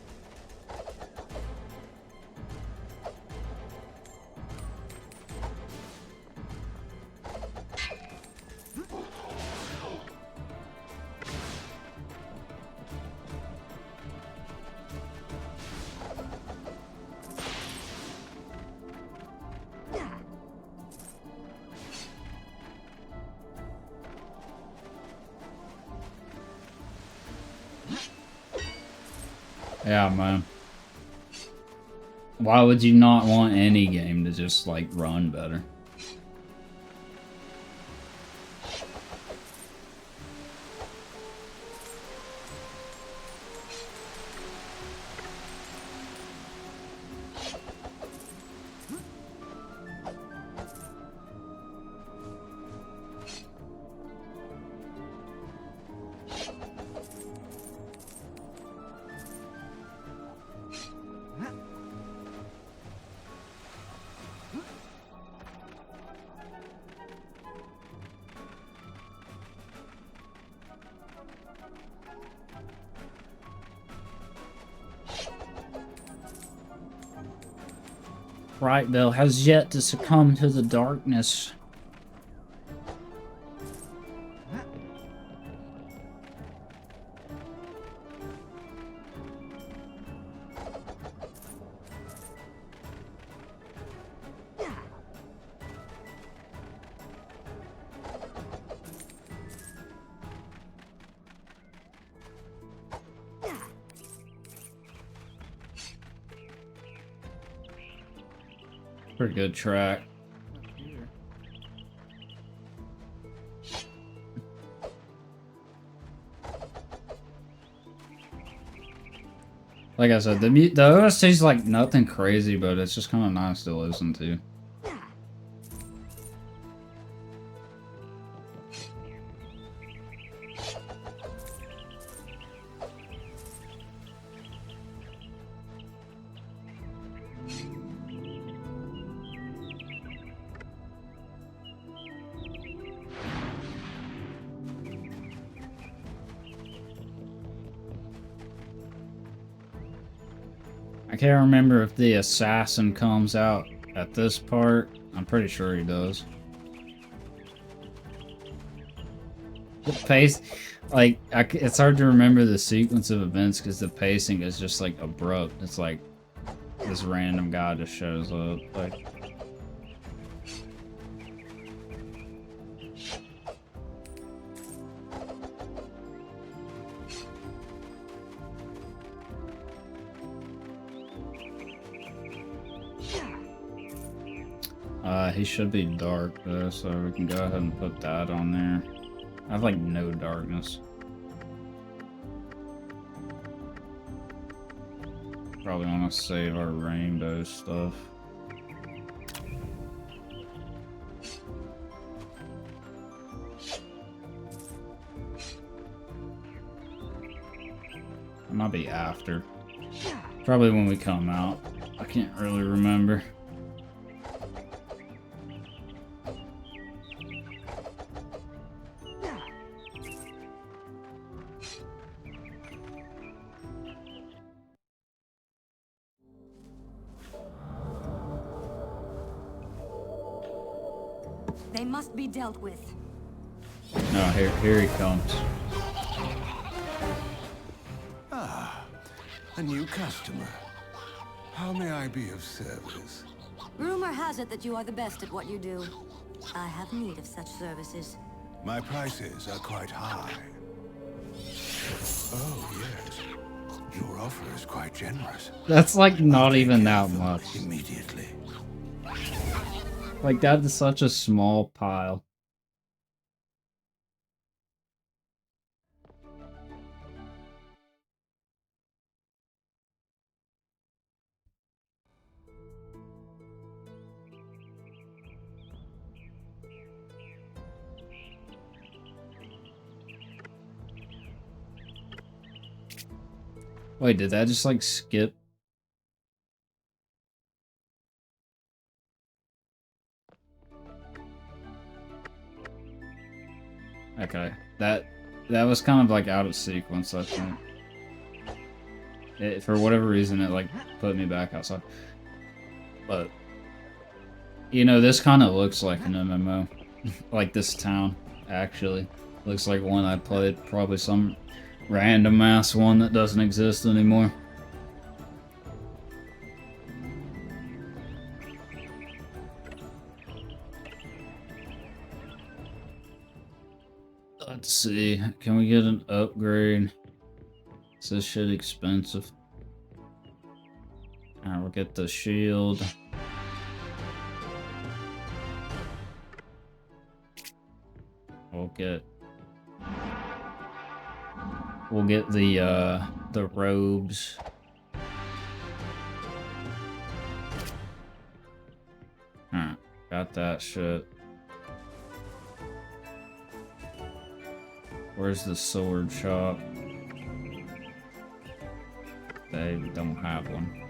Yeah, man. Why would you not want any game to just, like, run better? Brightveil has yet to succumb to the darkness. Pretty good track. Like I said, the OST's like nothing crazy, but it's just kind of nice to listen to. I can't remember if the assassin comes out at this part. I'm pretty sure he does. The pace, like, it's hard to remember the sequence of events because the pacing is just like abrupt. It's like this random guy just shows up. Like, he should be dark though, so we can go ahead and put that on there. I have like no darkness. Probably want to save our rainbow stuff. It might be after. Probably when we come out. I can't really remember. They must be dealt with. No, here he comes. Ah, a new customer. How may I be of service? Rumor has it that you are the best at what you do. I have need of such services. My prices are quite high. Oh, yes. Your offer is quite generous. That's like not even that much. Immediately. Like that is such a small pile. Wait, did that just like skip? Okay, that was kind of like out of sequence, I think. For whatever reason, it like put me back outside. But you know, this kind of looks like an MMO. Like this town, actually. Looks like one I played, probably some random ass one that doesn't exist anymore. Let's see, can we get an upgrade? Is this shit expensive? Alright, we'll get the shield. We'll get the robes. Alright, got that shit. Where's the sword shop? They don't have one.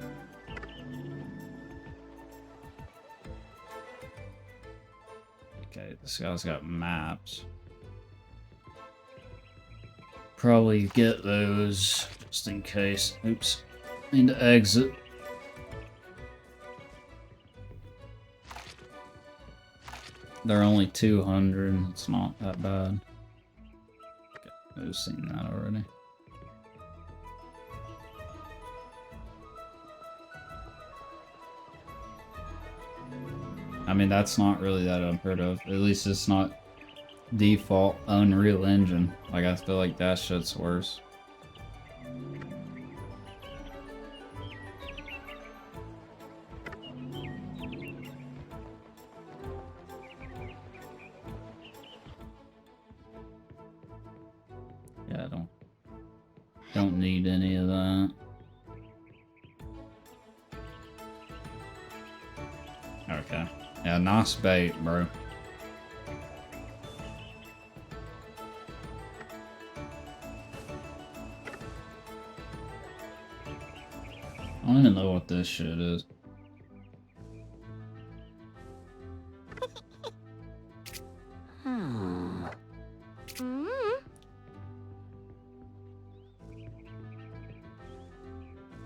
Okay, this guy's got maps. Probably get those just in case. Oops. Need to exit. They're only 200. It's not that bad. Okay, I've seen that already. I mean, that's not really that unheard of. At least it's not default Unreal Engine. Like, I feel like that shit's worse. Yeah, I don't need any of that. Okay. Yeah, nice bait, bro. I don't even know what this shit is.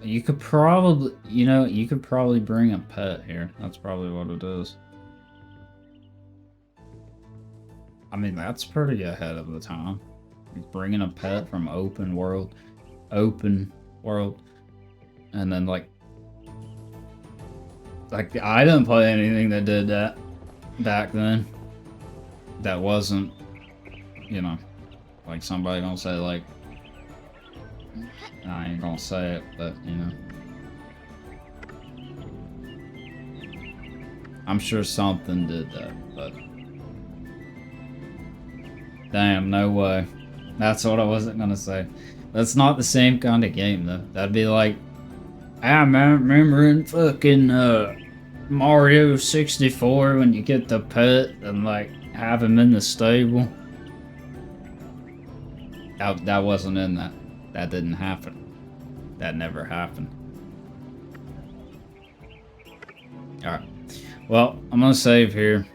You could probably, you know, you could probably bring a pet here. That's probably what it is. I mean, that's pretty ahead of the time. Bringing a pet from open world, and then like I didn't play anything that did that back then. That wasn't, you know, like somebody gonna say like, I ain't gonna say it, but you know, I'm sure something did that, but damn, no way. That's what I wasn't gonna say. That's not the same kind of game though. That'd be like, I remember in fucking Mario 64 when you get the pet and like have him in the stable. That wasn't in that. That didn't happen. That never happened. Alright. Well, I'm gonna save here.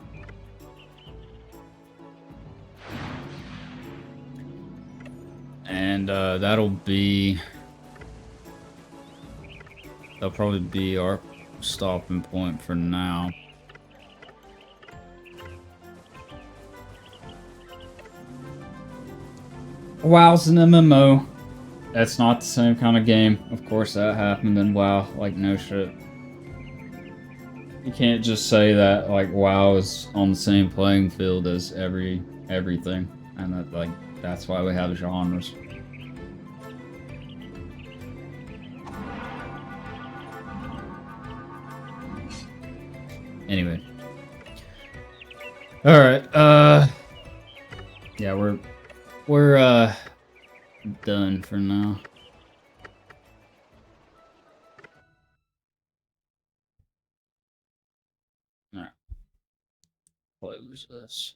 And that'll probably be our stopping point for now. WoW's an MMO. That's not the same kind of game. Of course that happened in WoW. Like, no shit. You can't just say that, like, WoW is on the same playing field as everything. And that, like, that's why we have genres. Anyway. Alright, yeah, we're done for now. Alright. Close this.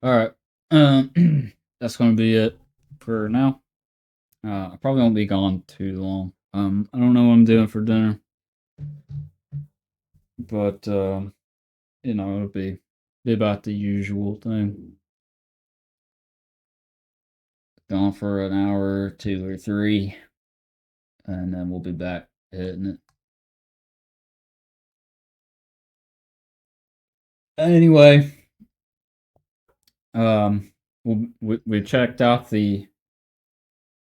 Alright. That's gonna be it for now. I probably won't be gone too long. I don't know what I'm doing for dinner. But you know, it'll be about the usual thing. Gone for an hour, 2 or 3, and then we'll be back hitting it. Anyway, we checked out the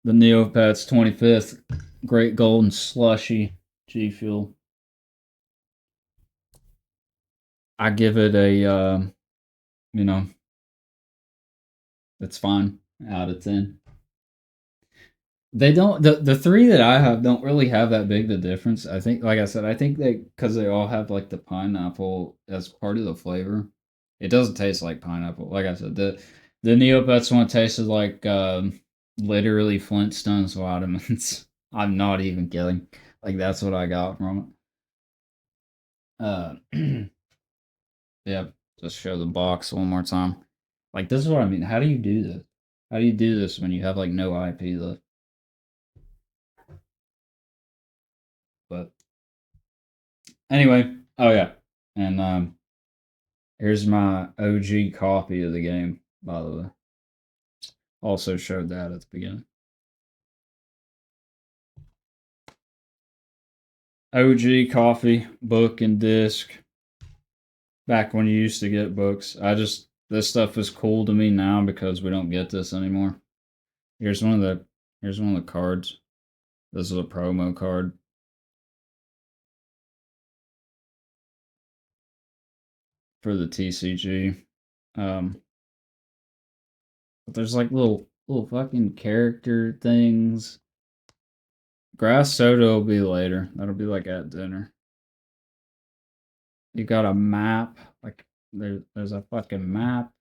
Neopets 25th Great Golden Slushy G Fuel. I give it a you know, it's fine out of 10. They don't the 3 that I have don't really have that big the difference. I think, like I said, I think because they all have like the pineapple as part of the flavor. It doesn't taste like pineapple. Like I said, the Neopets one tasted like literally Flintstones vitamins. I'm not even kidding. Like that's what I got from it. Yeah, just show the box one more time. Like this is what I mean. How do you do this? How do you do this when you have like no IP left? But anyway, oh yeah, and here's my OG copy of the game. By the way, also showed that at the beginning. OG coffee, book and disc. Back when you used to get books, this stuff is cool to me now because we don't get this anymore. Here's one of the cards. This is a promo card. For the TCG. But there's like little fucking character things. Grass soda will be later. That'll be like at dinner. You got a map. Like there's a fucking map.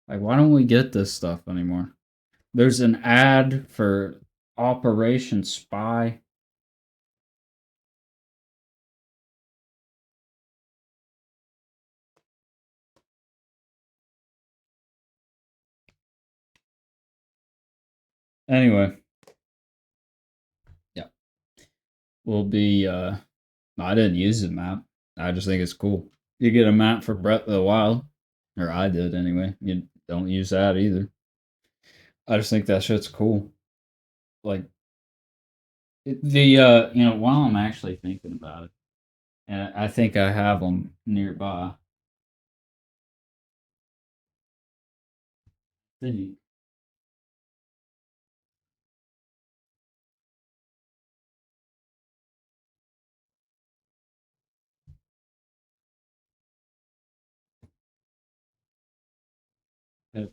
Like why don't we get this stuff anymore? There's an ad for Operation Spy. Anyway. Yeah. We'll be I didn't use the map. I just think it's cool. You get a map for Breath of the Wild. Or I did anyway. You don't use that either. I just think that shit's cool. Like you know, while I'm actually thinking about it, and I think I have them nearby. Think.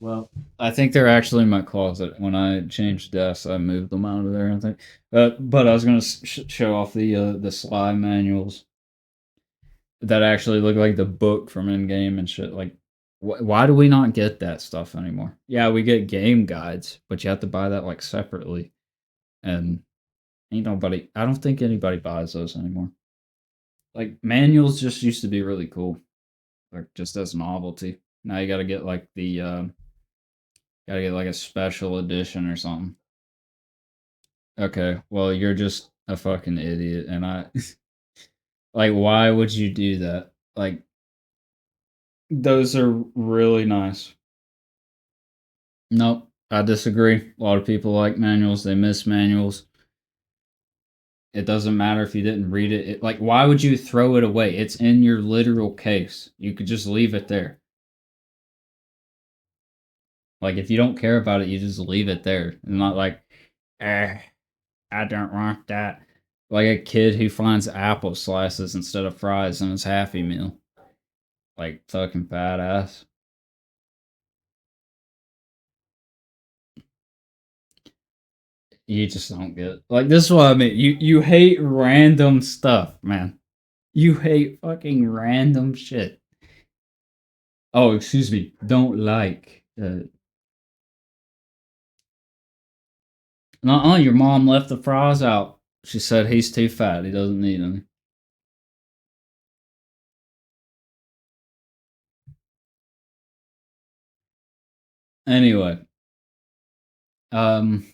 Well, I think they're actually in my closet. When I changed desks, I moved them out of there. I think, but I was gonna show off the slime manuals that actually look like the book from Endgame and shit. Like, why do we not get that stuff anymore? Yeah, we get game guides, but you have to buy that like separately, and ain't nobody. I don't think anybody buys those anymore. Like manuals just used to be really cool, like just as novelty. Now you got to get like gotta get like a special edition or something. Okay, well you're just a fucking idiot, and I like why would you do that? Like those are really nice. Nope, I disagree. A lot of people like manuals, they miss manuals. It doesn't matter if you didn't read it. Like, why would you throw it away? It's in your literal case. You could just leave it there. Like, if you don't care about it, you just leave it there. And not like, I don't want that. Like a kid who finds apple slices instead of fries in his Happy Meal. Like fucking badass. You just don't get it. Like this is what I mean. You hate random stuff, man. You hate fucking random shit. Oh, excuse me. Don't like. Nuh-uh, your mom left the fries out. She said he's too fat. He doesn't need any. Anyway, um,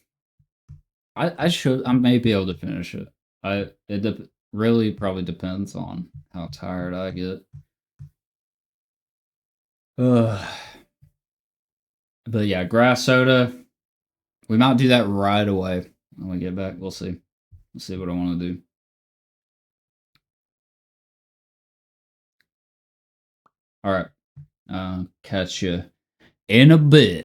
I may be able to finish it. Really probably depends on how tired I get. Ugh. But yeah, grass soda. We might do that right away when we get back. We'll see. We'll see what I want to do. All right. Catch you in a bit.